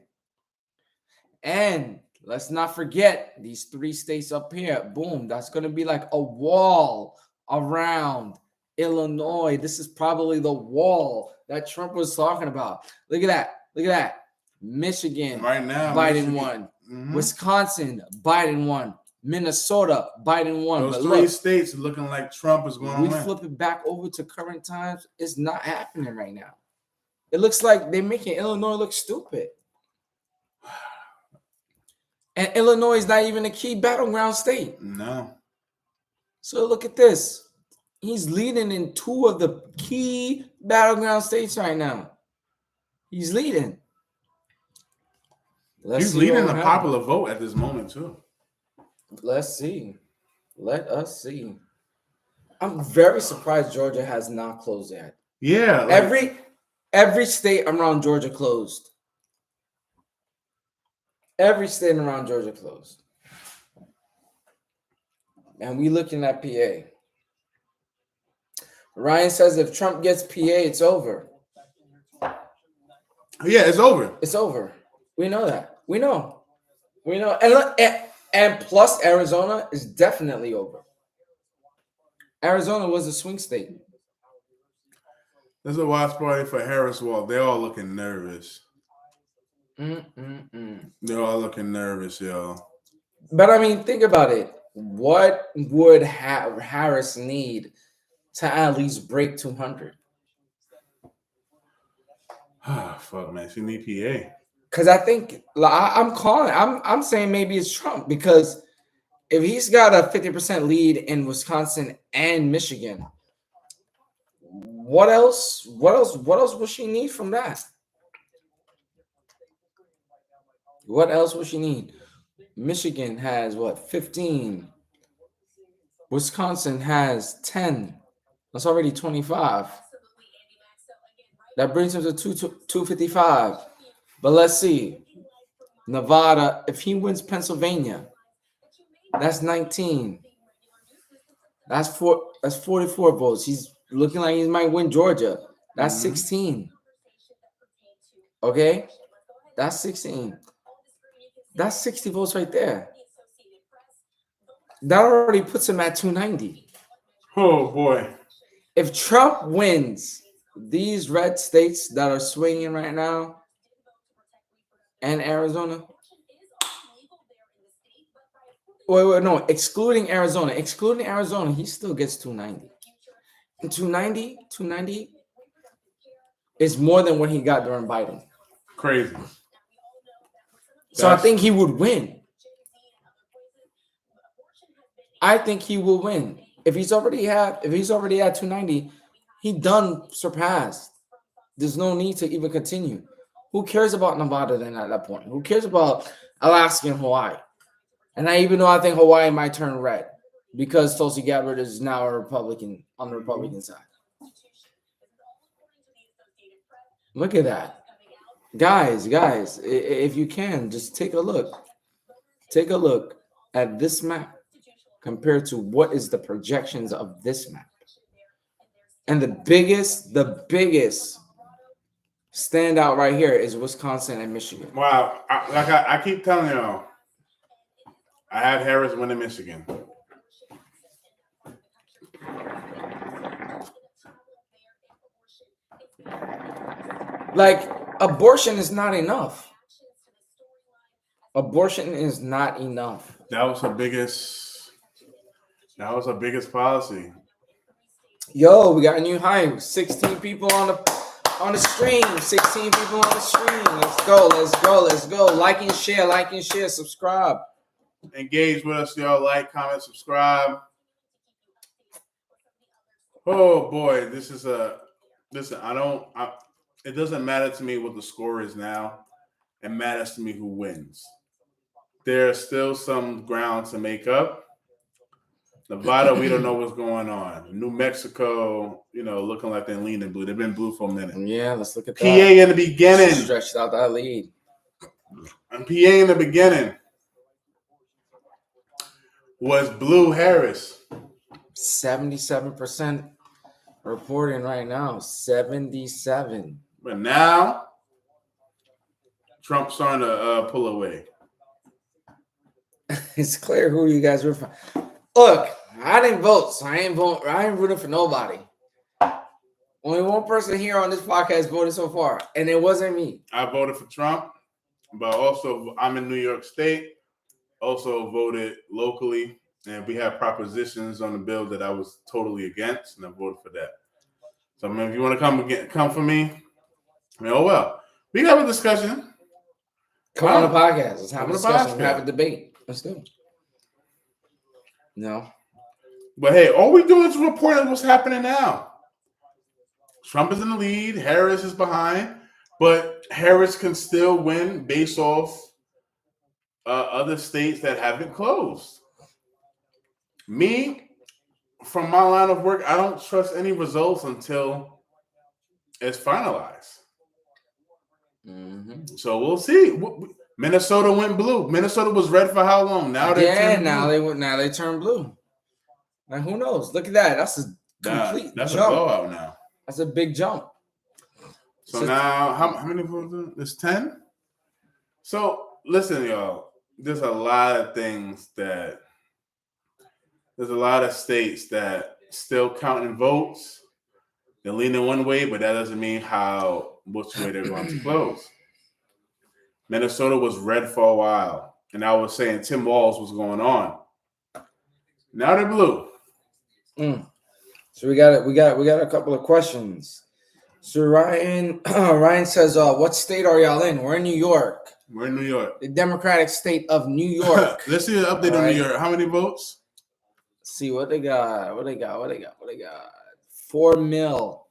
[SPEAKER 10] And let's not forget these 3 states up here. Boom, that's going to be like a wall around Illinois. This is probably the wall that Trump was talking about. Look at that. Look at that. Michigan,
[SPEAKER 1] Right now,
[SPEAKER 10] Biden
[SPEAKER 1] Michigan.
[SPEAKER 10] won.
[SPEAKER 1] Mhm.
[SPEAKER 10] Wisconsin, Biden won. Minnesota, Biden won.
[SPEAKER 1] Those
[SPEAKER 10] But
[SPEAKER 1] 3
[SPEAKER 10] look,
[SPEAKER 1] states looking like Trump is going to
[SPEAKER 10] we
[SPEAKER 1] win.
[SPEAKER 10] flip it back over to current times. It's not happening right now. It looks like they're making Illinois look stupid. And Illinois is not even a key battleground state.
[SPEAKER 1] No.
[SPEAKER 10] So look at this. He's leading in 2 of the key battleground states right now. He's leading.
[SPEAKER 1] He's leading the popular vote at this moment, too.
[SPEAKER 10] Let's see. Let us see. I'm very surprised Georgia has not closed yet.
[SPEAKER 1] Yeah. Like,
[SPEAKER 10] Every state around Georgia closed. Every state around Georgia closed. And we looking at PA. Ryan says if Trump gets PA, it's over.
[SPEAKER 1] yeah, it's over.
[SPEAKER 10] It's over. We know that. We know. And look, and plus Arizona is definitely over. Arizona was a swing state.
[SPEAKER 1] There's a watch party for Harris Wall. They're all looking nervous. They're all looking nervous, yo.
[SPEAKER 10] But I mean, think about it. What would Harris need to at least break 200?
[SPEAKER 1] Fuck, man. She need PA.
[SPEAKER 10] Because I think I'm saying maybe it's Trump, because if he's got a 50% lead in Wisconsin and Michigan, what else will she need from that? What else will she need? Michigan has what, 15? Wisconsin has 10. That's already 25. That brings him to 255. But let's see. Nevada, if he wins Pennsylvania, that's 19. That's 44 votes. He's looking like he might win Georgia. That's 16. Okay? That's 16. That's 60 votes right there. That already puts him at 290.
[SPEAKER 1] Oh, boy.
[SPEAKER 10] If Trump wins these red states that are swinging right now and Arizona. Wait, no, excluding Arizona. Excluding Arizona, he still gets 290. And 290 is more than what he got during Biden.
[SPEAKER 1] Crazy.
[SPEAKER 10] So I think he would win. I think he will win. If he's already at 290, he done surpassed. There's no need to even continue. Who cares about Nevada then at that point? Who cares about Alaska and Hawaii? And I think Hawaii might turn red because Tulsi Gabbard is now a Republican on the Republican side. Look at that. Guys, if you can, just take a look. Take a look at this map compared to what is the projections of this map. And the biggest standout right here is Wisconsin and Michigan.
[SPEAKER 1] Wow. I keep telling y'all, I had Harris winning Michigan.
[SPEAKER 10] Like, abortion is not enough. Abortion is not enough.
[SPEAKER 1] That was her biggest policy.
[SPEAKER 10] Yo, we got a new high. 16 people on the stream. 16 people on the stream. Let's go. Like and share, subscribe.
[SPEAKER 1] Engage with us, y'all. Like, comment, subscribe. Oh boy, it doesn't matter to me what the score is now. It matters to me who wins. There's still some ground to make up. Nevada, we don't know what's going on. New Mexico, looking like they're leaning blue. They've been blue for a minute.
[SPEAKER 10] Yeah, let's look at
[SPEAKER 1] PA
[SPEAKER 10] that.
[SPEAKER 1] in the beginning.
[SPEAKER 10] Stretched out that lead.
[SPEAKER 1] And PA in the beginning was Blue Harris.
[SPEAKER 10] 77% reporting right now. 77.
[SPEAKER 1] But now, Trump's starting to pull away.
[SPEAKER 10] It's clear who you guys were from. Look, I didn't vote, so I ain't rooting for nobody. Only one person here on this podcast voted so far, and it wasn't me.
[SPEAKER 1] I voted for Trump, but also I'm in New York State. Also voted locally, and we have propositions on the bill that I was totally against, and I voted for that. So, I mean, if you want to come for me, oh well. We have a discussion.
[SPEAKER 10] Come on the podcast. Let's have a discussion.
[SPEAKER 1] Podcast.
[SPEAKER 10] Have a debate. Let's do it. No.
[SPEAKER 1] But hey, all we do is report what's happening now. Trump is in the lead. Harris is behind. But Harris can still win based off other states that haven't closed. Me, from my line of work, I don't trust any results until it's finalized.
[SPEAKER 10] Mm-hmm.
[SPEAKER 1] So we'll see. Minnesota went blue. Minnesota was red for how long? Now they
[SPEAKER 10] turned blue. Now who knows? Look at that. That's a complete
[SPEAKER 1] that's
[SPEAKER 10] jump.
[SPEAKER 1] a blowout now.
[SPEAKER 10] That's a big jump.
[SPEAKER 1] So now how many votes? There's 10. So listen, y'all. There's a lot of states that still counting votes. They're leaning one way, but that doesn't mean which way they're going to close. Minnesota was red for a while, and I was saying Tim Walz was going on. Now they're blue.
[SPEAKER 10] So we got a couple of questions. So Ryan says, "What state are y'all in?" We're in New York.
[SPEAKER 1] We're in New York,
[SPEAKER 10] the Democratic state of New York.
[SPEAKER 1] Let's see an update on New York. How many votes?
[SPEAKER 10] See what they got. 4 mil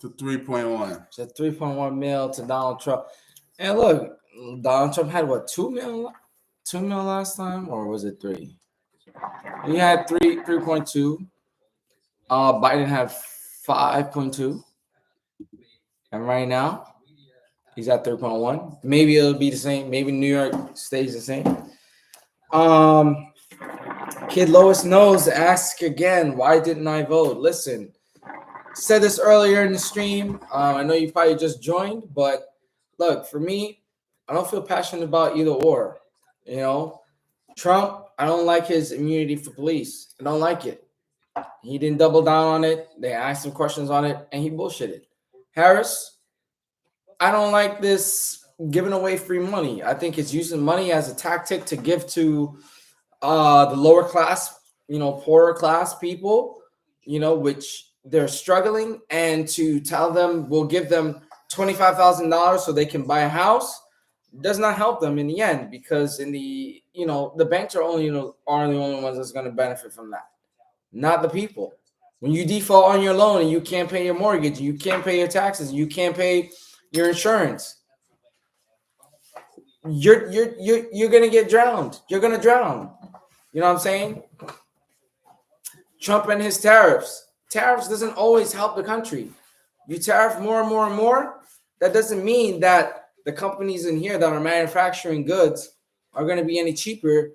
[SPEAKER 1] to 3.1.
[SPEAKER 10] So 3.1 mil to Donald Trump. And look, Donald Trump had what, 2 mil last time, or was it 3? He had 3.2. Biden had 5.2. And right now, he's at 3.1. Maybe it'll be the same. Maybe New York stays the same. Kid Lois knows. Ask again. Why didn't I vote? Listen, said this earlier in the stream. I know you probably just joined, but look, for me, I don't feel passionate about either or. Trump, I don't like his immunity for police. I don't like it. He didn't double down on it. They asked him questions on it, and he bullshitted. Harris, I don't like this giving away free money. I think it's using money as a tactic to give to the lower class, poorer class people, which they're struggling, and to tell them we'll give them $25,000 so they can buy a house does not help them in the end, because in the the banks are the only ones that's going to benefit from that, not the people. When you default on your loan and you can't pay your mortgage, you can't pay your taxes, you can't pay your insurance, you're gonna get drowned. You're gonna drown. You know what I'm saying? Trump and his tariffs. Tariffs doesn't always help the country. You tariff more and more and more, that doesn't mean that the companies in here that are manufacturing goods are going to be any cheaper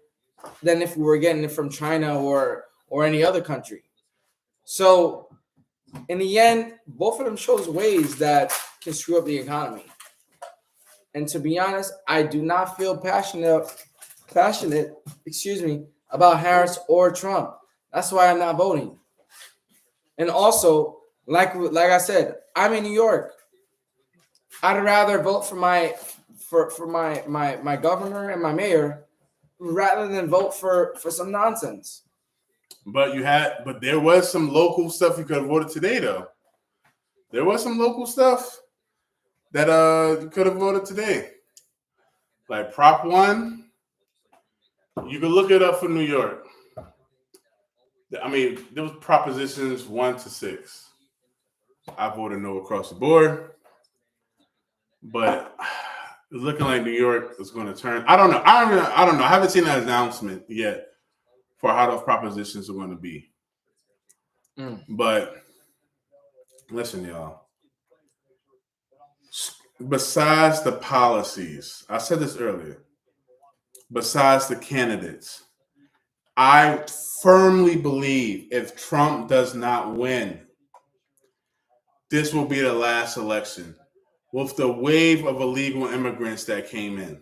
[SPEAKER 10] than if we were getting it from China or any other country. So in the end, both of them shows ways that can screw up the economy. And to be honest, I do not feel passionate, about Harris or Trump. That's why I'm not voting. And also, like I said, I'm in New York. I'd rather vote for my governor and my mayor rather than vote for some nonsense.
[SPEAKER 1] But there was some local stuff you could have voted today, though. There was some local stuff that you could have voted today. Like Prop 1, you can look it up for New York. I mean, there was propositions 1 to 6. I voted no across the board. But it's looking like New York is going to turn. I don't know. I don't know. I haven't seen an announcement yet for how those propositions are going to be. But listen, y'all. Besides the policies, I said this earlier, besides the candidates, I firmly believe if Trump does not win, this will be the last election. With the wave of illegal immigrants that came in,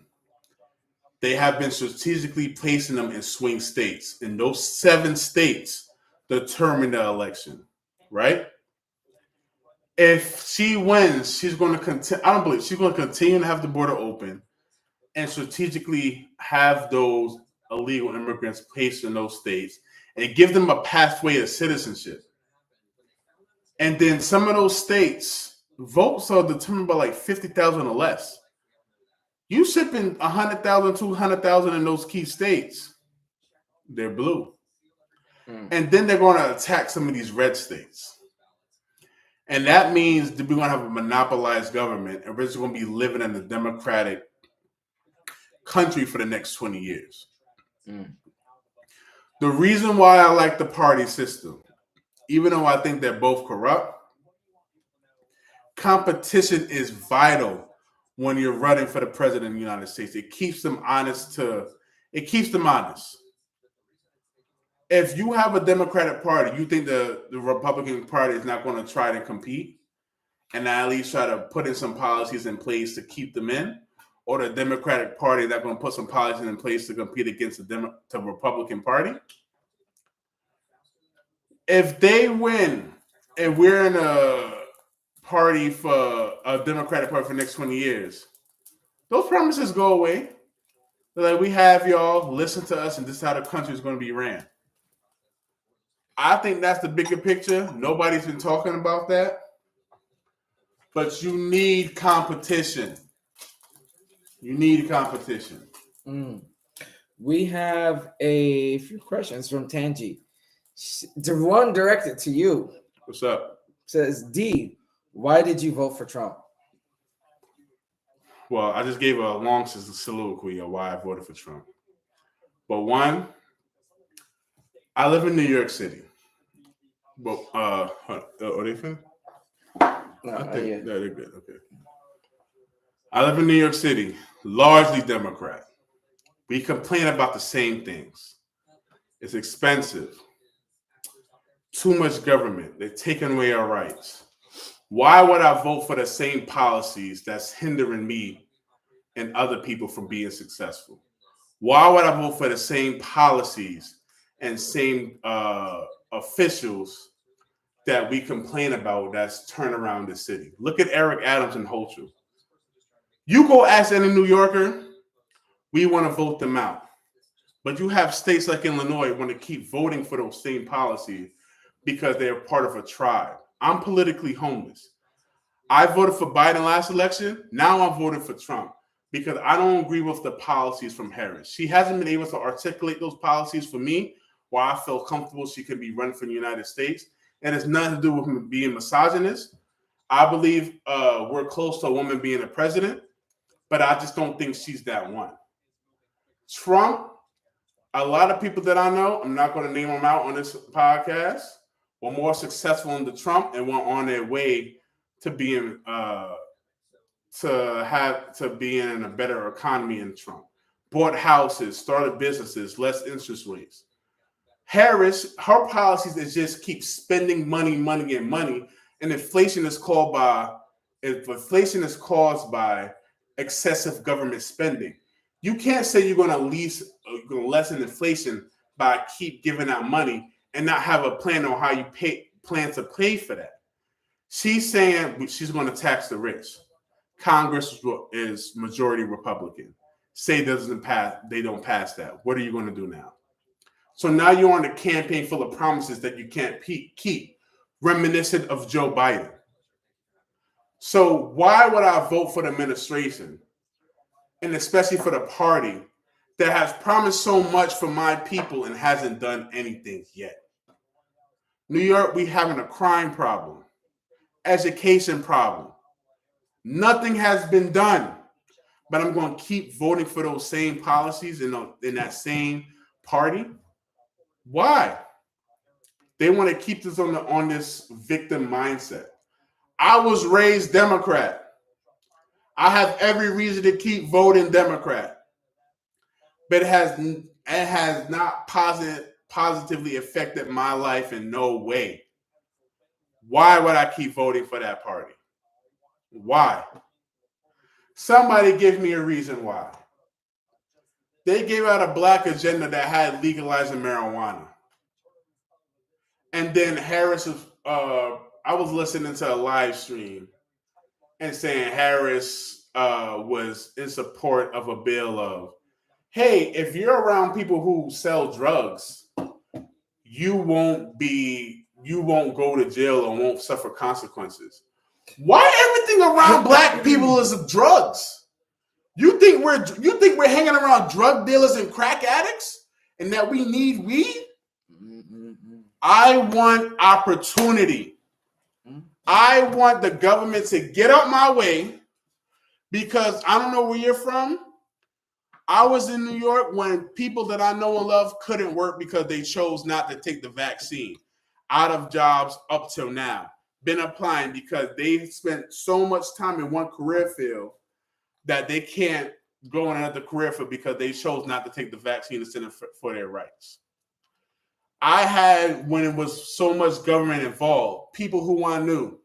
[SPEAKER 1] they have been strategically placing them in swing states. And those 7 states determine the election, right? If she wins, she's going to continue. I don't believe she's going to continue to have the border open and strategically have those illegal immigrants placed in those states and give them a pathway to citizenship. And then some of those states, votes are determined by like 50,000 or less. You shipping 100,000, 200,000 in those key states, they're blue. And then they're going to attack some of these red states. And that means that we're going to have a monopolized government and we're just going to be living in a democratic country for the next 20 years. The reason why I like the party system, even though I think they're both corrupt, competition is vital when you're running for the president of the United States. It keeps them honest. If you have a Democratic Party, you think the Republican Party is not going to try to compete and at least try to put in some policies in place to keep them in, or the Democratic Party that's going to put some policies in place to compete against the Republican Party? If they win and we're in a party for a Democratic Party for the next 20 years, those promises go away. They're like, we have y'all, listen to us, and this is how the country is going to be ran. I think that's the bigger picture. Nobody's been talking about that. But you need competition.
[SPEAKER 10] We have a few questions from Tanji. The one directed to you.
[SPEAKER 1] What's up?
[SPEAKER 10] Says, D, why did you vote for Trump?
[SPEAKER 1] Well, I just gave a long soliloquy of why I voted for Trump. But one, I live in New York City. But are they finished?
[SPEAKER 10] No,
[SPEAKER 1] I think they're good. Okay. I live in New York City, largely Democrat. We complain about the same things. It's expensive. Too much government. They're taking away our rights. Why would I vote for the same policies that's hindering me and other people from being successful? Why would I vote for the same policies and same officials that we complain about that's turn around the city? Look at Eric Adams and Hochul. You go ask any New Yorker, we want to vote them out. But you have states like Illinois want to keep voting for those same policies because they're part of a tribe. I'm politically homeless. I voted for Biden last election. Now I'm voting for Trump because I don't agree with the policies from Harris. She hasn't been able to articulate those policies for me where I feel comfortable she could be running for the United States. And it's nothing to do with me being misogynist. I believe we're close to a woman being a president, but I just don't think she's that one. Trump, a lot of people that I know, I'm not going to name them out on this podcast, were more successful under Trump and were on their way to being to be in a better economy than Trump. Bought houses, started businesses, less interest rates. Harris, her policies is just keep spending money, and inflation is caused by excessive government spending. You can't say you're going to lessen inflation by keep giving out money and not have a plan on how you plan to pay for that. She's saying she's going to tax the rich. Congress is majority Republican. Say they don't pass that. What are you going to do now? So now you're on a campaign full of promises that you can't keep, reminiscent of Joe Biden. So why would I vote for the administration, and especially for the party that has promised so much for my people and hasn't done anything yet? New York, we having a crime problem, education problem. Nothing has been done, but I'm going to keep voting for those same policies in that same party. Why? They want to keep this on this victim mindset. I was raised Democrat. I have every reason to keep voting Democrat, but it has not positively affected my life in no way. Why would I keep voting for that party? Why? Somebody give me a reason why. They gave out a black agenda that had legalizing marijuana. And then Harris, I was listening to a live stream and saying Harris was in support of a bill of, hey, if you're around people who sell drugs, you won't go to jail or won't suffer consequences. Why everything around black people is of drugs? You think we're hanging around drug dealers and crack addicts and that we need weed? I want opportunity. I want the government to get out my way, because I don't know where you're from. I was in New York when people that I know and love couldn't work because they chose not to take the vaccine. Out of jobs up till now. Been applying because they spent so much time in one career field that they can't go in another career field because they chose not to take the vaccine instead of for their rights. I had, when it was so much government involved, people who I knew,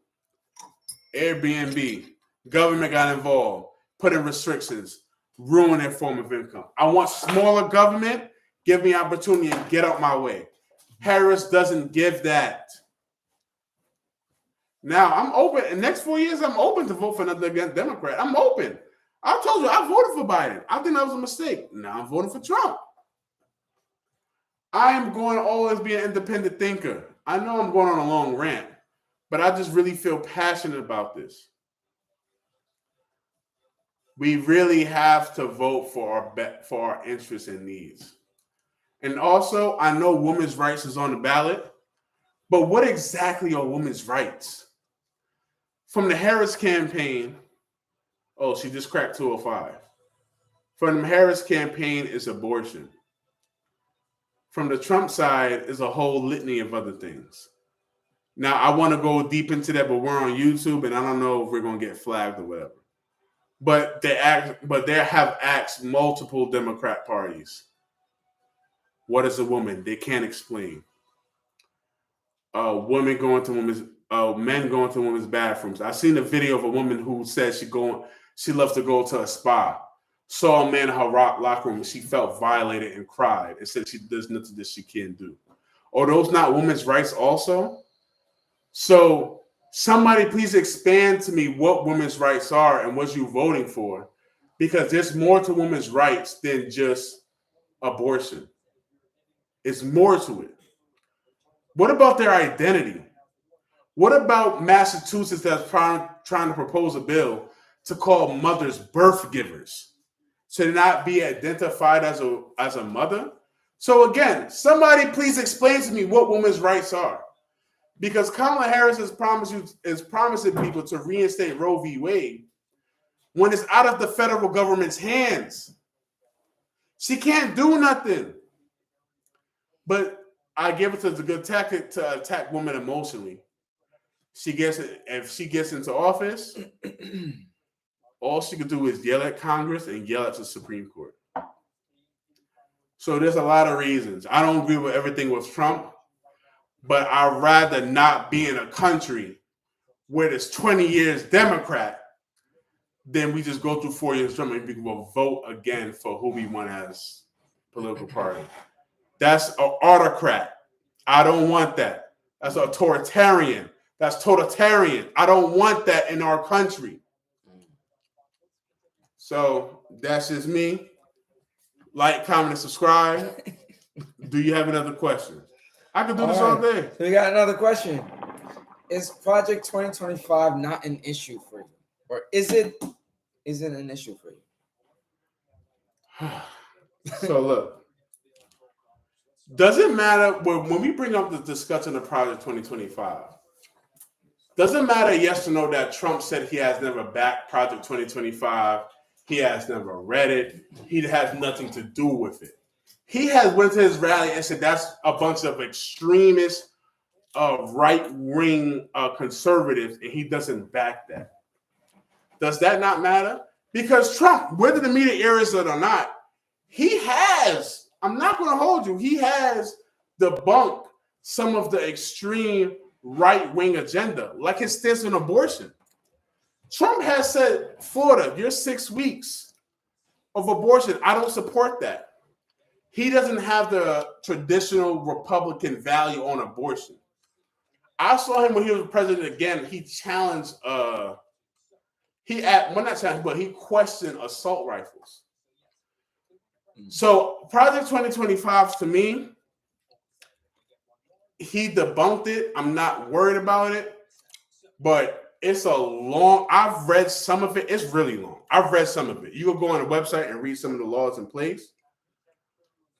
[SPEAKER 1] Airbnb, government got involved, put in restrictions, ruin their form of income. I want smaller government, give me opportunity and get out my way. Harris doesn't give that. Now, I'm open. In the next 4 years, I'm open to vote for another Democrat. I'm open. I told you, I voted for Biden. I think that was a mistake. Now I'm voting for Trump. I am going to always be an independent thinker. I know I'm going on a long rant, but I just really feel passionate about this. We really have to vote for our interests and needs. And also, I know women's rights is on the ballot, but what exactly are women's rights? From the Harris campaign, oh, she just cracked 205. From the Harris campaign is abortion. From the Trump side is a whole litany of other things. Now, I want to go deep into that, but we're on YouTube, and I don't know if we're going to get flagged or whatever. But they have asked multiple Democrat parties, what is a woman? They can't explain. Men going to women's bathrooms. I seen a video of a woman who said she loves to go to a spa. Saw a man in her locker room and she felt violated and cried and said there's nothing that she can't do. Are those not women's rights also? So somebody please expand to me what women's rights are and what you're voting for, because there's more to women's rights than just abortion. It's more to it. What about their identity? What about Massachusetts that's trying to propose a bill to call mothers birth givers, to not be identified as a mother? So again, somebody please explain to me what women's rights are. Because Kamala Harris is promising people to reinstate Roe v. Wade when it's out of the federal government's hands. She can't do nothing. But I give it to the good tactic to attack women emotionally. If she gets into office, all she could do is yell at Congress and yell at the Supreme Court. So there's a lot of reasons. I don't agree with everything with Trump, but I'd rather not be in a country where there's 20 years Democrat than we just go through 4 years Trump and we will vote again for who we want as political party. That's an autocrat. I don't want that. That's authoritarian. That's totalitarian. I don't want that in our country. So that's just me. Like, comment, and subscribe. Do you have another question? I could do this all day.
[SPEAKER 10] So we got another question. Is Project 2025 not an issue for you? Or is it an issue for you?
[SPEAKER 1] So look, does it matter when we bring up the discussion of Project 2025? Does it matter yes or no that Trump said he has never backed Project 2025? He has never read it. He has nothing to do with it. He has went to his rally and said that's a bunch of extremist, right-wing conservatives, and he doesn't back that. Does that not matter? Because Trump, whether the media airs it or not, he has, I'm not going to hold you, he has debunked some of the extreme right-wing agenda, like his stance on abortion. Trump has said, Florida, you're 6 weeks of abortion. I don't support that. He doesn't have the traditional Republican value on abortion. I saw him when he was president again. He challenged, he questioned assault rifles. So Project 2025 to me, he debunked it. I'm not worried about it, but it's a long, I've read some of it. It's really long. I've read some of it. You can go on the website and read some of the laws in place,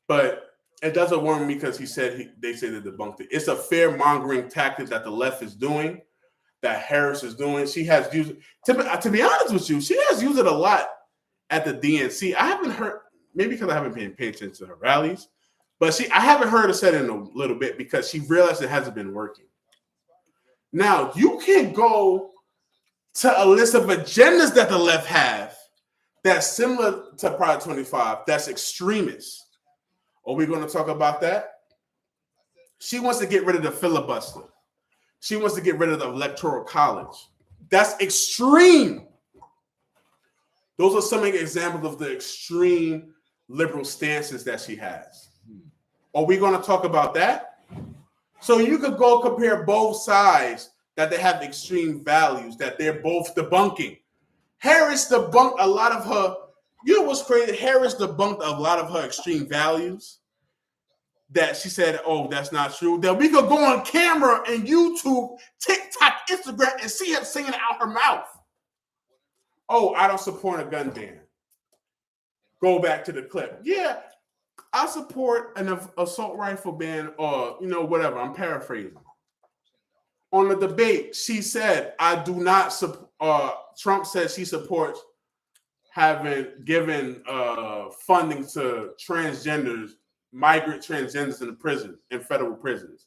[SPEAKER 1] but it doesn't worry me because they say they debunked it. It's a fear-mongering tactic that the left is doing, that Harris is doing. She has used it. To be honest with you, she has used it a lot at the DNC. I haven't heard, maybe because I haven't been paying attention to her rallies, but I haven't heard her say it in a little bit because she realized it hasn't been working. Now, you can go to a list of agendas that the left have that's similar to Project 25, that's extremist. Are we going to talk about that? She wants to get rid of the filibuster. She wants to get rid of the electoral college. That's extreme. Those are some examples of the extreme liberal stances that she has. Are we going to talk about that? So you could go compare both sides that they have extreme values, that they're both debunking. Harris debunked a lot of her, you know what's crazy? Harris debunked a lot of her extreme values that she said, oh, that's not true. That we could go on camera and YouTube, TikTok, Instagram, and see her singing out her mouth. Oh, I don't support a gun ban. Go back to the clip. Yeah, I support an assault rifle ban or, whatever. I'm paraphrasing. On the debate, she said, I do not support, Trump said she supports having given funding to transgenders, migrant transgenders in the prison, in federal prisons.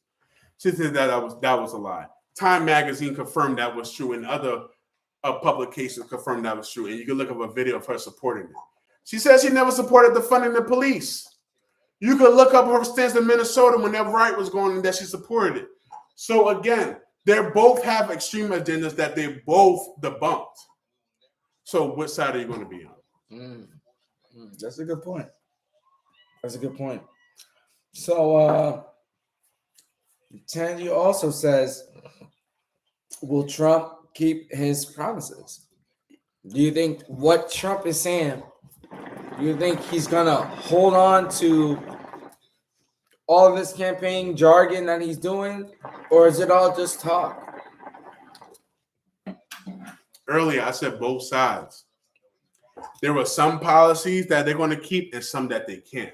[SPEAKER 1] She said that was a lie. Time magazine confirmed that was true, and other publications confirmed that was true. And you can look up a video of her supporting it. She says she never supported defunding the police. You could look up her stance in Minnesota when that riot was going on, that she supported it. So again, they both have extreme agendas that they both debunked. So which side are you going to be on?
[SPEAKER 10] That's a good point. So Tandy also says, will Trump keep his promises? Do you think what Trump is saying, do you think he's going to hold on to all of this campaign jargon that he's doing, or is it all just talk?
[SPEAKER 1] Earlier, I said both sides. There were some policies that they're going to keep and some that they can't.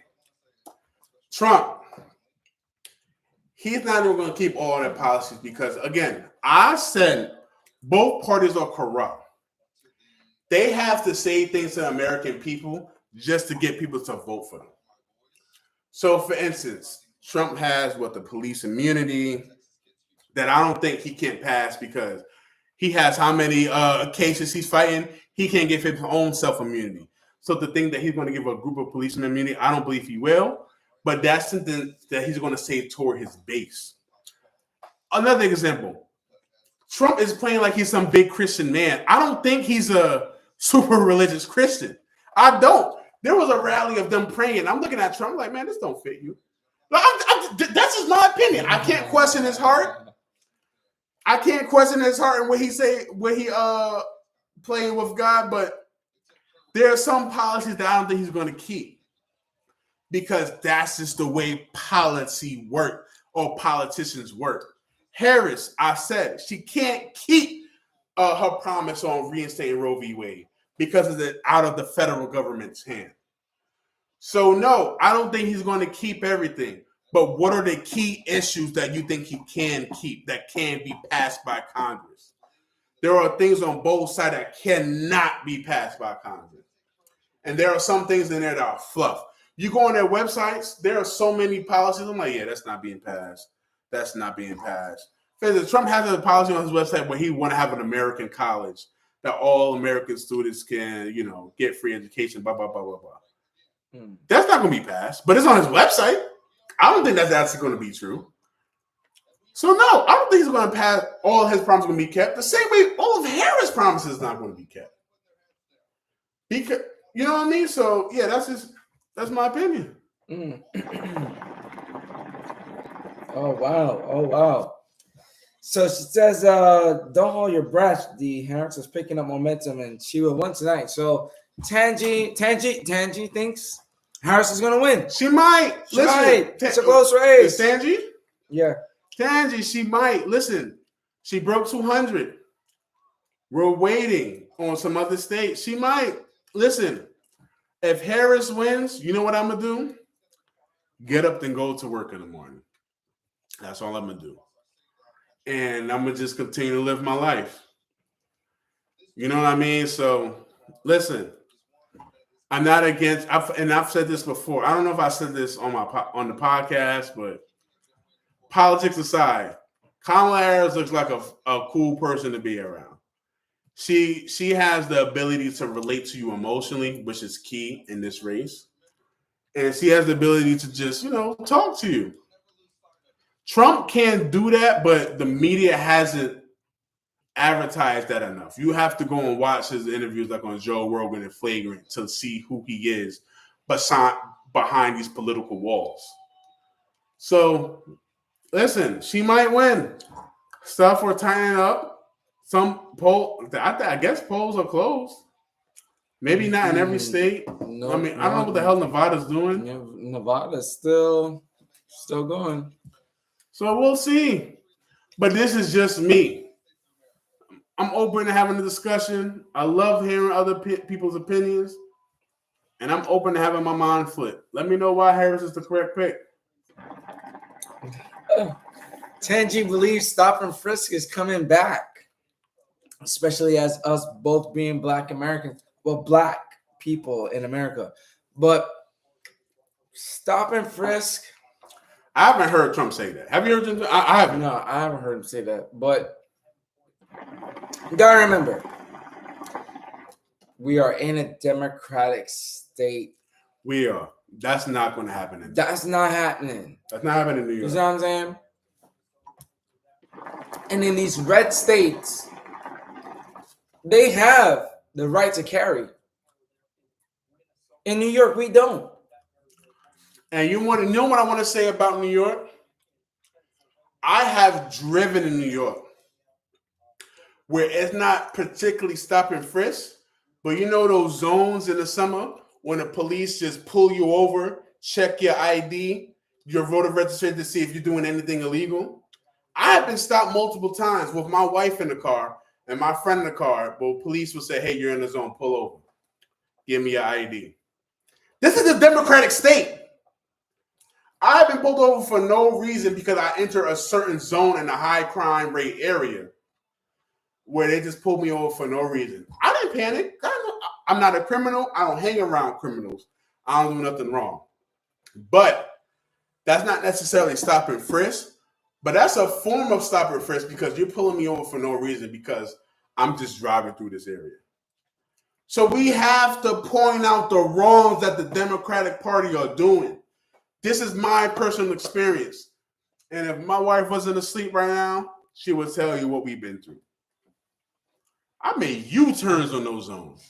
[SPEAKER 1] Trump, he's not even going to keep all their policies because, again, I said both parties are corrupt. They have to say things to the American people just to get people to vote for them. So, for instance, Trump has the police immunity that I don't think he can pass because he has how many cases he's fighting, he can't give his own self-immunity. So to think that he's going to give a group of policemen immunity, I don't believe he will. But that's something that he's going to say toward his base. Another example, Trump is playing like he's some big Christian man. I don't think he's a super religious Christian. I don't. There was a rally of them praying. I'm looking at Trump like, man, this don't fit you. That's just my opinion. I can't question his heart. I can't question his heart and what he playing with God, but there are some policies that I don't think he's going to keep because that's just the way policy work or politicians work. Harris, I said, she can't keep her promise on reinstating Roe v. Wade because it's out of the federal government's hand. So no, I don't think he's going to keep everything. But what are the key issues that you think he can keep that can be passed by Congress? There are things on both sides that cannot be passed by Congress. And there are some things in there that are fluff. You go on their websites, there are so many policies. I'm like, yeah, that's not being passed. That's not being passed. Because Trump has a policy on his website where he want to have an American college that all American students can, get free education, blah, blah, blah, blah, blah. That's not going to be passed, but it's on his website. I don't think that's actually going to be true. So no, I don't think he's going to pass. All his promises going to be kept. The same way all of Harris' promises not going to be kept. Because you know what I mean. So yeah, that's my opinion.
[SPEAKER 10] Oh wow. So she says, "Don't hold your breath." The Harris is picking up momentum, and she will win tonight. So Tangi thinks Harris is going to win.
[SPEAKER 1] She might.
[SPEAKER 10] It's a close race.
[SPEAKER 1] Is Tangi?
[SPEAKER 10] Yeah.
[SPEAKER 1] Tangi, she might. Listen, she broke 200. We're waiting on some other states. She might. Listen, if Harris wins, you know what I'm going to do? Get up and go to work in the morning. That's all I'm going to do. And I'm going to just continue to live my life. You know what I mean? So, listen. I'm not against, and I've said this before. I don't know if I said this on the podcast, but politics aside, Kamala Harris looks like a cool person to be around. She has the ability to relate to you emotionally, which is key in this race, and she has the ability to just talk to you. Trump can't do that, but the media hasn't advertised that enough. You have to go and watch his interviews like on Joe Rogan and Flagrant to see who he is behind these political walls. So, listen, she might win. Stuff we're tightening up. Some I guess polls are closed. Maybe not in every state. No, I don't know what the hell Nevada's doing.
[SPEAKER 10] Nevada's still going.
[SPEAKER 1] So we'll see. But this is just me. I'm open to having a discussion. I love hearing other people's opinions. And I'm open to having my mind flip. Let me know why Harris is the correct pick.
[SPEAKER 10] Tangi believes stop and frisk is coming back, especially as us both being Black Americans. Well, Black people in America. But stop and frisk.
[SPEAKER 1] I haven't heard Trump say that. Have you heard him? I haven't.
[SPEAKER 10] No, I haven't heard him say that. But you gotta remember, we are in a democratic state.
[SPEAKER 1] We are. That's not going to happen.
[SPEAKER 10] That's not happening.
[SPEAKER 1] That's not happening in New York.
[SPEAKER 10] You know what I'm saying? And in these red states, they have the right to carry. In New York, we don't.
[SPEAKER 1] And you know what I want to say about New York? I have driven in New York where it's not particularly stop and frisk, but you know those zones in the summer when the police just pull you over, check your ID, your voter registration to see if you're doing anything illegal? I have been stopped multiple times with my wife in the car and my friend in the car, but police will say, hey, you're in the zone, pull over. Give me your ID. This is a democratic state. I've been pulled over for no reason because I enter a certain zone in a high crime rate area where they just pulled me over for no reason. I didn't panic. I'm not a criminal. I don't hang around criminals. I don't do nothing wrong. But that's not necessarily stop and frisk, but that's a form of stop and frisk because you're pulling me over for no reason because I'm just driving through this area. So we have to point out the wrongs that the Democratic Party are doing. This is my personal experience. And if my wife wasn't asleep right now, she would tell you what we've been through. I made U-turns on those zones.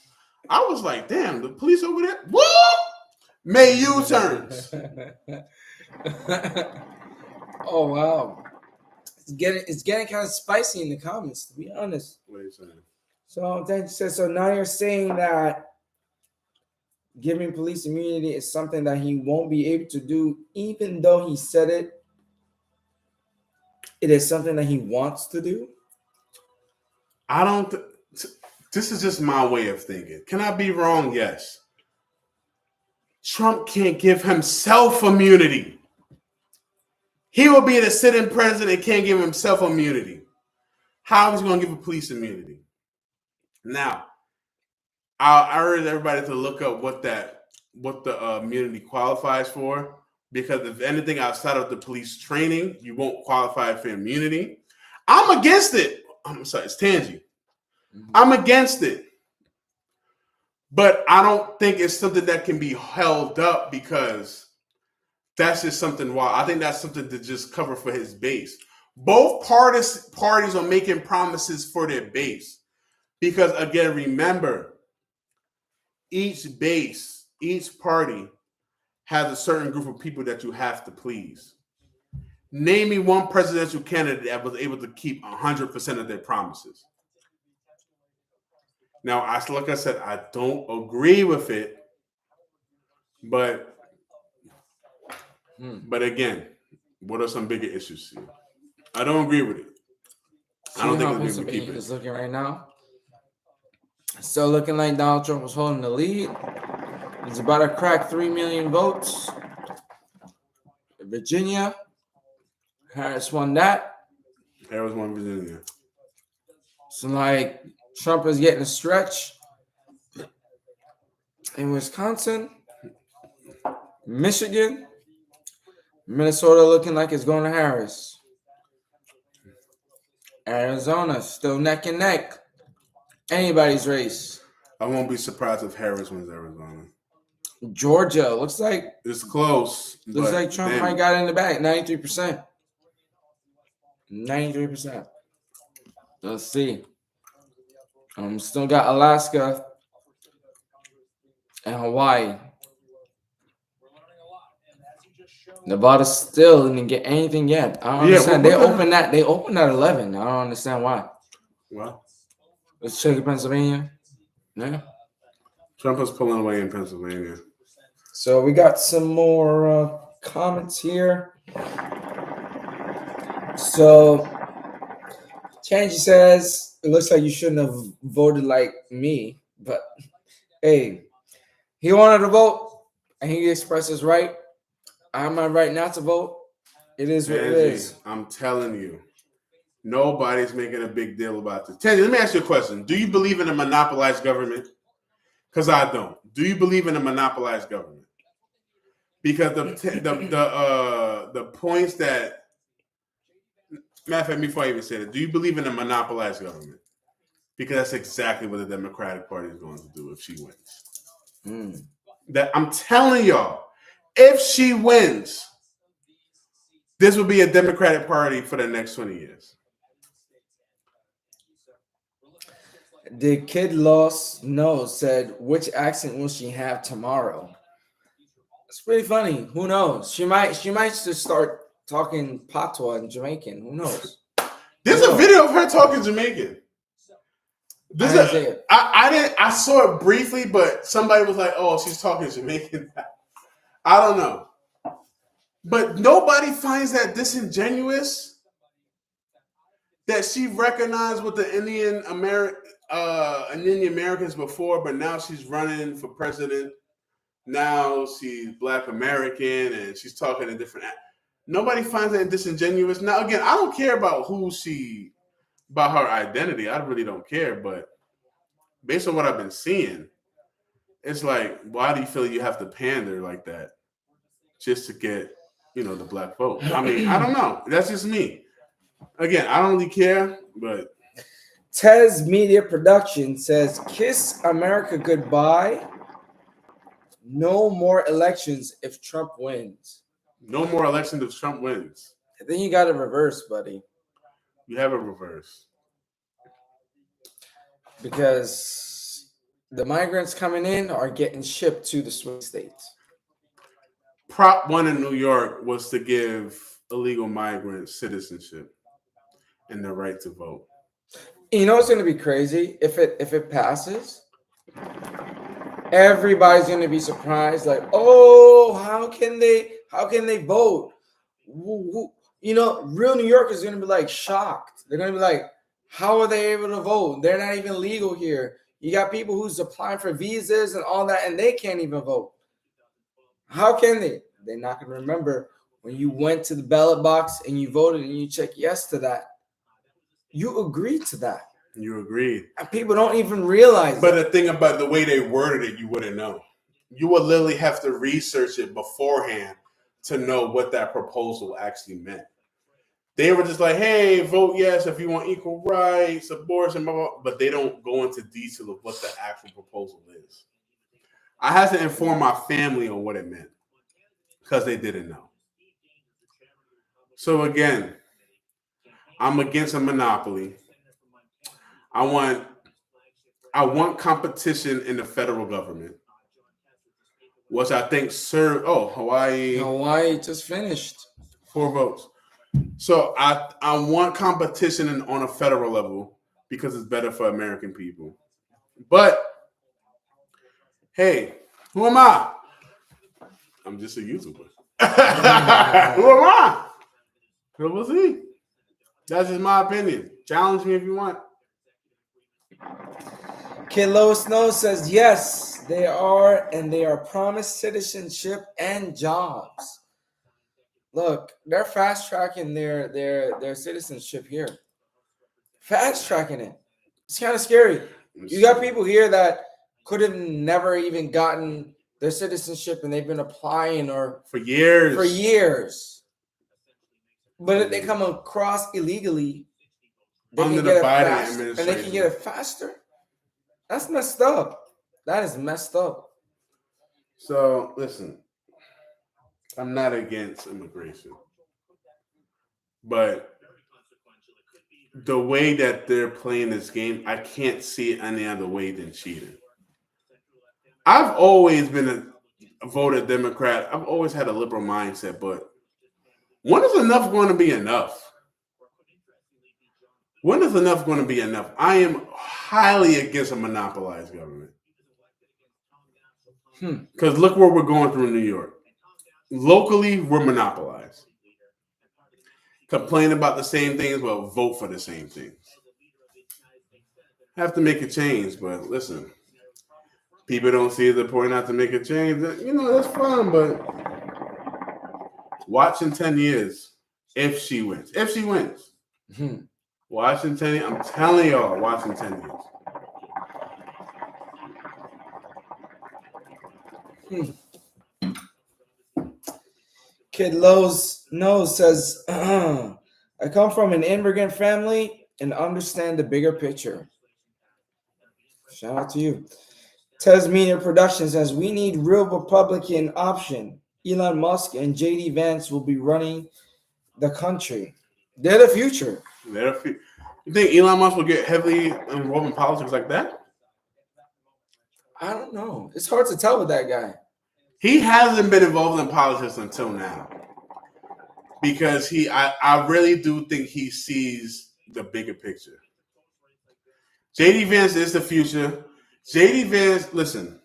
[SPEAKER 1] I was like, damn, the police over there, whoop, made U-turns.
[SPEAKER 10] Oh wow, it's getting kind of spicy in the comments, to be honest.
[SPEAKER 1] What are you saying?
[SPEAKER 10] So then says, so now you're saying that giving police immunity is something that he won't be able to do, even though he said it. It is something that he wants to do.
[SPEAKER 1] I don't. This is just my way of thinking. Can I be wrong? Yes. Trump can't give himself immunity. He will be the sitting president, can't give himself immunity. How is he going to give a police immunity? Now, I urge everybody to look up what the immunity qualifies for, because if anything outside of the police training, you won't qualify for immunity. I'm against it. I'm sorry, it's Tangi. I'm against it. But I don't think it's something that can be held up, because that's just something wild. I think that's something to just cover for his base. Both parties are making promises for their base. Because again, remember, each party has a certain group of people that you have to please. Name me one presidential candidate that was able to keep 100% of their promises. Now, like I said, I don't agree with it, but again, what are some bigger issues here? I don't agree with it. I don't think it's keep it.
[SPEAKER 10] Is looking right now. Still looking like Donald Trump was holding the lead. He's about to crack 3 million votes. Virginia, Harris won that.
[SPEAKER 1] Harris won Virginia.
[SPEAKER 10] So like Trump is getting a stretch in Wisconsin, Michigan, Minnesota looking like it's going to Harris. Arizona still neck and neck. Anybody's race.
[SPEAKER 1] I won't be surprised if Harris wins Arizona.
[SPEAKER 10] Georgia looks like
[SPEAKER 1] it's close.
[SPEAKER 10] Looks like Trump might got in the back. 93%. 93%. Let's see. Still got Alaska and Hawaii. Nevada still didn't get anything yet. I don't understand. They opened at 11. I don't understand why.
[SPEAKER 1] Well,
[SPEAKER 10] let's check Pennsylvania. Yeah.
[SPEAKER 1] Trump is pulling away in Pennsylvania.
[SPEAKER 10] So we got some more comments here. So Changi says, it looks like you shouldn't have voted like me, but hey, he wanted to vote and he expressed his right. I have my right not to vote. It is what it is.
[SPEAKER 1] I'm telling you, nobody's making a big deal about this. Tangi, let me ask you a question. Do you believe in a monopolized government? Because I don't. Do you believe in a monopolized government? Because the points that, matter of fact, before I even say that, do you believe in a monopolized government? Because that's exactly what the Democratic Party is going to do if she wins. That I'm telling y'all, if she wins, this will be a Democratic Party for the next 20 years.
[SPEAKER 10] The kid lost nose said, which accent will she have tomorrow? It's pretty funny. Who knows? She might just start talking patois in Jamaican. Who knows?
[SPEAKER 1] There's a video of her talking Jamaican. I saw it briefly, but somebody was like, "Oh, she's talking Jamaican." I don't know, but nobody finds that disingenuous that she recognized with the Indian Americans before, but now she's running for president. Now she's Black American and she's talking a different. Nobody finds that disingenuous. Now, again, I don't care about about her identity. I really don't care. But based on what I've been seeing, it's like, why do you feel you have to pander like that just to get, the black vote? I mean, I don't know. That's just me. Again, I don't really care, but
[SPEAKER 10] Tez Media Production says, "Kiss America goodbye. No more elections if Trump wins."
[SPEAKER 1] No more elections if Trump wins.
[SPEAKER 10] I think you got it reversed, buddy,
[SPEAKER 1] You have a reverse.
[SPEAKER 10] because the migrants coming in are getting shipped to the swing states.
[SPEAKER 1] Prop 1 in New York was to give illegal migrants citizenship and the right to vote.
[SPEAKER 10] You know what's going to be crazy? If it passes, everybody's going to be surprised. Like, oh, how can they vote? You know, real New Yorkers are going to be like shocked. They're going to be like, how are they able to vote? They're not even legal here. You got people who's applying for visas and all that, and they can't even vote. How can they? They're not going to remember when you went to the ballot box and you voted and you checked yes to that. You agreed to that.
[SPEAKER 1] You agreed.
[SPEAKER 10] And people don't even realize
[SPEAKER 1] But the thing about the way they worded it, you wouldn't know. You would literally have to research it beforehand to know what that proposal actually meant. They were just like, hey, vote yes if you want equal rights, abortion, blah, blah, but they don't go into detail of what the actual proposal is. I had to inform my family on what it meant because they didn't know. So again, I'm against a monopoly. I want competition in the federal government, which I think serve. Oh,
[SPEAKER 10] Hawaii just finished
[SPEAKER 1] 4 votes. So I want competition on a federal level because it's better for American people. But hey, who am I? I'm just a YouTuber. Who am I? So we'll see. That's just my opinion. Challenge me if you want.
[SPEAKER 10] Kid Low Snow says, yes, they are, and they are promised citizenship and jobs. Look, they're fast tracking their citizenship here. Fast tracking it. It's kind of scary. You got people here that could have never even gotten their citizenship, and they've been applying
[SPEAKER 1] for years.
[SPEAKER 10] But if they come across illegally, they
[SPEAKER 1] under
[SPEAKER 10] can
[SPEAKER 1] the
[SPEAKER 10] get it
[SPEAKER 1] Biden
[SPEAKER 10] fast,
[SPEAKER 1] administration,
[SPEAKER 10] and they can get it faster. That's messed up. That is messed up.
[SPEAKER 1] So listen, I'm not against immigration, but the way that they're playing this game, I can't see it any other way than cheating. I've always been a voted Democrat. I've always had a liberal mindset, but when is enough going to be enough? When is enough going to be enough? I am highly against a monopolized government. Because look where we're going through in New York. Locally, we're monopolized. Complain about the same things, but vote for the same things. Have to make a change, but listen, people don't see the point not to make a change. You know, that's fun, but watch in 10 years if she wins. If she wins. Watch in 10 years. I'm telling y'all, watch in 10 years.
[SPEAKER 10] Kid Lowe's Nose says, I come from an immigrant family and understand the bigger picture. Shout out to you. Tasmania Production says, we need real Republican option. Elon Musk and JD Vance will be running the country. They're the future.
[SPEAKER 1] You think Elon Musk will get heavily involved in politics like that?
[SPEAKER 10] I don't know. It's hard to tell with that guy.
[SPEAKER 1] He hasn't been involved in politics until now. Because I really do think he sees the bigger picture. JD Vance is the future. JD Vance, listen,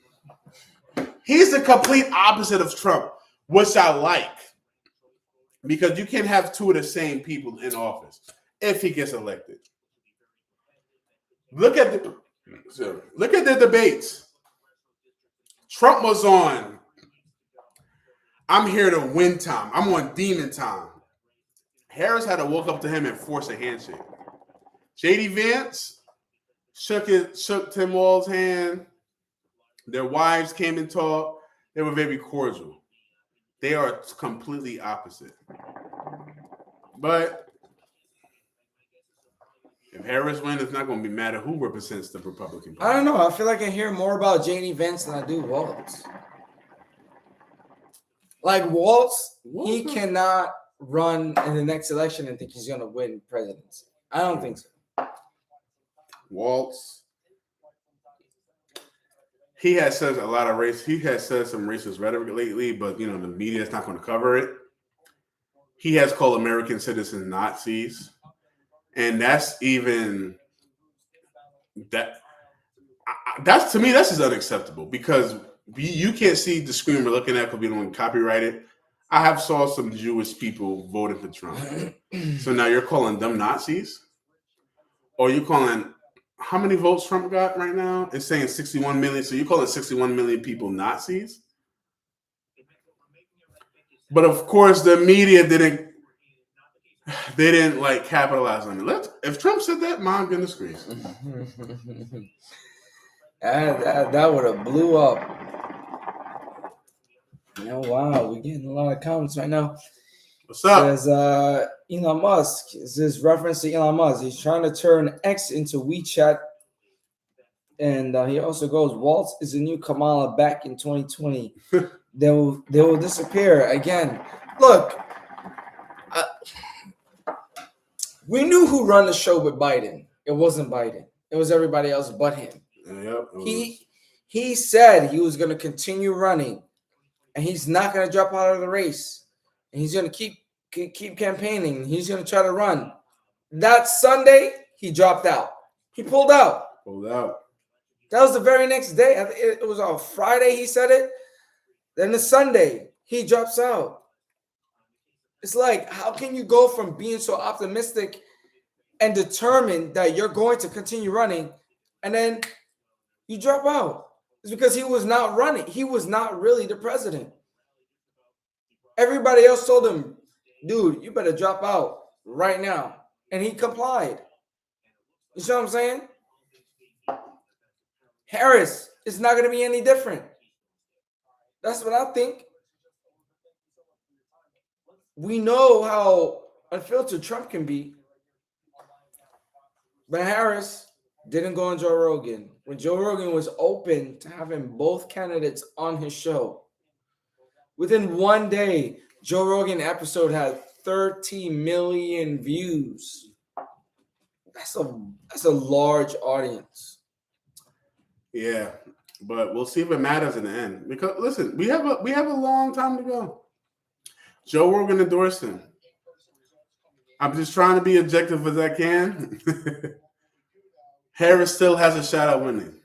[SPEAKER 1] he's the complete opposite of Trump, which I like. Because you can't have two of the same people in office if he gets elected. Look at the debates. Trump was on, I'm here to win time. I'm on demon time. Harris had to walk up to him and force a handshake. JD Vance shook Tim Walz's hand. Their wives came and talked. They were very cordial. They are completely opposite. But if Harris wins, it's not going to be matter who represents the Republican
[SPEAKER 10] I
[SPEAKER 1] Party.
[SPEAKER 10] don't know. I feel like I hear more about J.D. Vance than I do Waltz. Like Waltz, he cannot run in the next election and think he's going to win presidency. I don't think so.
[SPEAKER 1] Waltz. He has said a lot of race. He has said some racist rhetoric lately, but the media is not going to cover it. He has called American citizens Nazis, and that's even that. That's to me, that's just unacceptable because you can't see the screen we're looking at because we don't copyright it. I have saw some Jewish people voting for Trump, so now you're calling them Nazis, or you calling. How many votes Trump got right now? It's saying 61 million. So you're calling 61 million people Nazis? But of course, the media didn't like capitalize on it. If Trump said that, my goodness gracious.
[SPEAKER 10] that would have blew up. Wow, we're getting a lot of comments right now.
[SPEAKER 1] What's up?
[SPEAKER 10] Says Elon Musk. Is this reference to Elon Musk? He's trying to turn X into WeChat. And he also goes, Waltz is the new Kamala back in 2020. They will disappear again. Look, we knew who run the show with Biden. It wasn't Biden. It was everybody else but him.
[SPEAKER 1] Yep,
[SPEAKER 10] he said he was going to continue running, and he's not going to drop out of the race. And he's going to keep campaigning. He's going to try to run. That Sunday, he dropped out. He pulled out. That was the very next day. It was on Friday he said it. Then the Sunday, he drops out. It's like, how can you go from being so optimistic and determined that you're going to continue running, and then you drop out? It's because he was not running. He was not really the president. Everybody else told him, dude, you better drop out right now. And he complied. You see what I'm saying? Harris is not going to be any different. That's what I think. We know how unfiltered Trump can be. But Harris didn't go on Joe Rogan. When Joe Rogan was open to having both candidates on his show, within one day, Joe Rogan episode had 30 million views. That's a large audience.
[SPEAKER 1] Yeah, but we'll see if it matters in the end. Because listen, we have a long time to go. Joe Rogan endorsed him. I'm just trying to be objective as I can. Harris still has a shot at winning.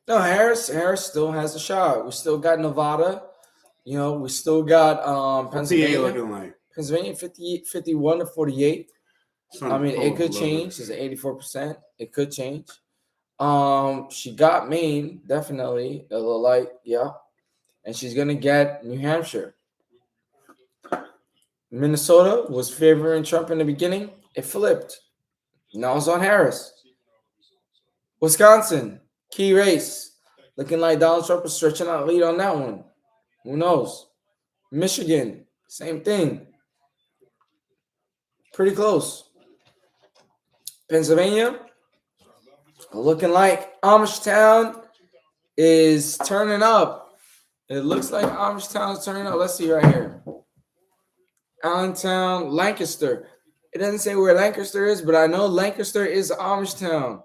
[SPEAKER 10] No, Harris still has a shot. We still got Nevada. We still got Pennsylvania.
[SPEAKER 1] PA looking like?
[SPEAKER 10] Pennsylvania 51 to 48. I mean, it could change. It's 84%. It could change. She got Maine, definitely. It looked like, yeah. And she's gonna get New Hampshire. Minnesota was favoring Trump in the beginning. It flipped. Now it's on Harris. Wisconsin, key race. Looking like Donald Trump is stretching out lead on that one. Who knows? Michigan, same thing. Pretty close. Pennsylvania, looking like Amish Town is turning up. It looks like Amish Town is turning up. Let's see right here. Allentown, Lancaster. It doesn't say where Lancaster is, but I know Lancaster is Amish Town.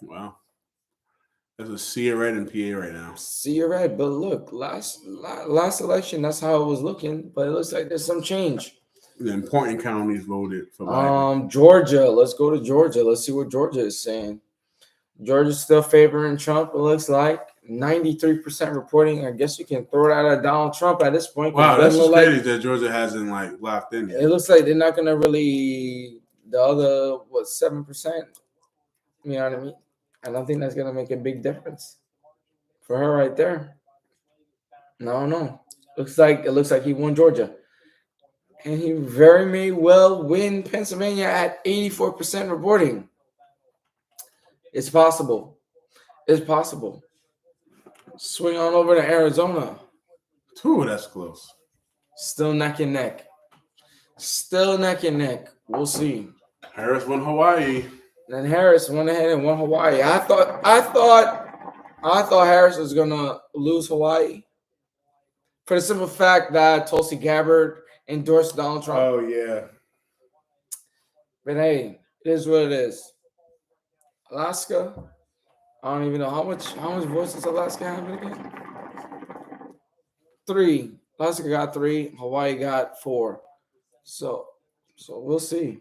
[SPEAKER 1] Wow. There's a sea of red in PA right now.
[SPEAKER 10] Sea of red, but look, last election, that's how it was looking, but it looks like there's some change.
[SPEAKER 1] The important counties voted for Biden.
[SPEAKER 10] Georgia. Let's go to Georgia. Let's see what Georgia is saying. Georgia's still favoring Trump, it looks like. 93% reporting. I guess you can throw that at Donald Trump at this point.
[SPEAKER 1] Wow, that's just crazy that Georgia hasn't locked in yet.
[SPEAKER 10] It looks like they're not going to really, the other, 7%? You know what I mean? I don't think that's going to make a big difference for her right there. No. It looks like he won Georgia. And he very may well win Pennsylvania at 84% reporting. It's possible. Swing on over to Arizona.
[SPEAKER 1] Ooh, that's close.
[SPEAKER 10] Still neck and neck. We'll see.
[SPEAKER 1] Harris won Hawaii.
[SPEAKER 10] And then Harris went ahead and won Hawaii. I thought Harris was gonna lose Hawaii for the simple fact that Tulsi Gabbard endorsed Donald Trump.
[SPEAKER 1] Oh yeah.
[SPEAKER 10] But hey, it is what it is. Alaska, I don't even know how much votes does Alaska have again? 3. Alaska got 3. Hawaii got 4. So we'll see.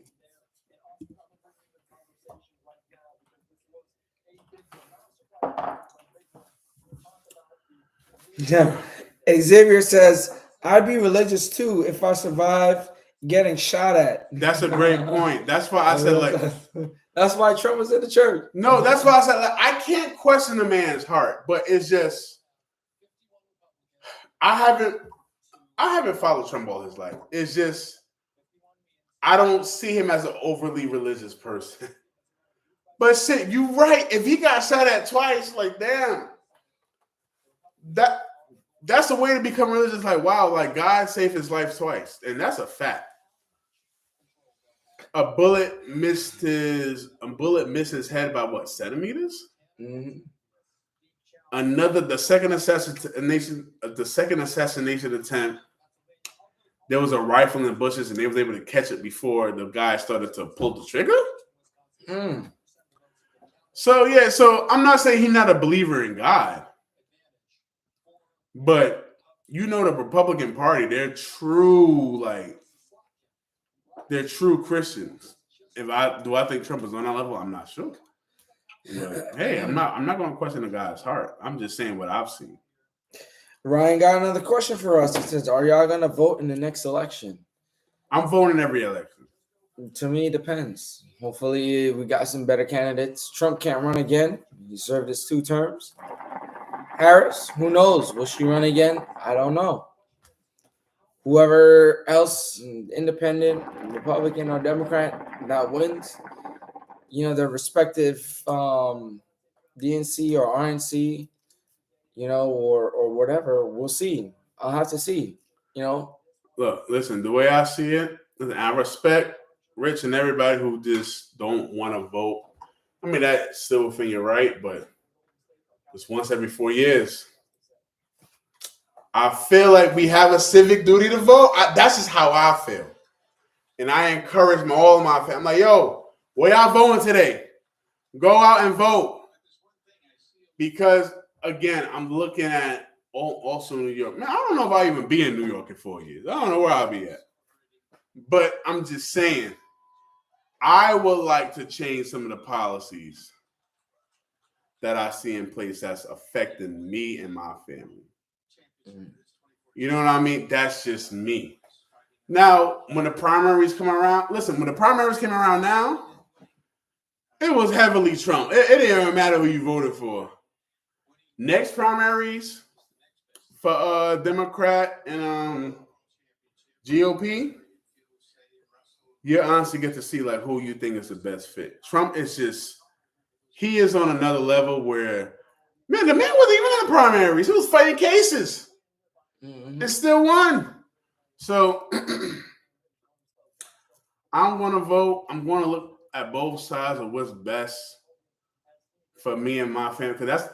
[SPEAKER 10] Yeah. Xavier says, I'd be religious too if I survive getting shot at.
[SPEAKER 1] That's a great point. That's why I said like
[SPEAKER 10] that's why Trump was in the church.
[SPEAKER 1] no, that's why I said like I can't question the man's heart, but it's just I haven't followed Trump all his life. It's just I don't see him as an overly religious person. But shit, you're right. If he got shot at twice, like damn, that's the way to become religious. Like wow, like God saved his life twice, and that's a fact. A bullet missed his head by what, centimeters?
[SPEAKER 10] Mm-hmm.
[SPEAKER 1] The second assassination attempt. There was a rifle in the bushes, and they was able to catch it before the guy started to pull the trigger.
[SPEAKER 10] Mm.
[SPEAKER 1] So yeah, so I'm not saying he's not a believer in God, but you know the Republican Party, they're true Christians. Do I think Trump is on that level? I'm not sure. But hey, I'm not going to question the guy's heart. I'm just saying what I've seen.
[SPEAKER 10] Ryan got another question for us. He says, "Are y'all going to vote in the next election?"
[SPEAKER 1] I'm voting every election.
[SPEAKER 10] To me, it depends. Hopefully, we got some better candidates. Trump can't run again. He served his 2 terms. Harris, who knows? Will she run again? I don't know. Whoever else, independent, Republican, or Democrat, that wins, their respective DNC or RNC, or whatever, we'll see. I'll have to see,
[SPEAKER 1] Look, listen, the way I see it, listen, I respect Rich and everybody who just don't want to vote. I mean, that's still within your right, but it's once every 4 years. I feel like we have a civic duty to vote. That's just how I feel. And I encourage all of my family. I'm like, yo, where y'all voting today? Go out and vote. Because, again, I'm looking at also New York. Man, I don't know if I'll even be in New York in 4 years. I don't know where I'll be at. But I'm just saying, I would like to change some of the policies that I see in place that's affecting me and my family. You know what I mean? That's just me. Now, when the primaries come around, when the primaries came around now, it was heavily Trump. It didn't even matter who you voted for. Next primaries for Democrat and GOP, you honestly get to see like who you think is the best fit. Trump is just, he is on another level where, man, the man wasn't even in the primaries. He was fighting cases.
[SPEAKER 10] Mm-hmm.
[SPEAKER 1] And still won. So I'm going to vote. I'm going to look at both sides of what's best for me and my family. Because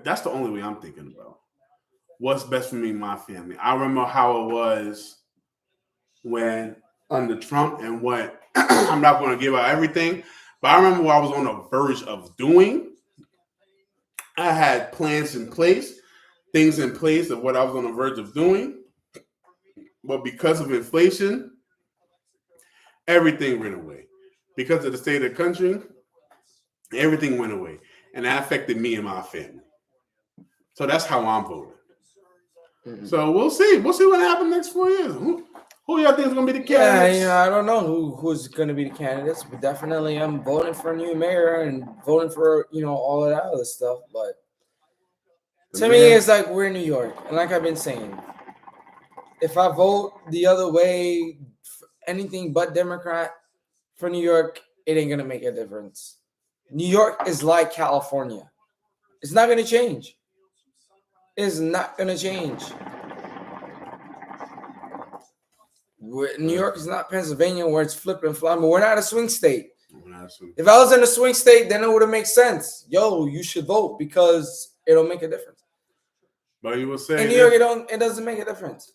[SPEAKER 1] that's the only way I'm thinking about. What's best for me and my family. I remember how it was when under Trump and what I'm not going to give out everything. But I remember what I was on the verge of doing. I had plans in place. Things in place of what I was on the verge of doing. But because of inflation, everything went away. Because of the state of the country, everything went away. And that affected me and my family. So that's how I'm voting. Mm-hmm. So we'll see. We'll see what happens next 4 years. Who y'all think is going to be the candidates?
[SPEAKER 10] Yeah, I don't know who's going to be the candidates, but definitely I'm voting for a new mayor and voting for, all of that other stuff. But to me, it's like we're in New York. And like I've been saying, if I vote the other way, anything but Democrat for New York, it ain't going to make a difference. New York is like California. It's not going to change. It's not going to change. New York is not Pennsylvania where it's flip and flop. We're not a swing state. If I was in a swing state, then it would have made sense. Yo, you should vote because it'll make a difference.
[SPEAKER 1] But you were saying
[SPEAKER 10] In New York, it doesn't make a difference.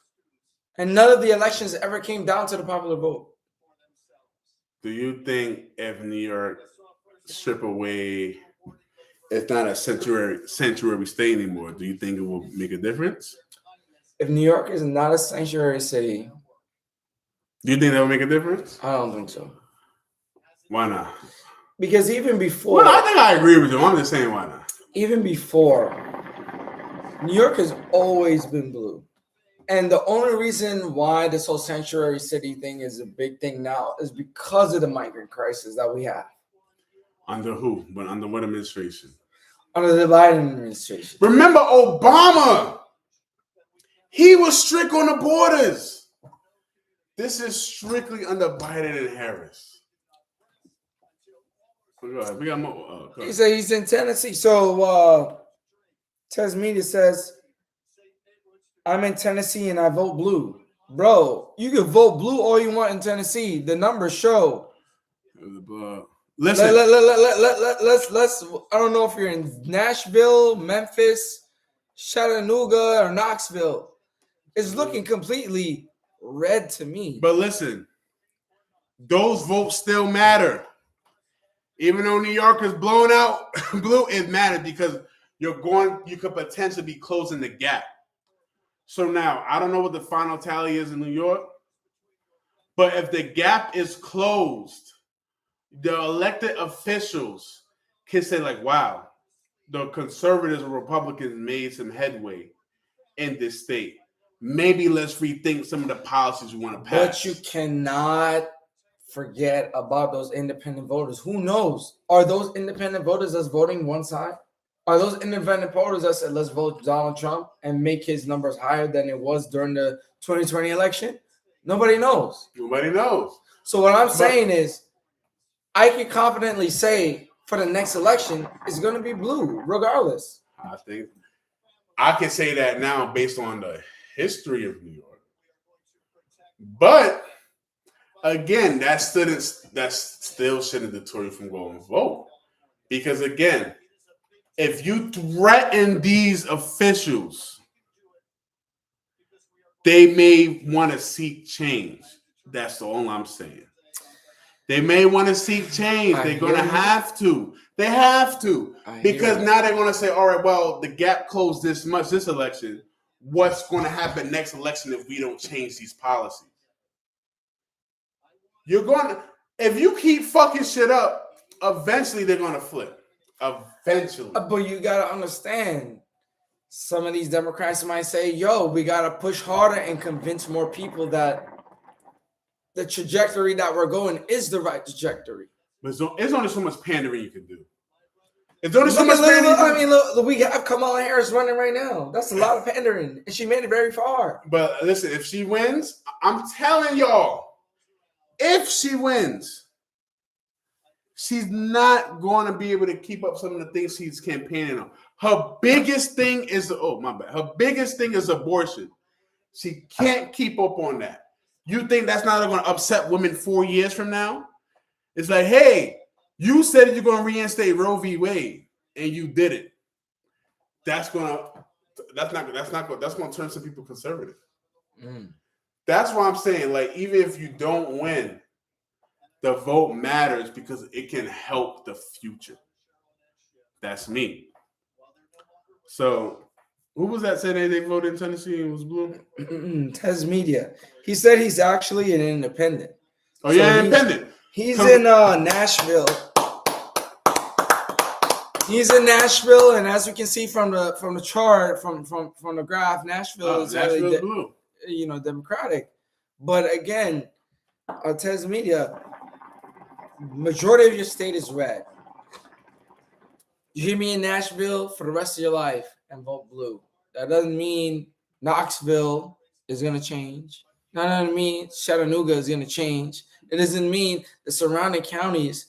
[SPEAKER 10] And none of the elections ever came down to the popular vote.
[SPEAKER 1] Do you think if New York strip away, it's not a sanctuary state anymore, do you think it will make a difference?
[SPEAKER 10] If New York is not a sanctuary city,
[SPEAKER 1] do you think that will make a difference?
[SPEAKER 10] I don't think so.
[SPEAKER 1] Why not?
[SPEAKER 10] Because even before,
[SPEAKER 1] Well, I think I agree with you. I'm just saying why not.
[SPEAKER 10] Even before, New York has always been blue. And the only reason why this whole sanctuary city thing is a big thing now is because of the migrant crisis that we have.
[SPEAKER 1] Under who? But under what administration?
[SPEAKER 10] Under the Biden administration.
[SPEAKER 1] Remember Obama? He was strict on the borders. This is strictly under Biden and Harris. We got more.
[SPEAKER 10] He said he's in Tennessee. So Tez Media says, I'm in Tennessee and I vote blue. Bro, you can vote blue all you want in Tennessee. The numbers show.
[SPEAKER 1] Listen.
[SPEAKER 10] Let's I don't know if you're in Nashville, Memphis, Chattanooga, or Knoxville. It's looking completely red to me.
[SPEAKER 1] But listen, those votes still matter. Even though New York is blown out blue, it matters because you could potentially be closing the gap. So now, I don't know what the final tally is in New York, but if the gap is closed, the elected officials can say like, wow, the conservatives and Republicans made some headway in this state. Maybe let's rethink some of the policies we want to pass.
[SPEAKER 10] But you cannot forget about those independent voters. Who knows? Are those independent voters that's voting one side? Are those independent voters that said, let's vote Donald Trump and make his numbers higher than it was during the 2020 election? Nobody knows.
[SPEAKER 1] Nobody knows.
[SPEAKER 10] So what I'm saying is, I can confidently say for the next election, it's going to be blue, regardless.
[SPEAKER 1] I think I can say that now based on the history of New York. But again, that still shouldn't deter you from going to vote. Because again, if you threaten these officials, they may want to seek change. That's all I'm saying. They may want to seek change. They're going to have to. They have to. Because now they're going to say, all right, well, the gap closed this much this election. What's going to happen next election if we don't change these policies? If you keep fucking shit up, eventually they're going to flip. Eventually.
[SPEAKER 10] But you got to understand, some of these Democrats might say, yo, we got to push harder and convince more people that the trajectory that we're going is the right trajectory.
[SPEAKER 1] But it's only so much pandering you can do. It's only so much pandering.
[SPEAKER 10] I mean, look, we have Kamala Harris running right now. That's a lot of pandering. And she made it very far.
[SPEAKER 1] But listen, if she wins, I'm telling y'all, if she wins, she's not going to be able to keep up some of the things she's campaigning on. Her biggest thing is Her biggest thing is abortion. She can't keep up on that. You think that's not going to upset women 4 years from now? It's like, hey, you said you're going to reinstate Roe v. Wade, and you did it. That's going to turn some people conservative. That's why I'm saying, like, even if you don't win, the vote matters because it can help the future. That's me. So, who was that said they voted in Tennessee and was blue?
[SPEAKER 10] Tez Media. He said he's actually an independent.
[SPEAKER 1] Oh, yeah, independent.
[SPEAKER 10] He's in Nashville. He's in Nashville, and as we can see from the chart, from the graph, Nashville is really
[SPEAKER 1] blue.
[SPEAKER 10] Democratic. But again, Tez Media, majority of your state is red. You hear me in Nashville for the rest of your life and vote blue. That doesn't mean Knoxville is going to change. That doesn't mean Chattanooga is going to change. It doesn't mean the surrounding counties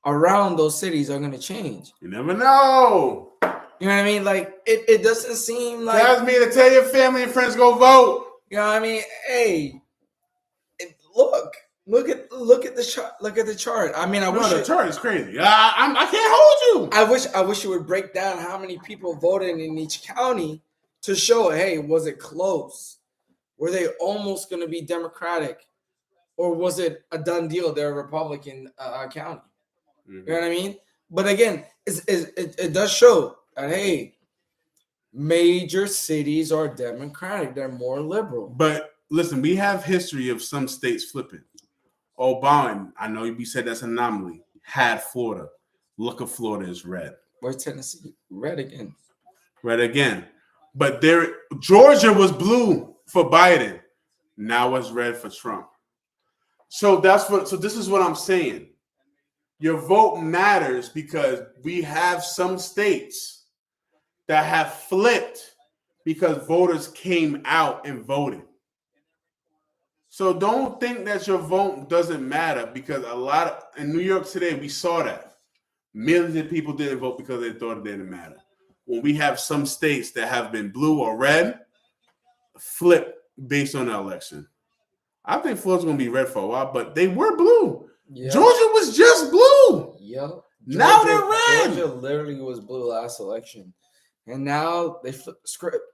[SPEAKER 10] around those cities are going to change.
[SPEAKER 1] You never know.
[SPEAKER 10] You know what I mean? Like, it doesn't seem like...
[SPEAKER 1] That me to tell your family and friends go vote.
[SPEAKER 10] You know what I mean? Hey, look, Look at the chart. Look at the chart. I mean,
[SPEAKER 1] The chart is crazy. I can't hold you.
[SPEAKER 10] I wish you would break down how many people voted in each county to show, hey, was it close? Were they almost going to be Democratic, or was it a done deal? They're a Republican county. You know what I mean? But again, it does show that, hey, major cities are Democratic. They're more liberal.
[SPEAKER 1] But listen, we have history of some states flipping. Obama, I know you said that's an anomaly, had Florida. Look at Florida is red.
[SPEAKER 10] Where's Tennessee? Red again.
[SPEAKER 1] Red again. But Georgia was blue for Biden. Now it's red for Trump. So this is what I'm saying. Your vote matters because we have some states that have flipped because voters came out and voted. So don't think that your vote doesn't matter because in New York today, we saw that. Millions of people didn't vote because they thought it didn't matter. When we have some states that have been blue or red, flip based on the election. I think Florida's going to be red for a while, but they were blue. Yep. Georgia was just blue.
[SPEAKER 10] Yep.
[SPEAKER 1] Now they're red.
[SPEAKER 10] Georgia literally was blue last election. And now they flip the script.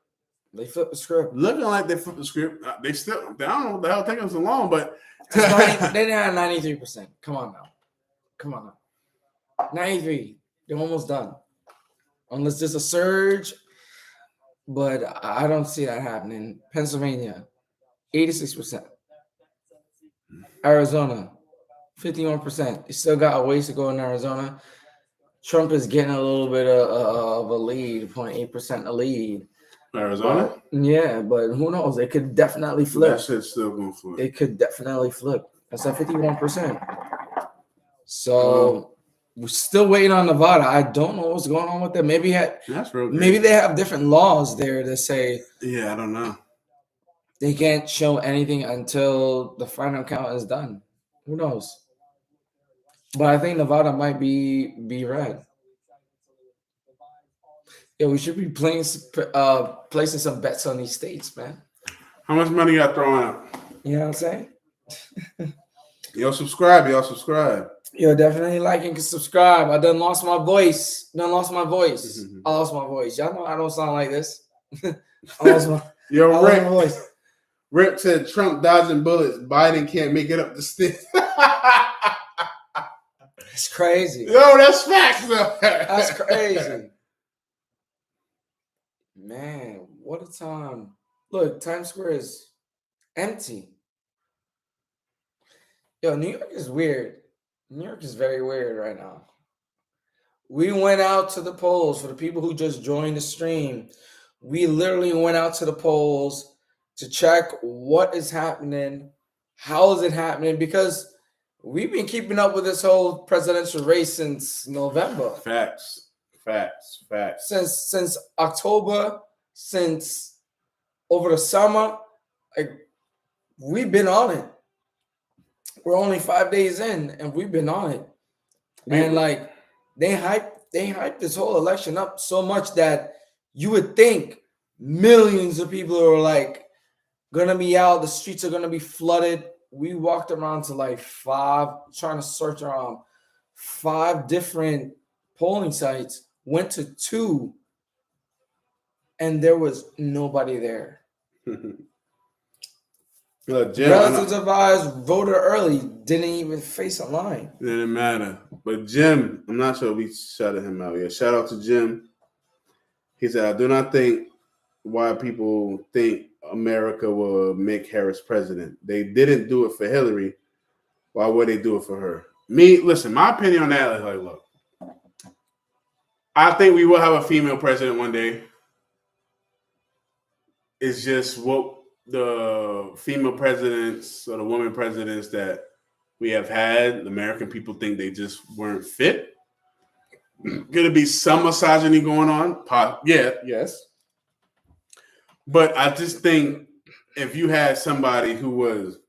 [SPEAKER 1] Looking like they flipped the script. I don't know what the hell taking so long, but
[SPEAKER 10] they didn't have 93%. Come on now. 93. They're almost done. Unless there's a surge. But I don't see that happening. Pennsylvania, 86%. Arizona, 51%. They still got a ways to go in Arizona. Trump is getting a little bit of a lead, 0.8% a lead.
[SPEAKER 1] Arizona?
[SPEAKER 10] But who knows? They could definitely flip.
[SPEAKER 1] That shit's still going to flip.
[SPEAKER 10] They could definitely flip. That's at 51%. So we're still waiting on Nevada. I don't know what's going on with them. Maybe they have different laws there that say.
[SPEAKER 1] Yeah, I don't know.
[SPEAKER 10] They can't show anything until the final count is done. Who knows? But I think Nevada might be red. Yeah, we should be placing some bets on these states, man.
[SPEAKER 1] How much money y'all throwing out?
[SPEAKER 10] You know what I'm saying?
[SPEAKER 1] Y'all subscribe.
[SPEAKER 10] Yo, definitely like and subscribe. I done lost my voice. I lost my voice. Y'all know I don't sound like this. I lost my voice.
[SPEAKER 1] Rip said Trump dodging bullets. Biden can't make it up the stairs.
[SPEAKER 10] It's crazy.
[SPEAKER 1] Yo, that's facts though.
[SPEAKER 10] That's crazy. Man, what a time. Look, Times Square is empty. Yo, New York is weird. New York is very weird right now. We went out to the polls. For the people who just joined the stream, we literally went out to the polls to check what is happening, how is it happening, because we've been keeping up with this whole presidential race since November.
[SPEAKER 1] Facts.
[SPEAKER 10] Since October, since over the summer, like we've been on it. We're only 5 days in, and we've been on it. And like they hyped this whole election up so much that you would think millions of people are like gonna be out. The streets are gonna be flooded. We walked around to like trying to search around 5 different polling sites. Went to 2, and there was nobody there. Relatives of ours voted early, didn't even face a line.
[SPEAKER 1] Didn't matter. But Jim, I'm not sure we shouted him out yet. Shout out to Jim. He said, I do not think why people think America will make Harris president. They didn't do it for Hillary. Why would they do it for her? Listen, my opinion on that is like, look, I think we will have a female president one day. It's just what the female presidents or the women presidents that we have had, the American people think they just weren't fit. Gonna be some misogyny going on. Yes. But I just think if you had somebody who was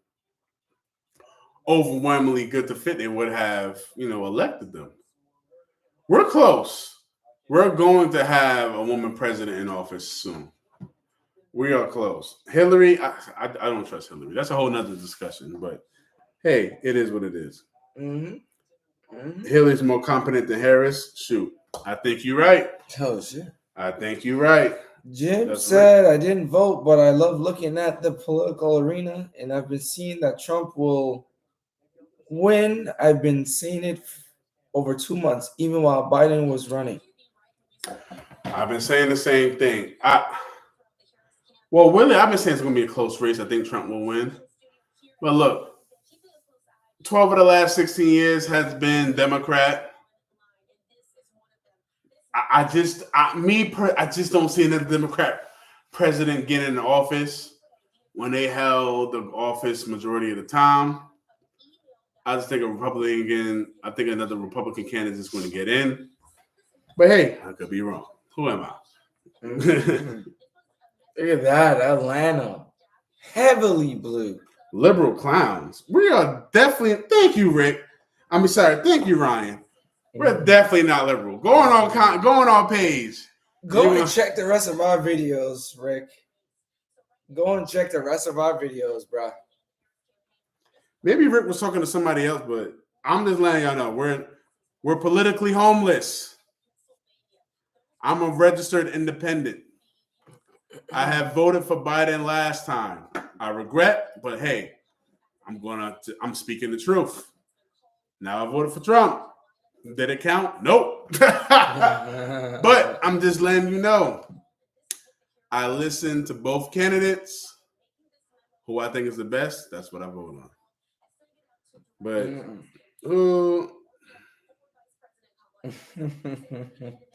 [SPEAKER 1] overwhelmingly good to fit, they would have, elected them. We're close. We're going to have a woman president in office soon. We are close. Hillary, I don't trust Hillary. That's a whole nother discussion. But hey, it is what it is.
[SPEAKER 10] Mm-hmm.
[SPEAKER 1] Hillary's more competent than Harris. Shoot, I think you're right.
[SPEAKER 10] Oh shit.
[SPEAKER 1] I think you're right.
[SPEAKER 10] Jim
[SPEAKER 1] That's
[SPEAKER 10] said, I didn't vote, but I love looking at the political arena, and I've been seeing that Trump will win. I've been seeing it over 2 months, even while Biden was running.
[SPEAKER 1] I've been saying the same thing. Really, I've been saying it's going to be a close race. I think Trump will win. But look, 12 of the last 16 years has been Democrat. I just don't see another Democrat president get in office when they held the office majority of the time. I just think I think another Republican candidate is going to get in. But hey, I could be wrong. Who am I?
[SPEAKER 10] Look at that, Atlanta, heavily blue.
[SPEAKER 1] Liberal clowns. We are definitely. Thank you, Rick. Thank you, Ryan. We're definitely not liberal. Going on page.
[SPEAKER 10] Go and check the rest of our videos, Rick. Go and check the rest of our videos, bro.
[SPEAKER 1] Maybe Rick was talking to somebody else, but I'm just letting y'all know we're politically homeless. I'm a registered independent. I have voted for Biden last time. I regret, but hey, I'm speaking the truth. Now I voted for Trump. Did it count? Nope. But I'm just letting you know. I listened to both candidates. Who I think is the best, that's what I vote on. But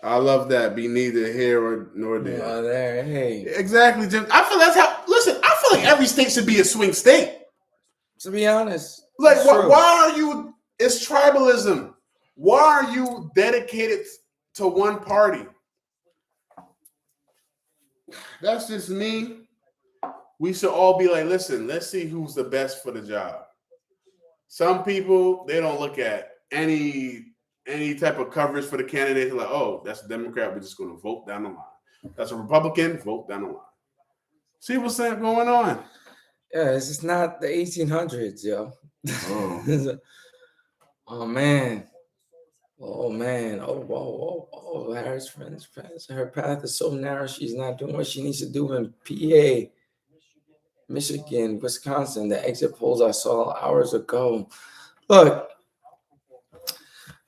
[SPEAKER 1] I love that. Be neither here nor there.
[SPEAKER 10] There, hey.
[SPEAKER 1] Exactly, Jim. I feel like every state should be a swing state.
[SPEAKER 10] To be honest.
[SPEAKER 1] Like, why are you? It's tribalism. Why are you dedicated to one party? That's just me. We should all be like, listen, let's see who's the best for the job. Some people, they don't look at any type of coverage for the candidate. They're like, oh, that's a Democrat. We're just going to vote down the line. That's a Republican. Vote down the line. See what's going on.
[SPEAKER 10] Yeah, this is not the 1800s, yo.
[SPEAKER 1] Oh,
[SPEAKER 10] oh man. Oh, Harris friends. Her path is so narrow. She's not doing what she needs to do in PA, Michigan, Wisconsin. The exit polls I saw hours ago. Look,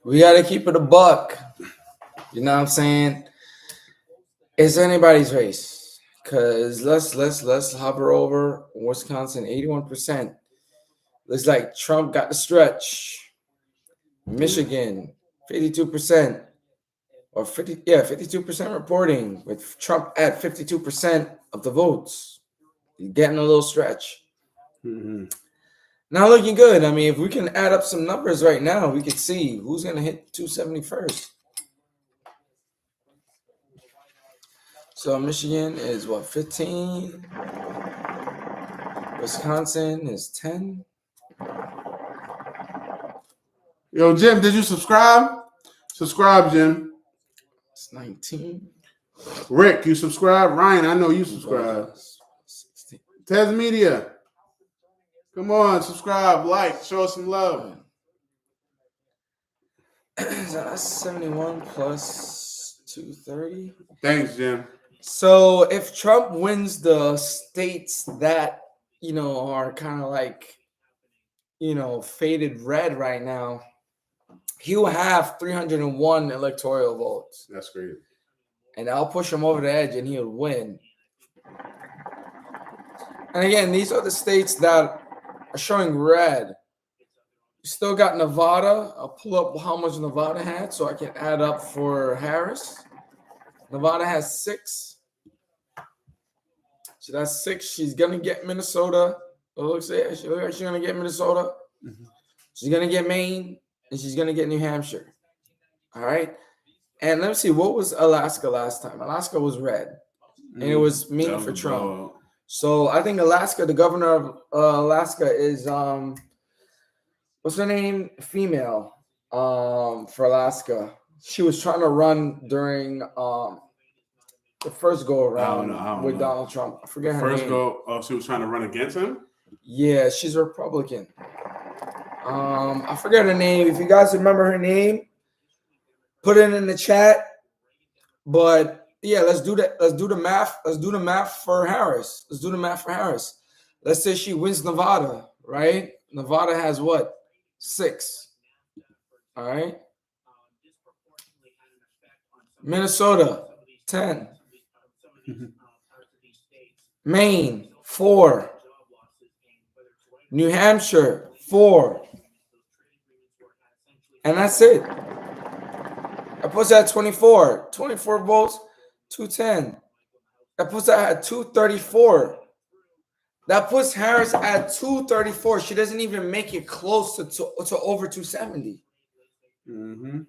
[SPEAKER 10] we got to keep it a buck. You know what I'm saying? It's anybody's race. Because let's hover over Wisconsin, 81%. Looks like Trump got the stretch. Michigan, 52%. Or 52% reporting with Trump at 52% of the votes. He's getting a little stretch.
[SPEAKER 1] Mm-hmm.
[SPEAKER 10] Not looking good. I mean, if we can add up some numbers right now, we can see who's going to hit 270 first. So Michigan is 15? Wisconsin is 10.
[SPEAKER 1] Yo, Jim, did you subscribe? Subscribe, Jim.
[SPEAKER 10] It's 19.
[SPEAKER 1] Rick, you subscribe? Ryan, I know you subscribe.
[SPEAKER 10] 16.
[SPEAKER 1] Tez Media. Come on, subscribe, like, show us some love.
[SPEAKER 10] So that's 71 plus 230.
[SPEAKER 1] Thanks, Jim.
[SPEAKER 10] So if Trump wins the states that, are kind of like, faded red right now, he will have 301 electoral votes.
[SPEAKER 1] That's great.
[SPEAKER 10] And I'll push him over the edge and he'll win. And again, these are the states that are showing red. You still got Nevada. I'll pull up how much Nevada had so I can add up for Harris. Nevada has 6. So that's 6. She's going to get Minnesota. It looks like she's going to get Minnesota. Mm-hmm. She's going to get Maine. And she's going to get New Hampshire. All right. And let me see. What was Alaska last time? Alaska was red. And it was mean for Trump. So I think Alaska, the governor of Alaska is, what's her name? Female for Alaska. She was trying to run during the first go around with Donald Trump. I forget her name.
[SPEAKER 1] She was trying to run against him?
[SPEAKER 10] Yeah, she's a Republican. I forget her name. If you guys remember her name, put it in the chat. But yeah, let's do that. Let's do the math. Let's do the math for Harris. Let's say she wins Nevada, right? Nevada has what? 6. All right. Minnesota, 10. Maine, 4. New Hampshire, 4. And that's it. That puts that at 24. 24 votes, 210. That puts that at 234. That puts Harris at 234. She doesn't even make it close to over 270.
[SPEAKER 1] Mm-hmm.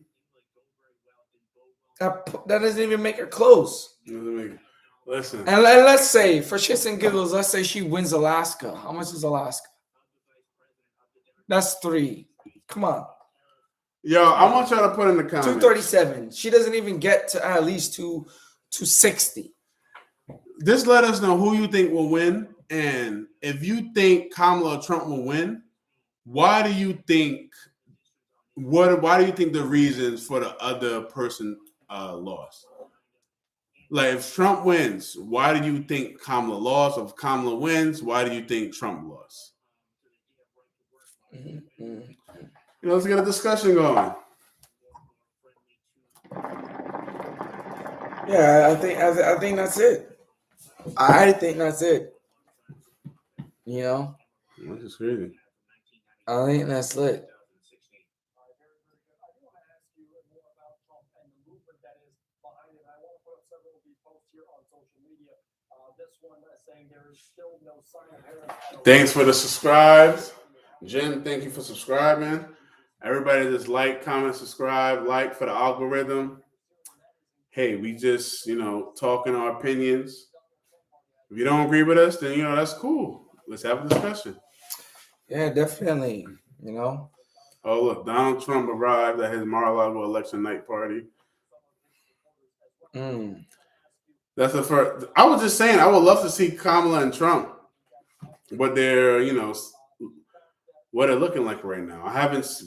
[SPEAKER 10] That doesn't even make her close.
[SPEAKER 1] Listen.
[SPEAKER 10] And let's say, for shits and giggles, let's say she wins Alaska. How much is Alaska? That's 3. Come on.
[SPEAKER 1] Yo, I want y'all to put in the comments.
[SPEAKER 10] 237. She doesn't even get to at least 260.
[SPEAKER 1] Just let us know who you think will win. And if you think Kamala or Trump will win, why do you think the reasons for the other person lost? Like, if Trump wins, why do you think Kamala lost? If Kamala wins, why do you think Trump lost? Let's get a discussion going.
[SPEAKER 10] Yeah, I think that's it. I think that's it. You know?
[SPEAKER 1] That's just crazy.
[SPEAKER 10] I think that's lit.
[SPEAKER 1] Thanks for the subscribes. Jen, thank you for subscribing. Everybody just like, comment, subscribe, like for the algorithm. Hey, we just, talking our opinions. If you don't agree with us, then, that's cool. Let's have a discussion.
[SPEAKER 10] Yeah, definitely.
[SPEAKER 1] Oh, look, Donald Trump arrived at his Mar-a-Lago election night party. That's the first. I was just saying, I would love to see Kamala and Trump, but they're, what they're looking like right now.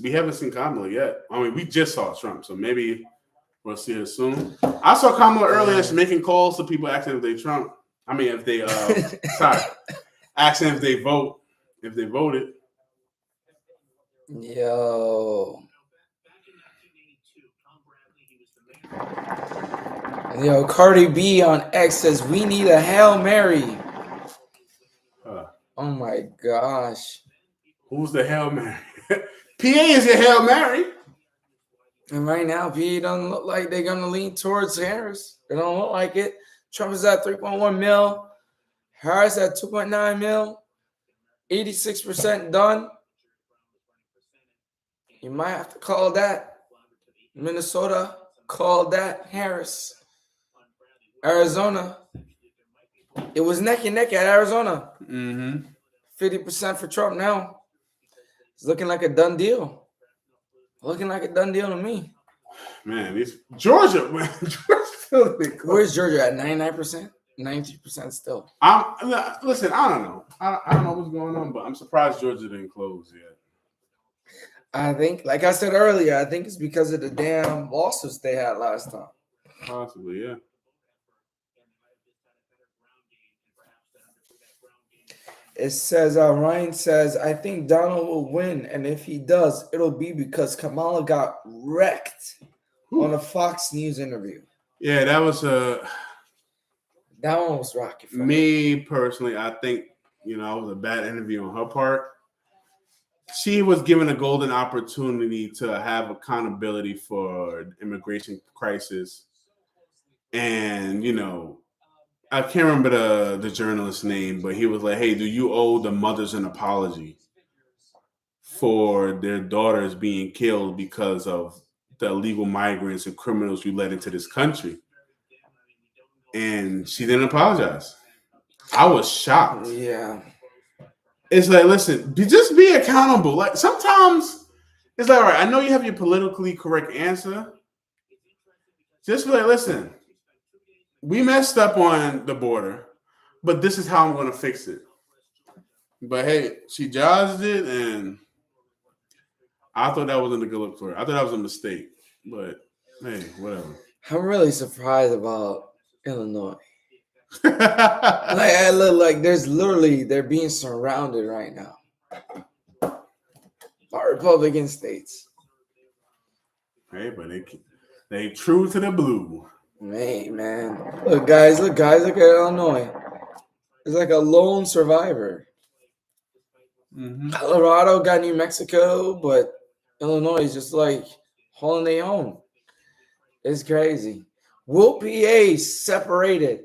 [SPEAKER 1] We haven't seen Kamala yet. I mean, we just saw Trump, so maybe we'll see her soon. I saw Kamala earlier. She's making calls to people asking if they Trump. I mean, if they asking if they vote, if they voted.
[SPEAKER 10] Yo, Cardi B on X says we need a Hail Mary. Oh my gosh.
[SPEAKER 1] Who's the Hail Mary? PA is your Hail Mary.
[SPEAKER 10] And right now, PA doesn't look like they're going to lean towards Harris. They don't look like it. Trump is at 3.1 mil. Harris at 2.9 mil. 86% done. You might have to call that. Minnesota, call that Harris. Arizona. It was neck and neck at Arizona. 50% for Trump now. It's looking like a done deal. Looking like a done deal to me.
[SPEAKER 1] Man, Georgia.
[SPEAKER 10] Where's Georgia at? 99%? 90% still.
[SPEAKER 1] Listen, I don't know. I don't know what's going on, but I'm surprised Georgia didn't close yet.
[SPEAKER 10] I think, like I said earlier, I think it's because of the damn lawsuits they had last time.
[SPEAKER 1] Possibly, yeah.
[SPEAKER 10] It says, Ryan says, I think Donald will win. And if he does, it'll be because Kamala got wrecked on a Fox News interview.
[SPEAKER 1] Yeah, that was
[SPEAKER 10] that one was rocky for
[SPEAKER 1] me personally. I think, it was a bad interview on her part. She was given a golden opportunity to have accountability for immigration crisis. And, I can't remember the journalist's name, but he was like, hey, do you owe the mothers an apology for their daughters being killed because of the illegal migrants and criminals you let into this country? And she didn't apologize. I was shocked.
[SPEAKER 10] Yeah.
[SPEAKER 1] It's like, listen, just be accountable. Like, sometimes it's like, all right, I know you have your politically correct answer. Just be like, listen, we messed up on the border, but this is how I'm going to fix it. But hey, she dodged it, and I thought that wasn't a good look for her. I thought that was a mistake. But hey, whatever.
[SPEAKER 10] I'm really surprised about Illinois. I look like they're being surrounded right now by Republican states.
[SPEAKER 1] Hey, but they true to the blue.
[SPEAKER 10] Man. Look, guys, look at Illinois. It's like a lone survivor.
[SPEAKER 1] Mm-hmm.
[SPEAKER 10] Colorado got New Mexico, but Illinois is just like holding their own. It's crazy. Will PA separated?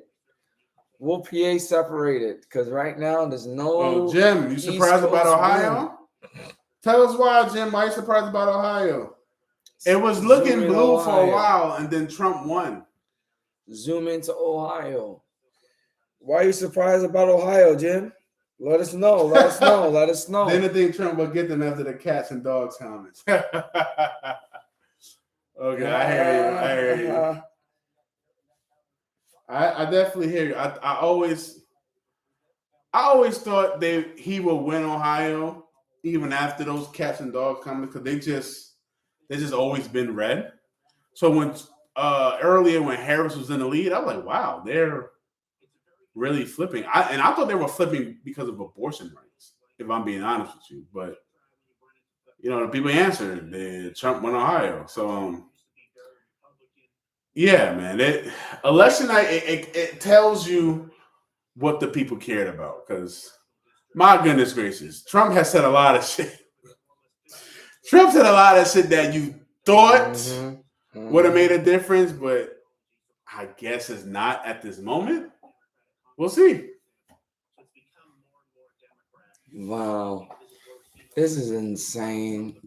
[SPEAKER 10] Will PA separated? Because right now there's no.
[SPEAKER 1] Oh, Jim, you surprised about Ohio? Tell us why, Jim. Why you surprised about Ohio? It was looking blue for a while, and then Trump won.
[SPEAKER 10] Zoom into Ohio. Why are you surprised about Ohio, Jim? Let us know. Let us know.
[SPEAKER 1] Didn't think Trump would get them after the cats and dogs comments. Okay, I hear you. I definitely hear you. I always thought he would win Ohio even after those cats and dogs comments because they just always been red. So when earlier when Harris was in the lead, I was like, wow, they're really flipping. I thought they were flipping because of abortion rights, if I'm being honest with you. But the people answered, Trump won Ohio. So yeah, man. Election night, it tells you what the people cared about. Because my goodness gracious, Trump has said a lot of shit. Trump said a lot of shit that you thought would have made a difference, but I guess it's not at this moment. We'll see.
[SPEAKER 10] Wow. This is insane.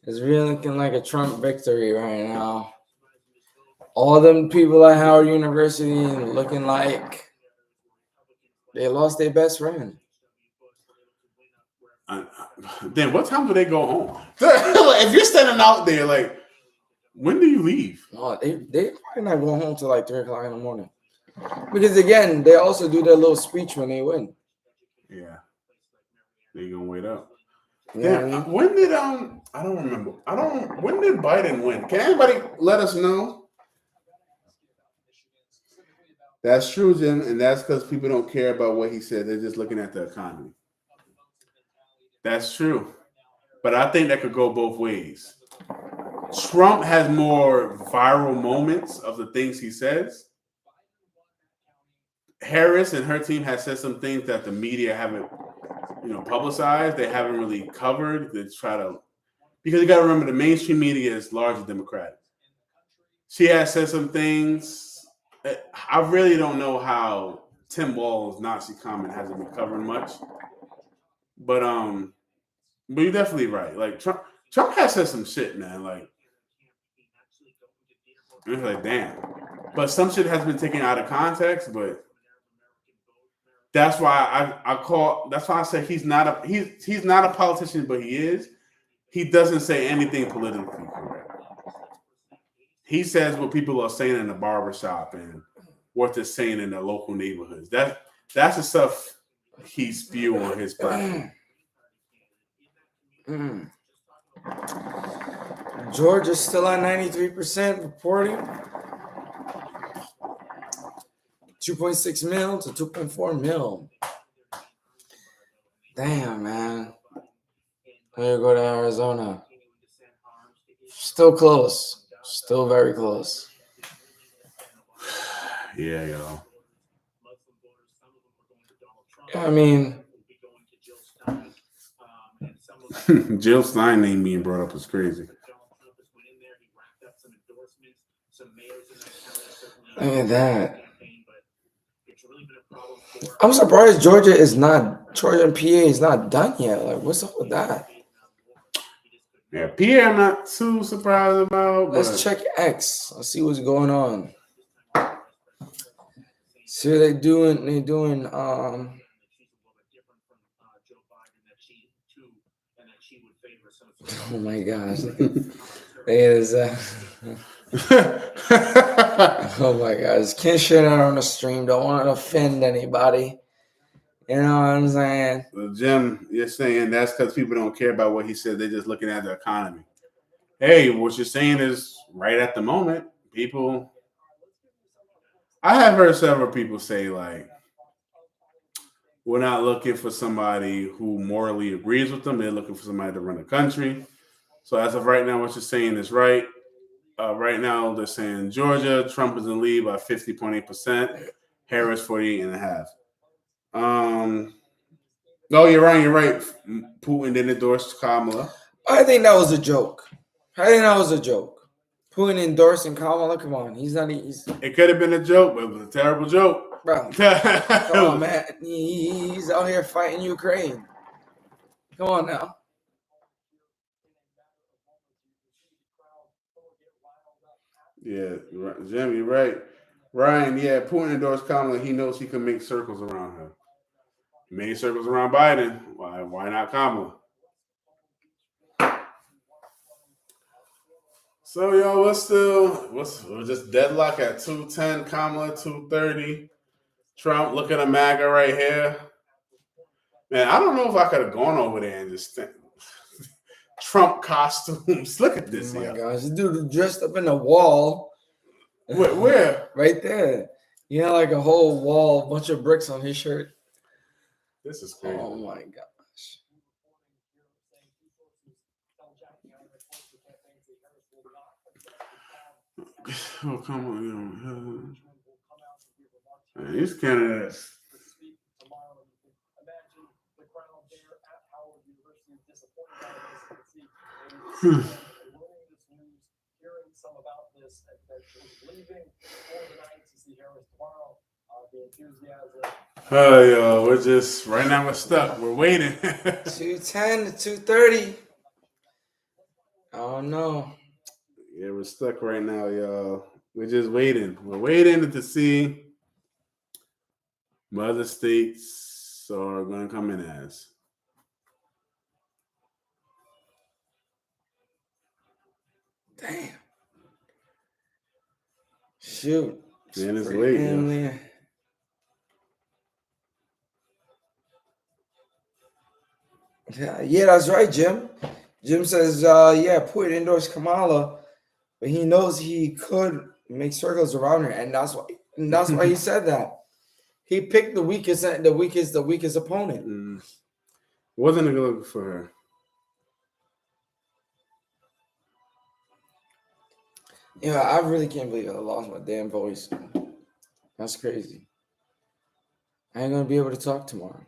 [SPEAKER 10] It's really looking like a Trump victory right now. All them people at Howard University looking like they lost their best friend.
[SPEAKER 1] Then what time do they go home? If you're standing out there, like, when do you leave?
[SPEAKER 10] Oh, they probably not going home till like 3 o'clock in the morning. Because again, they also do their little speech when they win.
[SPEAKER 1] Yeah. They gonna wait up.
[SPEAKER 10] Yeah.
[SPEAKER 1] Damn, when did I don't remember. When did Biden win? Can anybody let us know? That's true, Jim, and that's because people don't care about what he said. They're just looking at the economy. That's true. But I think that could go both ways. Trump has more viral moments of the things he says. Harris and her team has said some things that the media haven't, publicized. They haven't really covered. They try to, because you got to remember the mainstream media is largely Democratic. She has said some things. I really don't know how Tim Walz's Nazi comment hasn't been covered much, but you're definitely right. Like Trump has said some shit, man. Like, it's like damn. But some shit has been taken out of context. But that's why That's why I say he's not a politician, but he is. He doesn't say anything politically correct. He says what people are saying in the barbershop and what they're saying in the local neighborhoods. That's the stuff he spew on his platform.
[SPEAKER 10] Georgia's still at 93% reporting. 2.6 mil to 2.4 mil. Damn, man. Here you go to Arizona. Still close. Still very close.
[SPEAKER 1] Yeah, yo.
[SPEAKER 10] I mean,
[SPEAKER 1] Jill Stein name being brought up is crazy.
[SPEAKER 10] Look at that. I'm surprised Georgia and PA is not done yet. Like, what's up with that?
[SPEAKER 1] Yeah, PA I'm not too surprised about.
[SPEAKER 10] Let's check X. Let's see what's going on. See what they're doing. They're doing oh my gosh. Oh my gosh. Can't share that on the stream. Don't want to offend anybody. You know what I'm saying?
[SPEAKER 1] Well, Jim, you're saying that's because people don't care about what he said. They're just looking at the economy. Hey, what you're saying is right at the moment, people. I have heard several people say, like, we're not looking for somebody who morally agrees with them. They're looking for somebody to run the country. So as of right now, what you're saying is right. Right now, they're saying Georgia, Trump is in the lead by 50.8%, Harris 48.5%. No, you're right. You're right. Putin didn't endorse Kamala.
[SPEAKER 10] I think that was a joke. Putin endorsing Kamala. Come on, he's not.
[SPEAKER 1] It could have been a joke, but it was a terrible joke.
[SPEAKER 10] Bro, come on, man. He's out here fighting Ukraine. Come on now.
[SPEAKER 1] Yeah, Jim, you're right. Ryan, yeah, Putin endorsed Kamala. He knows he can make circles around her. He made circles around Biden. Why not Kamala? So, y'all, we're just deadlock at 210, Kamala 230. Trump, look at a MAGA right here. Man, I don't know if I could have gone over there and just Trump costumes. Look at this.
[SPEAKER 10] Oh my gosh, this dude dressed up in a wall.
[SPEAKER 1] Where?
[SPEAKER 10] Right there. He had like a whole wall, a bunch of bricks on his shirt.
[SPEAKER 1] This is crazy.
[SPEAKER 10] Oh my gosh.
[SPEAKER 1] Oh, come on. Man, these candidates. Oh, yo, we're just right now. We're stuck. We're waiting.
[SPEAKER 10] 210 to 230. Oh no.
[SPEAKER 1] Yeah, we're stuck right now, y'all. We're just waiting. We're waiting to see what other states are going to come in as.
[SPEAKER 10] Damn. Shoot.
[SPEAKER 1] Man, it's late.
[SPEAKER 10] Yeah, that's right, Jim. Jim says, Putin endorsed Kamala, but he knows he could make circles around her, and that's why he said that. He picked the weakest opponent.
[SPEAKER 1] Wasn't a good look for her.
[SPEAKER 10] Yeah, I really can't believe I lost my damn voice. That's crazy. I ain't gonna be able to talk tomorrow.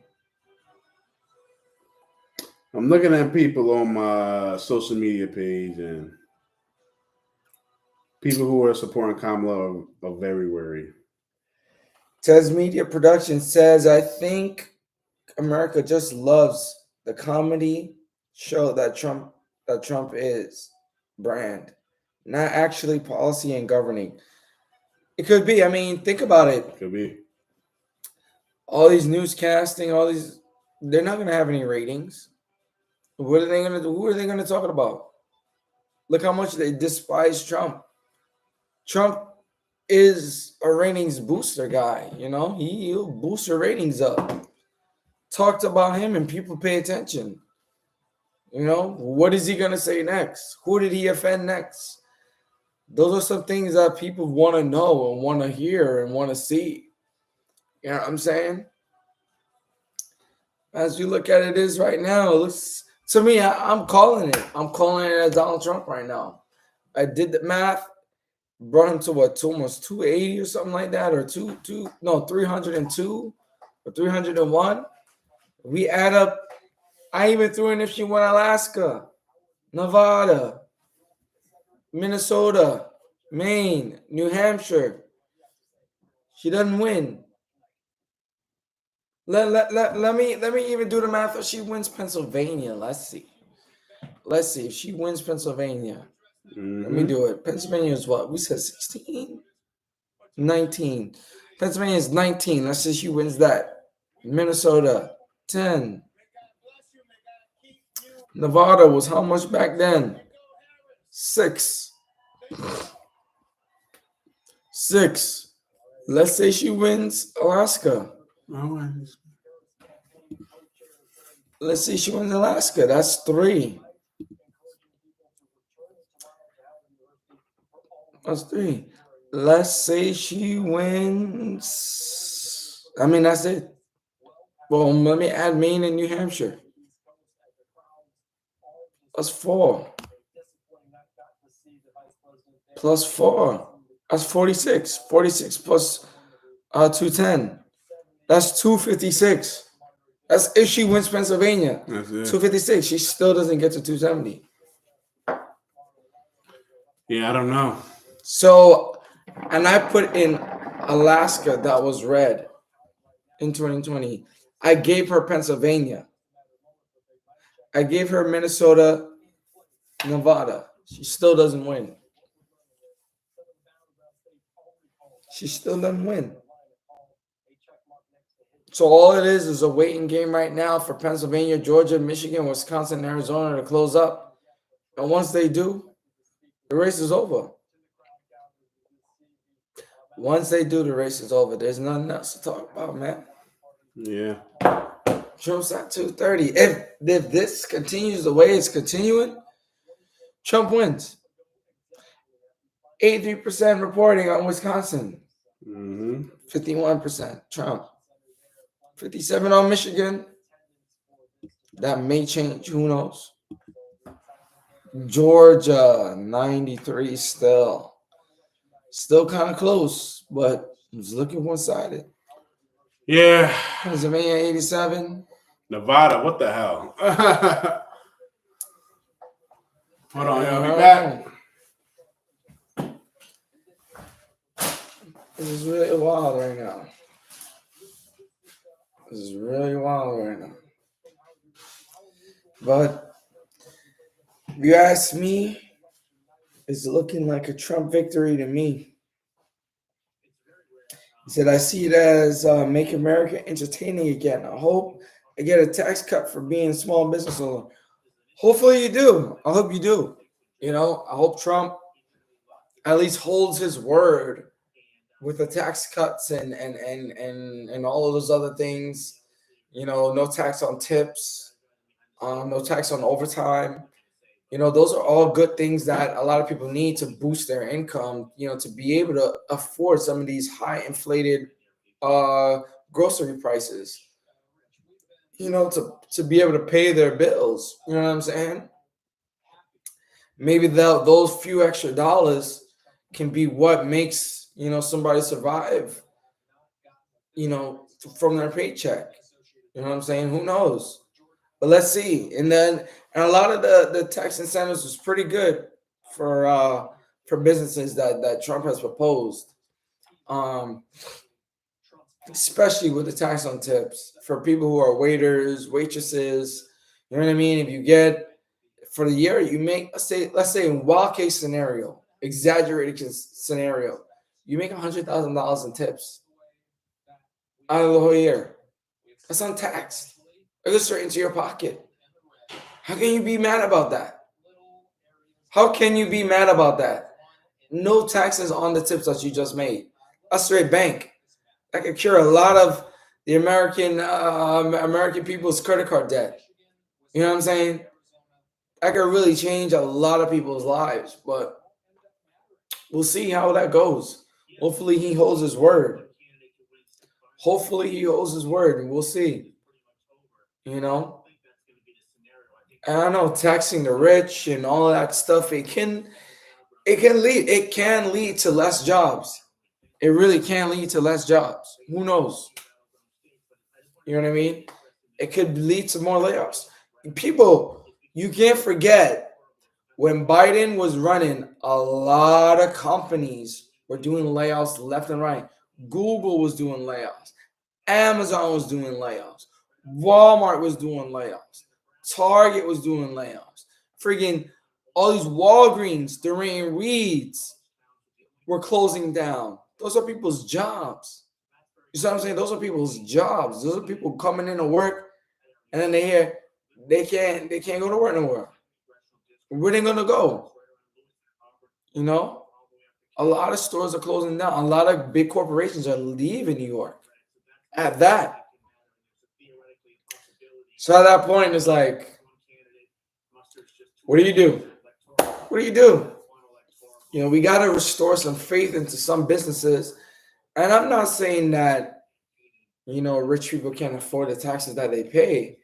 [SPEAKER 1] I'm looking at people on my social media page, and people who are supporting Kamala are very worried.
[SPEAKER 10] Tez Media Production says, I think America just loves the comedy show that Trump is brand, not actually policy and governing. It could be. I mean, think about it.
[SPEAKER 1] Could be.
[SPEAKER 10] All these newscasting, they're not going to have any ratings. What are they going to do? Who are they going to talk about? Look how much they despise Trump. Trump is a ratings booster guy, you know? He'll boost your ratings up. Talked about him and people pay attention. You know, what is he going to say next? Who did he offend next? Those are some things that people want to know and want to hear and want to see. You know what I'm saying? As you look at it right now, it looks to me, I'm calling it. I'm calling it as Donald Trump right now. I did the math, brought him to almost 280 or something like that, or 302 or 301. We add up. I even threw in if she won Alaska, Nevada, Minnesota, Maine, New Hampshire. She doesn't win. Let me even do the math if she wins Pennsylvania. Let's see if she wins Pennsylvania.
[SPEAKER 1] Mm-hmm.
[SPEAKER 10] Let me do it. Pennsylvania is what? We said 16? 19. Pennsylvania is 19. Let's say she wins that. Minnesota, 10. Nevada was how much back then? 6. 6. Let's say she wins Alaska. Let's see. She wins Alaska. That's 3. That's 3. Let's say she wins. I mean, that's it. Well, let me add Maine and New Hampshire. That's 4. Plus 4. That's 46. 46 plus 210. That's 256. That's if she wins Pennsylvania.
[SPEAKER 1] That's it.
[SPEAKER 10] 256. She still doesn't get to 270.
[SPEAKER 1] Yeah, I don't know.
[SPEAKER 10] So, and I put in Alaska that was red in 2020. I gave her Pennsylvania. I gave her Minnesota, Nevada. She still doesn't win. She still doesn't win. So all it is a waiting game right now for Pennsylvania, Georgia, Michigan, Wisconsin, Arizona to close up. And once they do, the race is over. Once they do, the race is over. There's nothing else to talk about, man.
[SPEAKER 1] Yeah.
[SPEAKER 10] Trump's at 230. If this continues the way it's continuing, Trump wins. 83% reporting on Wisconsin. 51% Trump. 57 on Michigan. That may change. Who knows? Georgia, 93 still. Still kind of close, but it's looking one-sided.
[SPEAKER 1] Yeah.
[SPEAKER 10] Pennsylvania, 87.
[SPEAKER 1] Nevada, what the hell? Hold on, I'll be
[SPEAKER 10] All
[SPEAKER 1] back.
[SPEAKER 10] right. This is really wild right now. This is really wild right now. But if you ask me, it's looking like a Trump victory to me. He said, I see it as make America entertaining again. I hope I get a tax cut for being a small business owner. Hopefully you do. I hope you do. You know, I hope Trump at least holds his word with the tax cuts and all of those other things. You know, no tax on tips, no tax on overtime. You know, those are all good things that a lot of people need to boost their income, you know, to be able to afford some of these high inflated grocery prices, you know, to be able to pay their bills. You know what I'm saying? Maybe those few extra dollars can be what makes, you know, somebody survive, you know, from their paycheck. You know what I'm saying? Who knows? But let's see. And a lot of the tax incentives was pretty good for businesses that Trump has proposed. Especially with the tax on tips for people who are waiters, waitresses. You know what I mean? If you get for the year, you make let's say in wild case scenario, exaggerated scenario, you make $100,000 in tips out of the whole year. That's untaxed. It goes straight into your pocket. How can you be mad about that? How can you be mad about that? No taxes on the tips that you just made. That's straight bank. That could cure a lot of the American people's credit card debt. You know what I'm saying? That could really change a lot of people's lives. But we'll see how that goes. Hopefully he holds his word. Hopefully he holds his word, and we'll see. You know? And I know taxing the rich and all of that stuff, it can lead to less jobs. It really can lead to less jobs. Who knows? You know what I mean? It could lead to more layoffs. People, you can't forget when Biden was running, a lot of companies were doing layoffs left and right. Google was doing layoffs. Amazon was doing layoffs. Walmart was doing layoffs. Target was doing layoffs. Friggin' all these Walgreens, Duran Reeds were closing down. Those are people's jobs. You see what I'm saying? Those are people's jobs. Those are people coming in to work, and then they hear they can't go to work no more. Where they gonna go? You know, a lot of stores are closing down. A lot of big corporations are leaving New York. At that. So at that point, it's like, what do you do? What do you do? You know, we got to restore some faith into some businesses. And I'm not saying that, you know, rich people can't afford the taxes that they pay,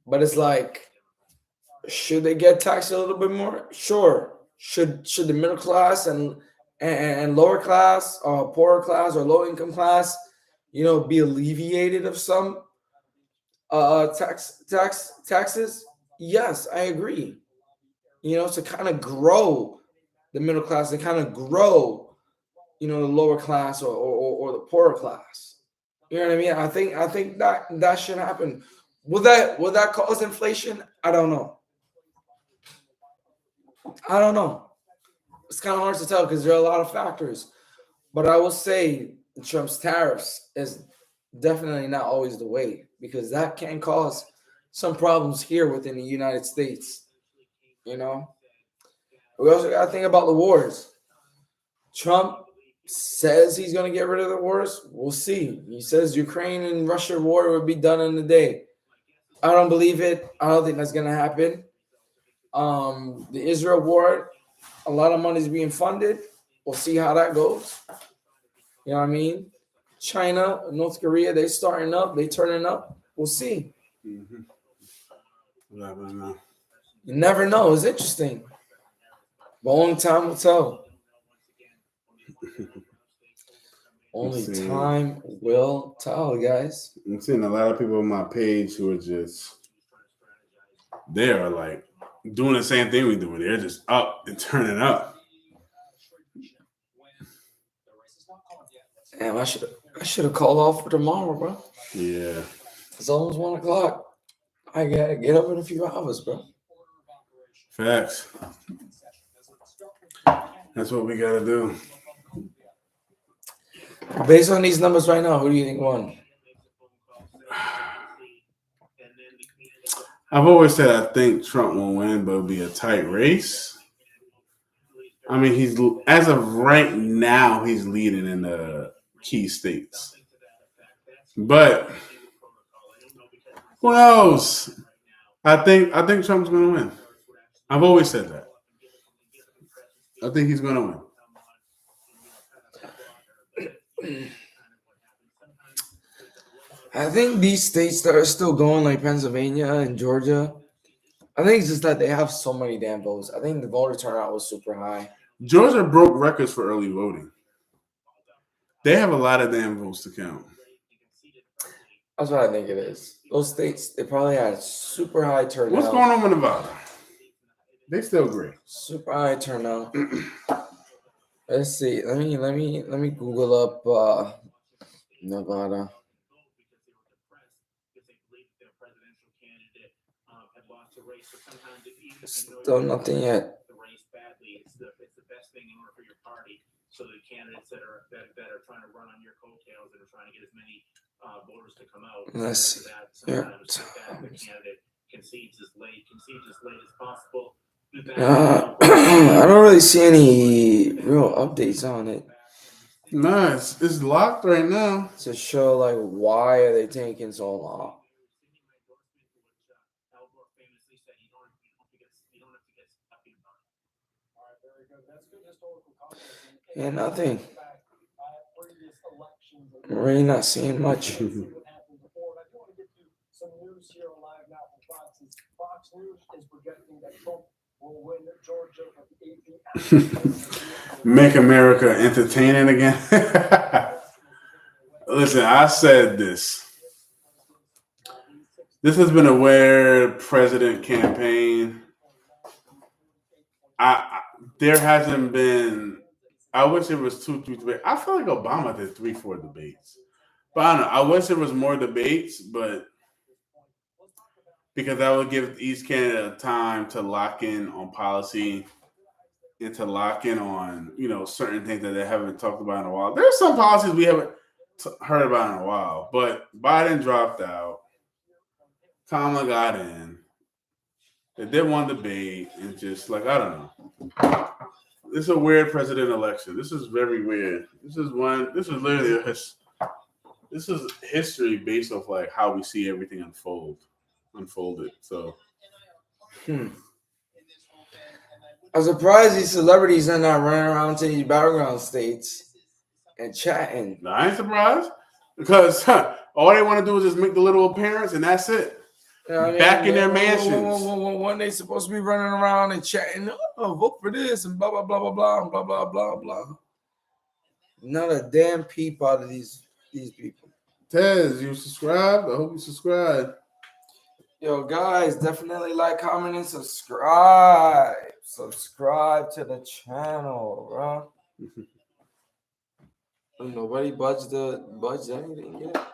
[SPEAKER 10] but it's like, should they get taxed a little bit more? Sure. Should the middle class and lower class or poorer class or low income class, you know, be alleviated of some taxes? Yes, I agree. You know, to kind of grow the middle class and kind of grow, you know, the lower class or the poorer class. You know what I mean? I think that should happen. Will that cause inflation? I don't know. It's kind of hard to tell because there are a lot of factors. But I will say Trump's tariffs is definitely not always the way, because that can cause some problems here within the United States. You know, we also got to think about the wars. Trump says he's going to get rid of the wars. We'll see. He says Ukraine and Russia war would be done in a day. I don't believe it. I don't think that's going to happen. The Israel war, a lot of money is being funded. We'll see how that goes. You know what I mean? China, North Korea, they starting up. They turning up. We'll see.
[SPEAKER 1] Mm-hmm. Never know.
[SPEAKER 10] You never know. It's interesting. But only time will tell. Only time will tell, guys.
[SPEAKER 1] I'm seeing a lot of people on my page who are just, they are like doing the same thing we do. They're just up and turning up.
[SPEAKER 10] Damn, I should have called off for tomorrow, bro.
[SPEAKER 1] Yeah.
[SPEAKER 10] It's almost 1 o'clock. I gotta get up in a few hours, bro.
[SPEAKER 1] Facts. That's what we gotta do.
[SPEAKER 10] Based on these numbers right now, who do you think won?
[SPEAKER 1] I've always said I think Trump will win, but it'll be a tight race. I mean, he's, as of right now, he's leading in the key states. But who knows? I think Trump's gonna win. I've always said that. I think he's gonna win.
[SPEAKER 10] I think these states that are still going, like Pennsylvania and Georgia, I think it's just that they have so many damn votes. I think the voter turnout was super high.
[SPEAKER 1] Georgia broke records for early voting. They have a lot of damn votes to count.
[SPEAKER 10] That's what I think it is. Those states, they probably had super high turnout.
[SPEAKER 1] What's going on with Nevada? They still great.
[SPEAKER 10] Super high turnout. Let's see. Let me Google up Nevada. Still nothing yet.
[SPEAKER 5] So the candidates that are trying to run on your coattails and are trying to get as many voters to come out.
[SPEAKER 10] Let's see.
[SPEAKER 5] Sometimes the candidate concedes as late as possible.
[SPEAKER 10] I don't really see any real updates on it.
[SPEAKER 1] No, it's locked right now.
[SPEAKER 10] To show like why are they taking so long? Yeah, nothing. I'm really not seeing much.
[SPEAKER 1] Make America entertaining again. Listen, I said this. This has been a weird president campaign. There hasn't been. I wish it was 2-3 debates. I feel like Obama did 3-4 debates, but I don't know. I wish there was more debates, but because that would give each candidate time to lock in on policy and to lock in on, you know, certain things that they haven't talked about in a while. There's some policies we haven't heard about in a while, but Biden dropped out. Kamala got in. They did one debate and just like, I don't know. This is a weird president election. This is very weird. This is literally this is history based off like how we see everything unfold. unfolded. So
[SPEAKER 10] I'm surprised these celebrities are not running around to these battleground states and chatting.
[SPEAKER 1] no, I ain't surprised because all they want to do is just make the little appearance and that's it.
[SPEAKER 10] You know what I mean?
[SPEAKER 1] Back in their mansions.
[SPEAKER 10] When they supposed to be running around and chatting, vote for this and blah, blah, blah, blah, blah, and blah, blah, blah, blah. Not a damn peep out of these people.
[SPEAKER 1] Tez, you subscribed? I hope you subscribe.
[SPEAKER 10] Yo, guys, definitely like, comment, and subscribe. Subscribe to the channel, bro. Nobody budged anything yet.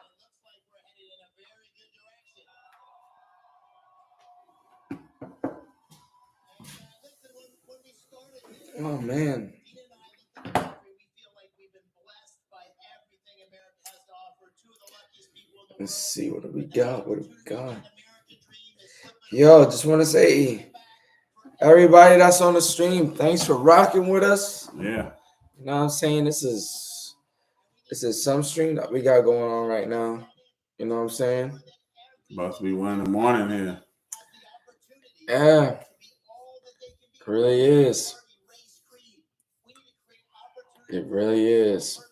[SPEAKER 10] Oh man. Let's see what do we got. Yo, just want to say, everybody that's on the stream, thanks for rocking with us.
[SPEAKER 1] Yeah.
[SPEAKER 10] You know what I'm saying? This is some stream that we got going on right now. You know what I'm saying?
[SPEAKER 1] About to be 1 in the morning here.
[SPEAKER 10] Yeah. It really is. It really is.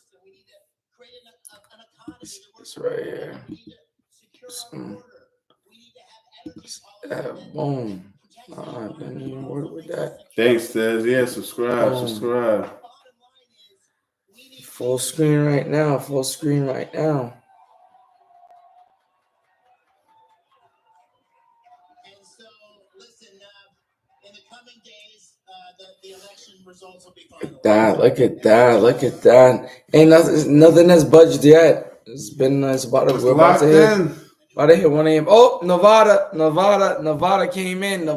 [SPEAKER 10] It's right here. Boom. I didn't even work with that.
[SPEAKER 1] Thanks, Tez. Yeah, subscribe.
[SPEAKER 10] Full screen right now.
[SPEAKER 8] And so, listen, in the coming days, the election results will be final.
[SPEAKER 10] Look at that. Ain't nothing that's budged yet. It's been nice about it. We're about to hit 1 a.m. Oh, Nevada came in.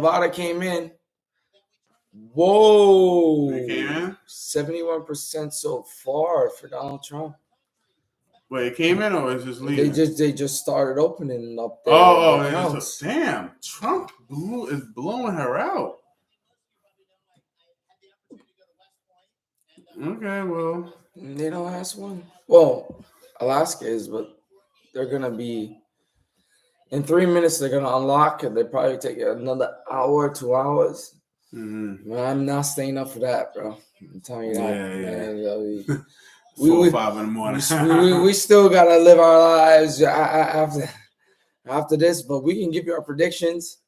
[SPEAKER 10] Whoa.
[SPEAKER 1] They came in?
[SPEAKER 10] 71% so far for Donald Trump.
[SPEAKER 1] Wait, it came in or is just leaving?
[SPEAKER 10] They just started opening up there.
[SPEAKER 1] Damn. Trump is blowing her out. Okay, well.
[SPEAKER 10] They don't ask one. Well, Alaska is, but they're going to be, in 3 minutes, they're going to unlock it. They probably take another hour, 2 hours.
[SPEAKER 1] Mm-hmm.
[SPEAKER 10] Man, I'm not staying up for that, bro. I'm telling you that.
[SPEAKER 1] Yeah.
[SPEAKER 10] Man,
[SPEAKER 1] 4 or 5 in the morning.
[SPEAKER 10] we still got to live our lives after this, but we can give you our predictions.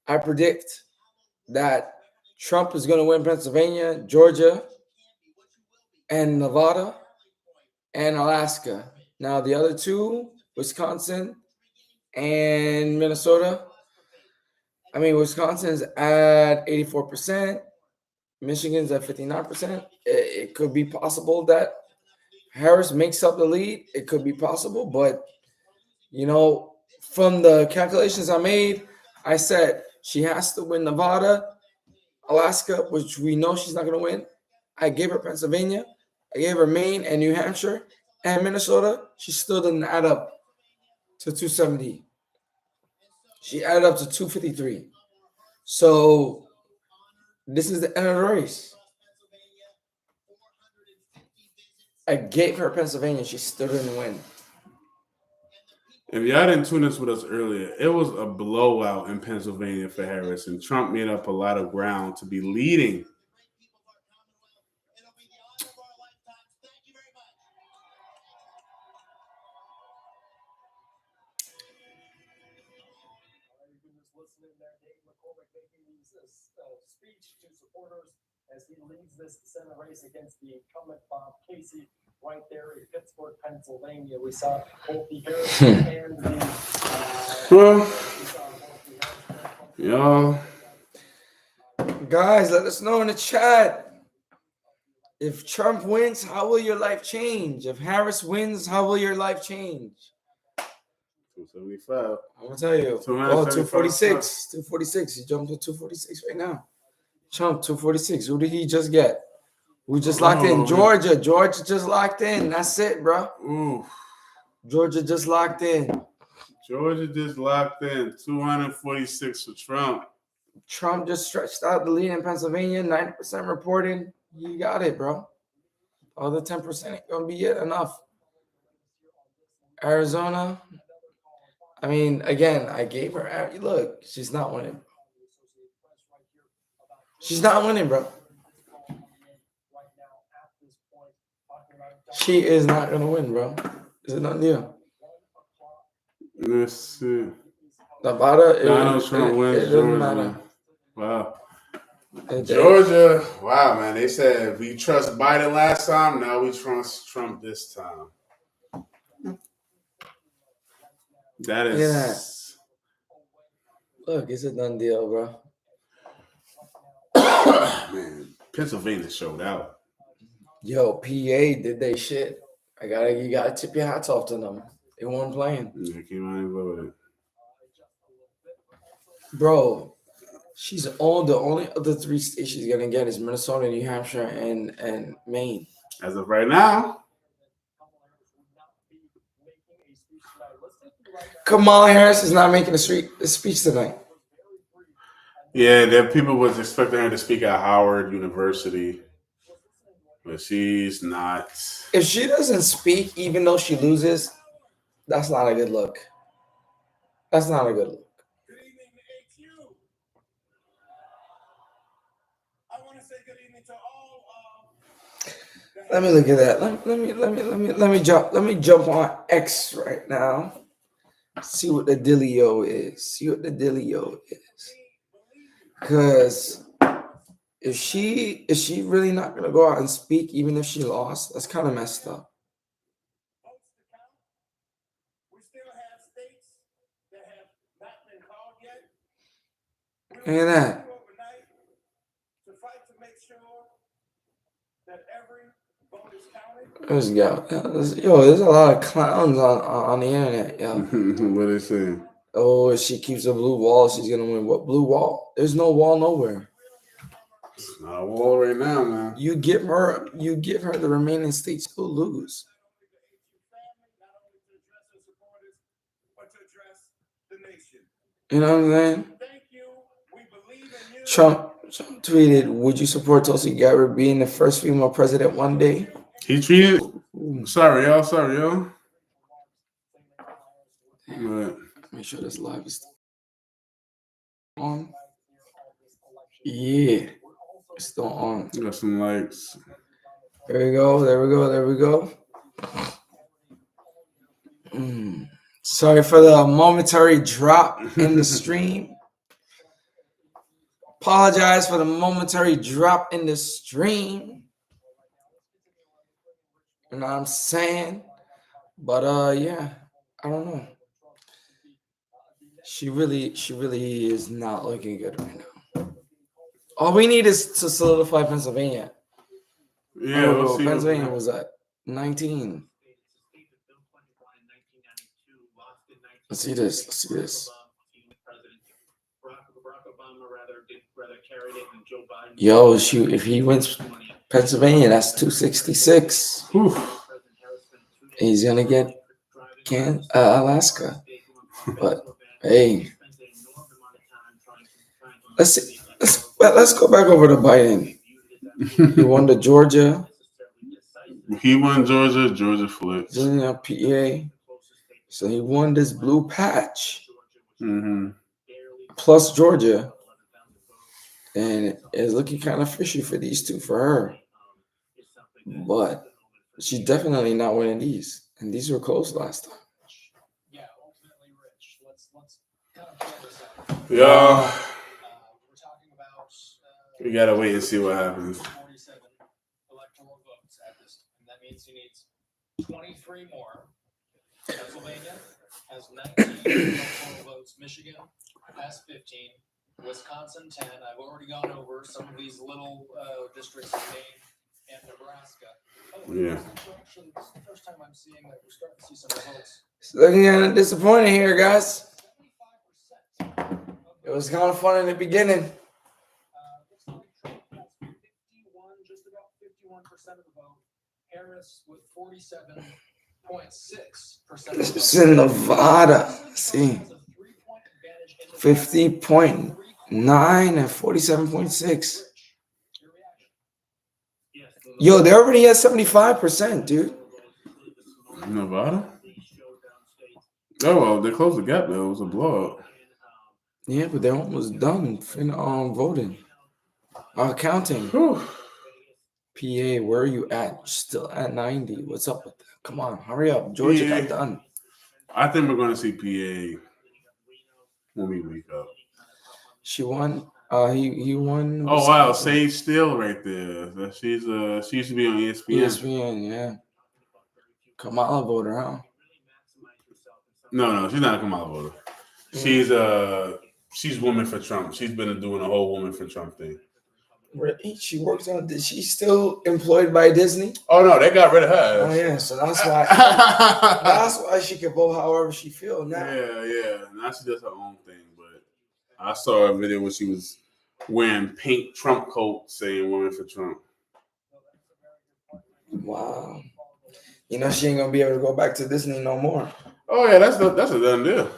[SPEAKER 10] I predict that Trump is going to win Pennsylvania, Georgia, and Nevada, and Alaska. Now, the other two, Wisconsin and Minnesota. I mean, Wisconsin's at 84%. Michigan's at 59%. It could be possible that Harris makes up the lead. It could be possible, but, from the calculations I made, I said she has to win Nevada, Alaska, which we know she's not going to win. I gave her Pennsylvania. I gave her Maine and New Hampshire and Minnesota. She still didn't add up to 270. She added up to 253. So this is the end of the race. I gave her Pennsylvania. She still didn't win.
[SPEAKER 1] If y'all didn't tune this with us earlier, it was a blowout in Pennsylvania for Harris, and Trump made up a lot of ground to be leading.
[SPEAKER 5] Speech to supporters as he leads this Senate race against the incumbent Bob Casey right there in Pittsburgh, Pennsylvania. We saw both the Harris and
[SPEAKER 1] Y'all.
[SPEAKER 10] Guys, let us know in the chat. If Trump wins, how will your life change? If Harris wins, how will your life change?
[SPEAKER 1] 275.
[SPEAKER 10] I'm going to tell you. 246. 246. He jumped to 246 right now. Trump, 246. Who did he just get? Who just locked in? Georgia. Georgia just locked in. That's it, bro.
[SPEAKER 1] Ooh.
[SPEAKER 10] Georgia just locked in.
[SPEAKER 1] 246 for Trump.
[SPEAKER 10] Trump just stretched out the lead in Pennsylvania. 90% reporting. You got it, bro. Other 10% ain't going to be it enough. Arizona. I mean, again, I gave her. Look, she's not winning. She's not winning, bro. She is not gonna win, bro. Is it not deal?
[SPEAKER 1] Let's see.
[SPEAKER 10] Nevada,
[SPEAKER 1] Donald Trump wins
[SPEAKER 10] it doesn't
[SPEAKER 1] Georgia.
[SPEAKER 10] matter.
[SPEAKER 1] Wow.
[SPEAKER 10] It-
[SPEAKER 1] Georgia. Wow, man. They said we trust Biden last time. Now we trust Trump this time. That is.
[SPEAKER 10] Yeah. Look, it's a done deal, bro.
[SPEAKER 1] Man, Pennsylvania showed out.
[SPEAKER 10] Yo, PA did they shit. You gotta tip your hats off to them. They weren't playing.
[SPEAKER 1] Yeah, came out and voted.
[SPEAKER 10] Bro, she's all the only other 3 states she's gonna get is Minnesota, New Hampshire, and Maine.
[SPEAKER 1] As of right now.
[SPEAKER 10] Kamala Harris is not making a speech tonight.
[SPEAKER 1] Yeah, there people was expecting her to speak at Howard University, but she's not.
[SPEAKER 10] If she doesn't speak, even though she loses, that's not a good look. That's not a good look.
[SPEAKER 11] Good evening to AQ. I want to say good evening to all.
[SPEAKER 10] Let me look at that. Let me jump on X right now. See what the dealio is. Because if she really not gonna go out and speak, even if she lost, that's kind of messed up.
[SPEAKER 11] Votes to count. We still have states that have not been called yet.
[SPEAKER 10] Look at that.
[SPEAKER 11] Overnight to fight to make sure that every vote is counted.
[SPEAKER 10] Let's go. There's a lot of clowns on the internet, yo.
[SPEAKER 1] What they saying?
[SPEAKER 10] Oh, if she keeps a blue wall, she's gonna win. What blue wall? There's no wall nowhere.
[SPEAKER 1] It's not a wall right now, man.
[SPEAKER 10] You give her the remaining states, she'll lose. You know what I'm saying? Trump tweeted, "Would you support Tulsi Gabbard being the first female president one day?"
[SPEAKER 1] He tweeted. Sorry, y'all. But
[SPEAKER 10] make sure this live is on. Yeah, it's still on.
[SPEAKER 1] Got some likes.
[SPEAKER 10] There we go. Sorry for the momentary drop in the stream. Apologize for the momentary drop in the stream. You know what I'm saying? But yeah, I don't know. She really is not looking good right now. All we need is to solidify Pennsylvania.
[SPEAKER 1] Yeah, we'll see.
[SPEAKER 10] Pennsylvania was at 19. Let's see this. Yo, shoot, if he wins Pennsylvania, that's 266. He's gonna get Alaska. But hey, let's go back over to Biden. He won the Georgia.
[SPEAKER 1] He won Georgia. Georgia flipped.
[SPEAKER 10] PA. So he won this blue patch.
[SPEAKER 1] Mm-hmm.
[SPEAKER 10] Plus Georgia. And it's looking kind of fishy for these two for her. But she's definitely not winning these. And these were close last time.
[SPEAKER 1] Yeah. We gotta wait and see what happens.
[SPEAKER 6] 47 electoral votes at this, and that means he needs 23 more. Pennsylvania has 19 electoral votes. Michigan has 15. Wisconsin 10. I've already gone over some of these little districts in Maine and Nebraska.
[SPEAKER 1] Yeah.
[SPEAKER 6] Actually, this is the first time I'm seeing that we're starting to see some results.
[SPEAKER 10] It's looking kind of disappointing here, guys. It was kind of fun in the beginning.
[SPEAKER 6] Just about 51% of the vote. Harris with 47.6%.
[SPEAKER 10] This is in Nevada. See, 50.9 and 47.6. Yo, they already had 75%, dude.
[SPEAKER 1] Nevada? Oh, well, they closed the gap, though. It was a blowout.
[SPEAKER 10] Yeah, but they're almost done voting. Counting.
[SPEAKER 1] Whew.
[SPEAKER 10] PA, where are you at? Still at 90. What's up with that? Come on, hurry up. Georgia got
[SPEAKER 1] PA.
[SPEAKER 10] done.
[SPEAKER 1] I think we're going to see PA when we wake up.
[SPEAKER 10] She won. He won.
[SPEAKER 1] Oh, wow. Sage Steele right there. She used to be on ESPN.
[SPEAKER 10] ESPN, yeah. Kamala voter, huh?
[SPEAKER 1] No, she's not a Kamala voter. She's Woman for Trump. She's been doing a whole Woman for Trump thing.
[SPEAKER 10] Really? She works on. Is she still employed by Disney?
[SPEAKER 1] Oh no, they got rid of her.
[SPEAKER 10] Oh yeah, so that's why. That's why she can vote however she feels now.
[SPEAKER 1] Yeah. Now she does her own thing. But I saw a video where she was wearing pink Trump coat saying "Woman for Trump."
[SPEAKER 10] Wow. You know she ain't gonna be able to go back to Disney no more.
[SPEAKER 1] Oh yeah, that's a done deal.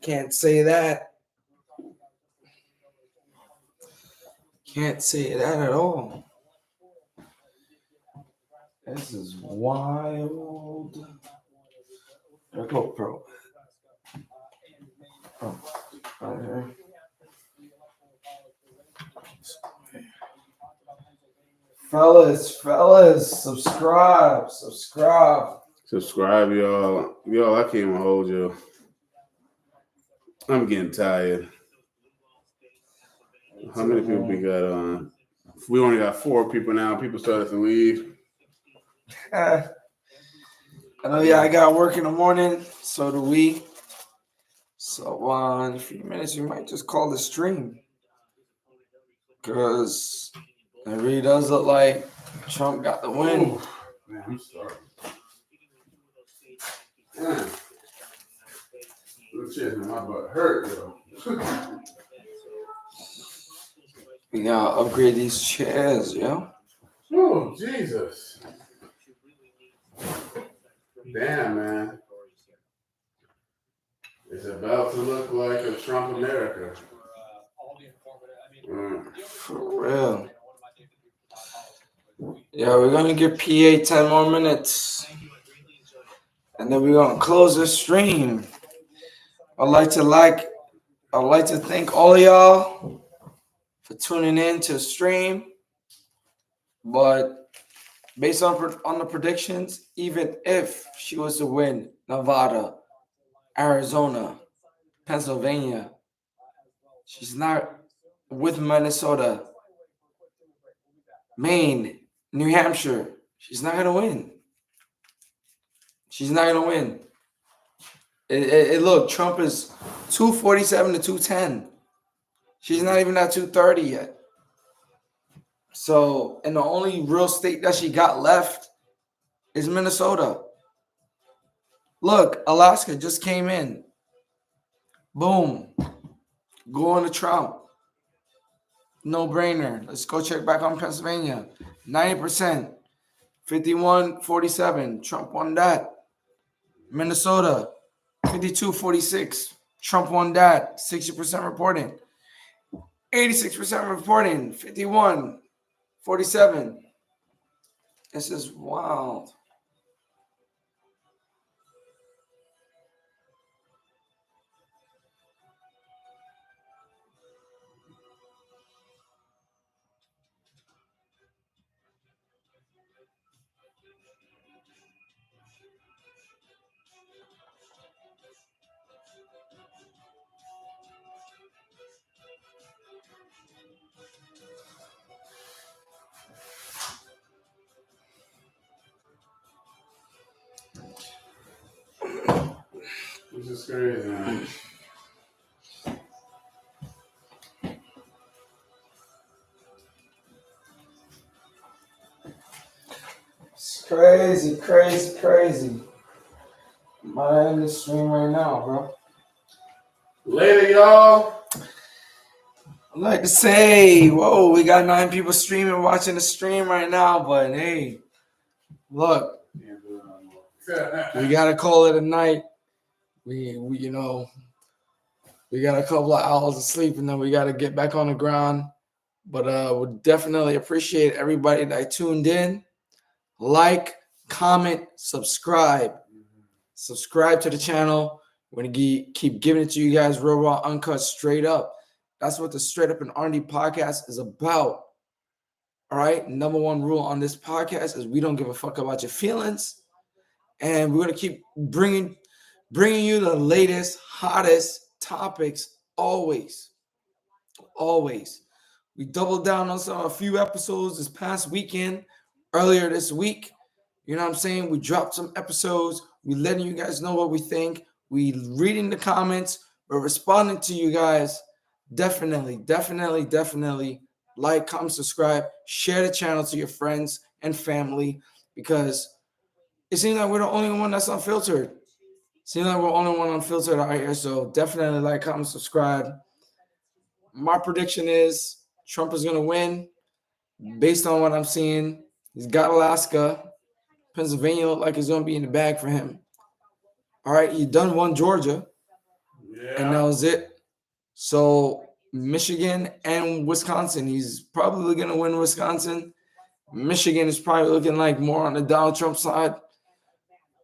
[SPEAKER 10] Can't say that. Can't say that at all. This is wild. There go, Pro. Oh, right here. Fellas, subscribe.
[SPEAKER 1] Subscribe, y'all. Y'all, I can't even hold you. I'm getting tired. How many people we got on? We only got 4 people now. People started to leave.
[SPEAKER 10] I know, yeah, I got work in the morning. So do we. So in a few minutes, we might just call the stream. Because it really does look like Trump got the win.
[SPEAKER 1] Ooh, man, I'm sorry. Man. This shit in my butt hurt, yo.
[SPEAKER 10] We gotta upgrade these chairs, yo.
[SPEAKER 1] Oh, Jesus. Damn, man. It's about to look like a Trump America.
[SPEAKER 10] For real. Yeah, we're gonna give PA 10 more minutes. And then we're gonna close the stream. I'd like to thank all of y'all for tuning in to the stream. But based on the predictions, even if she was to win Nevada, Arizona, Pennsylvania, she's not with Minnesota, Maine, New Hampshire. She's not gonna win. She's not gonna win. Look, Trump is 247 to 210. She's not even at 230 yet. So, and the only real state that she got left is Minnesota. Look, Alaska just came in. Boom. Going to Trump. No brainer. Let's go check back on Pennsylvania. 90%. 51-47. Trump won that. Minnesota. 52-46. Trump won that. 60% reporting. 86% reporting. 51-47. This is wild.
[SPEAKER 1] This is crazy, man.
[SPEAKER 10] It's crazy. I'm about to end this stream right now, bro.
[SPEAKER 1] Later, y'all.
[SPEAKER 10] I'd like to say, whoa, we got 9 people streaming, watching the stream right now, but hey, look, we gotta call it a night. We got a couple of hours of sleep, and then we gotta get back on the ground. But would definitely appreciate everybody that tuned in. Like, comment, subscribe. Subscribe to the channel. We're going to keep giving it to you guys real raw, uncut, straight up. That's what the Straight Up R&D Podcast is about. All right? Number one rule on this podcast is we don't give a fuck about your feelings. And we're going to keep bringing you the latest, hottest topics always. Always. We doubled down on a few episodes this past weekend, earlier this week. You know what I'm saying? We dropped some episodes. We letting you guys know what we think. We reading the comments. We're responding to you guys. Definitely like, comment, subscribe, share the channel to your friends and family, because it seems like we're the only one that's unfiltered. Seems like we're the only one unfiltered out here. So definitely like, comment, subscribe. My prediction is Trump is going to win based on what I'm seeing. He's got Alaska. Pennsylvania look like it's going to be in the bag for him. All right, he done won Georgia, and that was it. So Michigan and Wisconsin, he's probably going to win Wisconsin. Michigan is probably looking like more on the Donald Trump side,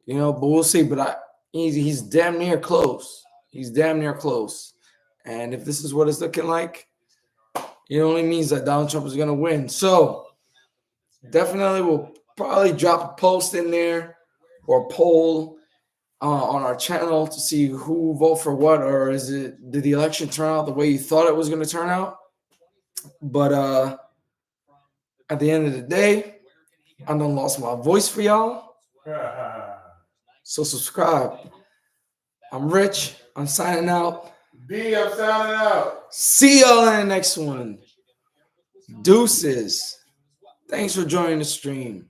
[SPEAKER 10] you know, but we'll see. But he's damn near close. He's damn near close. And if this is what it's looking like, it only means that Donald Trump is going to win. So definitely we'll probably drop a post in there or a poll on our channel to see who vote for what, or did the election turn out the way you thought it was going to turn out? But at the end of the day, I done lost my voice for y'all. So subscribe. I'm Rich. I'm signing out.
[SPEAKER 1] B, I'm signing out.
[SPEAKER 10] See y'all in the next one. Deuces. Thanks for joining the stream.